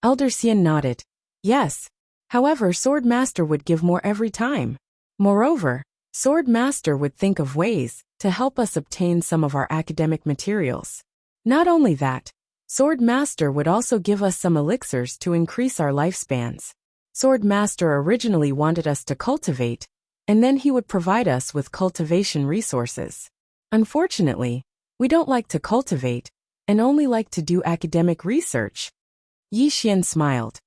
Elder Xian nodded. "Yes. However, Sword Master would give more every time. Moreover, Sword Master would think of ways to help us obtain some of our academic materials. Not only that, Sword Master would also give us some elixirs to increase our lifespans. Sword Master originally wanted us to cultivate, and then he would provide us with cultivation resources. Unfortunately, we don't like to cultivate, and only like to do academic research." Yi Xian smiled.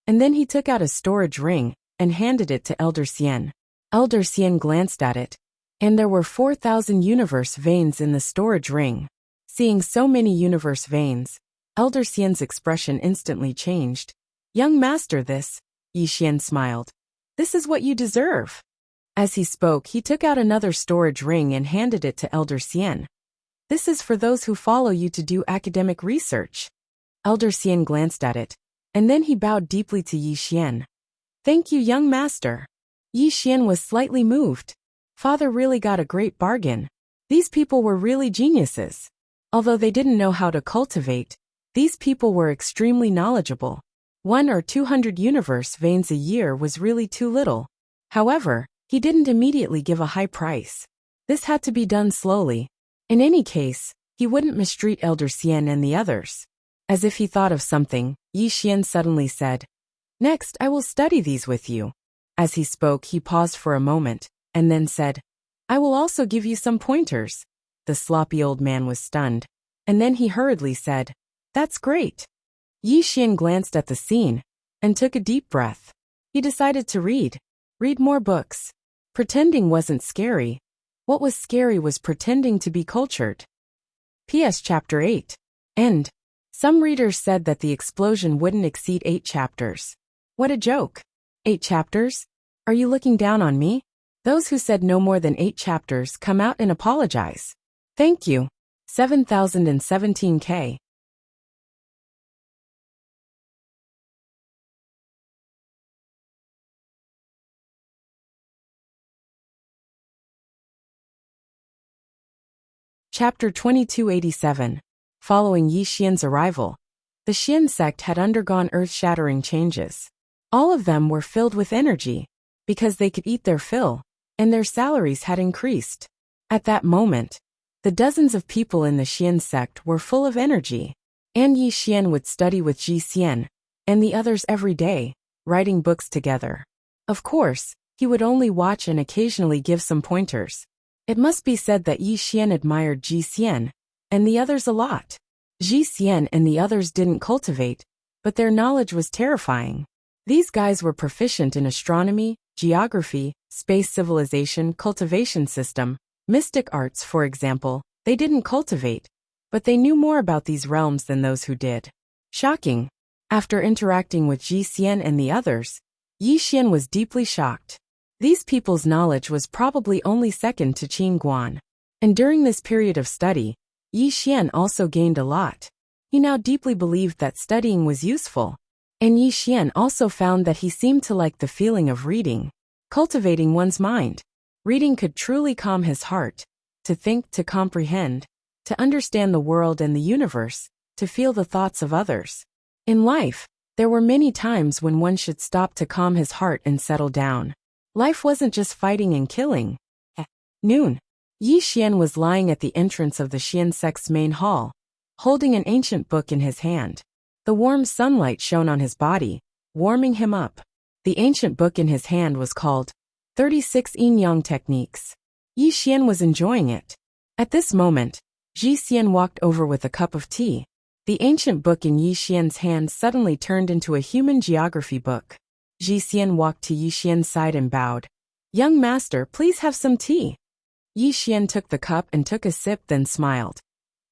And then he took out a storage ring and handed it to Elder Xian. Elder Xian glanced at it, and there were 4,000 universe veins in the storage ring. Seeing so many universe veins, Elder Xian's expression instantly changed. "Young master, Yi Xian smiled. "This is what you deserve." As he spoke, he took out another storage ring and handed it to Elder Xian. "This is for those who follow you to do academic research." Elder Xian glanced at it, and then he bowed deeply to Yi Xian. "Thank you, young master." Yi Xian was slightly moved. Father really got a great bargain. These people were really geniuses. Although they didn't know how to cultivate, these people were extremely knowledgeable. 100 or 200 universe veins a year was really too little. However, he didn't immediately give a high price. This had to be done slowly. In any case, he wouldn't mistreat Elder Xian and the others. As if he thought of something, Yi Xian suddenly said, "Next, I will study these with you." As he spoke, he paused for a moment, and then said, "I will also give you some pointers." The sloppy old man was stunned, and then he hurriedly said, "That's great." Yi Xian glanced at the scene, and took a deep breath. He decided to read more books. Pretending wasn't scary. What was scary was pretending to be cultured. P.S. Chapter 8. End. Some readers said that the explosion wouldn't exceed 8 chapters. What a joke. 8 chapters? Are you looking down on me? Those who said no more than 8 chapters come out and apologize. Thank you. 7017K. Chapter 2287. Following Yi Xian's arrival, the Xian sect had undergone earth-shattering changes. All of them were filled with energy, because they could eat their fill, and their salaries had increased. At that moment, the dozens of people in the Xian sect were full of energy, and Yi Xian would study with Ji Xian and the others every day, writing books together. Of course, he would only watch and occasionally give some pointers. It must be said that Yi Xian admired Ji Xian and the others a lot. Ji Xian and the others didn't cultivate, but their knowledge was terrifying. These guys were proficient in astronomy, geography, space civilization, cultivation system, mystic arts, for example. They didn't cultivate, but they knew more about these realms than those who did. Shocking. After interacting with Ji Xian and the others, Yi Xian was deeply shocked. These people's knowledge was probably only second to Qin Guan. And during this period of study, Yi Xian also gained a lot. He now deeply believed that studying was useful. And Yi Xian also found that he seemed to like the feeling of reading, cultivating one's mind. Reading could truly calm his heart, to think, to comprehend, to understand the world and the universe, to feel the thoughts of others. In life, there were many times when one should stop to calm his heart and settle down. Life wasn't just fighting and killing. Noon. Yi Xian was lying at the entrance of the Xian sect's main hall, holding an ancient book in his hand. The warm sunlight shone on his body, warming him up. The ancient book in his hand was called 36 Yin-Yang Techniques. Yi Xian was enjoying it. At this moment, Ji Xian walked over with a cup of tea. The ancient book in Yi Xian's hand suddenly turned into a human geography book. Ji Xian walked to Yi Xian's side and bowed. "Young master, please have some tea." Yi Xian took the cup and took a sip, then smiled.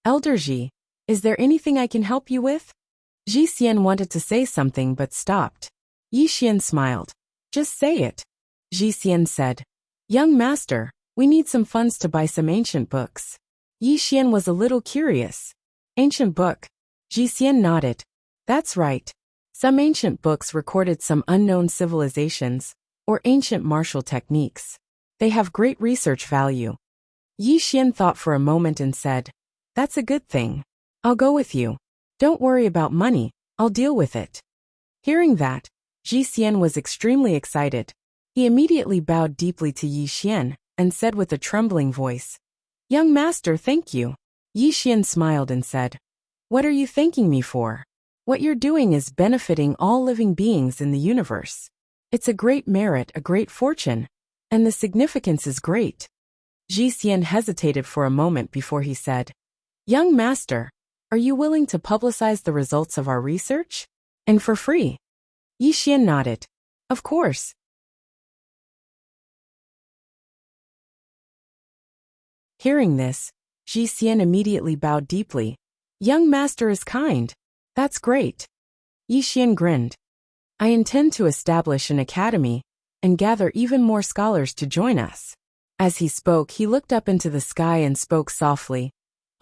"Elder Ji, is there anything I can help you with?" Ji Xian wanted to say something but stopped. Yi Xian smiled. "Just say it." Ji Xian said, "Young master, we need some funds to buy some ancient books." Yi Xian was a little curious. Ancient book. Ji Xian nodded. That's right. Some ancient books recorded some unknown civilizations, or ancient martial techniques. They have great research value. Yi Xian thought for a moment and said, That's a good thing. I'll go with you. Don't worry about money, I'll deal with it. Hearing that, Ji Xian was extremely excited. He immediately bowed deeply to Yi Xian and said with a trembling voice, Young master, thank you. Yi Xian smiled and said, What are you thanking me for? What you're doing is benefiting all living beings in the universe. It's a great merit, a great fortune, and the significance is great. Ji Xian hesitated for a moment before he said, Young master, are you willing to publicize the results of our research? And for free? Yi Xian nodded. Of course. Hearing this, Ji Xian immediately bowed deeply. Young master is kind. That's great. Yi Xian grinned. I intend to establish an academy and gather even more scholars to join us. As he spoke, he looked up into the sky and spoke softly.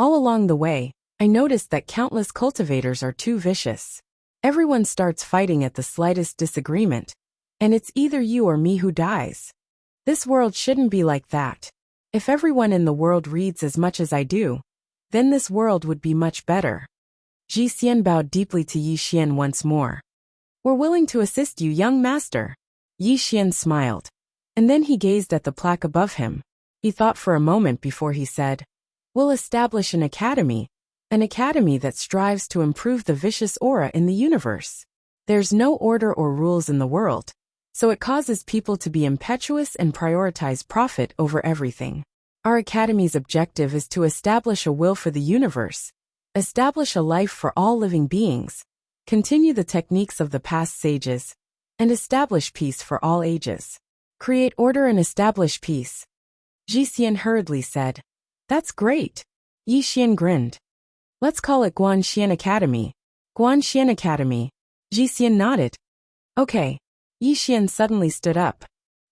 All along the way, I noticed that countless cultivators are too vicious. Everyone starts fighting at the slightest disagreement, and it's either you or me who dies. This world shouldn't be like that. If everyone in the world reads as much as I do, then this world would be much better. Ji Xian bowed deeply to Yi Xian once more. We're willing to assist you, young master. Yi Xian smiled, and then he gazed at the plaque above him. He thought for a moment before he said, We'll establish an academy that strives to improve the vicious aura in the universe. There's no order or rules in the world, so it causes people to be impetuous and prioritize profit over everything. Our academy's objective is to establish a will for the universe, establish a life for all living beings, continue the techniques of the past sages, and establish peace for all ages. Create order and establish peace. Ji Xian hurriedly said, That's great. Yi Xian grinned. Let's call it Guan Xian Academy. Guan Xian Academy. Ji Xian nodded. Okay. Yi Xian suddenly stood up.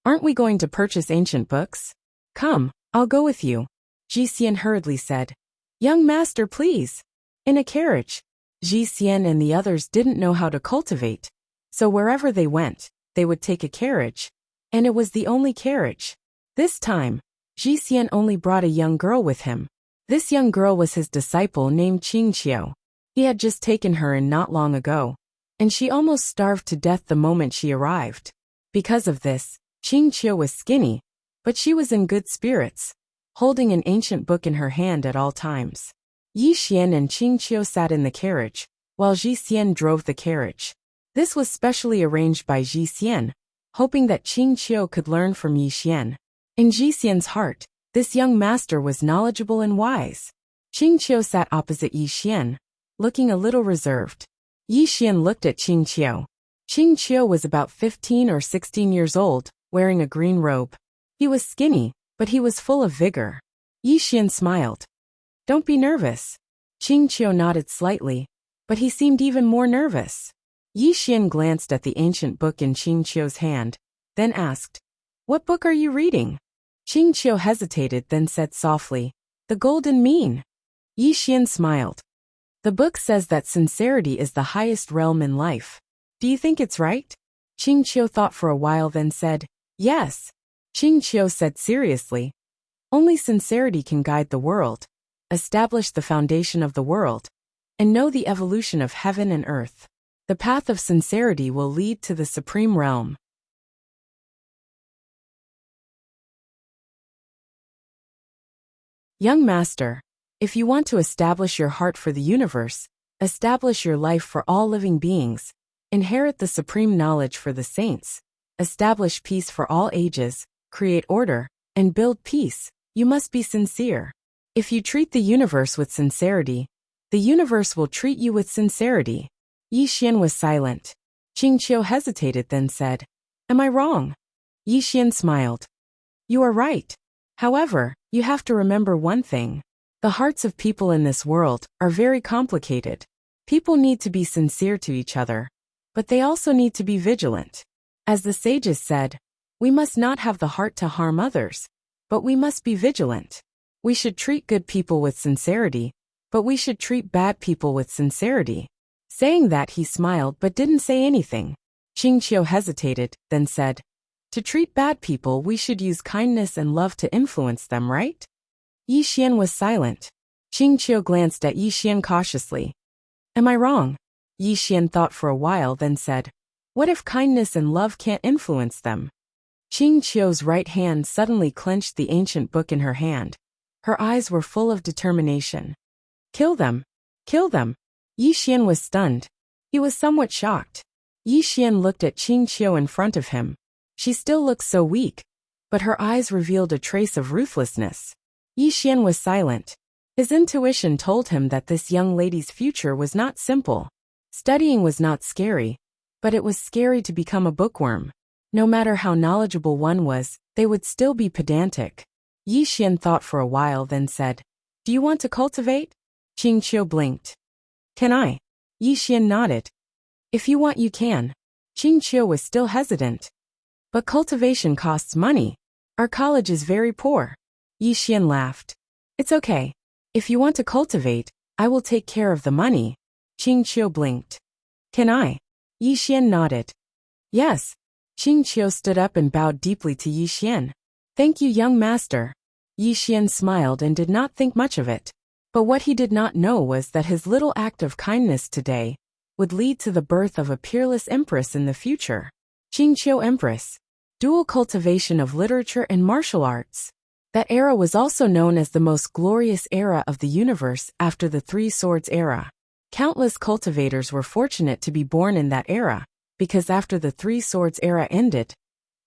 Aren't we going to purchase ancient books? Come, I'll go with you. Ji Xian hurriedly said. Young master, please. In a carriage. Ji Xian and the others didn't know how to cultivate, so wherever they went, they would take a carriage, and it was the only carriage. This time, Ji Xian only brought a young girl with him. This young girl was his disciple named Qingqiu. He had just taken her in not long ago, and she almost starved to death the moment she arrived. Because of this, Qingqiu was skinny, but she was in good spirits, holding an ancient book in her hand at all times. Yi Xian and Qingqiu sat in the carriage, while Ji Xian drove the carriage. This was specially arranged by Ji Xian, hoping that Qingqiu could learn from Yi Xian. In Ji Xian's heart, this young master was knowledgeable and wise. Qingqiu sat opposite Yi Xian, looking a little reserved. Yi Xian looked at Qingqiu. Qingqiu was about 15 or 16 years old, wearing a green robe. He was skinny, but he was full of vigor. Yi Xian smiled. Don't be nervous. Qingqiu nodded slightly, but he seemed even more nervous. Yi Xian glanced at the ancient book in Qingqiu's hand, then asked, What book are you reading? Qingqiu hesitated, then said softly, The Golden Mean. Yi Xian smiled. The book says that sincerity is the highest realm in life. Do you think it's right? Qingqiu thought for a while, then said, Yes. Qingqiu said seriously, Only sincerity can guide the world, establish the foundation of the world, and know the evolution of heaven and earth. The path of sincerity will lead to the supreme realm. Young master, if you want to establish your heart for the universe, establish your life for all living beings, inherit the supreme knowledge for the saints, establish peace for all ages, create order, and build peace, you must be sincere. If you treat the universe with sincerity, the universe will treat you with sincerity. Yi Xian was silent. Qingqiu hesitated, then said, Am I wrong? Yi Xian smiled. You are right. However, you have to remember one thing. The hearts of people in this world are very complicated. People need to be sincere to each other, but they also need to be vigilant. As the sages said, we must not have the heart to harm others, but we must be vigilant. We should treat good people with sincerity, but we should treat bad people with sincerity. Saying that, he smiled but didn't say anything. Qingqiu hesitated, then said, to treat bad people we should use kindness and love to influence them, right? Yi Xian was silent. Qingqiu glanced at Yi Xian cautiously. Am I wrong? Yi Xian thought for a while, then said, what if kindness and love can't influence them? Qingqiu's right hand suddenly clenched the ancient book in her hand. Her eyes were full of determination. Kill them! Kill them! Yi Xian was stunned. He was somewhat shocked. Yi Xian looked at Qingqiu in front of him. She still looked so weak, but her eyes revealed a trace of ruthlessness. Yi Xian was silent. His intuition told him that this young lady's future was not simple. Studying was not scary, but it was scary to become a bookworm. No matter how knowledgeable one was, they would still be pedantic. Yi Xian thought for a while, then said, do you want to cultivate? Qingqiu blinked. Can I? Yi Xian nodded. If you want, you can. Qingqiu was still hesitant. But cultivation costs money. Our college is very poor. Yi Xian laughed. It's okay. If you want to cultivate, I will take care of the money. Qingqiu blinked. Can I? Yi Xian nodded. Yes. Qingqiu stood up and bowed deeply to Yi Xian. Thank you, young master. Yi Xian smiled and did not think much of it. But what he did not know was that his little act of kindness today would lead to the birth of a peerless empress in the future. Qingqiu Empress. Dual cultivation of literature and martial arts. That era was also known as the most glorious era of the universe after the Three Swords era. Countless cultivators were fortunate to be born in that era, because after the Three Swords era ended,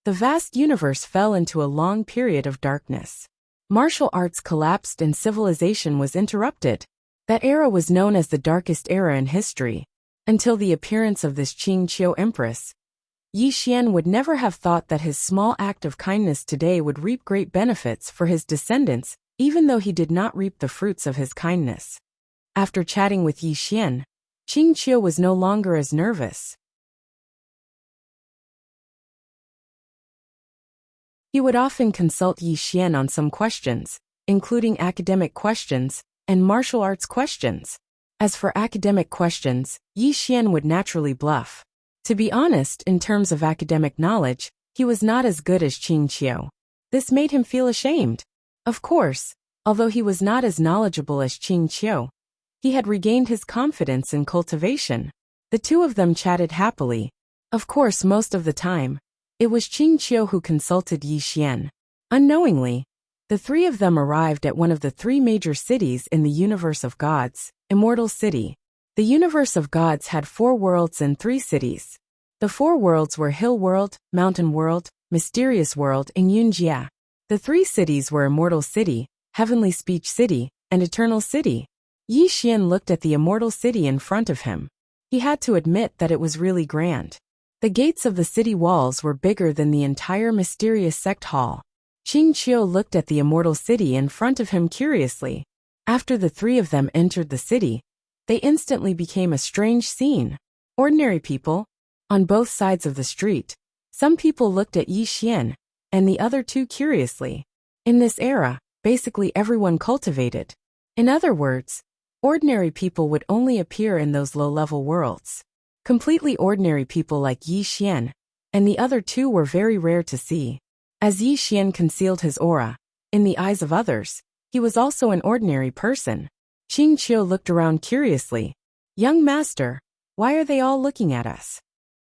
the vast universe fell into a long period of darkness. Martial arts collapsed and civilization was interrupted. That era was known as the darkest era in history. Until the appearance of this Qingqiu Empress, Yi Xian would never have thought that his small act of kindness today would reap great benefits for his descendants, even though he did not reap the fruits of his kindness. After chatting with Yi Xian, Qingqiu was no longer as nervous. He would often consult Yi Xian on some questions, including academic questions and martial arts questions. As for academic questions, Yi Xian would naturally bluff. To be honest, in terms of academic knowledge, he was not as good as Qingqiu. This made him feel ashamed. Of course, although he was not as knowledgeable as Qingqiu, he had regained his confidence in cultivation. The two of them chatted happily. Of course, most of the time, it was Qingqiu who consulted Yi Xian. Unknowingly, the three of them arrived at one of the three major cities in the universe of gods, Immortal City. The universe of gods had 4 worlds and 3 cities. The 4 worlds were Hill World, Mountain World, Mysterious World, and Yunjia. The 3 cities were Immortal City, Heavenly Speech City, and Eternal City. Yi Xian looked at the Immortal City in front of him. He had to admit that it was really grand. The gates of the city walls were bigger than the entire mysterious sect hall. Qingqiu looked at the Immortal City in front of him curiously. After the three of them entered the city, they instantly became a strange scene. Ordinary people, on both sides of the street. Some people looked at Yi Xian, and the other two curiously. In this era, basically everyone cultivated. In other words, ordinary people would only appear in those low-level worlds. Completely ordinary people like Yi Xian, and the other two were very rare to see. As Yi Xian concealed his aura, in the eyes of others, he was also an ordinary person. Qingqiu looked around curiously. Young master, why are they all looking at us?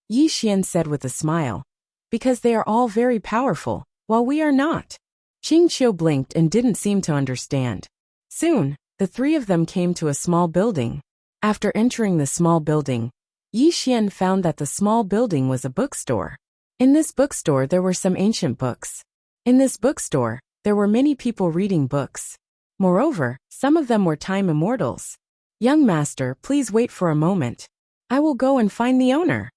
Yi Xian said with a smile. Because they are all very powerful, while we are not. Qingqiu blinked and didn't seem to understand. Soon, the three of them came to a small building. After entering the small building, Yi Xian found that the small building was a bookstore. In this bookstore there were some ancient books. In this bookstore, there were many people reading books. Moreover, some of them were time immortals. Young master, please wait for a moment. I will go and find the owner.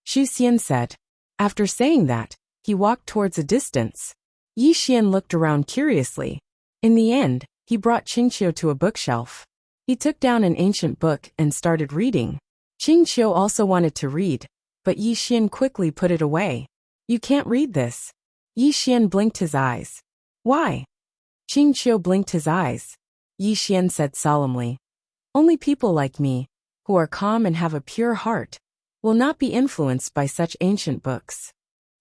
Xu Xian said. After saying that, he walked towards a distance. Yi Xian looked around curiously. In the end, he brought Qingqiu to a bookshelf. He took down an ancient book and started reading. Qingqiu also wanted to read, but Yi Xian quickly put it away. You can't read this. Yi Xian blinked his eyes. Why? Qing Qiu blinked his eyes. Yi Xian said solemnly, "Only people like me, who are calm and have a pure heart, will not be influenced by such ancient books."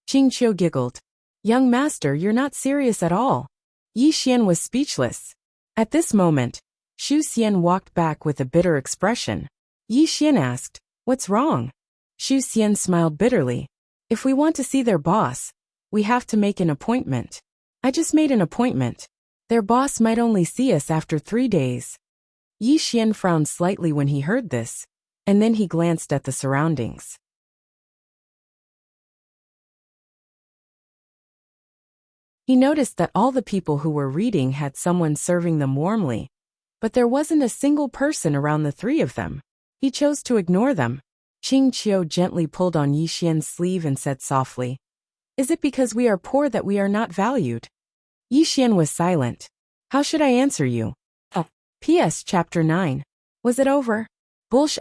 Qing Qiu giggled. "Young master, you're not serious at all." Yi Xian was speechless. At this moment, Xu Xian walked back with a bitter expression. Yi Xian asked, "What's wrong?" Xu Xian smiled bitterly. "If we want to see their boss, we have to make an appointment. I just made an appointment. Their boss might only see us after 3 days." Yi Xian frowned slightly when he heard this, and then he glanced at the surroundings. He noticed that all the people who were reading had someone serving them warmly, but there wasn't a single person around the 3 of them. He chose to ignore them. Qing Qiu gently pulled on Yi Xian's sleeve and said softly, "Is it because we are poor that we are not valued?" Yi Xian was silent. "How should I answer you?" P.S. Chapter 9. Was it over? Bulsh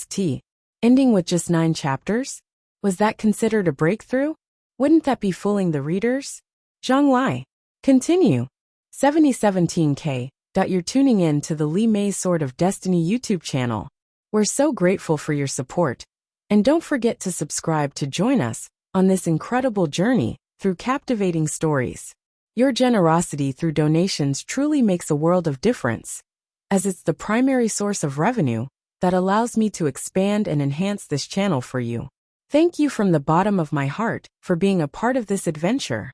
*T. Ending with just 9 chapters? Was that considered a breakthrough? Wouldn't that be fooling the readers? Zhang Lai. Continue. 7017K. You're tuning in to the Li Mei Sword of Destiny YouTube channel. We're so grateful for your support. And don't forget to subscribe to join us on this incredible journey through captivating stories. Your generosity through donations truly makes a world of difference, as it's the primary source of revenue that allows me to expand and enhance this channel for you. Thank you from the bottom of my heart for being a part of this adventure.